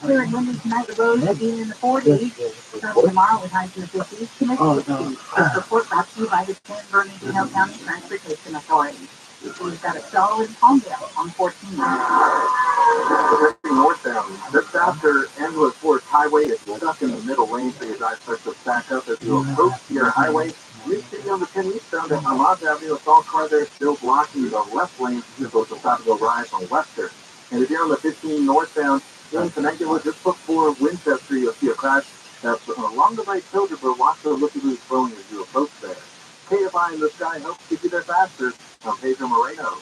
Here in Windy tonight, the lows will be in the 40s. Starting tomorrow with highs in the 50s to mid-60s. This report brought to you by the San Bernardino County Transportation Authority. We've got a solid Palmdale on 14. Northbound, just after Angela Forest Highway is stuck in the middle lane, so you guys start to back up as you approach your highway. New City on the 10 eastbound at Alonzo Avenue, a stall car there still blocking the left lane to go to Tropical Rise on Webster. And if you're on the 15 northbound in Temecula, just look for Winchester, you'll see a crash that's along the right shoulder, but watch the look-at-who's throwing as you approach there. KFI in the sky helps get you there faster. I'm Pedro Moreno.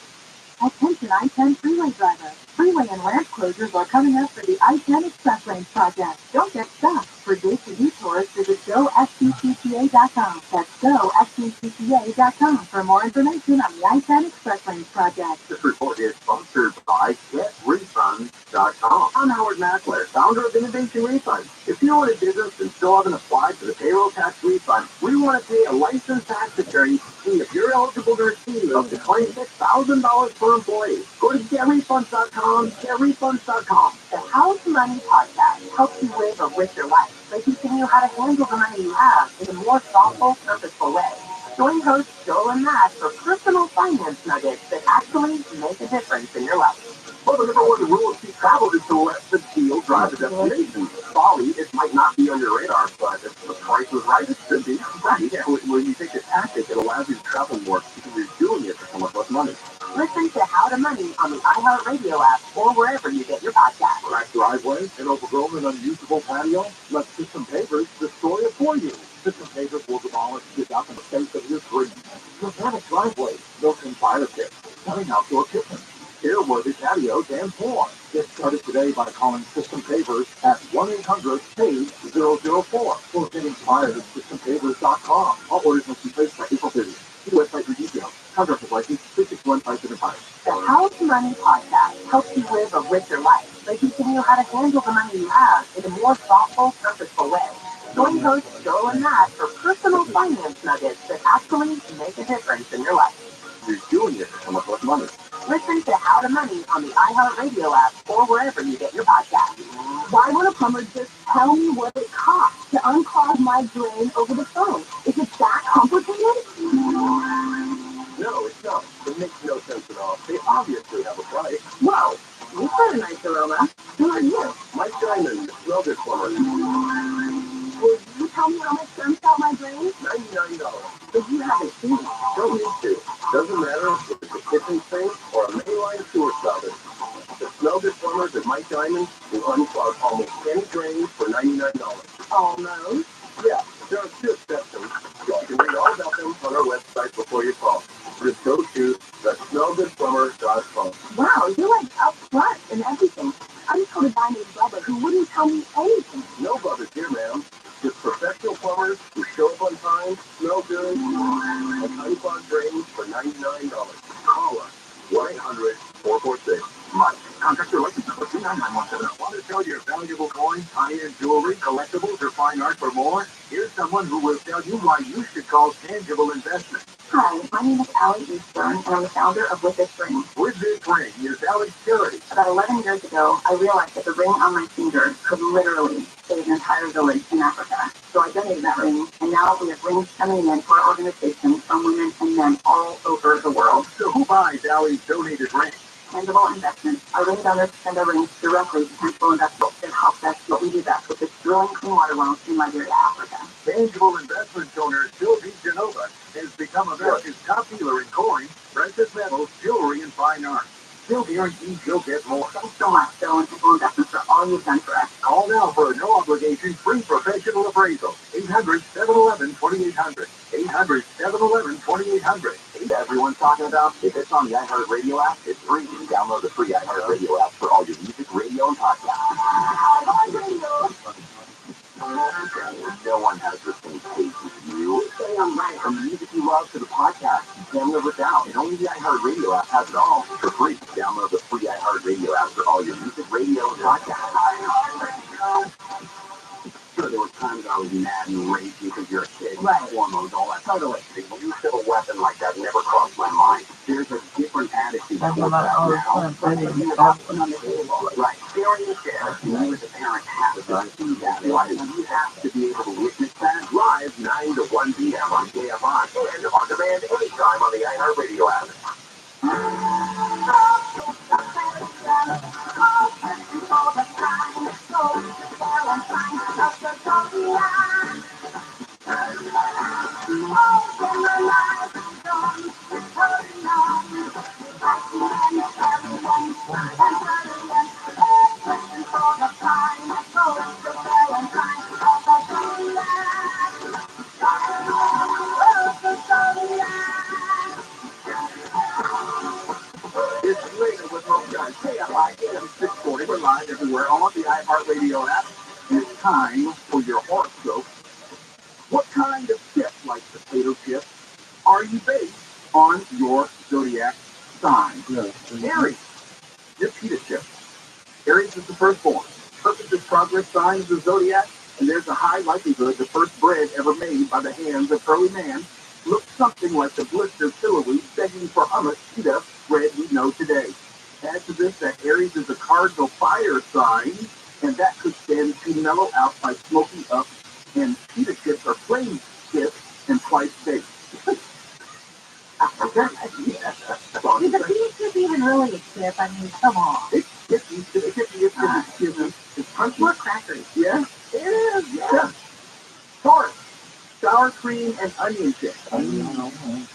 Attention I-10 freeway drivers. Freeway and ramp closures are coming up for the I-10 Express Lane project. Don't get stuck. For dates and detours, visit GoFCCTA.com. That's GoFCCTA.com for more information on the I-10 Express Lane project. This report is sponsored by vacation refund. If you're in a business and still haven't applied for the payroll tax refund, we want to pay a licensed tax attorney to see if you're eligible to receive up to $26,000 per employee. Go to getrefunds.com, getrefunds.com. The How to Money podcast helps you live a richer life by teaching you how to handle the money you have in a more thoughtful, purposeful way. Join hosts Joel and Matt for personal finance nuggets that actually make a difference in your life. Well, the number one rule of sea travel is to let the deal drive the destination. Bali, it might not be on your radar, but if the price was right, it should be. Right. Yeah, when you take a tactic, it allows you to travel more because you're doing it for so much less money. Listen to How to Money on the iHeartRadio app or wherever you get your podcasts. Cracked driveway, an overgrown and unusable patio, let System Pavers destroy it for you. System Pavers will demolish this out in the face of your dreams. Gigantic driveway, built-in fire pit, an outdoor kitchen, airworthy patios, and more. Get started today by calling System Pavers at 1-800-PAVE-004 or get inspired at SystemPavers.com. All orders must be placed by April 30th. See the website for details. Contract license 361-575. The How to Money podcast helps you live a richer life by teaching you how to handle the money you have in a more thoughtful, purposeful way. Join hosts Joel and Matt for personal finance nuggets that actually make a difference in your life. You're doing it for so much less money. Listen to How to Money on the iHeartRadio app or wherever you get your podcasts. Why would a plumber just tell me what it costs to unclog my drain over the phone? Is it that complicated? No, it's not. It makes no sense at all. They obviously have a price. Whoa, you've got a nice aroma. Who are you? Mike Diamond, smell this plumber. Will you tell me how much comes out my drain? $99. But you haven't seen it. Don't need to. Doesn't matter if it's a kitchen sink or a mainline sewer spouter. The Smell Good Plumbers at Mike Diamond will unclog almost any drain for $99. Almost. Yeah, there are 2 exceptions. You can read all about them on our website before you call. Just go to thesmellgoodplumber.com. Wow, you're like up front and everything. I just told a guy named Rabbi who wouldn't tell me anything. No brothers here, ma'am. Just professional plumbers who show up on time, smell good, and unclog drains for $99. Call us. 1-800-446. Mike, contractor license number 29917. Want to sell your valuable coins, high-end jewelry, collectibles, or fine art for more? Here's someone who will tell you why you should call Tangible Investment. Hi, my name is Allie Eastburn, and I'm the founder of With This Ring. With This Ring is Allie's charity. About 11 years ago, I realized that the ring on my finger could literally save an entire village in Africa. So I donated that ring, and now we have rings coming in to our organization from women and men all over the world. So who buys Allie's donated ring? Tangible Investments. Our ring donors send our rings directly to Tangible Investments that help us what we do best, which is drilling clean water wells in Liberia, Africa. Tangible Investment donor Sylvie Genova has become America's top dealer in coins, precious metals, jewelry, and fine art. Still guaranteed you'll get more. Thanks so much, Bill and Tangible Investments, for all you've done for us. Call now for a no-obligation free professional appraisal. 800-711-2800. 800-711-2800. Everyone's talking about, if it's on the iHeartRadio app, it's free. Download the free iHeartRadio app for all your music, radio, and podcasts. No one has the same taste as you. Say I'm right. From the music you love to the podcast, you can't live without. And only the iHeartRadio app has it all for free. Download the free iHeartRadio app for all your music, radio, and podcasts. Sure, there were times I was mad and ragey because you're a kid. Right. Hormones, all that. Totally. The use of a weapon like that never crossed my mind. There's a different attitude towards that now. You have to on the table. Right. Sharing the share. You as a parent have to see that. You have to be able to witness that live 9 to 1 p.m. on KFI and on demand anytime on the iHeartRadio app. It's later with Hope Guys. KFI AM 640. We're live everywhere on the iHeartRadio app. It's time for your horoscope. What kind of chip, like potato chips, are you based on your zodiac sign? Aries. Your pita chip. Aries is the firstborn. Perfect progress sign of the zodiac, and there's a high likelihood the first bread ever made by the hands of early man looked something like the blistered silhouette begging for hummus pita bread we know today. Add to this that Aries is a cardinal fire sign, and that could stand to mellow out by smoking up, and pita chips are flame chips and twice baked. Is a pea chip even really a chip? I mean, come on. It's crunchy. More crackers. Yeah, it is. Yeah. Taurus, sour cream and onion chips.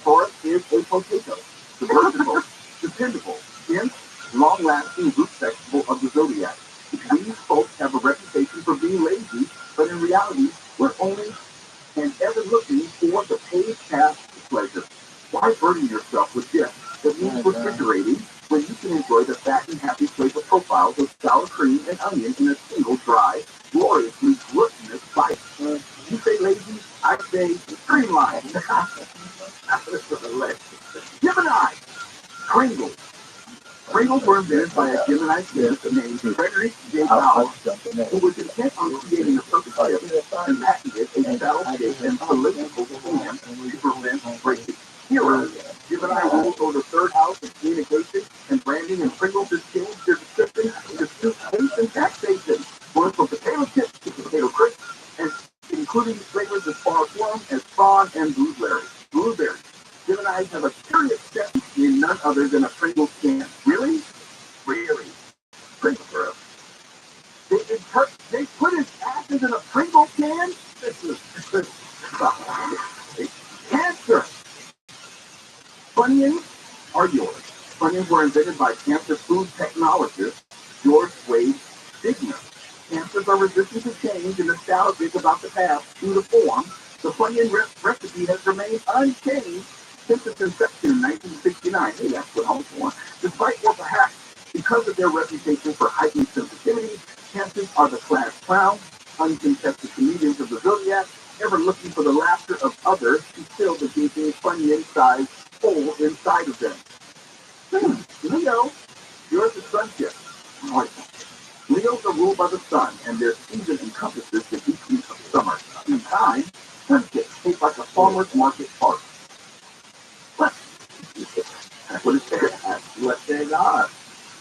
Taurus is a potato, versatile, dependable, dense, long-lasting root vegetable of the zodiac. These folks have a reputation for being lazy, but in reality, we're only and ever looking for the paid path to pleasure. Why burden yourself with gifts that means refrigerating when you can enjoy the fat and happy flavor profiles of sour cream and onion in a single dry, gloriously gluttonous bite? You say lazy, I say streamlined. Gemini, Pringles. Pringles were invented by a Gemini chemist named Frederick J. Powell, who was intent on creating a perfect chip and patented a saddle-shaped and cylindrical can to prevent breakage. Hero, Gemini rules over the third house of communication and branding, and Pringles has changed their description to suit taste and taxation, going from potato chips to potato crisps, and including flavors as far flung as prawn and blueberry. Geminis have a curious step in none other than a Pringles can. Really? Really? Pringles are up. They put his ashes in a Pringles can? This is cancer. Funyuns are yours. Funyuns were invented by cancer food technologist George Wade Digner. Cancers are resistant to change and nostalgic about the past true to form. The Funyun recipe has remained unchanged since its inception in 1969. Hey, that's what I was born. Despite, or perhaps because of their reputation for heightened sensitivity, cancers are the class clown, uncontested comedians of the zodiac, ever looking for the laughter of others to fill the gaping Funyun-sized hole inside of them. Leo, you're the sunship. Leos are ruled by the sun, and their season encompasses the decrease of summer. In time, sunships taste like a farmer's market park. But that's what it says. That's what they are.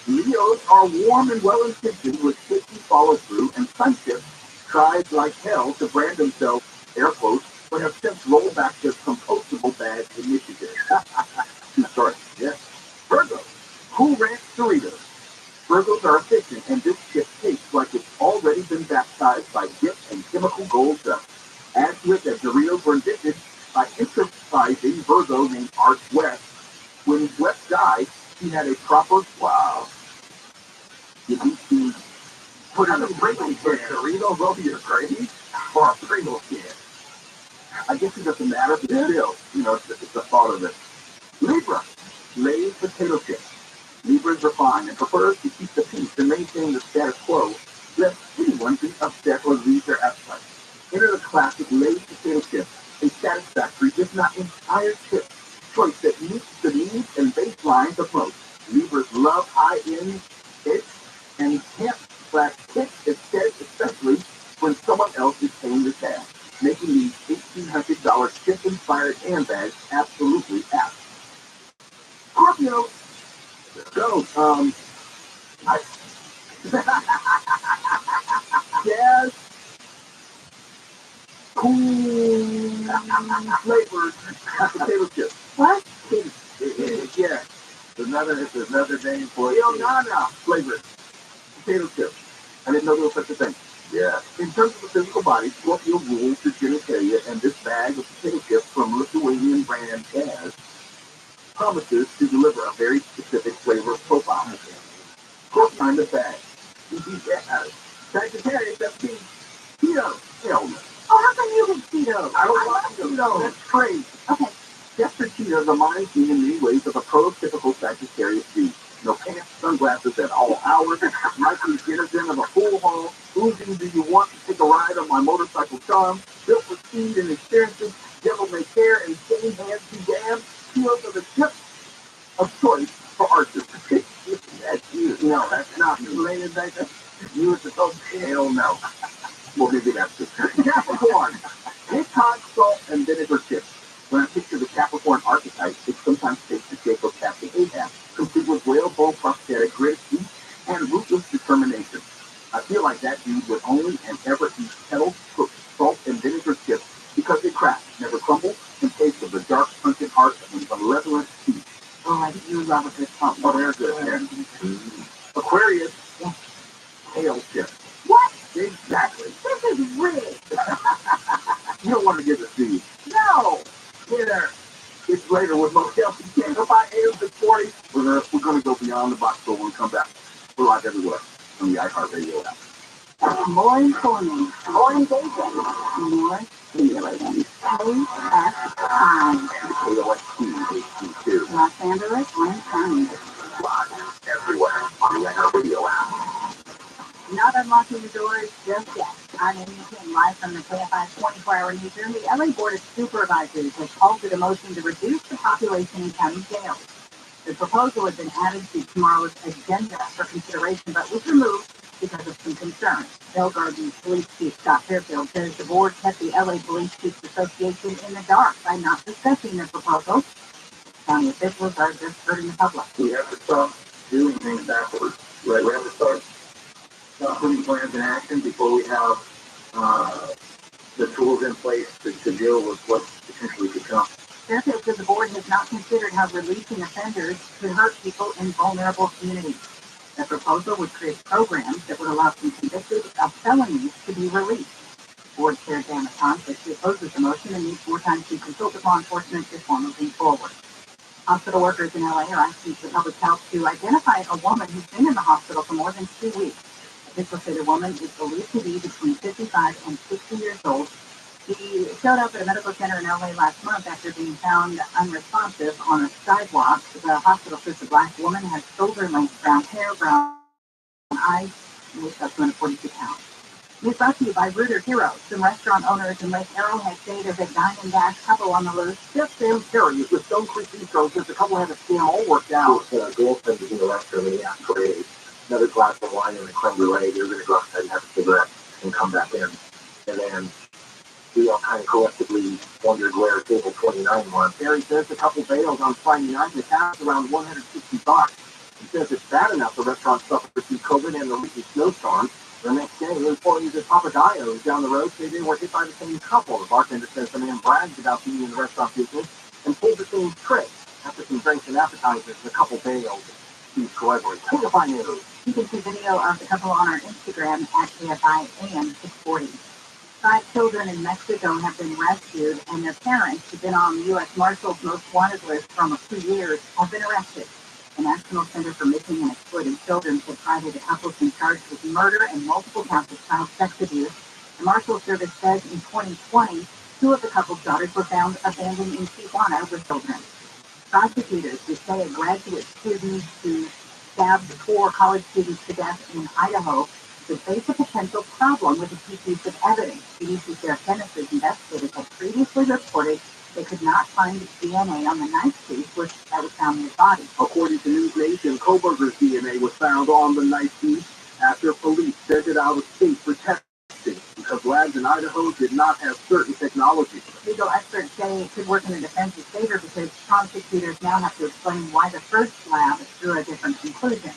Leos are warm and well-intentioned with sticky follow-through, and sunships tried like hell to brand themselves, air quotes, but have since rolled back their compostable bag initiative. Sorry. Yes. Virgo, Cool Ranch Doritos. Virgos are efficient, and this chip tastes like it's already been baptized by dip and chemical gold dust. Add to it that Doritos were invented by improvising Virgo named Art West. When West died, he had a proper You need to put in a Pringles can. Doritos over your crazy or a Pringles can. I guess it doesn't matter, but still, it's the thought of it. Libra, Lay's potato chips. Libras are fine and prefers to keep the peace and maintain the status quo, lest anyone be upset or lose their appetite. Enter the classic Lay's potato chip, a satisfactory, if not entire chip choice that meets the needs and baselines of most. Libras love high-end hits and can't/kick aesthetic, especially when someone else is paying the tab, making these $1,800 chip-inspired handbags absolutely apt. Scorpio, go. Jazz, cool flavored potato chips. What? Yeah, there's another name for it. Nana flavored potato chips. I didn't know there was such a thing. Yeah. In terms of the physical body, Scorpio rules the genitalia, and this bag of potato chips from Lithuanian brand Jazz promises to deliver a very specific flavor profile. Scorpio in the bag. Sagittarius, that's me. Keto. Hell no. Oh, how come you get keto? I don't want keto. That's crazy. Okay. Chester Cheetah reminds me in many ways of a prototypical Sagittarius dude. No pants, sunglasses at all hours, Mikey Denizen of a pool hall, oozing do you want to take a ride on my motorcycle charm, built with speed and experiences, devil may care, and same hands be damned, heels are the tip of choice for archers. That's you. No, that's not related, Nathan. You were supposed to hell no. Well, maybe that's just Capricorn. TikTok, salt, and vinegar chips. When I picture the Capricorn archetype, it sometimes takes the shape of Captain Ahab, complete with whalebone prosthetic grit, heat, and ruthless determination. I feel like that dude would only and ever eat kettle cooked salt and vinegar chips because they crack, never crumble, and taste of the dark, sunken heart and malevolent teeth. Oh, I do love a good salt. Oh, they're good. Yeah. Aquarius, tail chips. What? Exactly. This is rigged. You don't want to get the seed. No. Here there. It's later with Motel. You can't go by Ales at 40. We're gonna go beyond the box store when we come back. We're live everywhere on the iHeartRadio app. More informing, more engaging, more stimulating. KSI. KOST, Los Angeles and County. live everywhere on the iHeartRadio app. Not unlocking the doors just yet. I'm Amy King, live from the KFI 24-hour newsroom. The LA Board of Supervisors has halted a motion to reduce the population in county jails. The proposal has been added to tomorrow's agenda for consideration, but was removed because of some concerns. Bell Garden Police Chief Scott Fairfield says the board kept the LA Police Chiefs Association in the dark by not discussing the proposal. County officials are just hurting the public. We have to stop doing things backwards. Right? We have to start putting plans in action before we have the tools in place to deal with what potentially could come. Fairfield said the board has not considered how releasing offenders could hurt people in vulnerable communities. The proposal would create programs that would allow some convicted of felonies to be released. Board Chair Dan Masson says she opposes the motion and needs more time to consult with law enforcement before moving forward. Hospital workers in LA are asking for public health to identify a woman who's been in the hospital for more than 2 weeks. Officials say the woman is believed to be between 55 and 60 years old. She showed up at a medical center in LA last month after being found unresponsive on a sidewalk. The hospital says the black woman has shoulder-length brown hair, brown eyes, and weighs up to 142 pounds. It's brought to you by Rooter Hero. Some restaurant owners in Lake Arrowhead say there's a dine and dash couple on the loose. Jeff Sam Terry is with Stone Creek Bistro says the couple had a scam all worked out. Girlfriend was in the restroom and he asked for another glass of wine and a creme brulee. They were going to go outside and have a cigarette and come back in. And then we all kind of collectively wondered where table 29 was. Terry says the couple bailed on Friday night and the tab around $160. He says it's bad enough the restaurant suffered through COVID and the recent snowstorm. The next day, employees at Papadio's down the road say they were hit by the same couple. The bartender says the man bragged about being in the restaurant business and pulled the same trick. After some drinks and appetizers, the couple bailed. He's collaborating. KFI News. You can see video of the couple on our Instagram at KFI AM 640. 5 children in Mexico have been rescued, and their parents, who've been on the U.S. Marshals Most Wanted list for almost 2 years, have been arrested. The National Center for Missing and Exploited Children said Friday the couple's been charged with murder and multiple counts of child sex abuse. The Marshal Service says in 2020, 2 of the couple's daughters were found abandoned in Tijuana with children. Prosecutors who say a graduate student who stabbed 4 college students to death in Idaho could face a potential problem with a piece of evidence. CDC Sheriff Tennessee investigators had previously reported they could not find DNA on the knife piece that was found in his body. According to News Nation, Koberger's DNA was found on the knife piece after police sent it out of state for testing because labs in Idaho did not have certain technology. Legal experts say it could work in the defense's favor because prosecutors now have to explain why the first lab drew a different conclusion.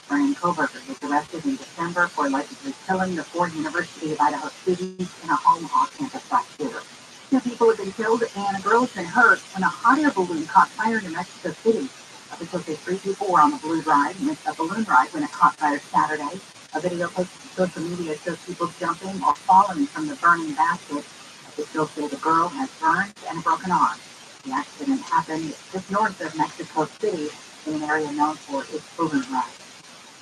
Brian Koberger was arrested in December for allegedly killing the 4 University of Idaho students in a home off-campus last year. 2 people have been killed and a girl has been hurt when a hot air balloon caught fire in New Mexico City. Officials say 3 people were on the balloon ride when it caught fire Saturday. A video posted to social media shows people jumping or falling from the burning basket. Officials say the girl has burns and a broken arm. The accident happened just north of Mexico City in an area known for its balloon ride.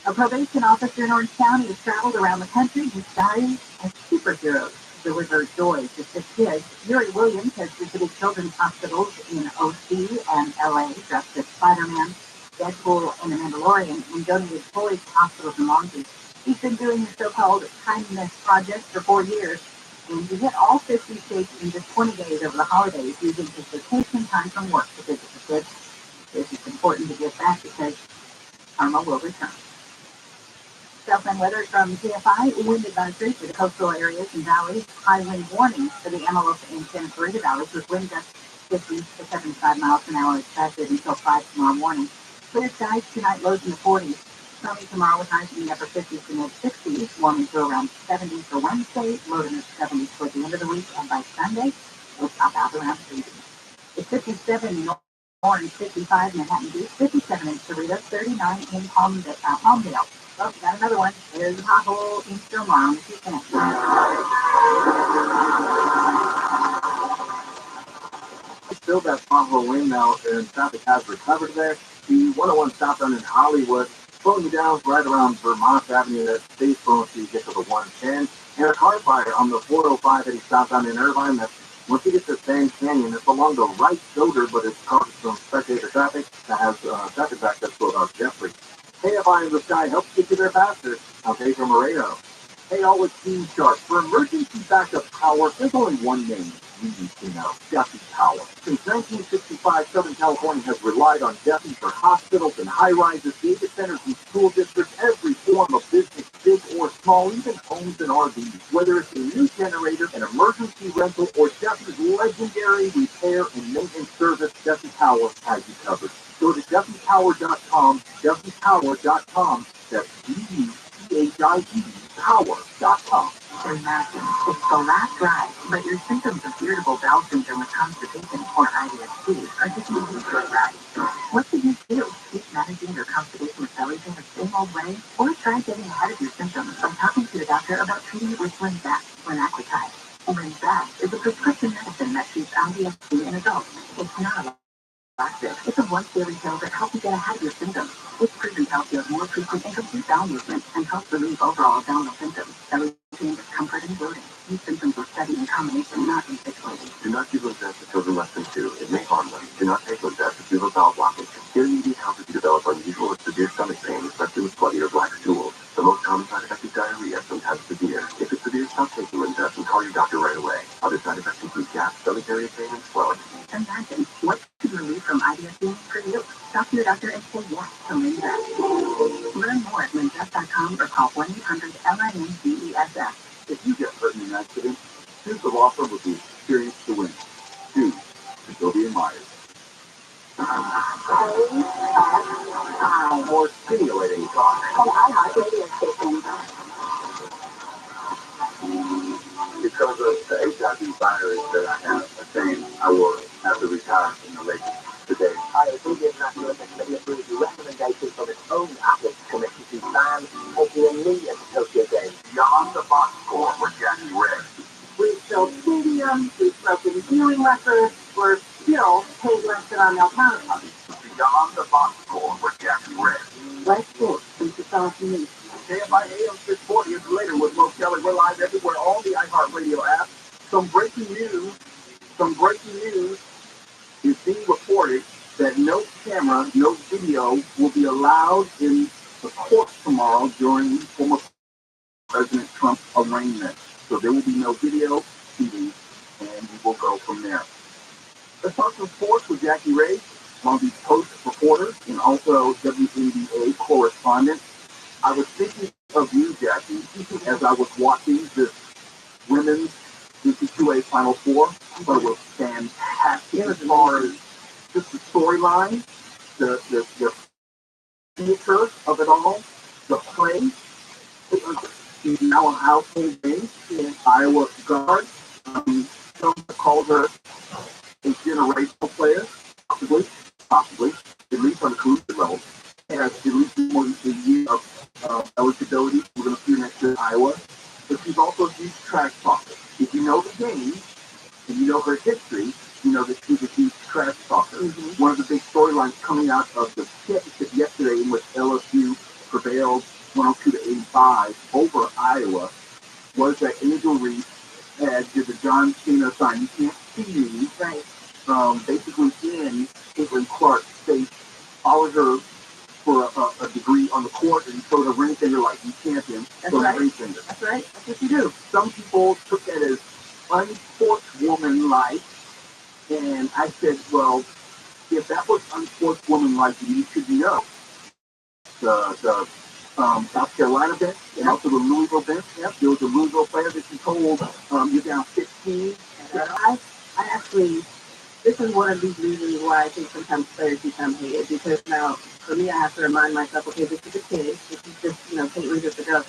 A probation officer in Orange County has traveled around the country disguised as superheroes to deliver joy to sick kids. Yuri Williams has visited children's hospitals in OC and LA dressed as Spider-Man, Deadpool, and the Mandalorian, and donated toys to hospitals and laundry. He's been doing the so-called kindness project for 4 years, and he hit all 50 states in just 20 days over the holidays using his vacation time from work to visit the kids. This is important to give back because karma will return. Southland weather from KFI. Wind advisory for the coastal areas and valleys. High wind warning for the Amarillo and Santa Clarita valleys with wind gusts 50 to 75 miles an hour expected until 5 tomorrow morning. Clear skies tonight, lows in the 40s. Sunny tomorrow with highs in the upper 50s to mid 60s. Warming to around 70 for Wednesday. Low to mid 70s toward the end of the week. And by Sunday, we'll top out around 80. It's 57 in Orange, 55 in Manhattan Beach, 57 in Cerritos, 39 in Palmdale. Oh, got another one. There's a pothole in Stillmont if you can. Still that pothole lane now, and traffic has recovered there. The 101 southbound in Hollywood, slowing you down right around Vermont Avenue. That stays slow until you get to the 110. And a car fire on the 405 heading southbound in Irvine. That's once you get to Sand Canyon, it's along the right shoulder, but it's causing some spectator traffic that has traffic back up to Jeffrey. KFI in the sky helps get you there faster. I'm Dave from Laredo. Hey, all with Team Sharp. For emergency backup power, there's only one name you need to know: Duffy Power. Since 1965, Southern California has relied on Duffy for hospitals and high-rises, data centers and school districts, every form of business, big or small, even homes and RVs. Whether it's a new generator, an emergency rental, or Duffy's legendary repair and maintenance service, Duffy Power has you covered. Go to DuffyPower.com, DuffyPower.com. That's DuffyPower.com. Imagine it's the last ride, but your symptoms of irritable bowel syndrome with constipation or IBS-C are just moving to a ride. What should you do? Keep managing your constipation with belly pain the same old way? Or try getting ahead of your symptoms by talking to your doctor about treating it with Linzess, linaclotide. Linzess is a prescription medicine that treats IBS-C in adults. It's not a it's a once daily pill that helps you get ahead of your symptoms. It's proven to help you have more frequent and complete bowel movement and helps relieve overall abdominal symptoms, belly pain, discomfort, and bloating. These symptoms were studied in combination, not in isolation. Do not give Linzess to children less than 2. It may harm them. Do not take Linzess if you have a bowel blockage. Intermediate health if you develop unusual or severe stomach pain, especially with bloody or black stool. The most common side effect is diarrhea, sometimes severe. If it's severe, stop taking Linzess and call your doctor right away. Other side effects include gas, belly area pain, and swelling. Imagine what could relieve from IBS-C for you. Talk to your doctor and say yes to Linzess. Learn more at Linzess.com or call 1-800-LINZESS. If you get hurt in an accident, choose the law firm with the experience to win. Choose Sylvia Myers. More stimulating talk. Because of the HIV virus that I have attained, I will have to retire in the late today. I think it's not good that committee approves the recommendation from its own ethics committee to ban taking a knee at the Tokyo Games. Beyond the box score with Jackie Red. We sold stadiums, we've broken viewing records, we're still paid less than our Mel counterparts. Beyond the box score with Jackie Red. Let's do it. Since it's all you need. KFI AM 640 is later with Mo Kelly. We're live everywhere, all the iHeartRadio apps. Some breaking news is being reported that no camera, no video will be allowed in the court tomorrow during former President Trump's arraignment. So there will be no video, TV, and we will go from there. Let's talk some sports with Jackie Ray, one of the Post reporters and also WNBA correspondent. I was thinking of you, Jackie, as I was watching this women's NCAA Final Four. I thought it was fantastic as far as just the storyline, the theater of it all, the play. She's now a household name in Iowa guard. Some call her a generational player, possibly, at least on the collegiate level. Has at least more than a year of eligibility. We're going to see her next year in Iowa. But she's also a huge trash talker. If you know the game, and you know her history, you know that she's a huge trash talker. Mm-hmm. One of the big storylines coming out of the championship yesterday in which LSU prevailed 102-85 over Iowa was that Angel Reese did the John Cena sign. You can't see me. Right. Basically in Caitlin Clark's face, followed her for a degree on the court and showed a ring finger like you champion. That's right. Ring finger. That's right. That's what you do. Some people took that as unsportswomanlike, and I said, well, if that was unsportswomanlike, you should know the South Carolina bench and also the Louisville bench. Yep. There was a Louisville player that she told you're down 15. I actually, this is one of these reasons why I think sometimes players become hated, because now, for me, I have to remind myself, okay, this is a kid, this is just, Caitlin just a girl.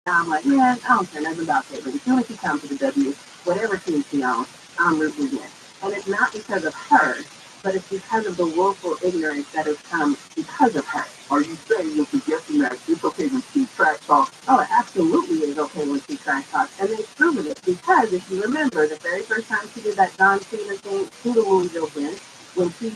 Now I'm like, man, I don't care nothing about Caitlin. As soon as she comes to the W, whatever team she owns, I'm rooting against. And it's not because of her, but it's because of the willful ignorance that has come because of her. Are you saying you're suggesting that it's okay when she trash talks? Oh, it absolutely is okay when she trash talks. And they've proven it, because if you remember, the very first time she did that Don Taylor thing to the Louisville bench, when she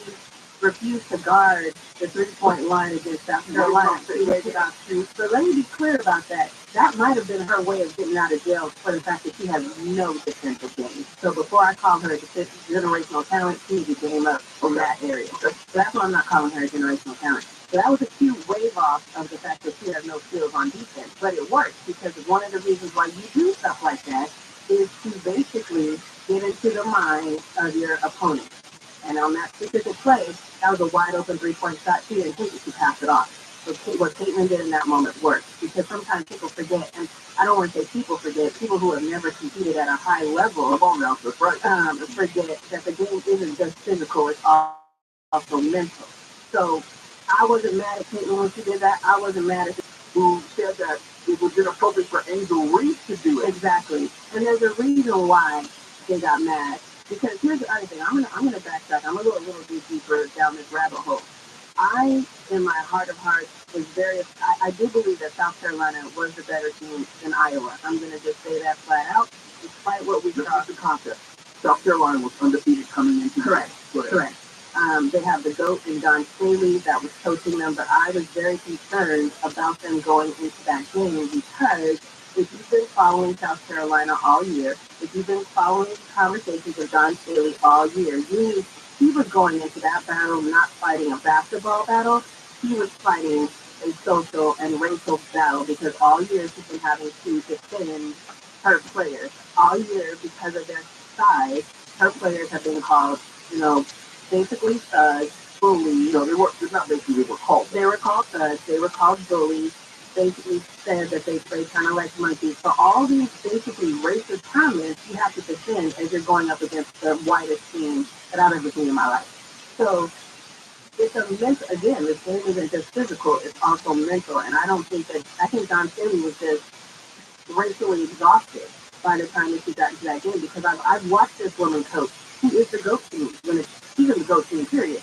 refused to guard the three-point line against South Carolina, she waited out two. So let me be clear about that. That might have been her way of getting out of jail for the fact that she has no defensive game. So before I call her a generational talent, she needs to game up from that area. So that's why I'm not calling her a generational talent. So that was a cute wave off of the fact that she has no skills on defense. But it works, because one of the reasons why you do stuff like that is to basically get into the mind of your opponent. And on that specific play, that was a wide open three-point shot. She didn't take it, she passed it off. So what Caitlin did in that moment worked, because sometimes people forget, and I don't want to say people forget, people who have never competed at a high level forget that the game isn't just physical, it's also mental. So I wasn't mad at Caitlin when she did that. I wasn't mad at who said that it was inappropriate for Angel Reese to do it. Exactly. And there's a reason why they got mad. Because here's the other thing. I'm gonna backtrack. I'm gonna go a little bit deeper down this rabbit hole. I, in my heart of hearts, I do believe that South Carolina was the better team than Iowa. I'm gonna just say that flat out, despite what we saw. The concept. South Carolina was undefeated coming into Correct. They have the GOAT and Don Staley that was coaching them, but I was very concerned about them going into that game, because if you've been following South Carolina all year, if you've been following the conversations with Don Staley all year, you knew he was going into that battle not fighting a basketball battle. He was fighting a social and racial battle, because all year she's been having to defend her players. All year, because of their size, her players have been called, basically thugs, bullies. No, they were not basically, they were called. They were called thugs. They were called bullies. Basically said that they play kind of like monkeys. So all these basically racist comments you have to defend as you're going up against the whitest team that I've ever seen in my life. So it's a mental, again, this game isn't just physical, it's also mental. And I think Don Staley was just racially exhausted by the time that she got into that game, because I've watched this woman coach. She is the GOAT team. She's in the GOAT team, period.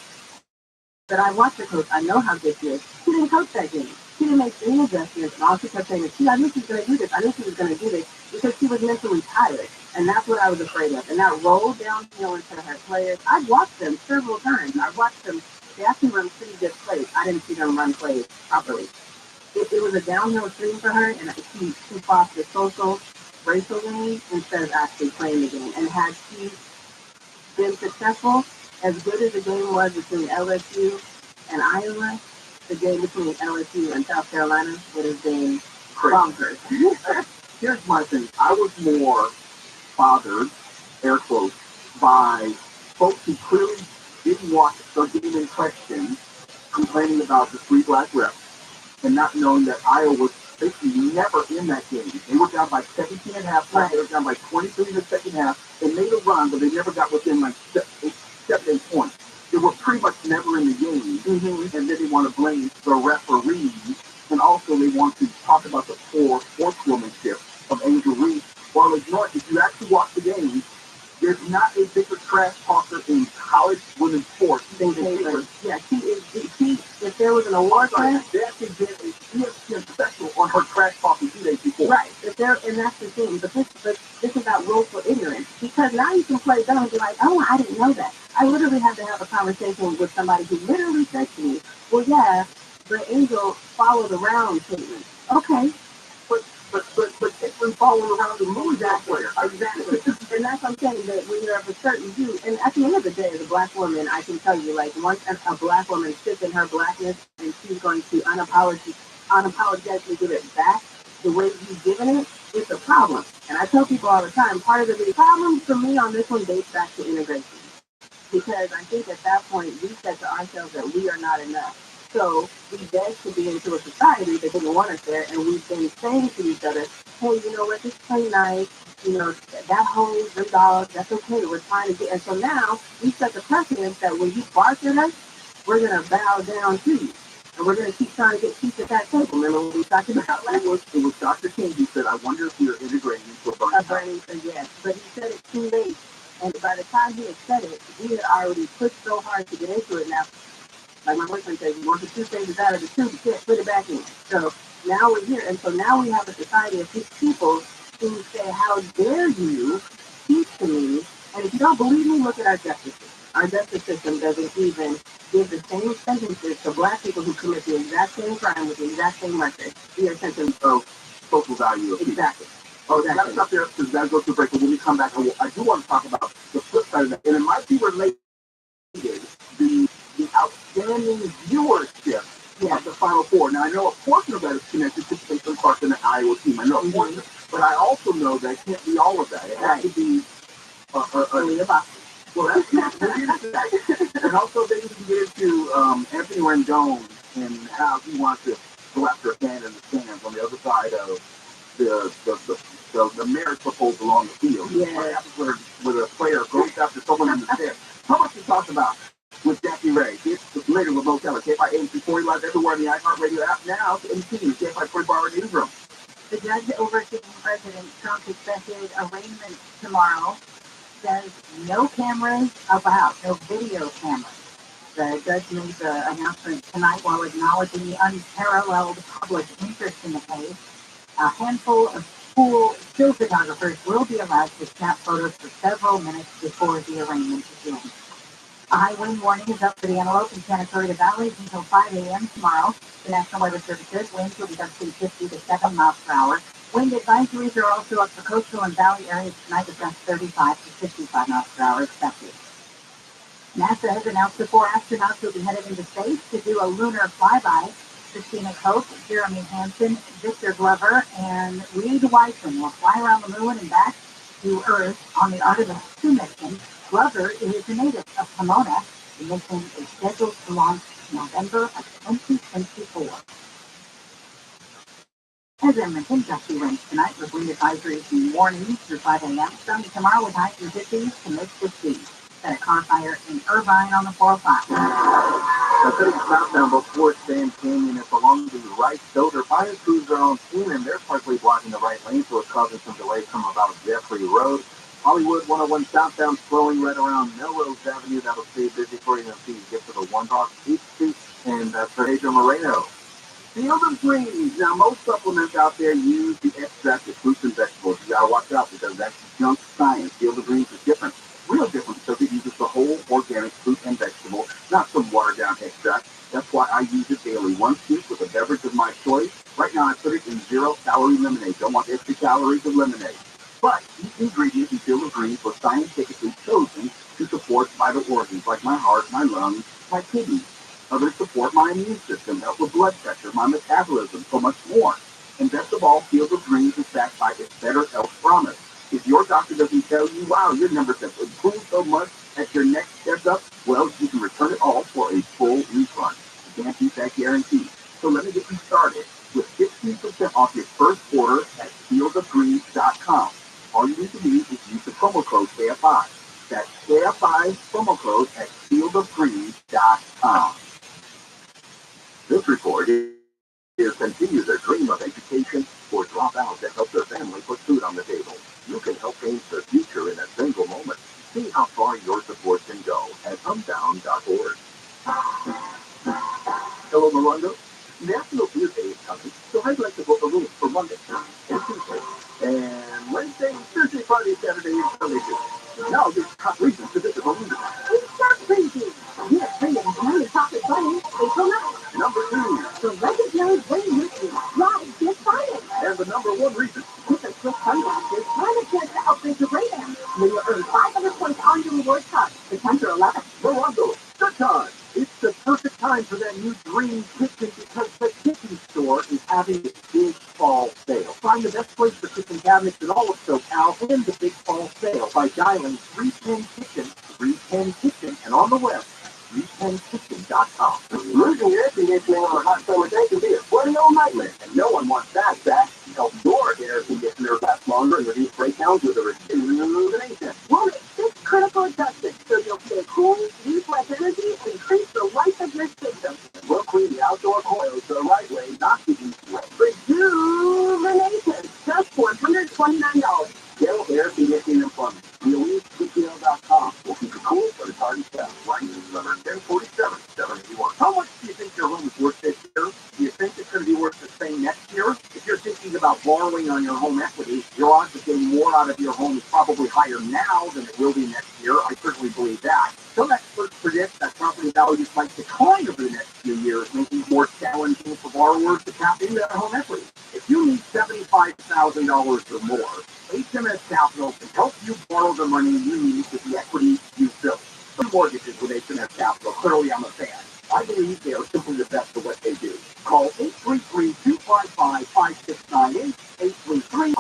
But I watched her coach. I know how good she is. She didn't coach that game. She didn't make any adjustments. And all she kept saying is, I knew she was going to do this. I knew she was going to do this, because she was mentally tired. And that's what I was afraid of. And that rolled downhill into her players. I've watched them several times. I've watched them. They actually run pretty good plays. I didn't see them run plays properly. It was a downhill stream for her, and she fought the social, racial game instead of actually playing the game. And had she been successful, as good as the game was between LSU and Iowa, the game between LSU and South Carolina would have been bonkers. Here's my thing. I was more bothered, air quotes, by folks who clearly didn't watch the game in question, complaining about the three black refs, and not knowing that Iowa was basically never in that game. They were down by 17 and a half points. They were down by 23 in the second half. They made a run, but they never got within like 7-8 points. They were pretty much never in the game. Mm-hmm. And then they want to blame the referees. And also they want to talk about the poor sportswomanship of Angel Reese. While ignoring, if you actually watch the game, there's not a bigger trash talker in college women's sports than Caitlin. Yeah, if there was an award for her, they actually did a ESPN special on her trash talking 2 days before. Right, and that's the thing. But this is about willful ignorance. Because now you can play dumb and be like, oh, I didn't know that. I literally had to have a conversation with somebody who literally said to me, well, yeah, the Angel followed around Caitlin. Okay. But Caitlin followed around the Louisville player. Exactly. And that's what I'm saying, that when you're of a certain view, and at the end of the day, as a black woman, I can tell you, like, once a black woman sits in her blackness and she's going to unapologetically give it back the way you've given it, it's a problem. And I tell people all the time, part of the problem for me on this one dates back to integration. Because I think at that point, we said to ourselves that we are not enough. So we begged to be into a society that didn't want us there, and we've been saying to each other, hey, you know what, just play nice, you know, that whole $3, that's okay, we're trying to get, and so now we set the precedence that when you bark at us, we're going to bow down to you. And we're going to keep trying to get seats at that table. Remember what we talked about last week? It was Dr. King who said, I wonder if we are integrating into a burning. Yes, but he said it too late. And by the time he had said it, we had already pushed so hard to get into it. Now, like my boyfriend says, you want the two things out of the tube, you can't put it back in. So now we're here. And so now we have a society of people who say, how dare you teach to me? And if you don't believe me, look at our justice system. Our justice system doesn't even give the same sentences to black people who commit the exact same crime with the exact same record. We are sentenced of social value. Exactly. Oh, you got to stop there because that goes to break. But when we come back, I do want to talk about the flip side of that. And it might be related, the outstanding viewership of the Final Four. Now, I know a portion of that is connected to Caitlin Clark and the Iowa team. I know a portion, but I also know that it can't be all of that. It has to be about. Well, that's and also then you can get into Anthony Rendon and how he wants to go after a fan in the stands on the other side of the marriage proposal on the field. Yeah. What happens when a player goes after someone in the stands? How much we talked about with Jackie Ray? It's later with Mo Keller. KFI AM240 live everywhere in the iHeartRadio app now. To NBC, KFI 24-hour newsroom. The judge overseeing President Trump's expected arraignment tomorrow says no cameras allowed, no video cameras. The judge made the announcement tonight while acknowledging the unparalleled public interest in the case. A handful of still photographers will be allowed to snap photos for several minutes before the arraignment begins. A high wind warning is up for the Antelope and Santa Clarita Valleys until 5 a.m. tomorrow. The National Weather Service says winds will be gusting 50 to 7 miles per hour. Wind advisories are also up for coastal and valley areas tonight with gusts 35 to 55 miles per hour expected. NASA has announced the 4 astronauts will be headed into space to do a lunar flyby. Christina Koch, Jeremy Hansen, Victor Glover, and Reed Wiseman will fly around the moon and back to Earth on the Artemis 2 mission. Glover is a native of Pomona. The mission is scheduled to launch November of 2024. As I mentioned, gusty winds tonight with wind advisories and warnings through 5 a.m. Sunny tomorrow with highs in 50s to mid-50s. At a car fire in Irvine on the 405. The city southbound before Sand Canyon is along the right shoulder. Fire crews are on scene and they're partially blocking the right lane, so it's causing some delays from about Jeffrey Road. Hollywood 101 southbound flowing right around Melrose Avenue. That'll stay busy for you until you get to the One Block East Street and Pedro Moreno. Field of Greens. Now, most supplements out there use the extract of fruits and vegetables. You gotta watch out because that's junk science. Field of Greens is different. Real different because it uses the whole organic fruit and vegetable, not some watered-down extract. That's why I use it daily. 1 scoop with a beverage of my choice. Right now, I put it in 0-calorie lemonade. Don't want extra calories of lemonade. But each ingredient in Field of Greens was scientifically chosen to support vital organs like my heart, my lungs, my kidneys. Others support my immune system, help with blood pressure, my metabolism, so much more. And best of all, Field of Greens is backed by its better health promise. If your doctor doesn't tell you, wow, your numbers have improved so much at your next checkup, well, you can return it all for a full refund. You can't beat that guarantee. So let me get you started with 15% off your first order at fieldofgreens.com. All you need to do is use the promo code KFI. That's KFI promo code at fieldofgreens.com. This report is continue their dream of education or drop out to help their family put food on the table. You can help change their future in a single moment. See how far your support can go at hometown.org. Hello, Morongo. National Beer Day is coming, so I'd like to book a room for Monday and Tuesday, and Wednesday, Thursday, Friday, Saturday, and Sunday too. Now there's top reasons to visit Balloon Design. It's not crazy. We are bringing Harry Potter Bunny April 9th. Number 2. The legendary Wayne Whitney live this Friday. And the number 1 reason. With a quick sunglasses, find a chance to outbid the Ray-Ban. When you earn 500 points on your rewards card. The 10th or 11th. Morongo, good time. It's the perfect time for that new dream kitchen because the kitchen store is having its big fall sale. Find the best place for kitchen cabinets in all of SoCal in the big fall sale by dialing 310 Kitchen, and on the web, 310kitchen.com. Losing it, the conditioning on a hot summer day can be a bloody old nightmare, and no one wants that back. Help your air conditioner last longer and reduce breakdowns with a rejuvenation. Well, it's this critical adjustment so you'll stay cool, use less energy, and increase the life of your system. We'll clean the outdoor coils the right way, not the easy way. Rejuvenation, just $429. Gale Air Conditioning and Plumbing. DOE.com. We'll keep it cool, but it's hard to tell. License number 1047-781. How much do you think your home is worth this year? Do you think it's going to be worth the same next year? If you're thinking about borrowing on your home equity, your odds of getting more out of your home is probably higher now than it will be next year. I certainly believe that. Some experts predict that property values might decline over the next few years, making it more challenging for borrowers to tap into their home equity. If you need $75,000 or more, HMS Capital can help you borrow the money you need with the equity you built. Some mortgages with HMS Capital, clearly I'm a fan. I believe they are simply the best at what they do. Call 833-255-5698, 833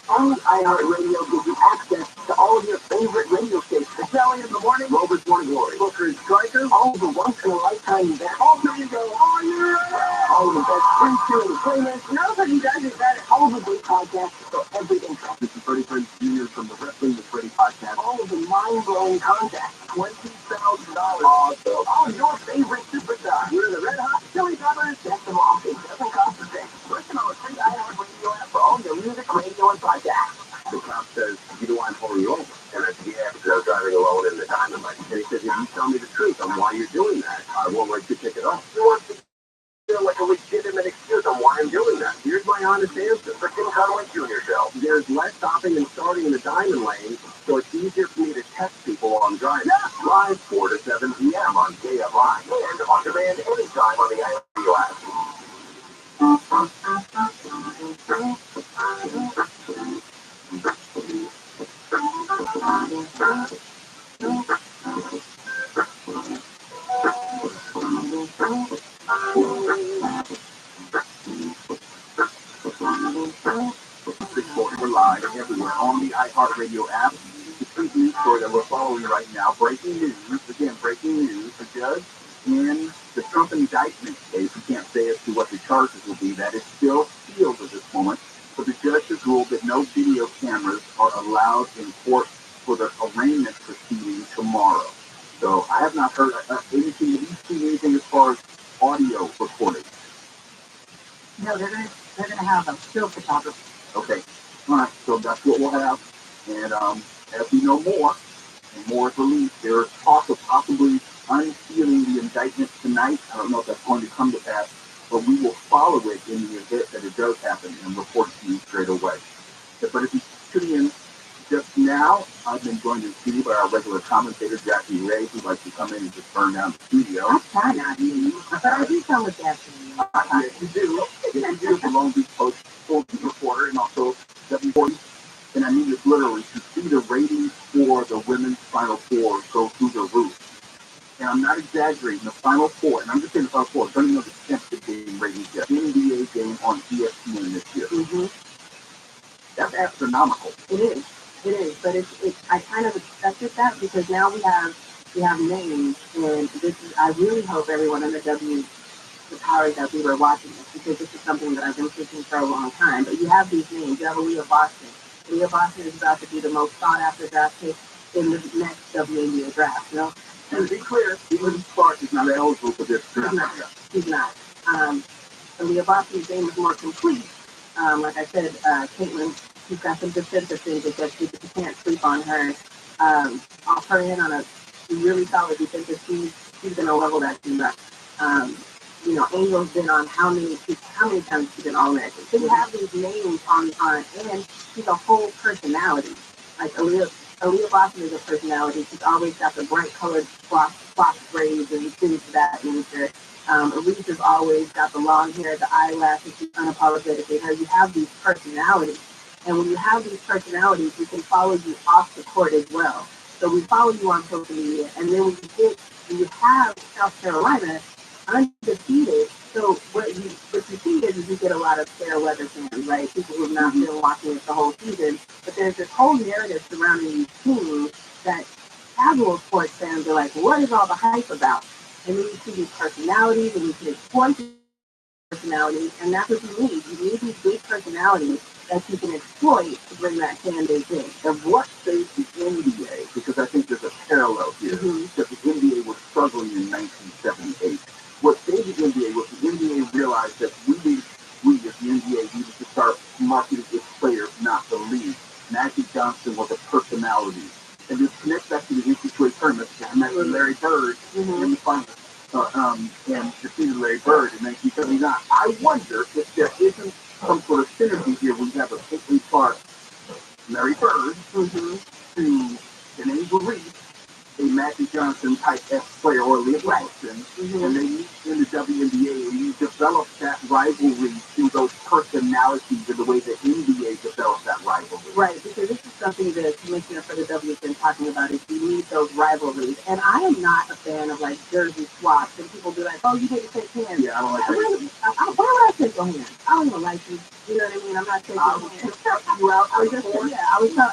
Only iHeartRadio gives you access to all of your favorite radio stations. The Sally in the Morning, Robert's Morning Glory, Booker's Striker, all the once-in-a-lifetime events. All there you go, oh yeah! All of the best free cheering playlists. Nobody does it better. All of the great podcasts for every interest. This is 33 Junior from the Wrestling with Freddie podcast. All of the mind-blowing content. $20,000 off. All your favorite superstars. You're the Red Hot Chili Peppers. Check them off. It doesn't cost a thing. Listen on the free iHeartRadio app for all your music, radio, and podcasts. The cop says, you don't want to pull you over. And I said, yeah, because I was driving alone in the diamond light. And he says, if you tell me the truth on why you're doing that, I won't let you take it off. You want to feel like a legitimate excuse on why I'm doing that. Here's my honest answer. For Tim Conway Jr. show, there's less stopping and starting in the diamond lane, so it's easier for me to text people while I'm driving. Live 4 to 7 p.m. on KFI and on demand anytime on the iHeartRadio app. We're live everywhere on the iHeartRadio app. The true news story that we're following right now, breaking news, again, breaking news, the judge in the Trump indictment case, we can't say as to what the charges will be, that is still sealed at this moment, but the judge has ruled that no video cameras are allowed in court for the arraignment proceeding tomorrow. So I have not heard anything, have you seen anything as far as audio recording? No, they're gonna have a still photographer. Okay, all right, so that's what we'll have, and as we know more, and more is released, there is talk of possibly unsealing the indictment tonight. I don't know if that's going to come to pass, but we will follow it in the event that it does happen and report it to you straight away. But if you tune in just now, I've been joined in studio by our regular commentator, Jackie Ray, who likes to come in and just burn down the studio. I try not to, but I do come with that to you. Yes, you do. Yes, you do. The Long Beach Post full reporter and also W40. And I mean this literally, to see the ratings for the women's Final Four go through the roof. And I'm not exaggerating, the Final Four, and I'm just saying the Final Four, don't even know the championship game ratings yet. The NBA game on ESPN this year. Mm-hmm. That's astronomical. It is, but it's I kind of expected that because now we have names, and this is, I really hope everyone in the powers that we were watching this, because this is something that I've been thinking for a long time. But you have these names. You have Aaliyah Boston. Aaliyah Boston is about to be the most sought-after draft pick in the next WNBA draft. You know, and to be clear, even Clark is not eligible for this draft. He's not. Aaliyah Boston's game is more complete. Like I said, Caitlin, she's got some defensive things that you can't sleep on her. Off her in on a really solid defensive team, she's going to level that team up. You know, Angel's been on how many times she's been All-American. So you have these names on, and she's a whole personality. Like Aaliyah Boston is a personality. She's always got the bright colored flock braids and things of that nature. Elise has always got the long hair, the eyelashes, she's unapologetically her. You have these personalities. And when you have these personalities, we can follow you off the court as well. So we follow you on social media. And then when you have South Carolina undefeated, so what you see is you get a lot of fair weather fans, right? People who've not been watching it the whole season. But there's this whole narrative surrounding these teams that casual sports fans are like, what is all the hype about? And then you see these personalities, and you can exploit these personalities, and that's what you need. You need these big personalities that you can exploit to bring that fan base in. And what saved the NBA, because I think there's a parallel here, because the NBA was struggling in 1978. What saved the NBA was the NBA realized that we as the NBA needed to start marketing its players, not the league. Magic Johnson was a personality. And this connects back to the NCAA tournament. I met with Larry Bird in the finals, and defeated Larry Bird in 1979. I wonder if there isn't some sort of synergy here. We have a Caitlin Clark, Larry Bird, to an Angel Reese, a Magic Johnson type F player, or Leah Blackson, and they meet in the WNBA, and you develop that rivalry through those personalities and the way the NBA develops that rivalry. Right, because this is something the commissioner for the W has been talking about, is you need those rivalries. And I am not a fan of like jersey swaps, and people be like, oh, you didn't shake hands. Yeah, I don't like that. Why would I shake your hand? I don't even like you. You know what I mean? I'm not shaking your hand.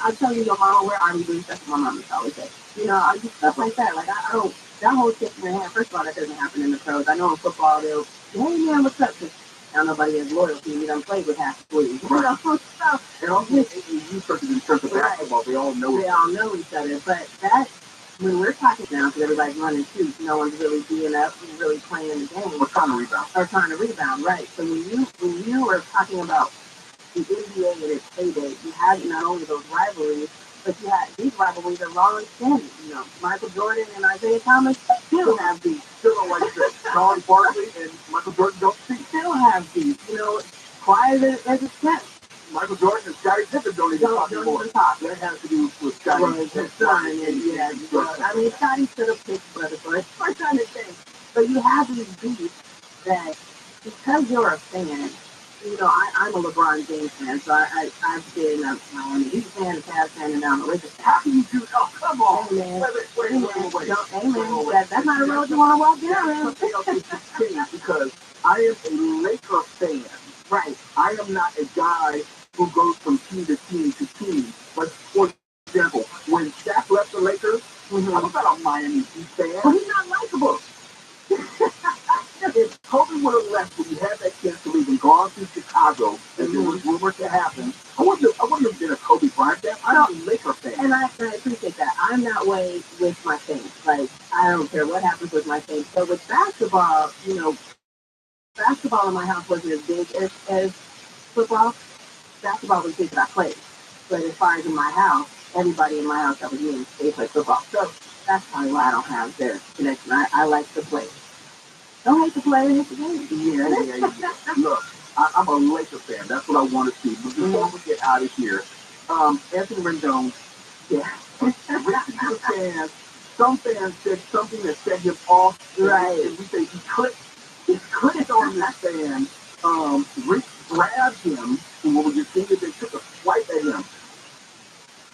I'm telling you, your mama wear army boots. That's what my mom used to always say. You know, I just stuff like that. Like, I don't, that whole shaking your hand, first of all, that doesn't happen in the pros. I know in football, they'll, hey man, what's up? Now nobody has loyalty. You don't play with half the league. You know, so, and also, you started in terms of basketball, they all know each other. But that, when we're talking now, because everybody's running shoots, no one's really being up and really playing the game. Or trying to rebound. Right. So when you were talking about the NBA and its heyday, you had not only those rivalries, but you had these rivalries are long standing. You know, Michael Jordan and Isaiah Thomas still have these. Still don't like that. Charles Barkley and Michael Jordan don't speak. Still have these. You know, quiet as a cat. Michael Jordan and Scottie Pippen don't even talk anymore. That has to do with Scottie Pippen. I mean, Scottie should have picked brother for it. I'm trying to think. But you have these beats that, because you're a fan, you know, I'm a LeBron James fan, so I've been a Miami Heat fan, a Cavs fan, and now I'm a Lakers fan. How can you do? Oh, come on! Hey man, wait. That's not a road you want to walk down. Because I am a Laker fan. Right. I am not a guy who goes from team to team to team. But for example, when Shaq left the Lakers, I was not a Miami Heat fan. But he's not likable. If Kobe would have left when he had that chance to leave and gone to Chicago, and there was rumors to happen, I wouldn't have been a Kobe Bryant fan. I'm a Laker fan. And I appreciate that. I'm that way with my things. Like, I don't care what happens with my things. But with basketball, you know, basketball in my house wasn't as big as football. Basketball was big that I played. But as far as in my house, everybody in my house that was me, they played football. So that's probably why I don't have their connection. I like to play. Don't hate the player, hate the game. Yeah. Look, I'm a Laker fan. That's what I want to see. But before we get out of here, Anthony Rendon, some fans said something that set him off. Right. And we say he clicked on this fan. Rick grabbed him, and what we just seen is they took a swipe at him.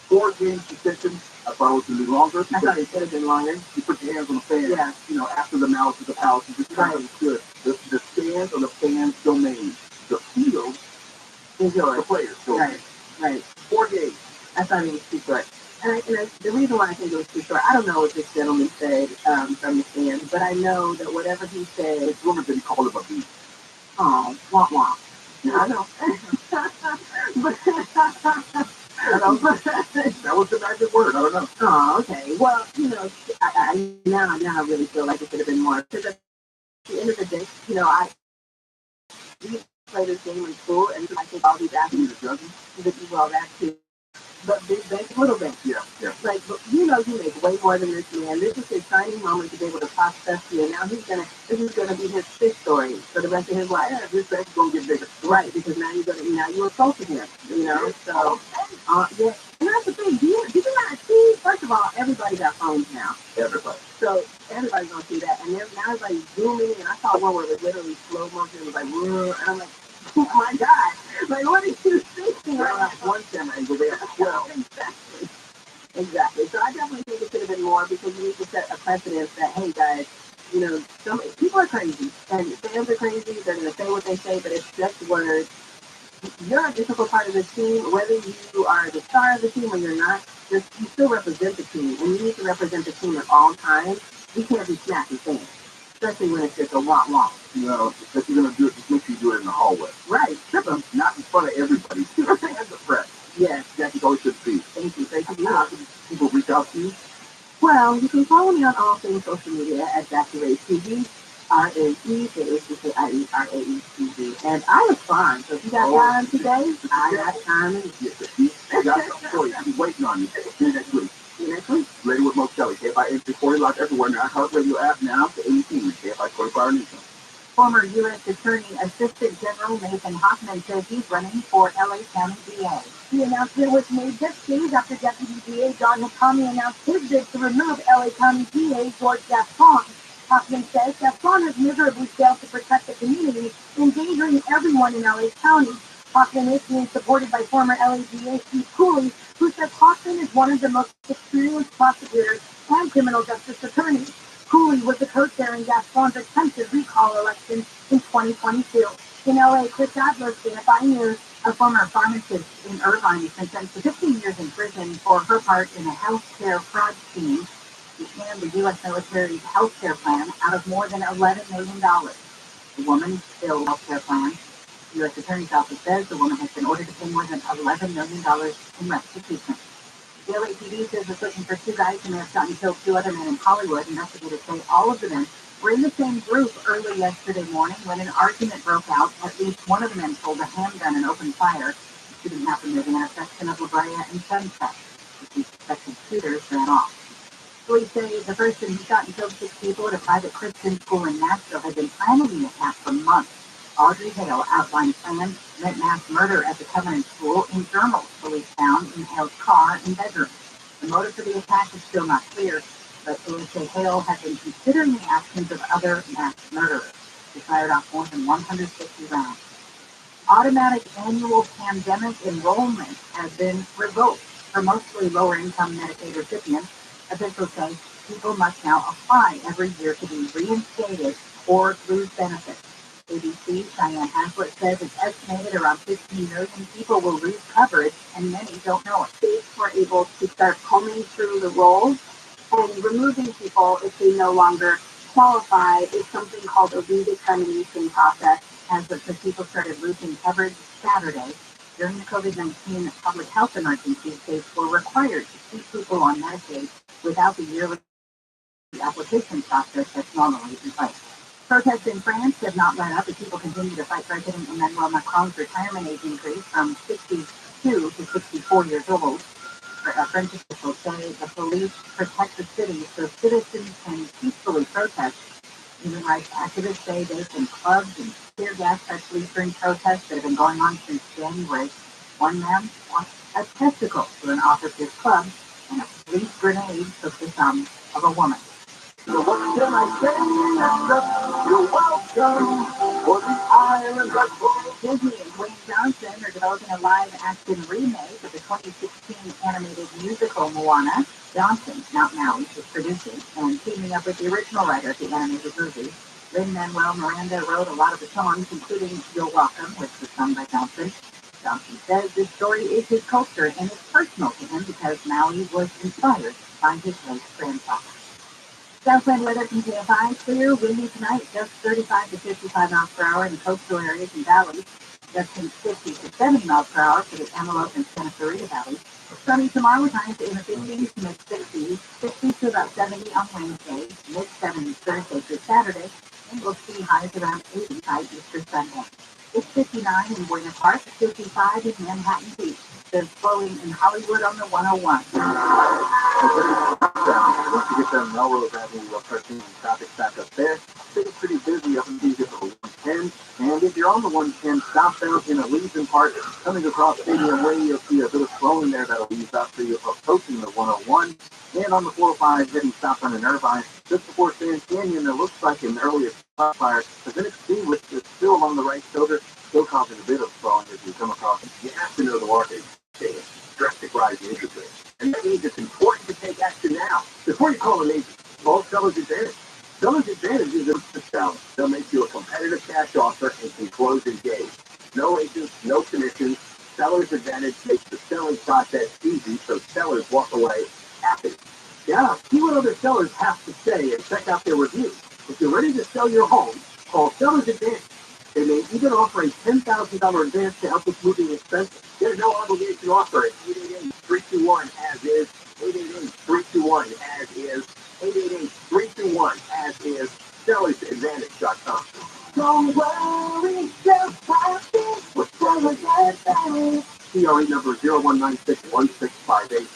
4-game suspension. I thought it was going to be longer. I thought it could have been longer. You put your hands on the fan. Yeah. You know, after the malice of the palace, you just kind of understood. The stands are the fans' domain. The field is the players' domain. Right. 4 games. I thought it was too short. And the reason why I think it was too short, I don't know what this gentleman said from the stands, but I know that whatever he said, it's rumors that he called him a beast. Oh, wah wah. Yeah, I know. That was the magic word. I don't know. Oh, okay. Well, you know, now I really feel like it could have been more. Because at the end of the day, you know, we play this game in school, and I think all these athletes, well, that too. But big bank, little bank. Yeah. Like, you know, you make way more than this man. This is his shining moment to be able to talk stuff to you. And now this is gonna be his fish story for the rest of his life. Yeah, this bank's gonna get bigger. Right, because now you assaulted him. You know, so yeah. And that's the thing. Do you not see? First of all, everybody got phones now. Everybody. So everybody's gonna see that, and then now everybody's zooming. And I saw one where it was literally slow motion. It was like, whoa, and I'm like, oh my God! Like, what are you thinking? They don't have one camera angle, they have 12. Exactly. So I definitely think it could have been more, because you need to set a precedent that, hey guys, some people are crazy, and fans are crazy. They're going to say what they say, but it's just words. You're a difficult part of the team, whether you are the star of the team or you're not. You still represent the team, and you need to represent the team at all times. You can't be snappy fans, especially when it's just a wah-wah. If you're going to do it, just make sure you do it in the hallway. Right. Trip them, not in front of everybody. As a friend. Yes. That's all it should be. Thank you. Thank you. How can people reach out to you? Well, you can follow me on all things social media at Rae TV, RAEJACIE and I respond. So if you got time today, I got time. I got something for you. I'm waiting on you. See you next week. Ready with Mo Kelly. KFI entry 40 lots everywhere. Now, iHeartRadio app now to 18. KFI 24-hour news. Former U.S. Attorney Assistant General Nathan Hoffman says he's running for L.A. County DA. The announcement was made just days after Deputy DA John McConnell announced his bid to remove L.A. County DA George Gascon. Hoffman says Gascon has miserably failed to protect the community, endangering everyone in L.A. County. Hoffman is being supported by former LA DA Steve Cooley, who says Hoffman is one of the most experienced prosecutors and criminal justice attorneys. Cooley was the co-chair in Gascon's attempted recall election in 2022. In LA, Chris Adler, KFI News, a former pharmacist in Irvine, has been sentenced to 15 years in prison for her part in a health care fraud scheme to scam the U.S. military's health care plan out of more than $11 million. The woman's failed health care plan. The U.S. Attorney's Office says the woman has been ordered to pay more than $11 million in restitution. The LAPD says it's looking for two guys who may have shot and killed two other men in Hollywood. Investigators say all of the men were in the same group early yesterday morning when an argument broke out. At least one of the men pulled a handgun and opened fire. The shooting happened near the intersection of La Brea and Sunset. The two suspected shooters ran off. Police say the person who shot and killed 6 people at a private Christian school in Nashville had been planning the attack for months. Audrey Hale outlined plans to commit mass murder at the Covenant School in journals police found in Hale's car and bedroom. The motive for the attack is still not clear, but police say Hale had been considering the actions of other mass murderers. He fired off more than 150 rounds. Automatic annual pandemic enrollment has been revoked for mostly lower-income Medicaid recipients. Officials say people must now apply every year to be reinstated or lose benefits. ABC Cheyenne Haslett says it's estimated around 15 million people will lose coverage, and many don't know it. States were able to start combing through the rolls and removing people if they no longer qualify. It's something called a redetermination process, as the people started losing coverage Saturday. During the COVID-19 public health emergency, states were required to keep people on Medicaid without the yearly application process that's normally in place. Protests in France have not let up as people continue to fight President Emmanuel Macron's retirement age increase from 62 to 64 years old. French officials say the police protect the city so citizens can peacefully protest. Human rights activists say they've been clubbed and tear gas by police during protests that have been going on since January. One man lost a testicle to an officer's club, and a police grenade took the thumb of a woman. So what can I say? You're welcome for the island of Disney and Dwayne Johnson are developing a live-action remake of the 2016 animated musical Moana. Johnson, not Maui, is producing and teaming up with the original writer of the animated movie. Lin-Manuel Miranda wrote a lot of the songs, including You're Welcome, which was sung by Johnson. Johnson says this story is his culture and it's personal to him because Maui was inspired by his late grandfather. Southland weather from KFI, clear, windy tonight, just 35 to 55 miles per hour in the coastal areas and valleys, gusting 50 to 70 miles per hour for the Antelope and Santa Clarita Valley. Sunny tomorrow with highs in the 50s to mid-60s, 50 to about 70 on Wednesday, mid-70s Thursday through Saturday, and we'll see highs around 80 by Easter Sunday. It's 59 in Buena Park, 55 in Manhattan Beach. There's flowing in Hollywood on the 101. Once you get down Melrose Avenue, you'll start seeing traffic back up there. It's pretty busy up until you get to the 110. And if you're on the 110, southbound in Elysian Park, coming across Stadium Way, you'll see a bit of slowing there that'll ease up to you approaching the 101. And on the 405, heading southbound in Irvine, just before Sand Canyon, it looks like an earlier fire has been extinguished. It's still along the right shoulder, still causing a bit of slowing as you come across it. You have to know the market is drastic rise in interest rates. And that means it's important to take action now. Before you call an agent, call Seller's Advantage. Seller's Advantage challenge. They'll make you a competitive cash offer and can close in days. No agents, no commissions. Seller's Advantage makes the selling process easy so sellers walk away happy. Yeah, see what other sellers have to say and check out their reviews. If you're ready to sell your home, call Seller's Advantage. They may even offer a $10,000 advance to help with moving expenses. There's no obligation offer at 888-321 as is, 888-321 as is, 888-321 as is, sellersadvantage.com. Don't worry, just happy with Seller's Advantage. CRE number 01961658.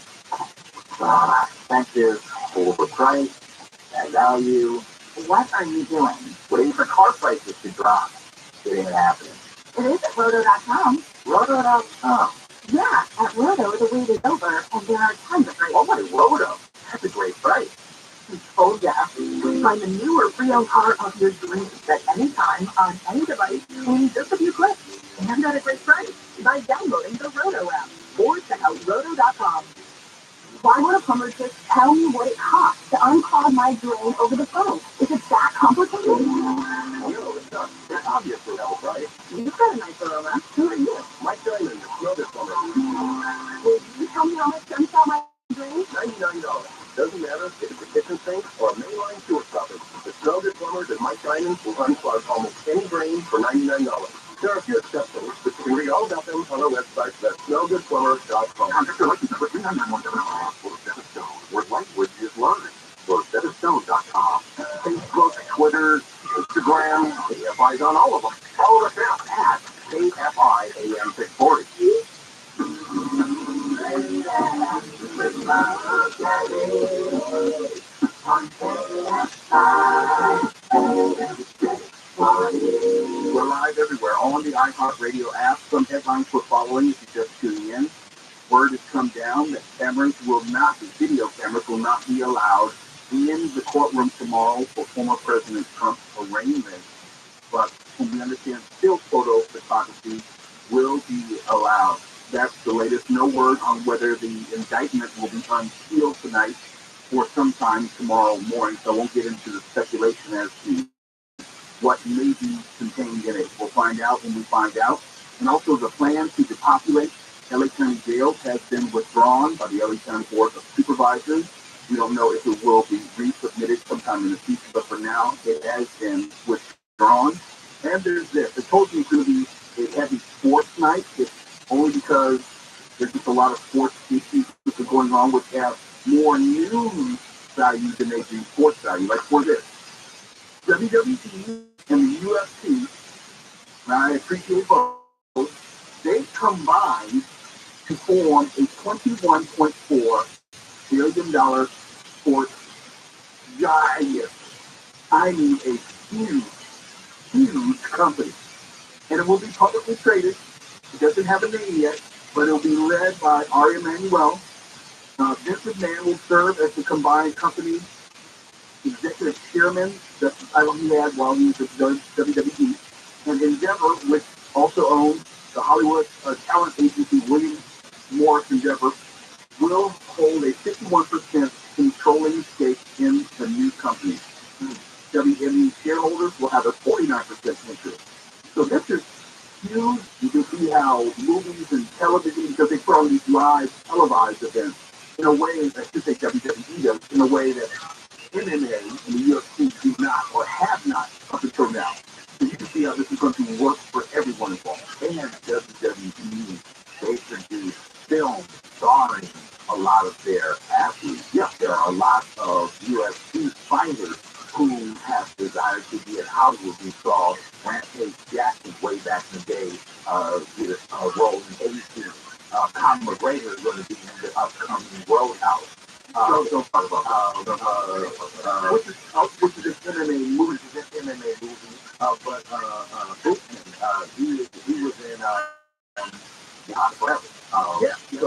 Expensive, overpriced, bad value. What are you doing? Waiting for car prices to drop. It ain't happening. It is at Roto.com. Roto.com. Yeah, at Roto, the wait is over, and there are tons of great. Oh my, Roto. That's a great price. Oh yeah. Find the new or pre-owned car of your dreams at any time, on any device, in just a few clicks. And at a great price by downloading the Roto app or check out Roto.com. Why would a plumber just tell me what it costs to unclog my drain over the phone? Is it that complicated? No, it's not. It's obviously that was right. You've got a nice aroma. Who are you? Mike Diamond, the Snow Good Plumber. Will you tell me how much to unclog my drain? $99. Doesn't matter if it's a kitchen sink or a mainline sewer stopper. The Snow Good Plumbers at Mike Diamond will unclog almost any drain for $99. There are a few exceptions, but you can read all about them on our website at snowgoodplumber.com. Where language is learned. Go to SetAstone.com. Facebook, Twitter, Instagram, AFI's on all of them. Follow us out at AFI AM 640. We're live everywhere, on the iHeartRadio app. Some headlines we're following if you're just tuning in. Word has come down that video cameras will not be allowed in the courtroom tomorrow for former President Trump's arraignment. But from we understand, still photo photography will be allowed. That's the latest. No word on whether the indictment will be unsealed tonight or sometime tomorrow morning. So I won't get into the speculation as to what may be contained in it. We'll find out when we find out. And also the plan to depopulate LA County Jail has been withdrawn by the LA County Board of Supervisors. We don't know if it will be resubmitted sometime in the future, but for now, it has been withdrawn. And there's this. I told you it's going to be a heavy sports night. It's only because there's just a lot of sports issues that are going on, which have more news value than they do sports value. Like for this, WWE and the UFC, and I appreciate both, they combined to form a $21.4 billion sports giant. I mean, a huge company. And it will be publicly traded. It doesn't have a name yet, but it will be led by Ari Emanuel. Vince McMahon will serve as the combined company executive chairman. That's the title he had while he was at WWE. And Endeavor, which also owns the Hollywood talent agency William Morris Endeavor, will hold a 51% controlling stake in the new company. WME shareholders will have a 49% interest. So this is huge. You can see how movies and television, because they put on these live televised events in a way, I should say WWE does, in a way that MMA and the UFC do not or have not up until now. So you can see how this is going to work for everyone involved. And WWE, they produce films starring a lot of their athletes. Yes, there are a lot of UFC fighters who have desired to be in Hollywood. We saw Rampage Jackson way back in the day get a role in A-Team. Conor McGregor is going to be in the upcoming Roadhouse. Which is an MMA movie, but Bootman, he was in Behind Forever.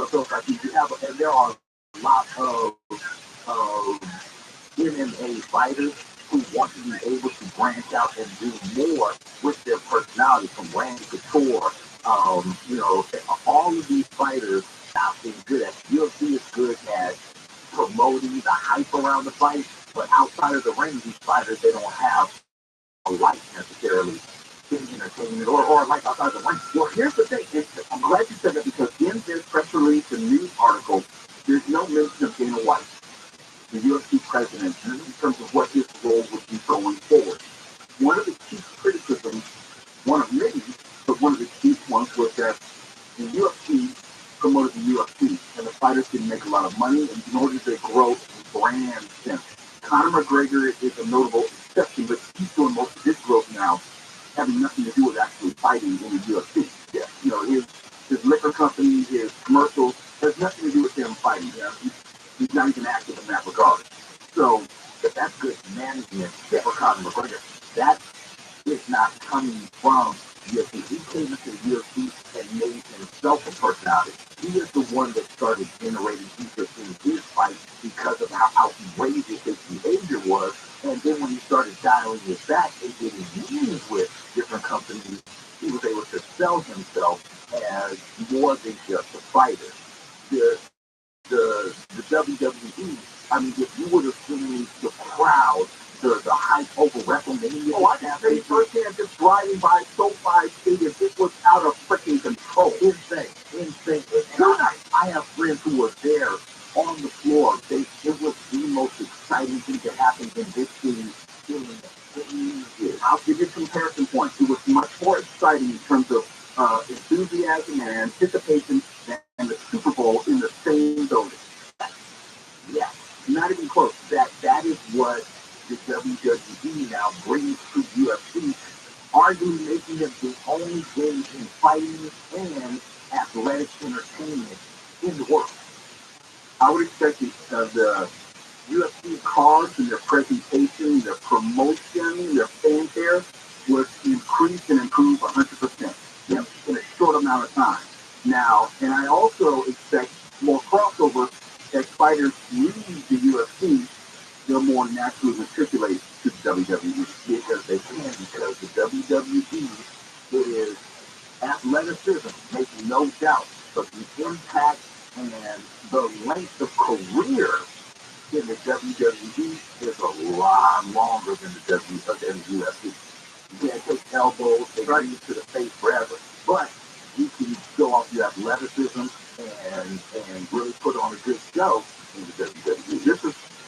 So like you have, and there are lots of MMA fighters who want to be able to branch out and do more with their personality, from Randy Couture. All of these fighters out there good at UFC is good at promoting the hype around the fight, but outside of the ring, these fighters, they don't have life necessarily in entertainment or life outside the life. Well, here's the thing. I'm glad you said that because in this press release and news article, there's no mention of Dana White, the UFC president, in terms of what his role would be going forward. One of the chief criticisms, one of many, but one of the chief ones was that the UFC promoted the UFC, and the fighters didn't make a lot of money, and nor did they grow a brand sense. Conor McGregor is a notable exception, but he's doing most of his growth now, having nothing to do with actually fighting in the UFC. Yeah, his liquor company, his commercials, has nothing to do with him fighting. Yeah, he's not even active in that regard. So, if that's good management for Conor McGregor, that is not coming from UFC. He came into the UFC and made himself a personality. He is the one that started generating interest in his fight because of how outrageous his behavior was. And then when he started dialing it back and getting meetings with different companies, he was able to sell himself as more than just a fighter. The WWE, I mean, if you would have seen the crowd, the hype over WrestleMania. Oh, I can say firsthand, just driving by SoFi Stadium, it was out of freaking control. Insane. Tonight, I have friends who were there on the floor. It was the most exciting thing that happened in this city in ages. I'll give you a comparison point. It was much more exciting in terms of enthusiasm and anticipation than the Super Bowl in the same building. Yes, not even close. That is what the WWE now brings to UFC, arguably making it the only game in fighting and athletic entertainment in the world. I would expect the UFC cards and their presentation, their promotion, their fanfare would increase and improve 100%, in a short amount of time. Now, and I also expect more crossover as fighters leave the UFC. They're more naturally matriculate to the WWE because they can, because the WWE is athleticism, making no doubt, but the impact and the length of career in the WWE is a lot longer than the UFC. You can't take elbows, they run you to the face forever, but you can show off your athleticism and really put on a good show in the WWE.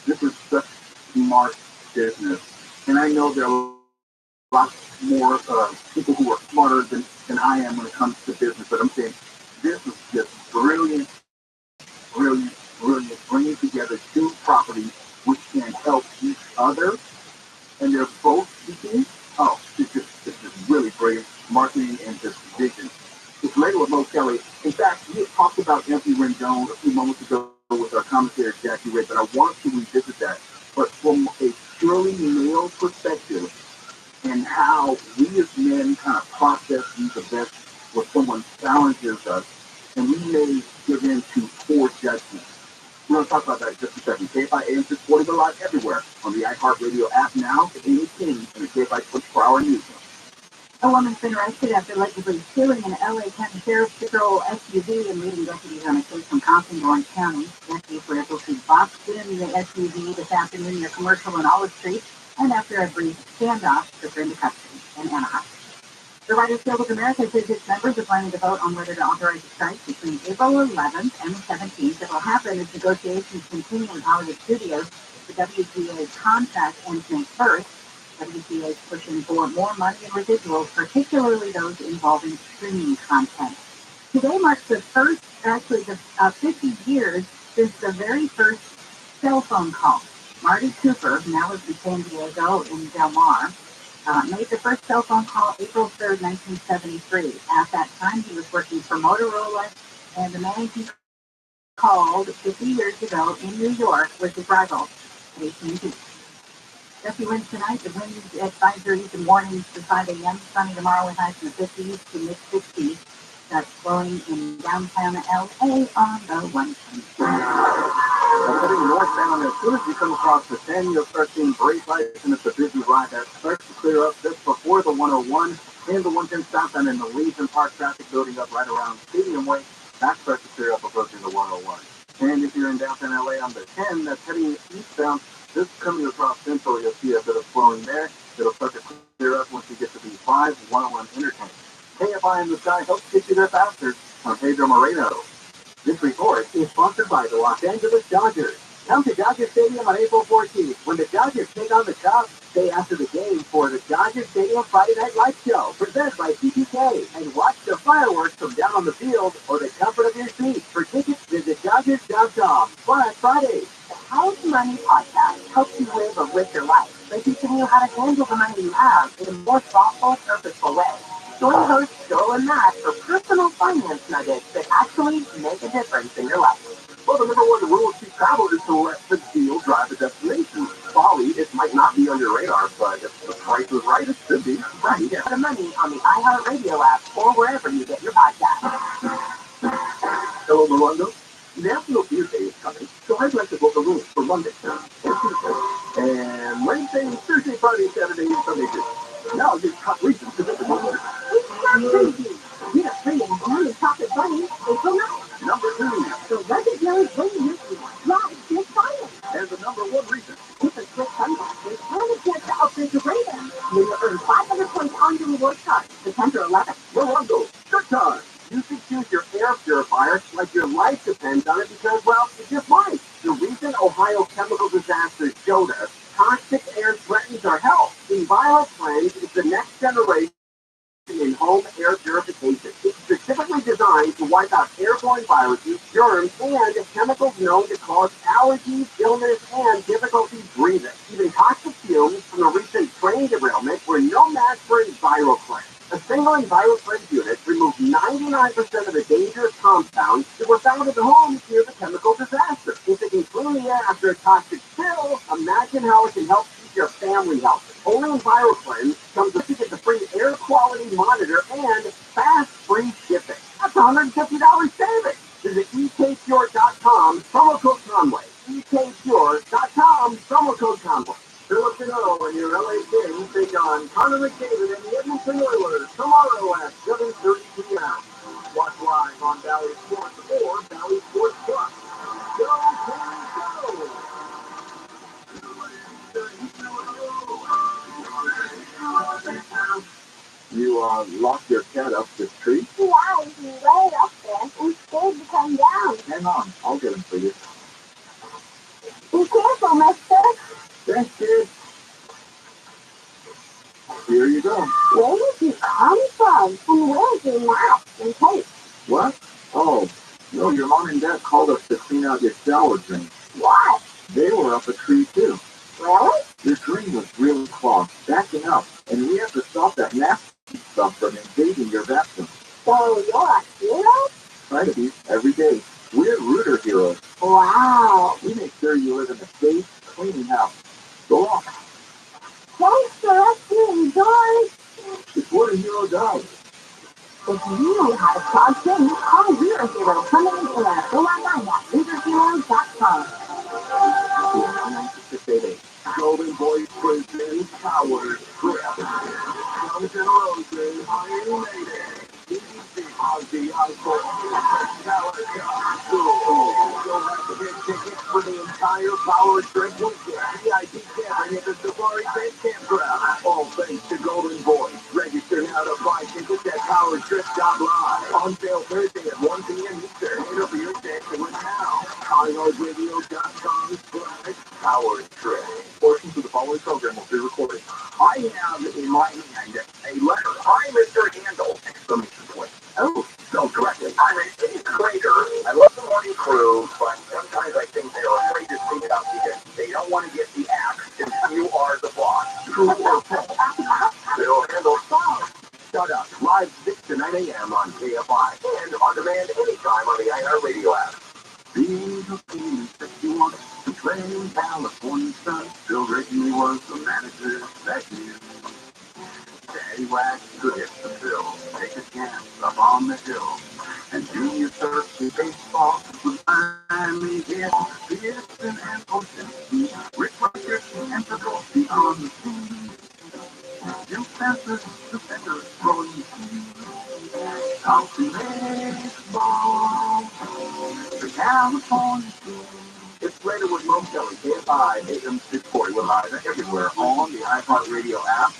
This is such smart business, and I know there are lots more people who are smarter than I am when it comes to business, but I'm saying this is just brilliant, bringing together two properties which can help each other, and they're both speaking. Oh, it's just really brilliant marketing and just vision. It's later with Mo Kelly. In fact, we had talked about Anthony Rendon a few moments ago with our commentator Jackie Ray, but I want to revisit that. But from a purely male perspective, and how we as men kind of process these events where someone challenges us, and we may give in to poor judgment. We're going to talk about that in just a second. KFI AM 640 go live everywhere on the iHeartRadio app now, any team, and the KFI 24-hour news. A woman's been arrested after allegedly stealing an LA County Sheriff's Patrol SUV and leading deputies on a case from Compton, Orange County. Deputies were able to box in the SUV this afternoon near Commercial and Olive Street, and after a brief standoff, took her into custody in Anaheim. The Writers Guild of America says its members are planning to vote on whether to authorize a strike between April 11th and the 17th. It will happen as negotiations continue in Hollywood studios. The WGA's contract ends May 1st. WGA is pushing for more money in residuals, particularly those involving streaming content. Today marks the first, actually the 50 years since the very first cell phone call. Marty Cooper, who now lives in San Diego in Del Mar, made the first cell phone call April 3rd, 1973. At that time, he was working for Motorola, and the man he called 50 years ago in New York was his rival, AT&T. Jesse winds tonight. The winds at 5:30 and mornings to 5 a.m. Sunny tomorrow with highs in the 50s to mid-60s. That's blowing in downtown LA on the 120. Heading northbound, as soon as you come across the 10, you'll start seeing brake lights, and it's a busy ride that starts to clear up just before the 101 and the 110 southbound, and the Legion Park traffic building up right around Stadium Way. That starts to clear up approaching the 101. And if you're in downtown LA on the 10, that's heading eastbound. Just coming across Central, you'll see a bit of flowing there. It'll start to clear up once you get to the 5-101 interchange. KFI in the Sky helps get you there faster. I'm Pedro Moreno. This report is sponsored by the Los Angeles Dodgers. Come to Dodger Stadium on April 14th when the Dodgers take on the Cubs. Stay after the game for the Dodger Stadium Friday Night Light Show, presented by CPK, and watch the fireworks from down on the field or the comfort of your seat. For tickets, visit Dodgers.com. Black Friday. The House Money Podcast helps you live a richer life by teaching you how to handle the money you have in a more thoughtful, purposeful way. Join host Joel and Matt for personal finance nuggets that actually make a difference in your life. Well, the number one rule to travel is to let the deal drive the destination. Bali, it might not be on your radar, but if the price is right, it should be. Right, get the money on the iHeartRadio app or wherever you get your podcast. Hello, Rolando. National Beer Day is coming, so I'd like to book a room for Monday and Tuesday, and Wednesday, Thursday, Friday, Saturday, and Sunday too. Now I'll give top reasons to visit the room. It's not crazy. Get a free and money pocket bunny April 9th. Number 2. The legendary Bunny Mystery live this Friday. And the number 1 reason. Keep a quick contacted and a chance to upgrade your radar. You will earn 500 points on your reward card, September 11th. Rolando, good time. You should choose your air purifier like your life depends on it because, well, it's just might. The recent Ohio chemical disaster showed us toxic air threatens our health. The ViralRabbi is the next generation in home air purification. It's specifically designed to wipe out airborne viruses, germs, and chemicals known to cause allergies, illness, and difficulty breathing. Even toxic fumes from the recent train derailment were no match for ViralRabbi. A single ViralRabbi unit removed 99% of the dangerous compounds that were found in the homes near the chemical disaster. If it can clean the air after a toxic spill, imagine how it can help keep your family healthy. Only ViralRabbi comes with the free air quality monitor and fast free shipping. That's $150 savings. Visit ekpure.com, promo code Conway. ekpure.com, promo code Conway. Philip Deneau and your LA Kings take on Connor McDavid and the Edmonton Oilers tomorrow at 7:30 p.m. Watch live on Valley Sports or Valley Sports Plus. Go, Kings, go! You locked your cat up this tree? Yeah, he's way up there. I'm scared to come down. Hang on, I'll get him for you. Be careful, mister. Thanks, kid. Here you go. Where did you come from? And where's your mask and tape? What? Oh, no, your mom and dad called us to clean out your shower drain. What? They were up a tree, too. Really? Your drain was really clogged, backing up, and we have to stop that nasty stuff from invading your bathroom. So you're a hero? Try to be every day. We're rooter heroes. Wow. We make sure you live in a safe, clean house. Go on. Thanks for listening, George. It's what a hero does. If you know how to clog things, call Zero Hero coming in at 419@RootherHeroes.com. 49688. Golden Boy Prison Power Trip. Guns N' Roses, Iron Maiden, BBC, Ozzy Osbourne, Metallica. You'll have to get tickets for the entire Power Trip weekend. VIP camping at the Safari Bay Campground. All thanks to Golden Boy. Register now to buy tickets at PowerTrip.live. On sale Thursday at 1 p.m. Eastern. Interview dancing with now. iHeartRadio.com/Power Trip. Portions of the following program will be recorded. I have in my hand a letter. Hi, Mr. Handel! Exclamation point. Oh, spelled correctly. I'm an eighth grader. I love the morning crew, but sometimes I think they're afraid to speak up because they don't want to get the axe if you are the boss. True or false? Bill Handel, shut up. Live 6 to 9 a.m. on KFI and on demand anytime on the iHeartRadio app. Being a feeling that you want to play in California sun. Bill Rigney was the manager that year. Daddy Wax could hit the bill, take a chance up on the hill, and Junior Thirsty baseball would finally hit Pearson and Ocean, Rick Rogers and Travolta on the scene. You fences, defenders, throwing County baseball, the California team. It's later with Mo Kelly, KFI, AM640, we're live everywhere on the iHeartRadio app.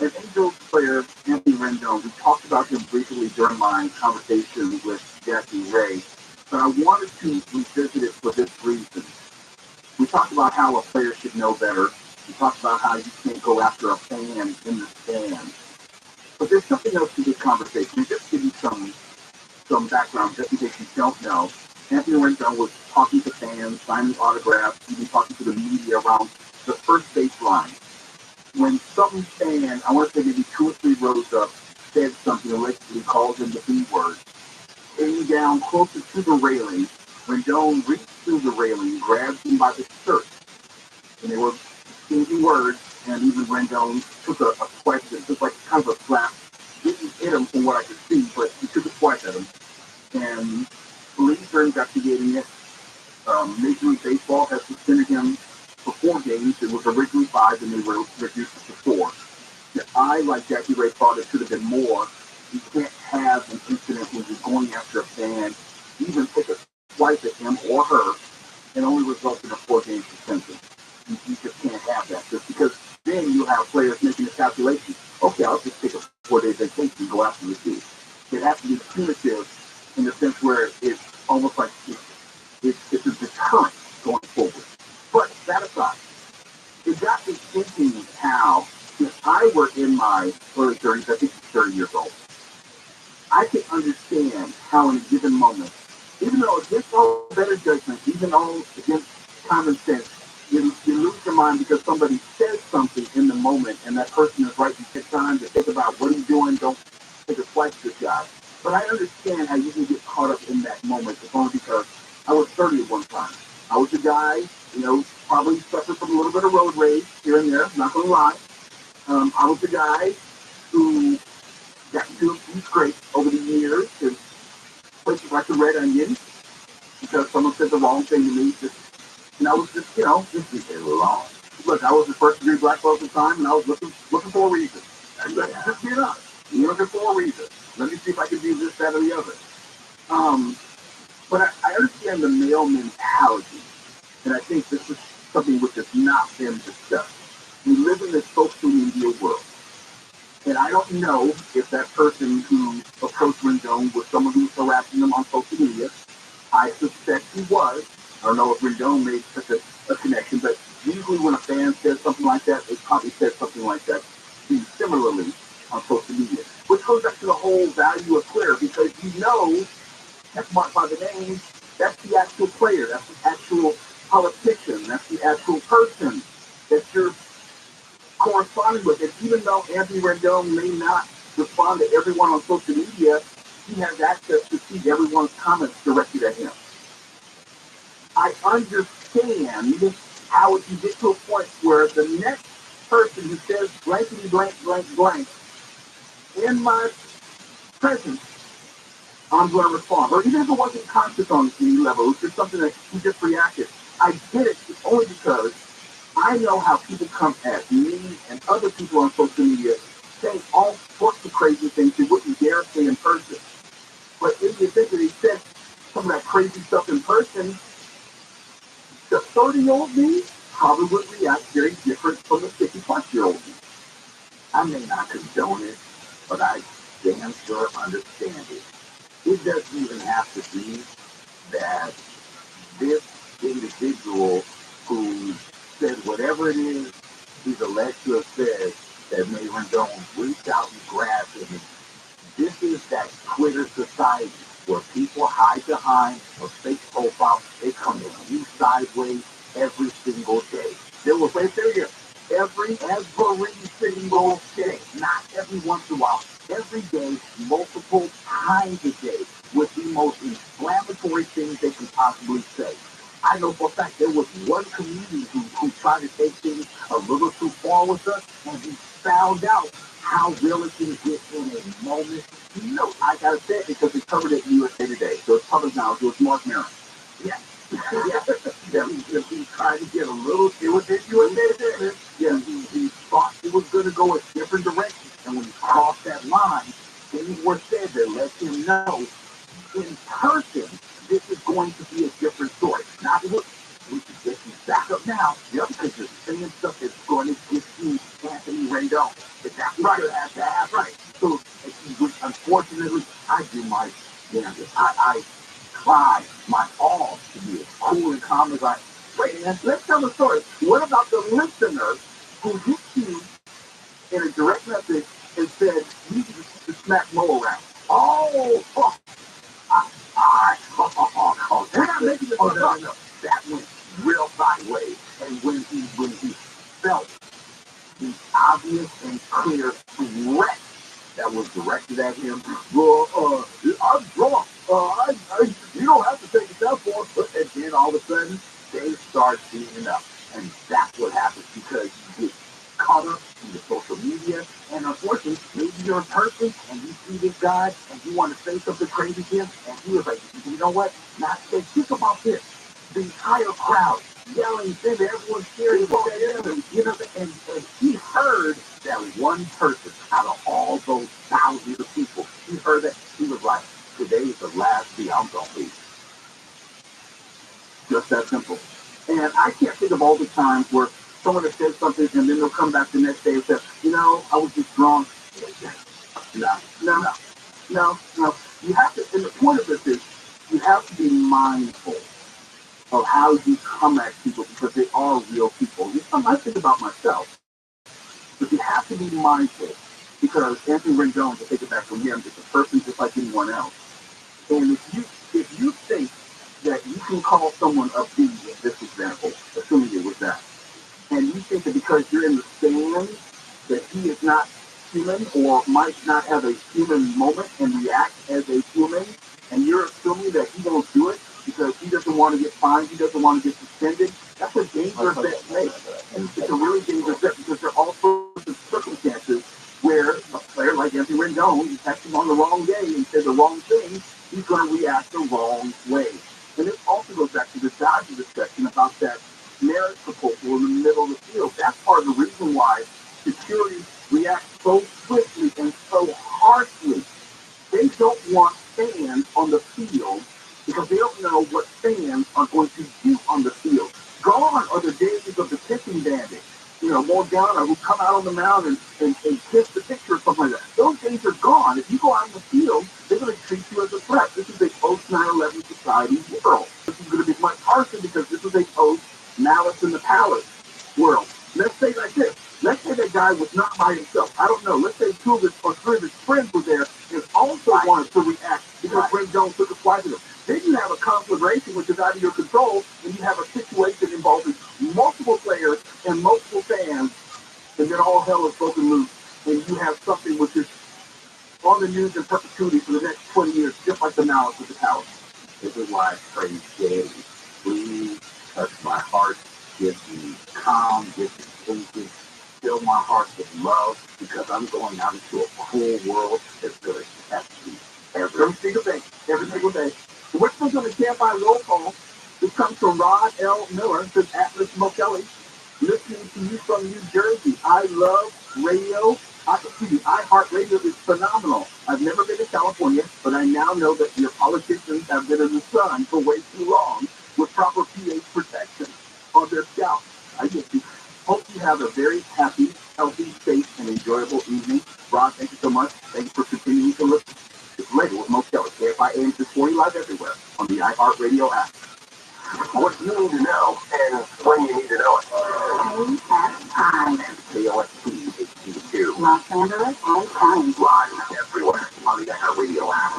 And Angels player Anthony Rendon, we talked about him briefly during my conversation with Jackie Ray, but I wanted to revisit it for this reason. We talked about how a player should know better. We talked about how you can't go after a fan in the stand. But there's something else to this conversation. Just to give you some background, just in case you don't know. Anthony Rendon was talking to fans, signing autographs, even talking to the media around the first baseline. When some fan, I want to say maybe 2 or 3 rows up, said something, allegedly called him the B word, came down closer to the railing, Rendon reached through the railing, grabbed him by the shirt, and they were exchanging words, and even Rendon took a swipe at him, just like kind of a slap. Didn't hit him from what I could see, but he took a swipe at him. And police are investigating it. Major League Baseball has suspended him for 4 games. It was originally 5, and they were reduced to 4. And I, like Jackie Ray, thought it should have been more. You can't have an incident when you're going after a fan, even take a swipe at him or her, and only result in a 4-game suspension. You just can't have that. Just because then you have players making a calculation. Okay, I'll just take a 4-day vacation and go after the team. It has to be punitive in the sense where it's almost like it's a deterrent going forward. But that aside, it got me thinking how, if I were in my early 30s, I think 30 years old, I could understand how in a given moment, even though against all better judgment, even though against common sense, you lose your mind because somebody says something in the moment and that person is right. You take time to think about what he's doing. Don't take a slice to this guy. But I understand how you can get caught up in that moment. It's only because I was 30 at one time. I was a guy, probably suffered from a little bit of road rage here and there, not going to lie. I was a guy who got into a few scrapes over the years and places like the Red Onion because someone said the wrong thing to me. And I was just be wrong. Look, I was a first-degree black belt at the time, and I was looking for a reason. And just be honest. You're looking for a reason. Let me see if I can do this, that, or the other. But I understand the male mentality, and I think this is something which has not been discussed. We live in this social media world, and I don't know if that person who approached Rendon was someone who was harassing him on social media. I suspect he was. I don't know if Rendon made such a connection, but usually when a fan says something like that, they probably said something like that similarly on social media, which goes back to the whole value of Twitter, because that's marked by the name, that's the actual player, that's the actual politician, that's the actual person that you're corresponding with. And even though Anthony Rendon may not respond to everyone on social media, he has access to see everyone's comments directed at him. I understand how it can get to a point where the next person who says blankety blank, blank, blank, in my presence, I'm going to respond. Or even if it wasn't conscious on any level, it's just something that he just reacted. I did it only because I know how people come at me and other people on social media saying all sorts of crazy things they wouldn't dare say in person. But in the event that they said some of that crazy stuff in person, the 30-year-old me probably would react very different from the 50-plus-year-old me. I may not condone it, but I damn sure understand it. It doesn't even have to be that this individual who said whatever it is he's alleged to have said that made Rendon reach out and grab him. This is that Twitter society where people hide behind a fake profile. They come at you sideways every single day. There was right there. Every single day, not every once in a while, every day, multiple times a day, with the most inflammatory things they can possibly say. I know for a fact there was one comedian who tried to take things a little too far with us, and he found out how real it can get in a moment. I gotta say it because they covered it in USA Today, so it's public now. It was Mark Maron. Yeah. He tried to get a little, it was in USA Today. Yeah, he thought it was going to go a different direction, and when he crossed that line, things were said that let him know in person this is going to be a different story. Not we should get you back up now. The other thing is saying stuff that's going to get you Anthony Rendon. That's right. You have to have right. So, unfortunately, I do my damnedest. I try my all to be as cool and calm as I. Wait, let's tell the story. What about the listener who hit you in a direct message and said, you need to smack Mo around? We're not making this up. No. That went real sideways. And when he felt the obvious and clear threat that was directed at him, well, I'm drunk. You don't have to take it down for it. And then all of a sudden, they start beating up. And that's what happens because you get caught up in the social media. And unfortunately, maybe you're a person and you see this guy and you want to say something crazy to him. And he was like, you know what? Now, think about this. The entire crowd yelling, everyone's cheering for him. You know, and he heard that one person out of all those thousands of people. He heard that. He was like, today's the last day I'm going to be. Just that simple. And I can't think of all the times where someone has said something and then they'll come back the next day and say, you know, I was just drunk. No. You have to, and the point of this is, you have to be mindful of how you come at people because they are real people. I think about myself, but you have to be mindful because Anthony Rendon, to take it back from him, is a person just like anyone else. And if you think that you can call someone a B in this example, assuming it was that, and you think that because you're in the stand that he is not human or might not have a human moment and react as a human, and you're assuming that he won't do it because he doesn't want to get fined, he doesn't want to get suspended, that's a dangerous bet to make. And it's a really dangerous bet because there are all sorts of circumstances where a player like Anthony Rendon, you catch him on the wrong day and say the wrong thing, he's going to react the wrong way. And this also goes back to the Dodger discussion about that marriage proposal in the middle of the field. That's part of the reason why security reacts so swiftly and so harshly. They don't want fans on the field because they don't know what fans are going to do on the field. Gone are the days of the kissing bandit. You know, Morgana, who come out on the mound and kiss the picture or something like that. Those days are gone. If you go out in the field, they're going to treat you as a threat. This is a post-9/11 society world. This is going to be much harsher because this is a post-Malice in the Palace world. Let's say like this. Let's say that guy was not by himself. I don't know. Let's say 2 of his or 3 of his friends were there and also wanted to react because Rendon took a swipe at him. Then you have a conflagration which is out of your control, and you have a situation involving multiple players and multiple fans, and then all hell is broken loose, and you have something which is on the news in perpetuity for the next 20 years, just like the Malice with the Palace. This is why I pray daily. Please touch my heart, give me calm, give me patience, fill my heart with love, because I'm going out into a cruel world that's going to test me every single day. We're still going to stand by roll call. This comes from Rod L. Miller, says Atlas Mokelly, listening to you from New Jersey. I love radio. iHeartRadio is phenomenal. I've never been to California, but I now know that your politicians have been in the sun for way too long with proper pH protection on their scalp. I get you. Hope you have a very happy, healthy, safe, and enjoyable evening. Rod, thank you so much. Thank you for continuing to listen. It's later with Mo Kelly, KFI AM 640 live everywhere on the iHeartRadio app. What you need to know and when you need to know it. KFI. KOSP HD2. Los Angeles and County. Live everywhere on the iHeartRadio app.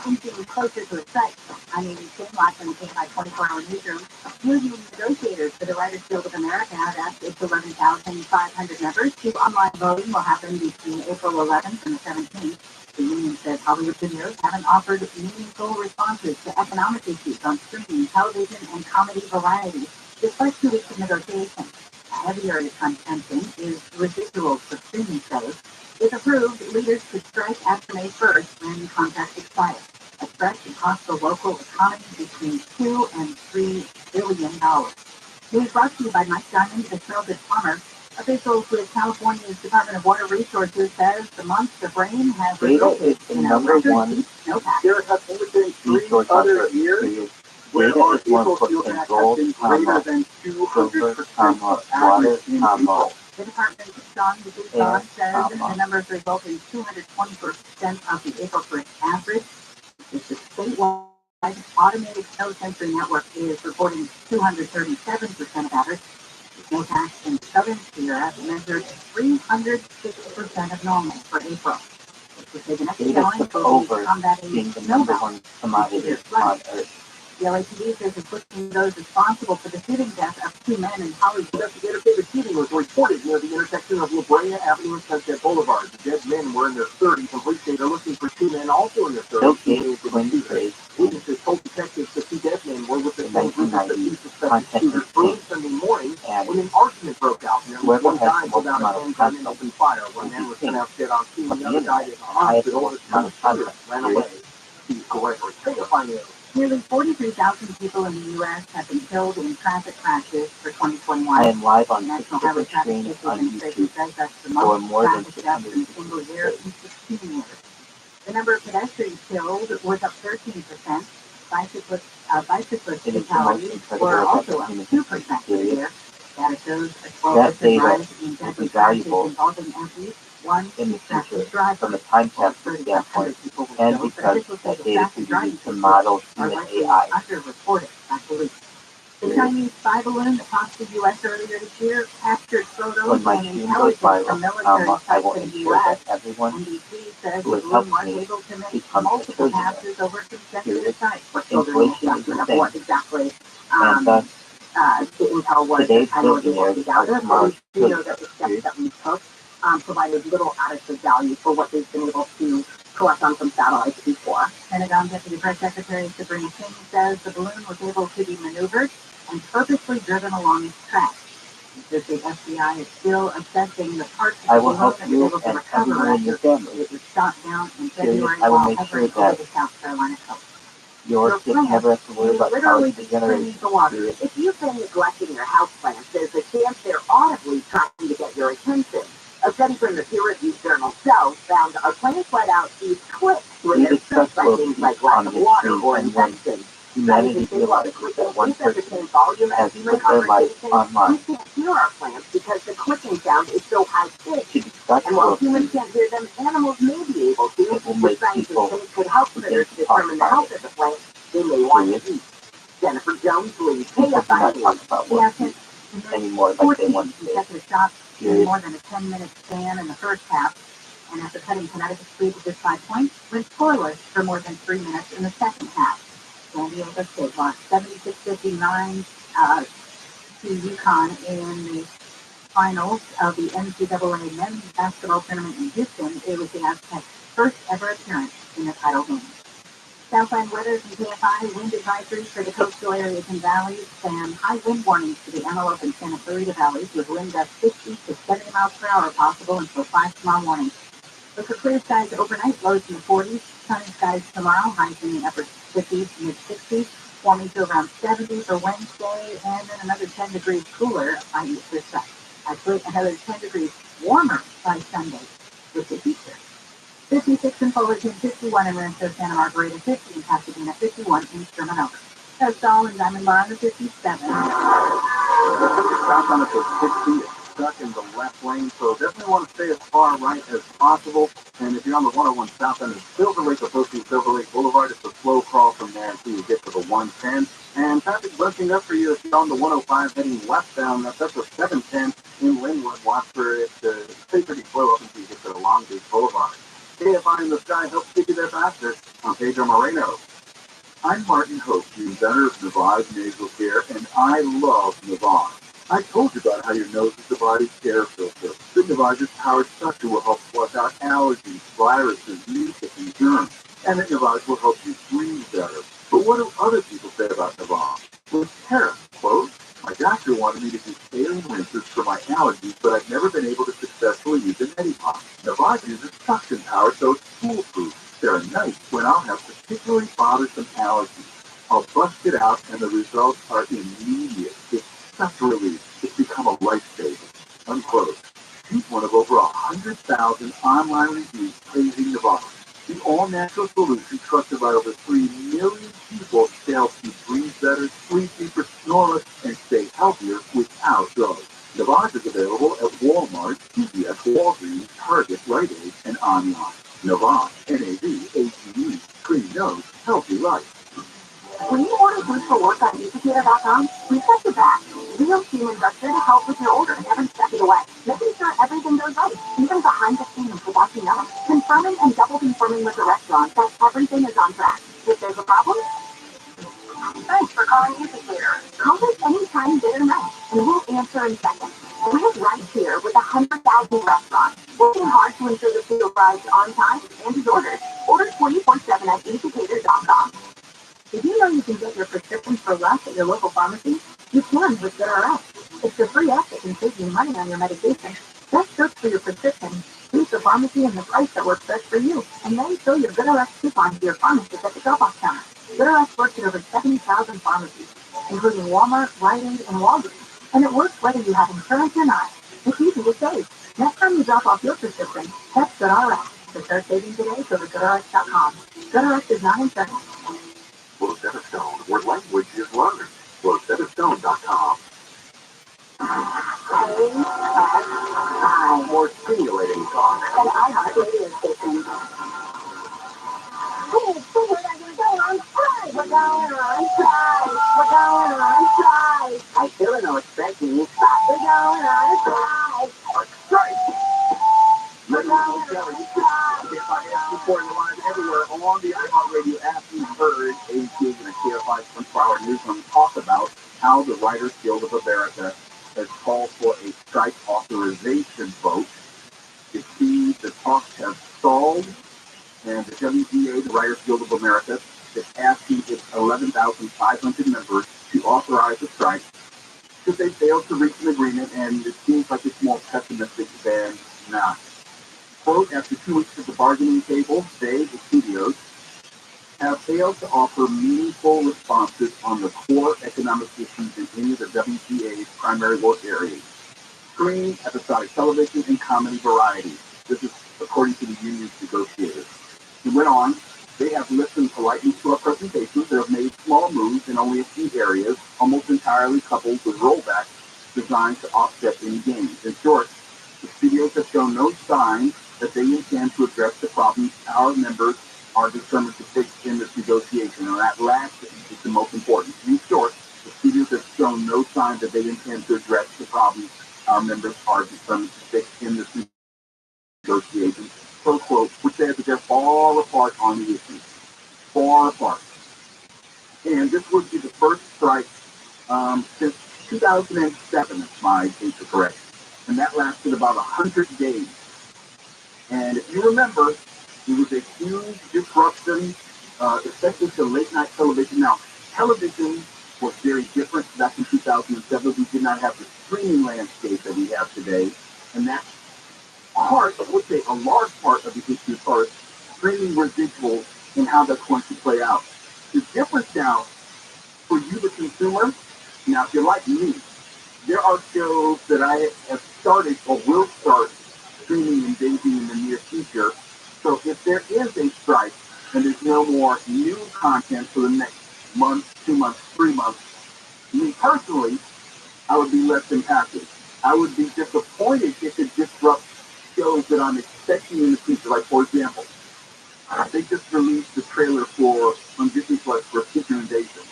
Inching closer to its site. I'm Amy Kinlock from the KFI 24-hour newsroom. Union negotiators for the Writers Guild of America have asked its 11,500 members to online voting will happen between April 11th and the 17th. The union says Hollywood studios haven't offered meaningful responses to economic issues on streaming, television, and comedy variety, despite 2 weeks of negotiation. A heavy area of contention is residuals for streaming shows. If approved, leaders could strike after May 1st when contracts expire. A strike could cost the local economy between $2 and $3 billion. News brought to you by Mike Diamond and Snowbird Plumber. Officials with California's Department of Water Resources says the monster brain has resulted in a record deep snowpack. There have been 3 other years where Data our is more vehicle important fuel than tax has gold, been greater than silver, 200% water, of average in April. The Department of John air, says the numbers result in 220% of the April 1st average. The statewide automated snow sensor network is reporting 237% of average. The snowpack in southern Sierra measured 360% of normal for April. This will take the next data challenge took for over combating being the number snowmelt. one commodity on Earth. The LAPD says it's looking those responsible for the shooting death of 2 men in Hollywood. Investigative shooting was reported near the intersection of La Brea Avenue and Sunset Boulevard. The dead men were in their 30s, and police say they're looking for 2 men also in their 30s. Witnesses told detectives the 2 dead men were with the same group as the 2 suspected shooters early Sunday morning when an argument broke out. Nearly 1 guy pulled out a handgun and opened fire. 1 man was pronounced dead on scene. The other died in the hospital. The 2 shooters ran away. Steve Gregory, KFI News. Nearly 43,000 people in the U.S. have been killed in traffic crashes for 2021. I am live on National 6 Highway different Traffic screens Safety on Administration YouTube says that's the for most more than traffic deaths in a single year in 16 years. The number of pedestrians killed was up 13%. Bicyclist fatalities were also up 2% this year. Data shows a 12% rise in deadly crashes involving athletes. in the future from a time capsule standpoint, and because that data can be used to model human AI. Underreported by police. The Chinese spy balloon that topped the U.S. earlier this year captured photos When my and stream goes intelligence from viral, military I sites will in the ensure U.S. that everyone NBC says who the has balloon helped was me able to make becomes a multiple trillionaire. passes over some sensitive sites. Inflation is the same, Exactly. and thus The intel was today's I know it billionaires was are out there, but tomorrow's we do know that the trillionaires. steps that we took provided little additive value for what they've been able to collect on some satellites before. Pentagon Deputy Press Secretary Sabrina King says the balloon was able to be maneuvered and purposely driven along its track. The FBI is still assessing the parts of the I will balloon help that you was able to and recover everyone in your after family. it was shot down in February I will while make sure hovering over that the South Carolina coast. your kids never have to worry about Literally college degeneration. the water. If you've been neglecting your houseplants, there's a chance they're audibly trying to get your attention. A study from the peer-reviewed journal Cell found our plants let out these clicks when they're stressed by things like lack of water or infection. Humanity realizes that one person has put their life online. We can't hear our plants because the clicking sound is so high-pitched. To discuss And while world humans peace, can't hear them, animals may be able to, it will which make scientists people think could help begin critters to talk determine the about health it. of the plant they may want to eat. Jennifer Jones leads People do not KFI talk News. about world peace anymore like they 14 once did. consecutive shots in Period. more than a 10-minute span in the first half, and after cutting Connecticut's lead to just 5 points, went scoreless for more than 3 minutes in the second half. San Diego State lost 76-59 to UConn in the finals of the NCAA men's basketball tournament in Houston. It was the Aztecs' first ever appearance in the title game. Southland weather from KFI, wind advisories for the coastal areas and valleys, and high wind warnings for the Antelope and Santa Clarita valleys with wind gusts 50 to 70 miles per hour possible until 5 tomorrow morning. Look for clear skies overnight, lows in the 40s, sunny skies tomorrow, highs in the upper 50s, mid-60s, warming to around 70 for Wednesday, and then another 10 degrees cooler by Easter Sunday. Actually, another 10 degrees warmer by Sunday with the Easter. 56 in Fullerton, 51 in Rancho Santa Margarita, 50 in Pasadena, 51 in Sherman Oaks. That's all in Diamond Bar on the 57. South on the 60 is stuck in the left lane, so definitely want to stay as far right as possible. And if you're on the 101 south end of Silver Lake, approaching Silver Lake Boulevard, it's a slow crawl from there until you get to the 110. And traffic bunching up for you if you're on the 105 heading westbound. That's up to 710 in Linwood. Watch for it to stay pretty slow up until you get to the Long Beach Boulevard. KFI in the Sky helps get you there faster. I'm Pedro Moreno. I'm Martin Hope, the inventor of Navage Nasal Care, and I love Navage. I told you about how your nose is the body's air filter. The Navage's powered suction will help flush out allergies, viruses, mucus, and germs. And that Navage will help you breathe better. But what do other people say about Navage? Well, Tara, quote, my doctor wanted me to do saline rinses for my allergies, but I've never been able to successfully use an Neti-Pot. Navage uses suction power, so it's foolproof. They're nice when I'll have particularly bothersome allergies. I'll bust it out, and the results are immediate. It's such a relief. It's become a lifesaver. Unquote. He's one of over 100,000 online reviews praising Navage, the all-natural solution trusted by over 3 million people to help you breathe better. better, sleep deeper, snore less, and stay healthier without drugs. Navage is available at Walmart, CVS, Walgreens, Target, Rite Aid, and online. Navage, N-A-V-A-G-E, clean nose, healthy life. When you order food for work on educator.com, we set your back. Real humans are here to help with your order every step of the way, making sure everything goes right, even behind the scenes without you knowing. Confirming and double confirming with the restaurant that everything is on track. If there's a problem, thanks for calling Educator. Call us anytime, day or night, and we'll answer in seconds. We're right here with 100,000 restaurants, working hard to ensure the food arrives on time and is ordered. Order 24/7 at educator.com. Did you know you can get your prescriptions for less at your local pharmacy? You can with GoodRx. It's the free app that can save you money on your medication. Just search for your prescription, choose the pharmacy and the price that works best for you, and then show your GoodRx coupon to your pharmacist at the drop-off counter. GoodRx works at over 70,000 pharmacies, including Walmart, Rite Aid, and Walgreens, and it works whether you have insurance or not. It's easy to save. Next time you drop off your prescription, text GoodRx. To start saving today, go to GoodRx.com. GoodRx is not insurance. Rosetta Stone, where language is learned. RosettaStone.com. KSI. More stimulating talk. An iHeart radio station. We're going on Pride. We're going on Pride. We're going on Pride. I still don't expect you. We're going on Pride. Strike! We're going on Pride. If I ask reporting live everywhere along the iHeartRadio app, you heard a gig and a KFI 24-hour newsroom talk about how the Writers Guild of America has called for a strike authorization vote. It seems the talks have stalled, and the WGA, the Writers Guild of America, is asking its 11,500 members to authorize a strike because they failed to reach an agreement, and it seems like it's more pessimistic than not. Quote, after 2 weeks at the bargaining table, they, the studios, have failed to offer meaningful responses on the core economic issues in any of the WGA's primary work areas: screen, episodic television, and comedy variety. This is according to the union's negotiators. He went on, they have listened politely to our presentations. They have made small moves in only a few areas, almost entirely coupled with rollbacks designed to offset any gains. In short, the studios have shown no sign that they intend to address the problems our members are determined to fix in this negotiation. And that last is the most important. In short, the studios have shown no sign that they intend to address the problems our members are determined to fix in this negotiation. So quote, which says that they're far apart on the issue. Far apart. And this would be the first strike since 2007, if my dates are correct. And that lasted about 100 days. And if you remember, it was a huge disruption, especially to late-night television. Now, television was very different back in 2007. We did not have the streaming landscape that we have today. And that's part, I would say a large part of the issue as far as streaming residuals and how that's going to play out. The difference now, for you, the consumer, now if you're like me, there are shows that I have started or will start streaming and binging in the near future. So if there is a strike and there's no more new content for the next month, 2 months, 3 months, me personally, I would be less impacted. I would be disappointed if it disrupts shows that I'm expecting in the future. Like, for example, they just released the trailer for on Disney Plus for Secret Invasion.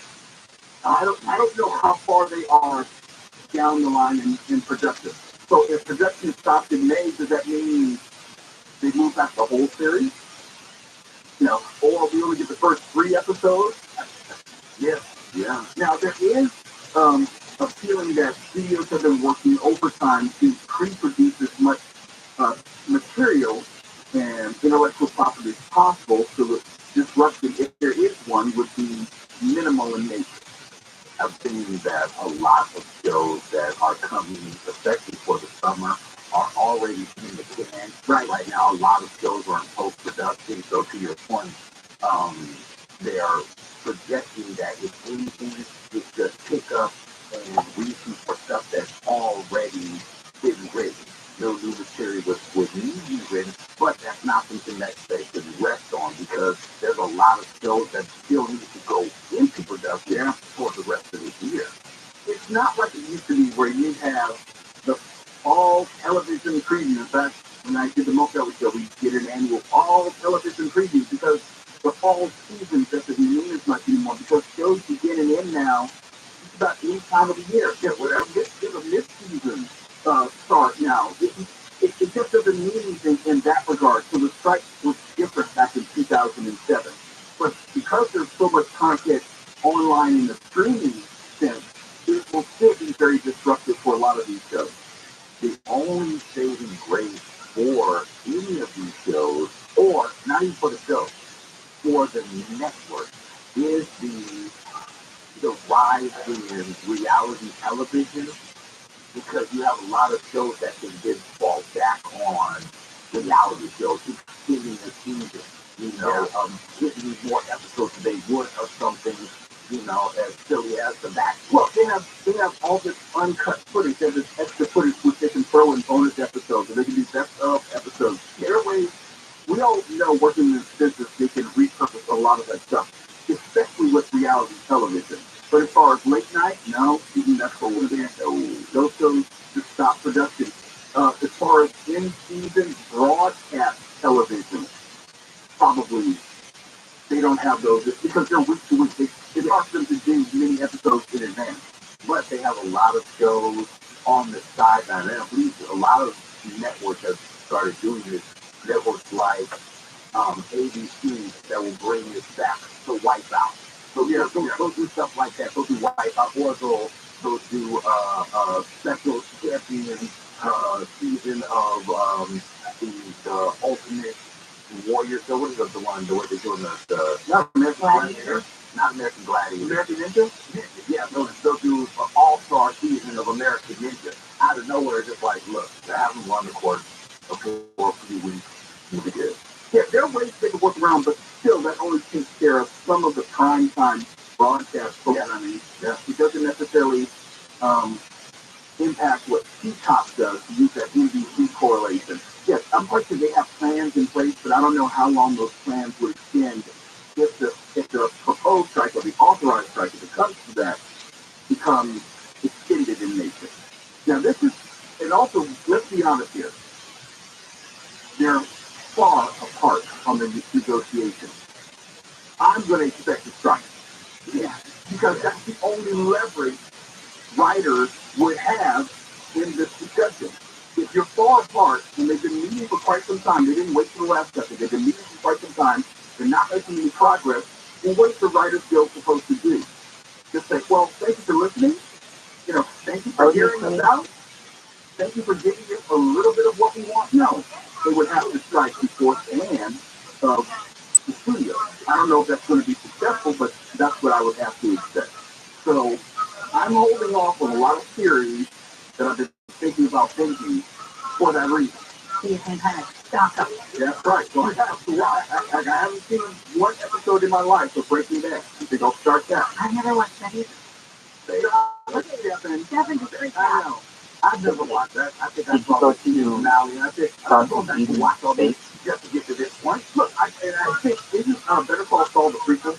I don't know how far they are down the line in production. So if production stopped in May, does that mean they move back the whole series? You know, or we only get the first 3 episodes? Yes, yeah. Now there is a feeling that studios have been working overtime to pre-produce as much material and intellectual property as possible, so that disruption, if there is one, would be minimal in nature. I've seen that a lot of shows that are coming, especially for the summer, are already in the can. Right now, a lot of shows are in post-production, so to your point, they are projecting that if anything, it's just pick up and reason for stuff that's already been written. No new material would need to be written, but that's not something that they can rest on, because there's a lot of shows that still need to go into production for the rest not even for the show, for the network, is the rise in reality television, because you have a lot of shows that can just fall back on reality shows, extending the season, getting more episodes than they would of something, as silly as the back. Well, they have all this uncut footage, there's this extra footage which they can throw in bonus episodes, and they can do best of episodes. There are ways, we all know working in this business, they can repurpose a lot of that stuff, especially with reality television. But as far as late night, no, that's what we're there. Those shows just stop production. As far as in-season broadcast television, probably they don't have those. It's because they're week to week. It's hard for them to do many episodes in advance. But they have a lot of shows on the sideline. And I believe a lot of networks have started doing this. Networks like ABC that will bring this back to Wipeout. So yeah, go do stuff like that. Go do Wipeout, or go do special champion season of the Ultimate Warrior. So what is the one where they're doing the not American Gladiator, not American Gladiator, American Ninja? Yeah, they'll do an all-star season of American Ninja. Out of nowhere, just like, look, they haven't won the course for a few weeks. You'll be good. Yeah, there are ways they can work around, but still, that only takes care of some of the prime time broadcast programming. Yeah. It doesn't necessarily impact what Peacock does to use that NBC correlation. Yes, I'm quite sure they have plans in place, but I don't know how long those plans would extend if the proposed strike or the authorized strike, if it comes to that, becomes extended in nature. Now, this is, and also, let's be honest here, they're far apart on the negotiations. I'm going to expect a strike. Yeah, because that's the only leverage writers would have in this discussion. If you're far apart, and they've been meeting for quite some time, they didn't wait for the last second, they've been meeting for quite some time, they're not making any progress, well, what is the writer's guild supposed to do? Just say, well, thank you for listening, thank you for hearing us out, thank you for giving us a little bit of what we want. No, they would have to strike before the end of the studio. I don't know if that's going to be successful, but that's what I would have to expect. So I'm holding off on a lot of theories that I've been thinking for that reason. So you can kind of stock up. That's right. So I have to watch. I haven't seen one episode in my life of Breaking Bad. I think I'll start that. I've never watched that either. What's Devin? Devin is great. I know. I've never watched that. I think I saw it to Maui. I think I'm going back to watch all this just to get to this point. Look, I think, isn't Better Call Saul the prequel?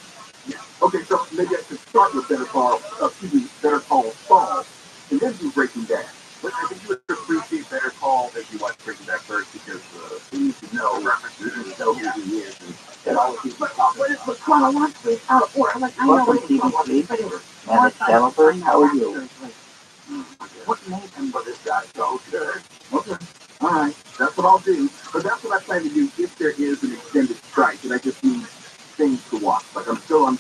Yeah. Okay, so maybe I should start with Better Call Saul, and then do Breaking Bad. But I think you would appreciate Better Call if you watch Breaking Bad first, because you need to know who he is and all the people talking about. But chronologically, it's out of order. Like, I know what it's called, but it was more fun to find out afterwards. What made them? But this guy's so good. Okay. All right. That's what I'll do. But that's what I plan to do if there is an extended strike, and I just need things to watch. Like, I'm still on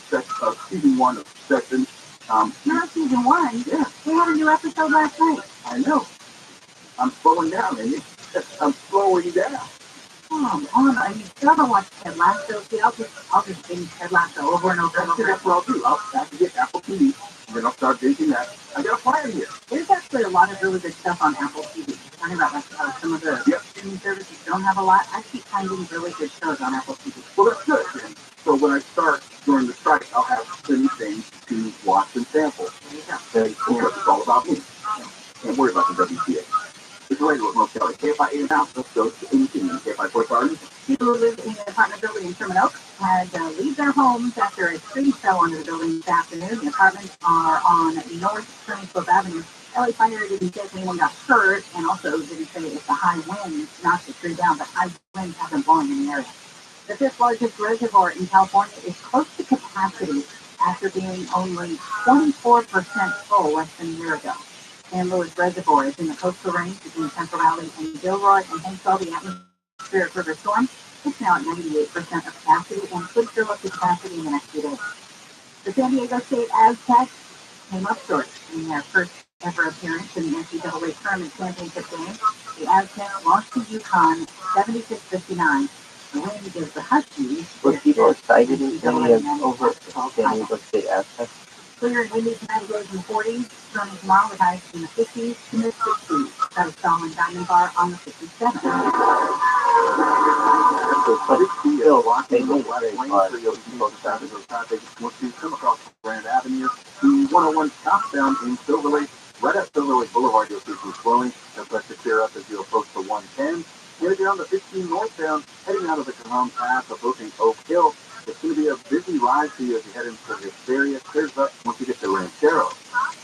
season 1 of Session. Not season 1. Yeah. We had a new episode last night. I know. I'm slowing down, and I'm slowing down. Come on, I mean, still haven't watched Ted Lasso. See, I'll just binge Ted Lasso over and over and over. That's what I'll do. I'll have to get Apple TV, and then I'll start binging that. I got a plan here. There's actually a lot of really good stuff on Apple TV. Talking about like some of the streaming services don't have a lot. I keep finding really good shows on Apple TV. Well, that's good. So when I start during the strike, I'll have plenty things to watch and sample. There you go. Very cool. Because it's all about me. Can't worry about the WTA. It's right with North Kelly. KFI house, let's go to anything. KFI 45. People who live in an apartment building in Sherman Oaks had to leave their homes after a tree fell onto the building this afternoon. The apartments are on North Stony Slope Avenue. LA Fire didn't say if anyone got hurt, and also didn't say if the high wind knocked the tree down, but high winds have been blowing in the area. The fifth largest reservoir in California is close to capacity after being only 24% full less than a year ago. San Luis Reservoir is in the coastal range between Central Valley and Gilroy and Hanksville, the atmospheric river storm. It's now at 98% of capacity and could fill up to capacity in the next few days. The San Diego State Aztecs came up short in their first ever appearance in the NCAA Tournament Championship game. The Aztecs lost to UConn 76-59. The wind gives the Huskies. Were people excited as many as over any of the state aspects? Clear and windy tonight, lows in the 40s. Sunny tomorrow with highs in the 50s to mid 60s. That is Solomon Diamond Bar on the 57. But it's still walking the West Lane for your people traffic once you come across Grand Avenue, the 101 southbound in Silver Lake, right at Silver Lake Boulevard, you'll see some slowing. They'll start to clear up as you approach the 110. And if you're on the 15 northbound, heading out of the Cajon Pass, approaching Oak Hill, it's going to be a busy ride for you as you head into this area. Clears up once you get to Ranchero.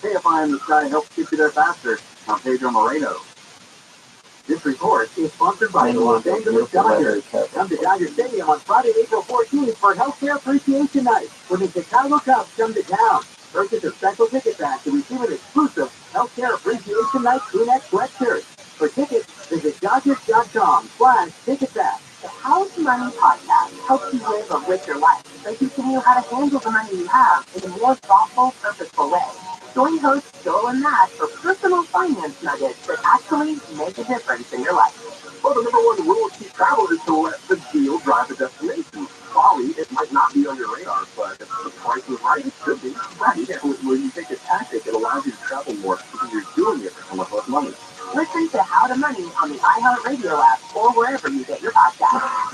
KFI in the Sky helps get you there faster. I'm Pedro Moreno. This report is sponsored by the Los Angeles Dodgers. Come to Dodger Stadium on Friday, April 14th for Healthcare Appreciation Night when the Chicago Cubs come to town. Purchase a special ticket pack to receive an exclusive Healthcare Appreciation Night Kleenex sweatshirt. For tickets, visit Dodgers.com/ticket pack. The House Money Podcast helps you live a richer life by teaching you how to handle the money you have in a more thoughtful, purposeful way. Join hosts Joel and Matt for personal finance nuggets that actually make a difference in your life. Well, the number one rule of cheap travel is to let the deal drive the destination. Bali, it might not be on your radar, but if the price is right, it should be. Right. When you take a tactic, it allows you to travel more because you're doing it for so much less money. Listen to How to Money on the iHeartRadio app or wherever you get your podcasts.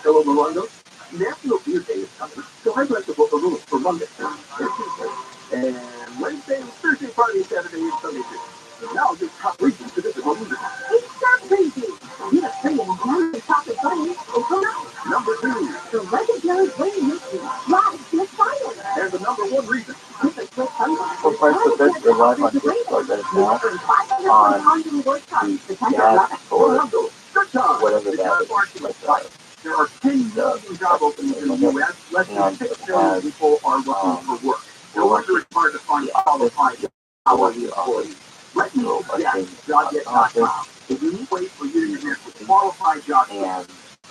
Hello, Rolando. National Beer Day is coming, so I'd like to book a room for Monday and Tuesday, and Wednesday, Thursday, Friday, Saturday, and Sunday too. Now I'll give top reasons to visit Rolando. It's not crazy. Get a free and unlimited chocolate bunny and come out. Number 2. The legendary Wayne Whiskey live in Friday. And the number 1 reason. With a quick sunrise. So far, so good. We're live on Discord right now on the gas for whatever that is. Like, there are 10 million job openings in the U.S. Less than 6 million people are looking for work. No wonder it's hard to find qualified hourly employees. Let me suggest JobGet.com, a unique way for you to connect with qualified job seekers.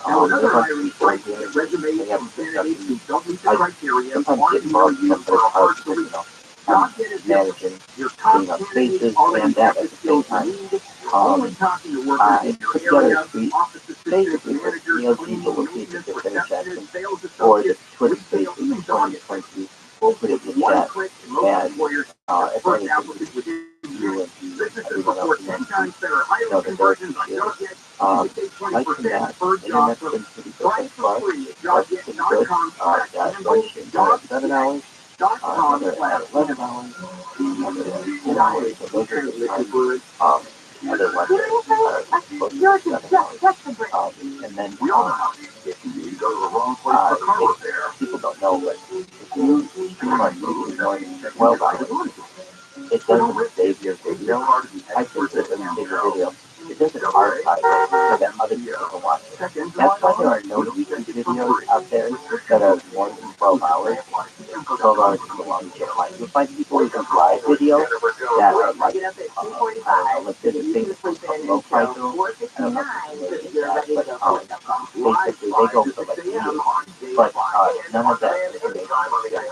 Now, another hiring site that resumes from candidates who don't meet the criteria aren't being used for a hard solution. JobGet is managing your top being on candidates spaces already and that have at the the same skills you time. need. Only talking to workers in Put your area, together a office assistants, basically for managers, people cleaning, looking at maintenance, the finish action receptionists, sales or the associates, Twitter retail, spaces even dog 2020. We'll put it in the one chat click, most and employers if first anything, applicant within you and businesses everyone report else 10 knows times better hiring that conversions on they're JobGet, indicate like 20% that, per job. internet's been pretty good Try so it for far. free at That's been good. Gas prices are at 7 hours, another at 11 hours, another at 10 hours, so those are the times. Other websites are supposed to be 7 hours. And then We all know how it can be. You go to the wrong place for car repair. people don't know, but if you stream on YouTube more than 12 hours, it doesn't save your video. I think it doesn't save your video. It doesn't archive it so that other people can watch it. That's why there are no YouTube videos out there that are more than 12 hours. 12 hours is the longest you'll find. You'll find people who do live video that are like, let's say the thing is low price, I don't know if it's but basically they go for like years. But none of that information is there.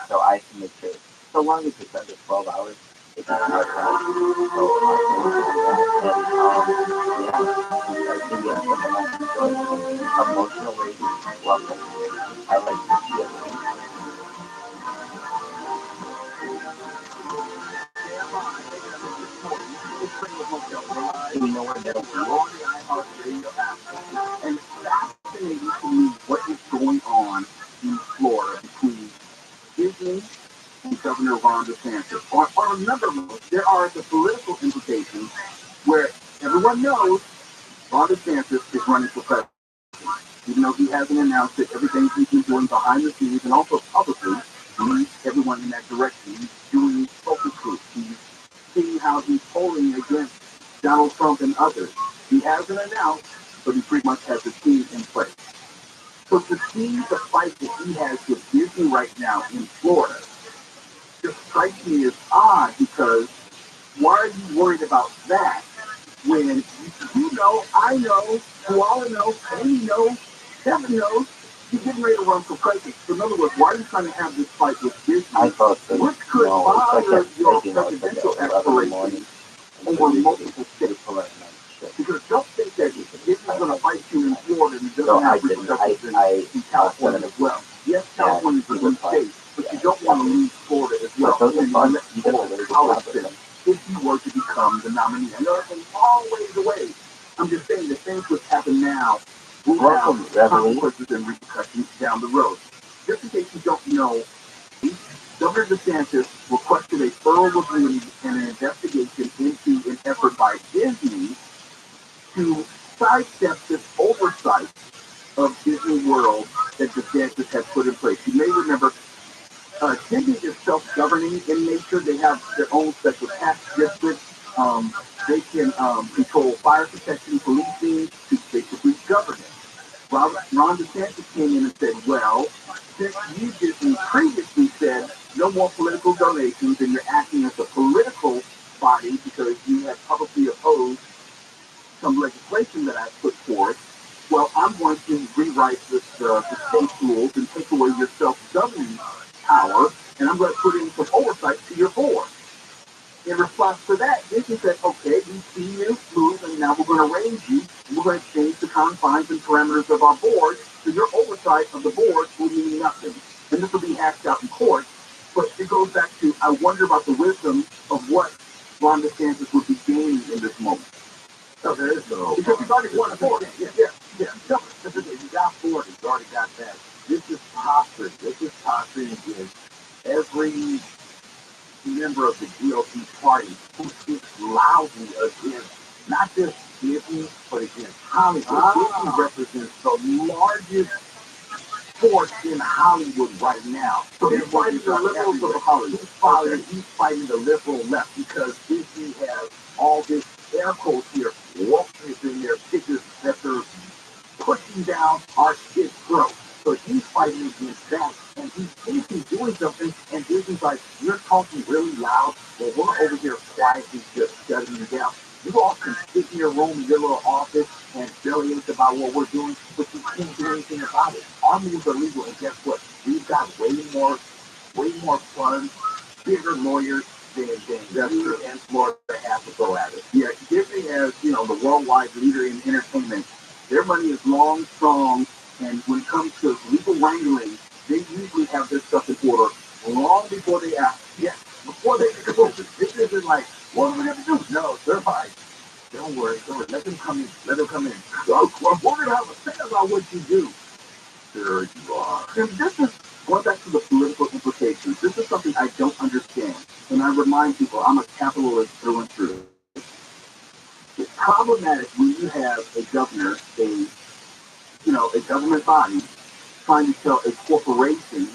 So I can make sure, so long as it's under 12 hours, it's not archived. So and yeah, emotionally welcome. I like to see it. Do we know where they'll be? And it's fascinating to me what is going on in Florida between Disney and Governor Ron DeSantis. On another level, there are the political implications where everyone knows Ron DeSantis is running for president. Even though he hasn't announced it, everything he's been doing behind the scenes and also publicly leads everyone in that direction. He's doing focus groups. He's seeing how he's polling against Donald Trump and others. He hasn't announced, but he pretty much has the team in place. So to see the fight that he has with Disney right now in Florida just strikes me as odd because why are you worried about that when you know, I know, Koala knows, Amy knows, Kevin knows, he's getting ready to run for president. So in other words, why are you trying to have this fight with Disney? I thought so. Which could bother your presidential aspirations over multiple states? Because don't think that it's not going to fight you in Florida and it doesn't No, I have didn't. repercussions I in California as well. Yes, California is a blue state, but you don't want to lose Florida as well. Those are And fun. let You did a Florida really good college job. finish if you were to become the nominee. I know it's a long ways away. I'm just saying the things which happen now will have consequences and repercussions down the road. Just in case you don't know, Governor DeSantis requested a thorough review and an investigation into an effort by Disney to sidestep this oversight of Disney World that DeSantis has put in place. You may remember, Disney is self-governing in nature. They have their own special tax districts. They can control fire protection, policing, basically governance. Ron DeSantis came in and said, well, since you Disney previously said no more political donations and you're acting as a political body because you have publicly opposed some legislation that I put forth, well, I'm going to rewrite the state rules and take away your self-governing power, and I'm going to put in some oversight to your board. In response to that, Disney said, okay, we see you move, and now we're going to raise you, and we're going to change the confines and parameters of our board, so your oversight of the board will mean nothing. And this will be hashed out in court, but it goes back to, I wonder about the wisdom of what Ron DeSantis would be gaining in this moment. No, there is no. Because he's already won Florida. Yeah. You got Florida. He's already got that. This is posturing. This is posturing against every member of the GOP party who speaks loudly against not just Disney, but against Hollywood. Disney represents the largest force in Hollywood right now. So he's fighting the liberals of Hollywood. He's fighting the liberal left because Disney has all this air quotes here, wokeness in their pictures that they're pushing down our kids' throat. So he's fighting against that, and he thinks he's doing something, and Disney's like, you're talking really loud, well, we're over here quietly just shutting you down. You all can sit in your room in your little office and brilliant about what we're doing, but you can't do anything about it. Our moves are legal, and guess what? We've got way more funds, bigger lawyers than Investor and Florida have to go at it. Yeah, Disney as, the worldwide leader in entertainment, their money is long, strong, and when it comes to legal wrangling, they usually have this stuff in order long before they ask. Yes, before they go. This isn't like, what do we have to do? No, they're fine. Don't worry. Let them come in. So, we're going to have a say about what you do. There you are. And this is, going back to the political implications, this is something I don't understand. And I remind people, I'm a capitalist through and through. It's problematic when you have a governor, a government body trying to tell a corporation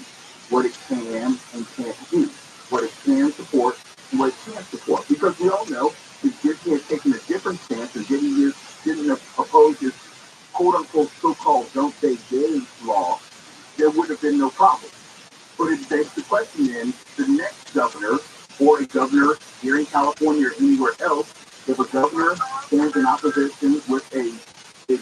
what it can and can't do, what it can support and what it can't support. Because we all know if Disney has taken a different stance and didn't oppose this quote-unquote so-called don't say gay law, there would have been no problem. But it begs the question then, the next governor or a governor here in California or anywhere else, if a governor stands in opposition with a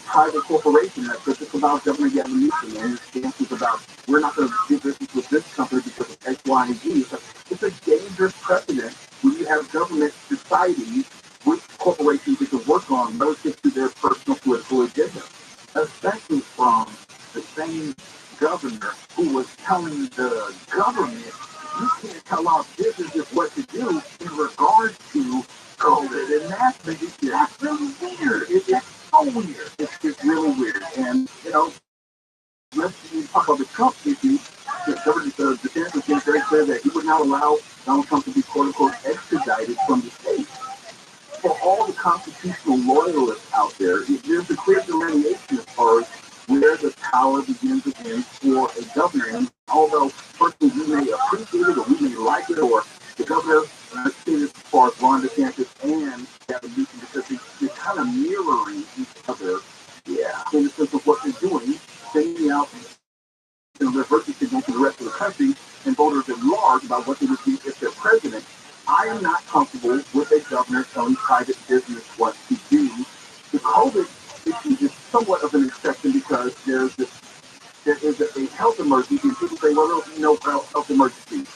private corporation that says it's about Governor Gavin Newsom and his stance is about we're not going to do business with this company because of X, Y, and Z. It's a dangerous precedent when you have government deciding which corporations they can work on relative to their personal political agenda, especially from the same governor who was telling the government, you can't tell our businesses what to do in regard to COVID and that's really weird. It's so weird. It's really weird. And, let's talk about the Trump issue. The governor, DeSantis made very clear that he would not allow Donald Trump to be quote-unquote extradited from the state. For all the constitutional loyalists out there, there's a clear delineation as far as where the power begins and ends for a governor. And although personally we may appreciate it or we may like it, or the governor, let's say this as far as Ron DeSantis and Gavin Newsom, because they're kind of mirroring each other, in the sense of what they're doing, sending out their virtue signal to the rest of the country and voters at large about what they would do if they're president. I am not comfortable with a governor telling private business what to do. The COVID issue is somewhat of an exception because there is a health emergency, and people say, well, there'll be no health emergency.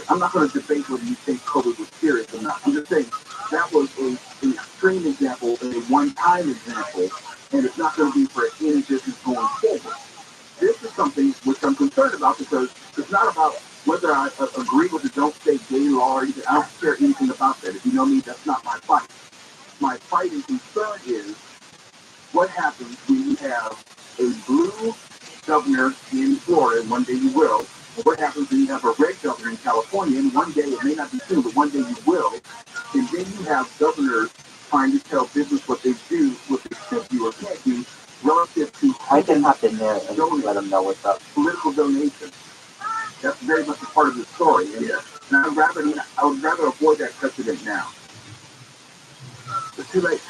I'm not going to debate whether you think COVID was serious or not. I'm just saying that was an extreme example and a one-time example, and it's not going to be for any business going forward. This is something which I'm concerned about because it's not about whether I agree with the don't say gay law or anything. I don't care anything about that. If you know me, that's not my fight. My fight and concern is what happens when you have a blue governor in Florida, and one day you will, and what happens when you have a red governor in California, and one day, it may not be soon, but one day you will, and then you have governors trying to tell business what they do, what they should do or can't do, relative to I can hop in there and let them know what's up. political donations. That's very much a part of the story. And, and I would rather avoid that precedent now. It's too late.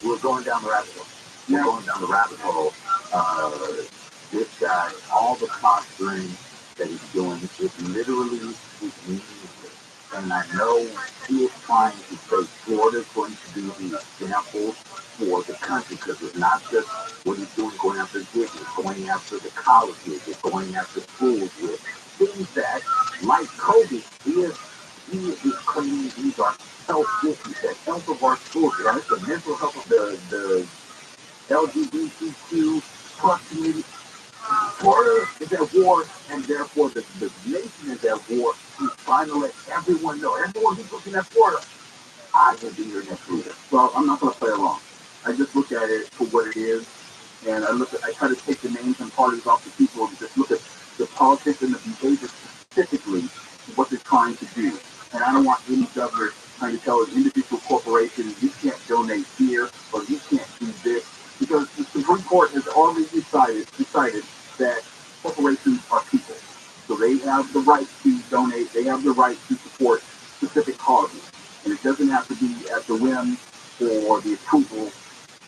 We're going down the rabbit hole. We're going down the rabbit hole. This guy, all the posturing that he's doing is literally meaningless. And I know he is trying to say Florida is going to be the example for the country because it's not just what he's doing going after kids, it's going after the colleges, it's going after schools with things that, like COVID, he is claiming these are health issues, that health of our schools, right? The mental health of the LGBTQ plus community. Florida is at war, and therefore the nation is at war. He's trying to let everyone know, everyone who's looking at Florida, I will be your next leader. Well, I'm not going to play along. I just look at it for what it is, and I try to take the names and parties off the people and just look at the politics and the behavior specifically, what they're trying to do. And I don't want any governor trying to tell an individual corporation, you can't donate here, or you can't do this, because the Supreme Court has already decided that corporations are people. So they have the right to donate, they have the right to support specific causes. And it doesn't have to be at the whim or the approval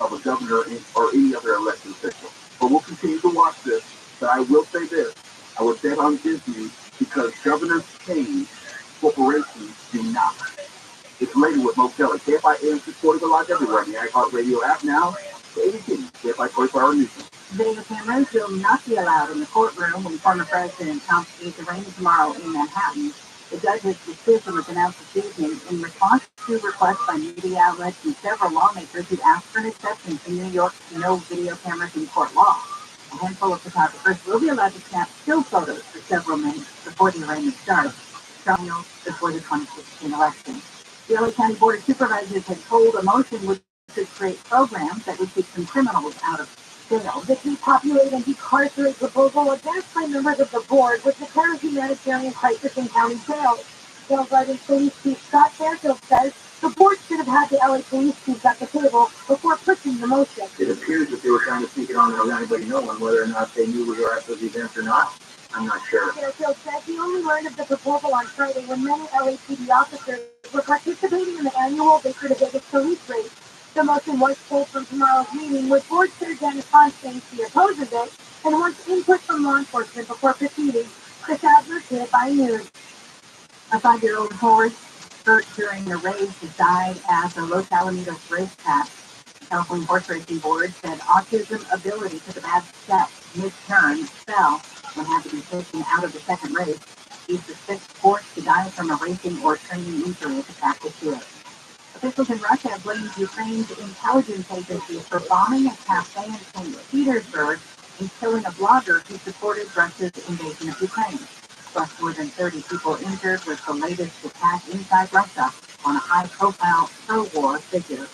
of a governor or any other elected official. But we'll continue to watch this. But I will say this, I would bet on Disney because governors change, corporations do not. It's later with Mo Kelly. KFI AM 640 live everywhere. The iHeartRadio app now. ABT, KFI 24-hour news. Video cameras will not be allowed in the courtroom when former President Trump speaks arraigned tomorrow in Manhattan. The judge's decision was announced this evening in response to requests by media outlets and several lawmakers who asked for an exception to New York's no video cameras in court law. A handful of photographers will be allowed to snap still photos for several minutes before the arraignment starts, trials before the 2016 election. The LA County Board of Supervisors had told a motion would create programs that would keep some criminals out of jail. The depopulate and decarcerate proposal advanced by members of the board would declare a humanitarian crisis in county jails. Jail Guardian Police Chief Scott Fairfield says the board should have had the LA Police Chief at the table before pushing the motion. It appears that they were trying to sneak it on without anybody knowing whether or not they knew we were at those events or not. I'm not sure. Fairfield says he only learned of the proposal on Friday when many LAPD officers were participating in the annual Victor to Vegas police race. The motion was pulled from tomorrow's meeting, with Board Chair Dennis Constance, he opposes it, and wants input from law enforcement before proceeding. The Sadler KFI News. A 5-year-old horse hurt during a race died at the Los Alamitos racetrack. The California Horse Racing Board said autism ability took a bad step mid-turn, fell, and had to be taken out of the second race. He's the 6th horse to die from a racing or training injury at the track this year. Officials in Russia have blamed Ukraine's intelligence agencies for bombing a cafe in St. Petersburg and killing a blogger who supported Russia's invasion of Ukraine. Plus, more than 30 people injured with the latest attack inside Russia on a high-profile pro-war figure.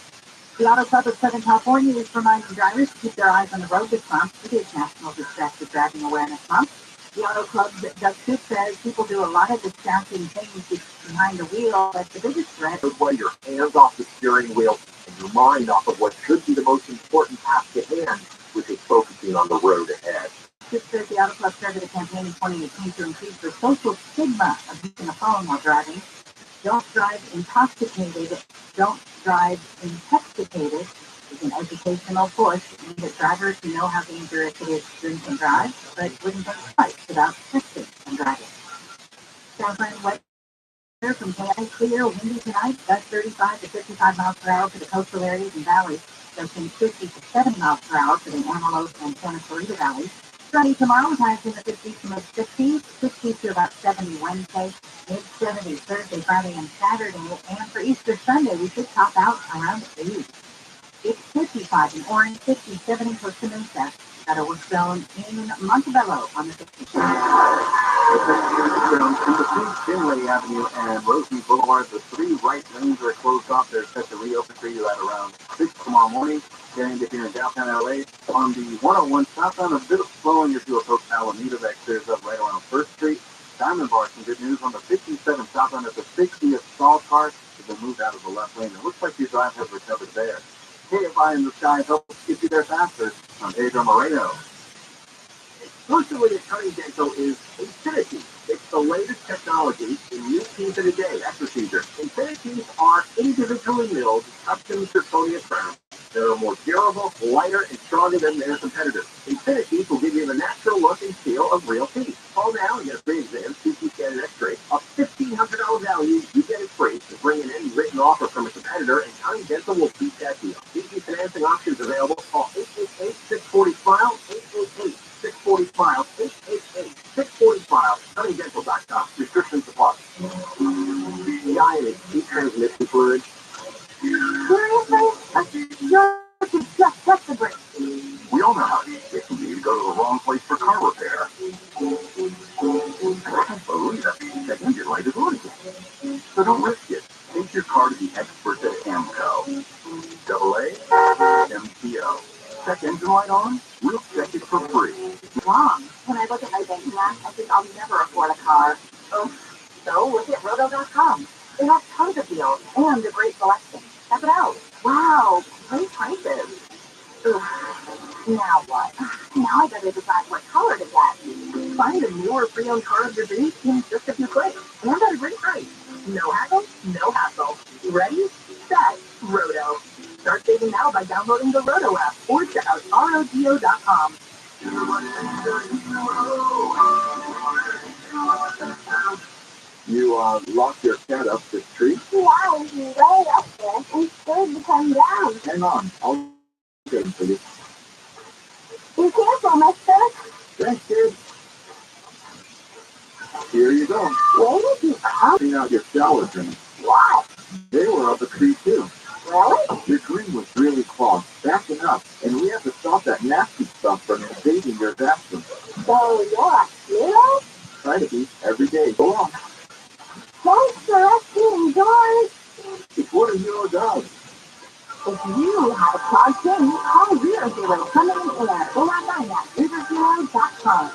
The Auto Club of Southern California is reminding drivers to keep their eyes on the road this month. It is National Distracted Driving Awareness Month. The Auto Club's Doug Coop says people do a lot of distracting things behind the wheel, but the biggest threat is why your hands off the steering wheel and your mind off of what should be the most important task at hand, which is focusing on the road ahead. Coop says the Auto Club started a campaign in 2018 to increase the social stigma of using a phone while driving. Don't drive intoxicated. Don't drive intoxicated is an educational push aimed at drivers who know how dangerous it is to drink and drive, but wouldn't think twice about texting and driving. Southland weather from KI clear, windy tonight, gusts 35 to 55 miles per hour for the coastal areas and valleys, gusting 50 to 70 miles per hour for the Antelope and Santa Clarita valleys. Sunny tomorrow, highs in the 50s to mid-60s, 60s to about 70 Wednesday, mid-70s Thursday, Friday, and Saturday, and for Easter Sunday, we should top out around 80. It's 55 in orange, 57 in Costa Mesa. That was shown in Montebello on the 15th. In between Finlay Avenue and Rosemary Boulevard, the 3 right lanes are closed off. They're set to reopen for you at around 6 tomorrow morning. Getting if you're in downtown LA, on the 101 southbound, a bit of slowing if you approach Alameda. That clears up right around 1st Street. Diamond Bar, some good news on the 57 southbound at the 60th stall car has been moved out of the left lane. It looks like your drive has recovered there. KFI in the sky helps get you there faster. I'm Pedro Moreno. Exclusively at Cutting Dental is Infinity. It's the latest technology in new teeth in a day. That procedure. Infinities are individually milled custom zirconia crowns that are more durable, lighter, and stronger than their competitors. Infinities will give you the natural look and feel of real teeth. Call now and get a free exam, CT scan, and X-ray. A $1,500 value, you get it free. To bring in any written offer from a competitor, and Cutting Dental will beat that deal. Easy financing options available. Call 888-640-FILE, 888-640-FILE, 888-640-FILE, CuttingDental.com. Restrictions apply. Giant heat transmission fluid. Seriously? Just the break. We all know how it can be to go to the wrong place for car repair. I can't believe that engine light is on. So don't risk it. Take your car to the experts at AMCO. AAMCO. Check engine light on? We'll check it for free. Mom, when I look at my banking app, I think I'll never afford a car. Oh, so look at Roto.com. They have tons of deals and a great selection. Check it out. Wow, great prices. Ugh. Now what? Now I better decide what color to get. Find a new or pre-owned car of your dreams in just a few clicks. And at a great price. No hassle, no hassle. Ready, set, Roto. Start saving now by downloading the Roto app or check out ROTO.com. You locked your cat up the tree? Yeah, he's way up there and scared to come down. Hang on, I'll get him for you. Be careful, mister. Thanks, kid. Here you go. Where did you come? Clean out your shower drain. What? They were up a tree too. Really? Your drain was really clogged, backing up, and we have to stop that nasty stuff from invading your bathroom. So you're a hero? Try to be every day. Go on. Thanks for us being doors. It's what a hero does. If you have a clogged drain, call Real Hero coming in air or online at RiverHero.com.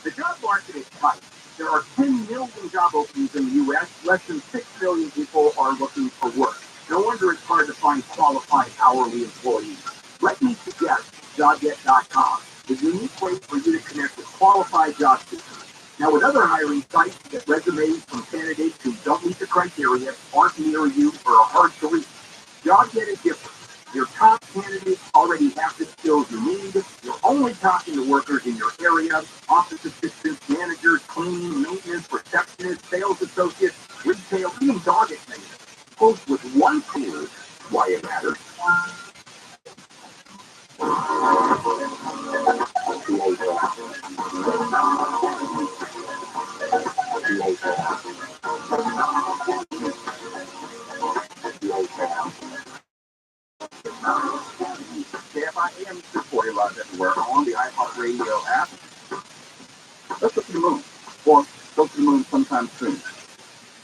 The job market is tight. There are 10 million job openings in the U.S. Less than 6 million people are looking for work. No wonder it's hard to find qualified hourly employees. Let me suggest JobGet.com, the unique way for you to connect with qualified job seekers. Now, with other hiring sites, get resumes from candidates who don't meet the criteria, aren't near you, or are hard to reach. JobGet is different. Your top candidates already have the skills you need. You're only talking to workers in your area, office assistants, managers, cleaning, maintenance, receptionists, sales associates, retail, even dog attendants. Both with one clue why it matters. KFI AM reported live everywhere on the iHeartRadio app. Let's go to the moon, or go to the moon sometime soon.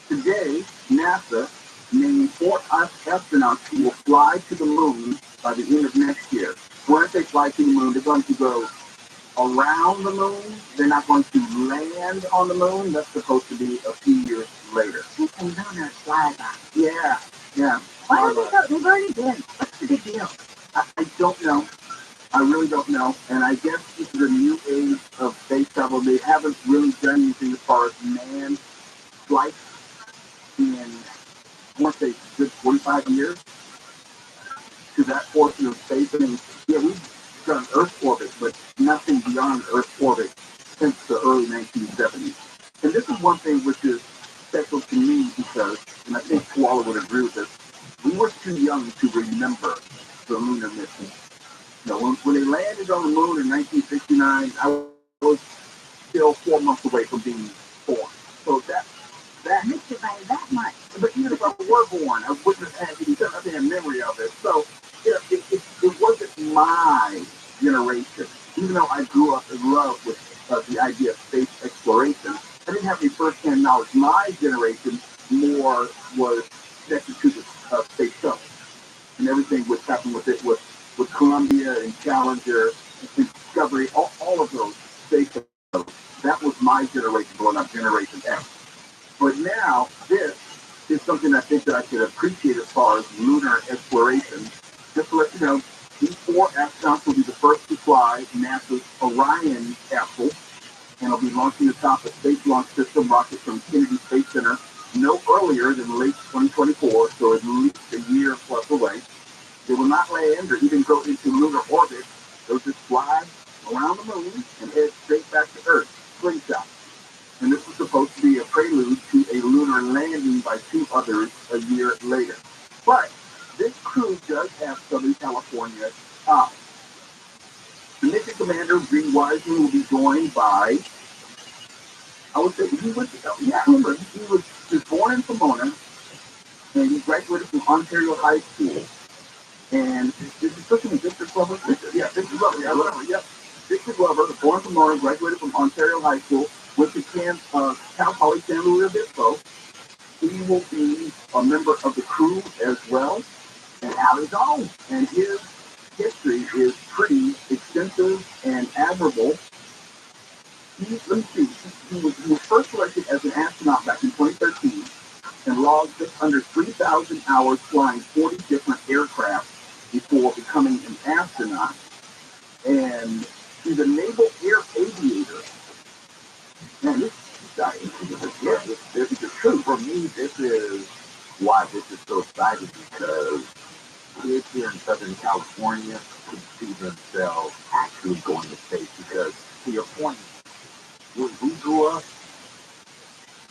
Today, NASA named 4 astronauts who will fly to the moon by the end of next year. Once they fly to the moon, they're going to go around the moon. They're not going to land on the moon. That's supposed to be a few years later. It's a lunar flyby. Yeah. Why are they so? They've already been. What's the big deal? I don't know. I really don't know. And I guess this is a new age of space travel. They haven't really done anything as far as manned flights in, I want to say, good 45 years to that portion of space. I mean, yeah, we've done Earth orbit, but nothing beyond Earth orbit since the early 1970s. And this is one thing which is special to me because, and I think Koala would agree with this, we were too young to remember the lunar mission. You know, when they landed on the moon in 1969, I was still 4 months away from being born. So that that. Missed it by that much. But even if I were born, I wouldn't have had any kind of memory of it. So it wasn't my generation. Even though I grew up in love with the idea of space exploration, I didn't have any first-hand knowledge. My generation more was connected to the space shuttle and everything which happened with it, with Columbia and Challenger and Discovery, all of those space shuttles. That was my generation growing up, Generation X. But now, this is something I think that I could appreciate as far as lunar exploration. Just to let you know, these 4 astronauts will be the first to fly NASA's Orion capsule, and will be launching atop the Space Launch System rocket from Kennedy Space Center no earlier than late 2024, so at least a year plus away. They will not land or even go into lunar orbit. They'll just fly around the moon and head straight back to Earth, slingshot. And this was supposed to be a prelude to a lunar landing by 2 others a year later. But this crew does have Southern California ties. The mission commander, Green Wiseman, will be joined by, I would say, he was born in Pomona, and he graduated from Ontario High School. And this is such an Victor Glover? Victor Glover, yeah, whatever, yep. Victor Glover, born in Pomona, graduated from Ontario High School, went to Cal Poly San Luis Obispo. He will be a member of the crew as well. And Arizona. And his history is pretty extensive and admirable. He was first selected as an astronaut back in 2013 and logged just under 3,000 hours flying 40 different aircraft before becoming an astronaut. And he's a naval air aviator. Man, this guy this is true. For me, this is why this is so exciting, because kids here in Southern California can see themselves actually going to space. Because, to your point, when we grew up,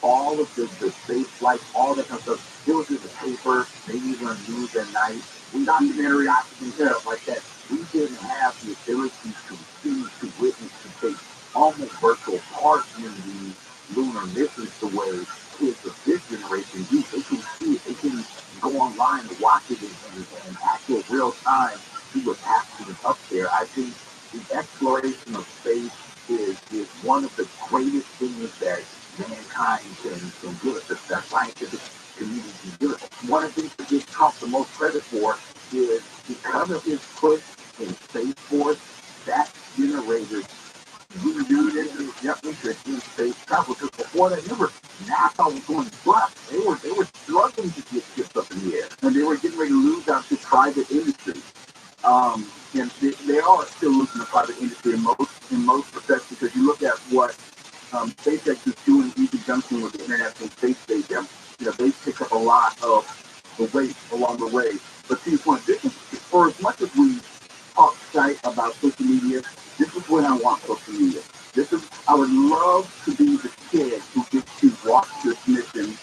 all of the space flights, all that kind of stuff, it was in the paper, maybe even on news at night. We documentary and stuff like that. We didn't have the ability to see, to witness, to take almost virtual part in the lunar missions the way kids of this generation do. They can see it. They can go online and watch it in actual real time, see what's happening up there. I think the exploration of space is one of the greatest things that mankind can give us, that scientific community can give us. One of the things that gets Trump the most credit for is because of his push in Space Force, that generated renewed interest in space travel. Because before that, remember, NASA was going bust. They were struggling to get ships up in the air, and they were getting ready to lose out to private industry. And they are still losing the private industry in most respects, because you look at what SpaceX is doing in conjunction with the International Space Station. They pick up a lot of the weight along the way. But to your point, this is, for as much as we talk shite about social media, this is when I want social media. I would love to be the kid who gets to watch this mission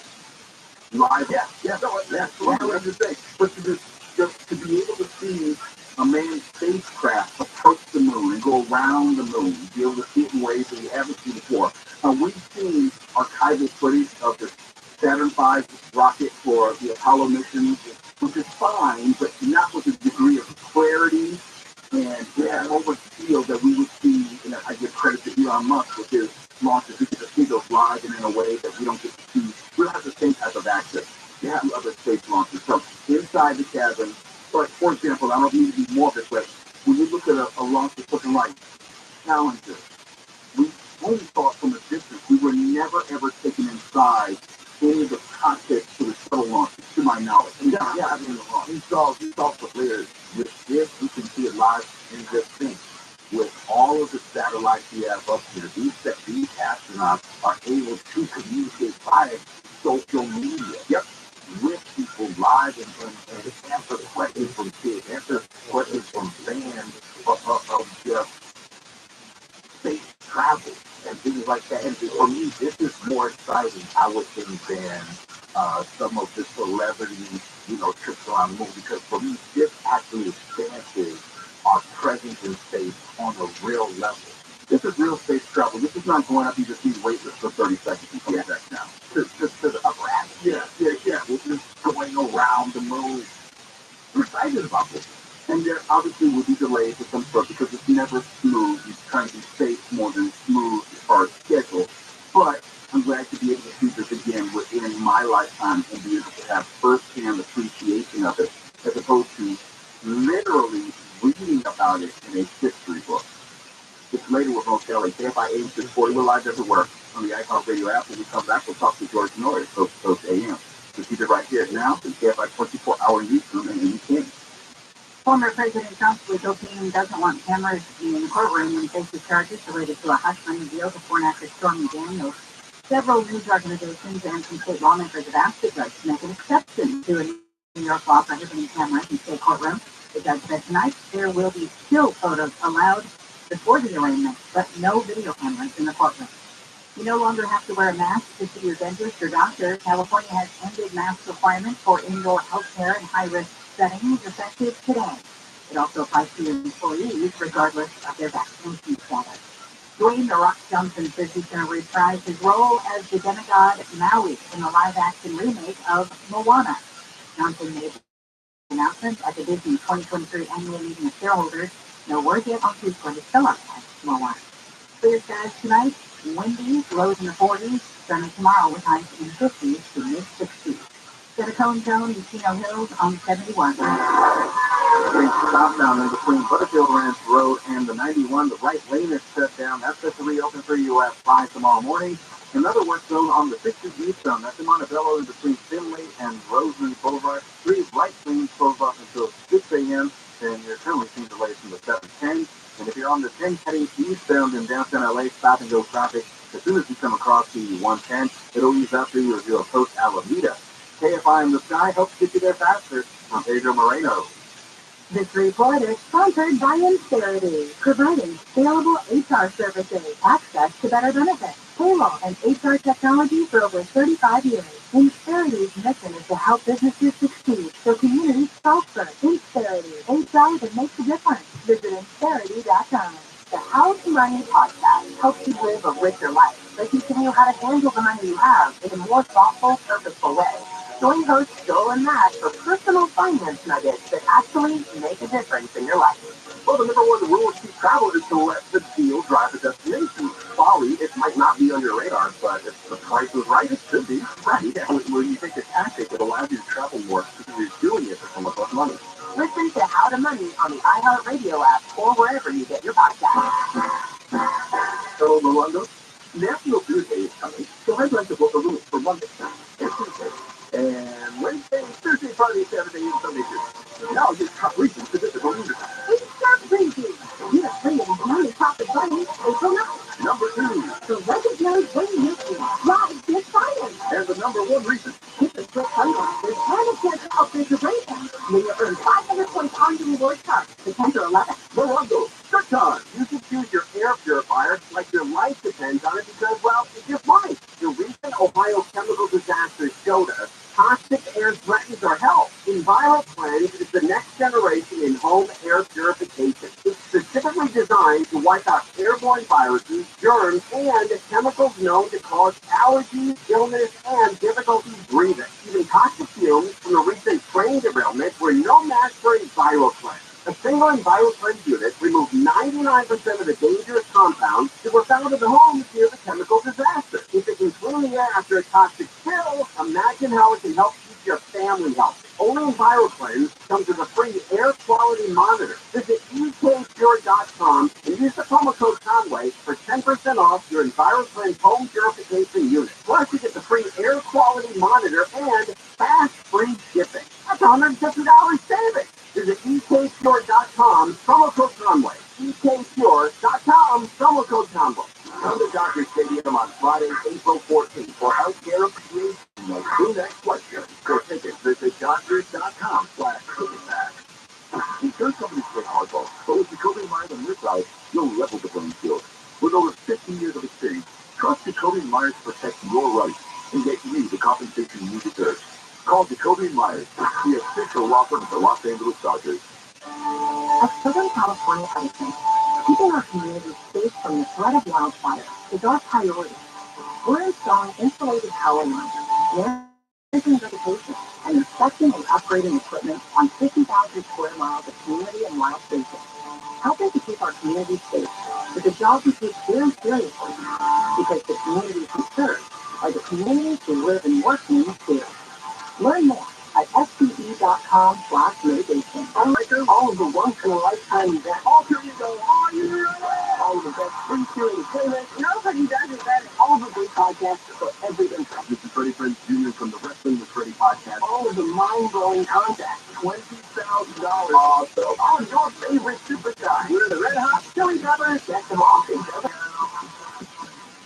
live. That's what I was to say. But to be able to see a manned spacecraft approach the moon and go around the moon, be able to see it in ways that we haven't seen before. We've seen archival footage of the Saturn V rocket for the Apollo mission, which is fine, but not with the degree of clarity and over feel that we would see. And I give credit to Elon Musk with his launches. We get to see those live and in a way that we don't get to see. We don't have the same type of access to other space launches. So inside the cabin, but for example, I don't need to be morbid, but when you look at a launch of something like Challenger, we only saw it from a distance. We were never ever taken inside any of the cockpits for the shuttle launch, to my knowledge. I mean, we saw the players. With this, we can see it live and just think. With all of the satellites we have up here, these astronauts are able to communicate via social media. Yep. With people live and answer questions from kids, answer questions from fans of just space travel and things like that. And for me, this is more exciting, I would think, than some of the celebrity, trips around the moon. Because for me, this actually expands our presence in space on a real level. This is real space travel. This is not going up. You just need weightless for 30 seconds and come back down. Just to the upper atmosphere. Yeah. We're just going around the moon. We're excited about this. And there obviously will be delays of some sort because it's never smooth. You're trying to be safe more than smooth as far as schedule. But I'm glad to be able to see this again within my lifetime and be able to have first-hand appreciation of it as opposed to literally reading about it in a history book. It's later with Rose Kelly. KFI 8640. We're live everywhere on the iCloud Radio app. When we come back, we'll talk to George Norris, Coast AM. So keep it right here now. It's KFI 24-hour newsroom and anything. Former President Trump's legal team doesn't want cameras in the courtroom and faces charges related to a hush money deal before and after Stormy Daniels. Several news organizations and some state lawmakers have asked the judge to make an exception to a New York law prohibiting cameras in state courtroom. The judge said tonight there will be still photos allowed before the arraignment, but no video cameras in the courtroom. You no longer have to wear a mask to see your dentist or doctor. California has ended mask requirements for indoor healthcare and high-risk settings effective today. It also applies to employees regardless of their vaccination status. Dwayne "The Rock" Johnson says he's going to reprise his role as the demigod Maui in the live-action remake of Moana. Johnson made the announcement at the Disney 2023 annual meeting of shareholders. No word yet on who's going to show up as Moana. Clear skies tonight, windy, lows in the 40s, sunny tomorrow with highs in the 50s to mid-60s. Get a cone zone in Chino Hills on 71. Southbound in between Butterfield Ranch Road and the 91. The right lane is shut down. That's set to reopen for you at 5 tomorrow morning. Another work zone on the 60 eastbound. That's in Montebello in between Finley and Roseland Boulevard. 3 right lanes closed off until 6 a.m. And you're currently seeing delays from the 710. And if you're on the 10 heading eastbound in downtown LA, stop and go traffic. As soon as you come across the 110, it'll ease up for you as you approach Alameda. KFI in the Sky helps get you there faster. I'm Pedro Moreno. This report is sponsored by Insperity, providing scalable HR services, access to better benefits, payroll, and HR technology for over 35 years. Insperity's mission is to help businesses succeed so communities prosper. Insperity, HR that makes a difference. Visit Insperity.com. The How to Money podcast helps you live a richer life by teaching you how to handle the money you have in a more thoughtful, purposeful way. Join host Joel and Matt for personal finance nuggets that actually make a difference in your life. Well, the number one rule to travel is to let the deal drive the destination. Bali, it might not be on your radar, but if the price was right, it should be. Right. When you take a tactic that allows you to travel more because you're doing it for so much less money. Listen to How to Money on the iHeartRadio app or wherever you get your podcasts. Hello, Rolando. National Food Day is coming, so I'd like to book a room for Monday and Tuesday. And Wednesday, Thursday, Friday, Saturday, and Sunday too. Now get top reasons to visit the leader. It's not crazy. You have played with money profit money April 9th. Number 2. The legendary Wayne Newton rides this science. And the number 1 reason. With the quick sunglasses and a chance to upgrade your rating. May you earn 500 points on the reward card, the 10th or 11th. Rolando, good time. You should choose your air purifier like your life depends on it because, well, it's your life. The recent Ohio chemical disaster showed us toxic air threatens our health. ViralRabbi is the next generation in home air purification. It's specifically designed to wipe out airborne viruses, germs, and chemicals known to cause allergies, illness, and difficulty breathing. Even toxic fumes from a recent train derailment were no match for a ViralRabbi. A single ViralRabbi unit removed 99% of the dangerous compounds that were found in the homes near the chemical disaster. If it can clean the air after a toxic spill, imagine how it can help keep your family healthy. Only ViralRabbi comes with a free air quality monitor. Visit ekpure.com and use the promo code Conway for 10% off your ViralRabbi home purification unit. Plus, you get the free air quality monitor and fast free shipping. That's $150 savings. Visit ekpure.com, promo code Conway. ekpure.com, promo code Conway. Come to Dodger Stadium on Friday, April 14th for healthcare appreciation and crew-neck question. For tickets, visit Dodgers.com/ticketpack. Insurance companies take hardball, but with Jacoby Myers on your side, you'll level the playing field. With over 15 years of experience, trust Jacoby Myers to protect your rights and get you the compensation you deserve. Call Jacoby Myers, the official law firm of the Los Angeles Dodgers. At Southern California Edison, Keeping our community safe from the threat of wildfire is our priority. We're installing insulated power lines, managing vegetation, and inspecting and upgrading equipment on 50,000 square miles of community and wild spaces. Helping to keep our community safe is a job we take very seriously because the communities we serve are the communities we live and work in too. Learn more at SCE.com/mitigation. All of the once-in-a-lifetime events. All here you go. All year round. All of the best free-tier entertainment. Nobody does it better. All of the great podcasts for every interest. This is Freddie Prinze Jr. from the Wrestling with Freddie podcast. All of the mind-blowing content. $20,000. Also, all of your favorite superstars. We're the Red Hot Chili Peppers. That's them all.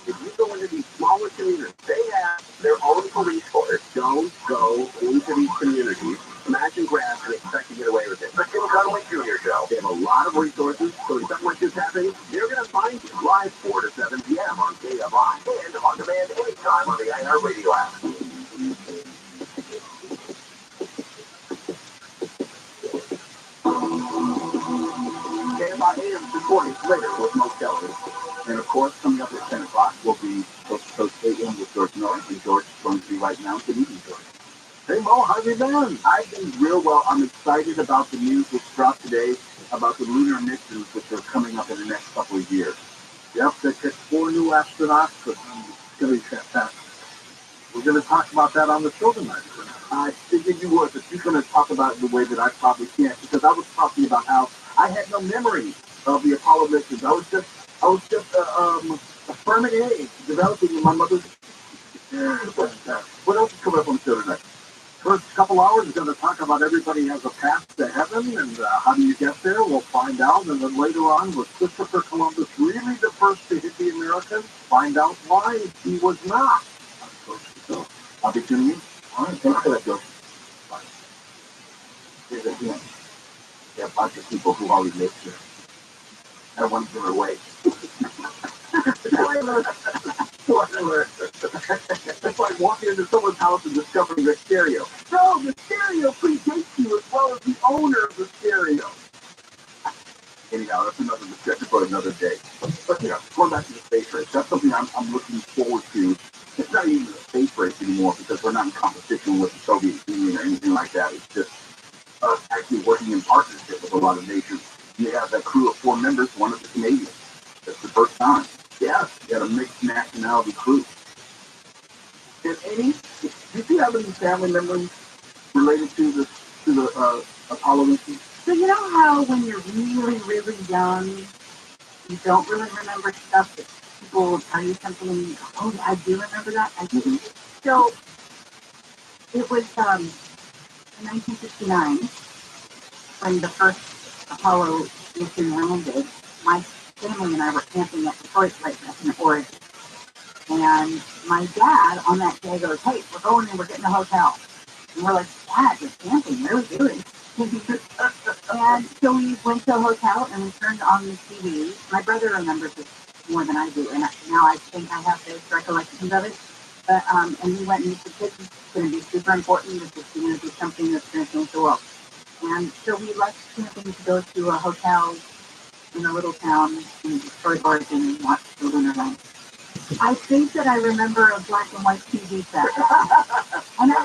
If you go into these smaller communities, they have their own police force. Don't go into these communities, smash and grab, and expect to get away with it. The Kim Conway Jr. Show. They have a lot of resources, so if something like this happens, they're going to find you live 4 to 7 p.m. on KFI and on demand anytime on the iHeartRadio app. KFI AM recording later with most television. And of course, coming up at 10 o'clock will be Coast to Coast AM with George Miller. And George is going to be right now. Good evening, George. Hey, Mo, how have you been? I've been real well. I'm excited about the news which dropped today about the lunar missions which are coming up in the next couple of years. Yep, they picked 4 new astronauts. It's going to be fantastic. We're going to talk about that on the show tonight. I figured you would, but you're going to talk about it the way that I probably can't, because I was talking about how I had no memory of the Apollo missions. I was just a sperm and egg developing in my mother's. What else is coming up on the show tonight? First couple hours, we're going to talk about everybody has a path to heaven, and how do you get there? We'll find out. And then later on, was Christopher Columbus really the first to hit the Americas? Find out why he was not. So I'll be tuning in. All right, thanks for that, Joe. Here's a hint. There are a bunch of people who already lived here. I don't want to give it away. It's like walking into someone's house and discovering the stereo. No, the stereo predates you as well as the owner of the stereo. Anyhow, that's another discussion for another day. But, going back to the space race, that's something I'm looking forward to. It's not even a space race anymore because we're not in competition with the Soviet Union or anything like that. It's just actually working in partnership with a lot of nations. You have that crew of 4 members, one of the Canadians. That's the first time. Yeah, you got a mixed nationality crew. And Amy, did you have any family members related to the Apollo mission? So you know how when you're really, really young, you don't really remember stuff that people will tell you something and you go, oh, yeah, I do remember that. I do. Mm-hmm. So it was in 1969 when the first Apollo mission landed. My family and I were camping at Detroit right now in Oregon. And my dad on that day goes, hey, we're going and we're getting a hotel. And we're like, Dad, you're camping, what are we doing? And so we went to a hotel and we turned on the TV. My brother remembers this more than I do, and now I think I have the recollections of it. But and we went and said, this is going to be super important. This is going to be something that's going to change the world. And so we left camping to go to a hotel in a little town in Detroit, Oregon, and watch the lunar land. I think that I remember a black and white TV set. And I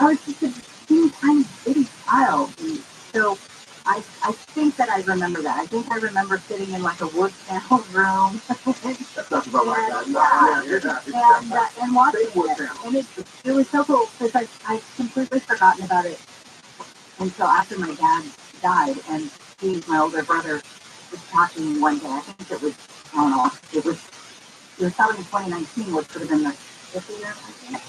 was just a teeny tiny bitty child. And so I think that I remember that. I think I remember sitting in like a wood panel room. And watching it. And it was so cool because I completely forgotten about it until after my dad died. And he, my older brother, was talking one day. I think it was, I don't know, it was probably in 2019, which could have been the 50th year, I think.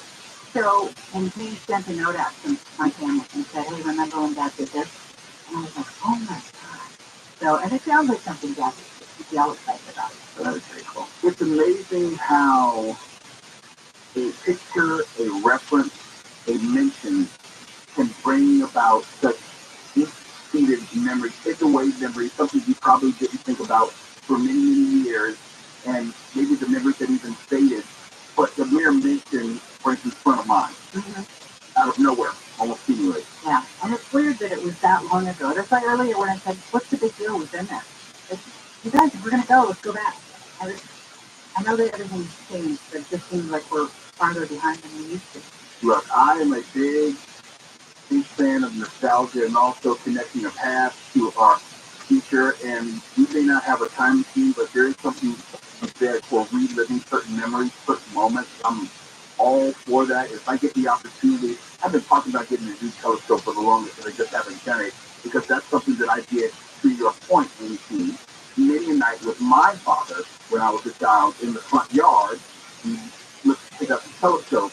So, and he sent a note out to my family and said, hey, remember when Dad did this? And I was like, oh my God. So, and it sounds like something Dad would be all excited about. So that was very cool. It's amazing how a picture, a reference, a mention can bring about such deep-seated memory, take-away memory, something you probably didn't think about for many, many years, and maybe the memories that even faded, but the mere mention brings in front of mind, out of nowhere, almost seemingly. Yeah, and it's weird that it was that long ago. That's why earlier when I said, what's the big deal within that. You guys, if we're going to go, let's go back. I know that everything's changed, but it just seems like we're farther behind than we used to. Look, I am a big fan of nostalgia and also connecting the past to our future. And we may not have a time machine, but there is something said for reliving certain memories, certain moments. I'm all for that. If I get the opportunity, I've been talking about getting a new telescope for the longest, and I just haven't done it because that's something that I did, to your point, NC, many a night with my father when I was a child in the front yard. We pick up the telescope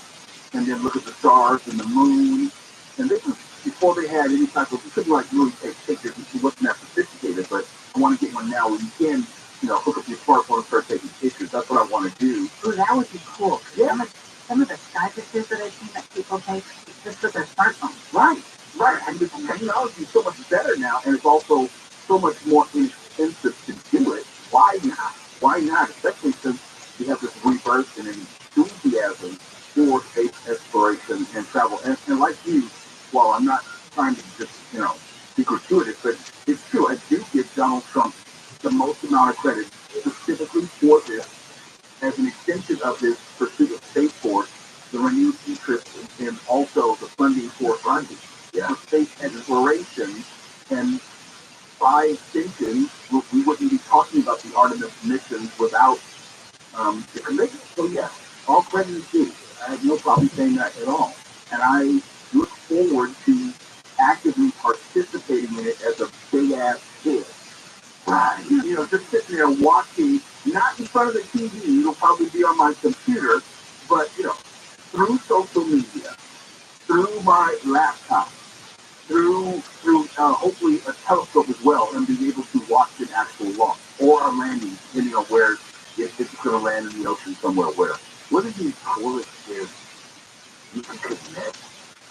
and then look at the stars and the moon. And this was before they had any type of, you couldn't like really take pictures, it wasn't that sophisticated, but I want to get one now where you can, hook up your smartphone and start taking pictures. That's what I want to do. Ooh, that would be cool. Yeah. Some of the sky pictures that I've seen that people take just with their smartphones. Right. And the technology is so much better now, and it's also so much more inexpensive to do it. Why not? Especially since we have this rebirth and enthusiasm for space exploration and travel. And like you, well, I'm not trying to just, be gratuitous, but it's true. I do give Donald Trump the most amount of credit specifically for this as an extension of his pursuit of Space Force, the renewed interest and also the funding for ROTHSCHILD, for space exploration. And by extension, we wouldn't be talking about the Artemis missions without the commitment. So yes, all credit is due. I have no problem saying that at all. And I look forward to actively participating in it as a big-ass kid. Just sitting there watching, not in front of the TV, it'll probably be on my computer, but, through social media, through my laptop, through hopefully a telescope as well, and being able to watch an actual launch or a landing, depending on where, if it's going to land in the ocean somewhere where. Wouldn't it be cool if you could connect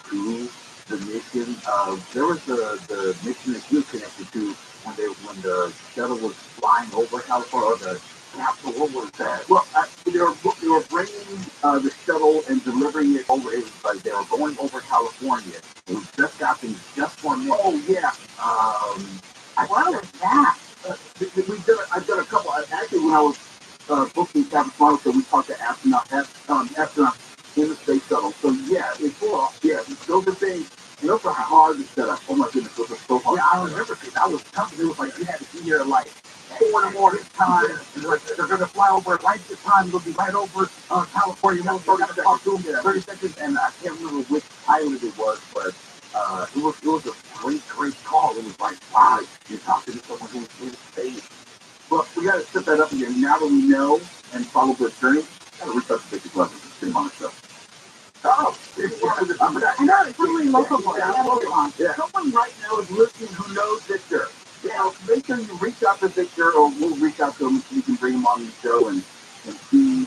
to the mission of, there was the mission that you connected to when the shuttle was flying over California, or the capsule, what was that? Well, they were bringing the shuttle and delivering it over. It was like they were going over California. It was just stopping just for a minute. Oh yeah. What was that? I've done a couple. Actually, when I was booking Capital, so we talked to astronauts in the space shuttle. So yeah, it's cool. Yeah, those are things. And those are hard to set up. Oh my goodness, those are so hard. Yeah, I remember because I was telling you, it was like you had to be here at like 4 in the morning time, and like they're gonna fly over right this time. They'll be right over California. We're gonna talk to them 30 seconds, and I can't remember which pilot it was, but it was a great call. It was like, wow, you're talking to someone who's in space. But we got to set that up again. Now that we know and follow the journey, gotta reach out to Basic Levels and put him on the show. Oh, I know, it's really local. Yeah. Someone right now is listening who knows Victor. Make sure you reach out to Victor, or we'll reach out to him so you can bring him on the show and see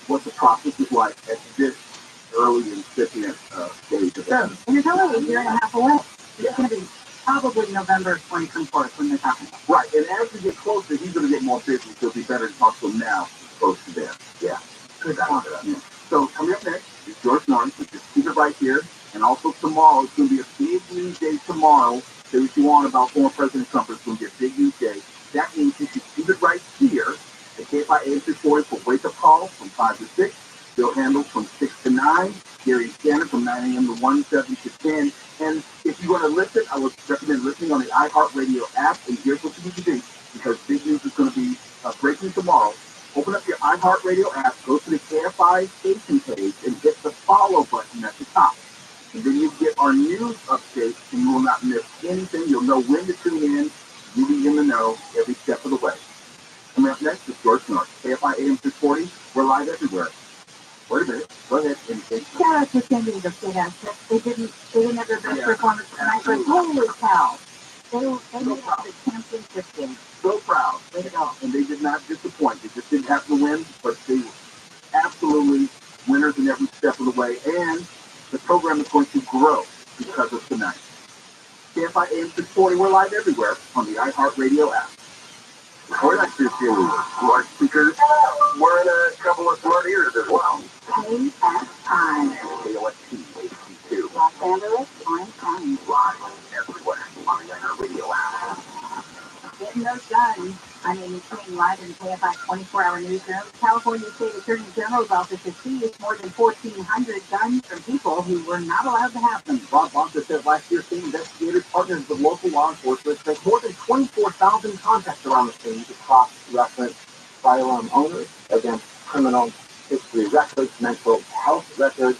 what the process is like at this early incipient stage of it. And you're telling me a year and a half away. It's going to be probably November 2024 when they're talking about. Right, and as we get closer, he's going to get more busy, so it'll be better to talk to him now as opposed to then. Yeah. Good. So coming up next is George Norris, which is keep it right here. And also tomorrow, it's going to be a big news day tomorrow. Say what you want about former President Trump. It's going to be a big news day. That means you should keep it right here at KFI 864 for Wake Up Call from 5 to 6. Bill Handel from 6 to 9. Gary Scanner from 9 a.m. to 1, 7 to 10. And if you want to listen, I would recommend listening on the iHeartRadio app. And here's what you need to do, because big news is going to be breaking tomorrow. Open up your iHeartRadio app, go to the KFI station page, and hit the follow button at the top. And then you get our news updates, and you will not miss anything. You'll know when to tune in. You'll be in the know every step of the way. Coming up next is George Norris, KFI AM 640. We're live everywhere. Wait a minute. Go ahead. Shout out to Cindy the State Actress. They didn't have their best performance, and I said, holy cow. They made out the champion 15. So proud. Way to go. And they did not disappoint. They just didn't have to win, but they were absolutely winners in every step of the way. And the program is going to grow because of tonight. KFI AM 640, we're live everywhere on the iHeartRadio app. We're not just in smart speakers. We're in a couple of smart ears as well. KFI. KOST, HD2. Los Angeles, Orange County. Live everywhere on the iHeartRadio app. getting those guns. I'm Amy King, live in the KFI 24-hour newsroom. California State Attorney General's office has seized more than 1,400 guns from people who were not allowed to have them. Rob Bonta said last year state investigators partnered with local law enforcement to make more than 24,000 contacts around the state to cross-reference firearm owners against criminal history records, mental health records,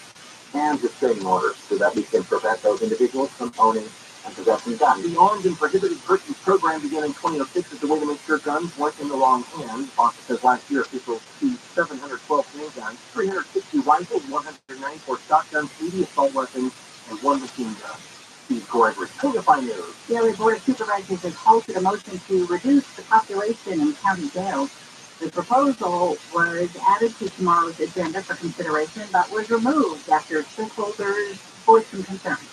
and restraining orders so that we can prevent those individuals from owning and possessing guns. The Armed and Prohibited Persons program began in 2006 as a way to make sure guns weren't in the wrong hands. Bonta says last year officials seized 712 handguns, 360 rifles, 194 shotguns, 80 assault weapons, and 1 machine gun. Steve Gregory, KFI News. The LA Board of Supervisors has halted a motion to reduce the population in county jails. The proposal was added to tomorrow's agenda for consideration, but was removed after stakeholders voiced some concerns.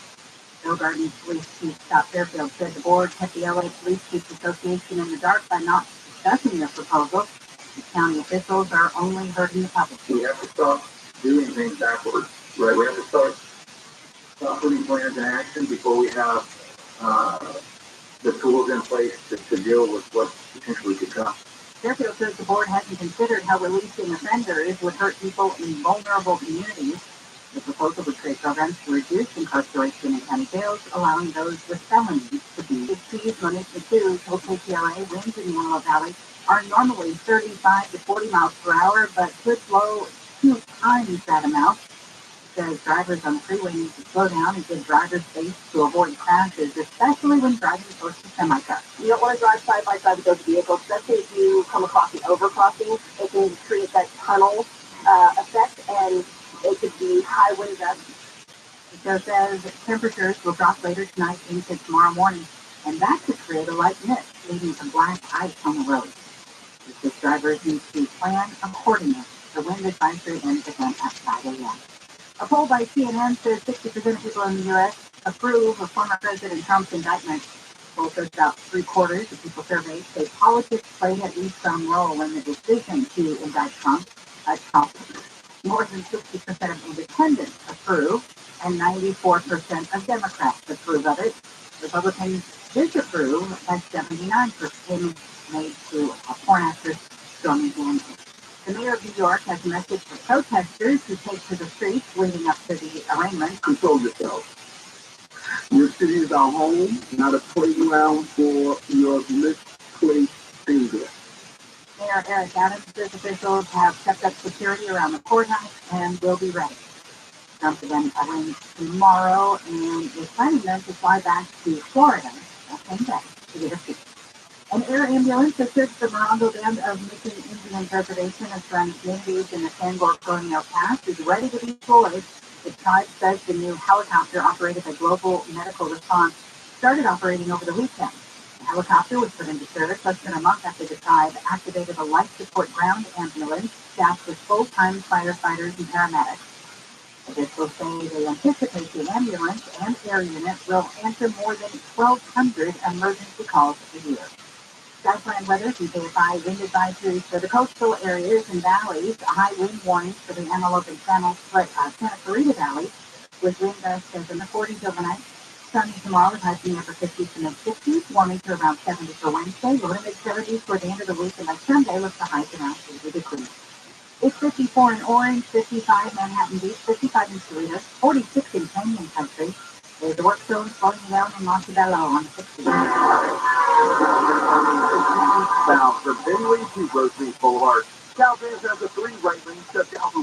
Bill Garden's Police Chief Scott Fairfield said the board kept the LA Police Chiefs Association in the dark by not discussing the proposal. The county officials are only hurting the public. We have to stop doing things backwards, right? We have to start putting plans in action before we have the tools in place to deal with what potentially could come. Fairfield says the board hasn't considered how releasing offenders would hurt people in vulnerable communities. The proposal would create programs to reduce incarceration in county jails, allowing those with felonies to be accused. Monique McHugh told KTLA winds in the Antelope Valley are normally 35 to 40 miles per hour, but could blow 2 times that amount. Says drivers on the freeway need to slow down and give drivers space to avoid crashes, especially when driving close to semi-trucks. You don't want to drive side by side with those vehicles, especially if you come across an overcrossing. It can create that tunnel effect, and it could be high wind gusts. The show says temperatures will drop later tonight into tomorrow morning, and that could create a light mist, leading to black ice on the road. It says drivers need to plan accordingly. The wind advisory ends again at 5 a.m. A poll by CNN says 60% of people in the U.S. approve of former President Trump's indictment. The poll says about 3/4 of people surveyed say politics played at least some role in the decision to indict Trump. More than 60% of independents approve, and 94% of Democrats approve of it. Republicans disapprove by 79%, made to porn actress Stormy Daniels. The mayor of New York has a message for protesters who take to the streets leading up to the arraignment. Control yourself. Your city is our home, not a playground for your misplaced anger. Mayor Eric Adams says officials have stepped up security around the courthouse and will be ready. Trump again arraigned tomorrow and is planning then to fly back to Florida that same day to get a seat. An air ambulance that searched the Morongo Band of Missing Indian Reservation and surrounding communities in the Sangor Colonial Pass is ready to be deployed. The tribe says the new helicopter operated by Global Medical Response started operating over the weekend. The helicopter was put into service less than a month after the tribe activated a life support ground ambulance staffed with full-time firefighters and paramedics. Officials say they anticipate the ambulance and air unit will answer more than 1,200 emergency calls a year. Skyline weather from KFI wind advisories for the coastal areas and valleys, high wind warnings for the Antelope and Santa Clarita Valley, with wind gusts in the 40s overnight. Sunny tomorrow with highs in the upper 50s to mid-50s, warming to around 70 for Wednesday, low to mid-70s for the end of the week, and by Sunday with the highs around 80 degrees. It's 54 in Orange, 55 Manhattan Beach, 55 in Cerritos, 46 in Canyon Country. There's the work zone slowing down in Montebello on the 60s. South from Bentley to Rosary Boulevard. South has a 3 right lane shut down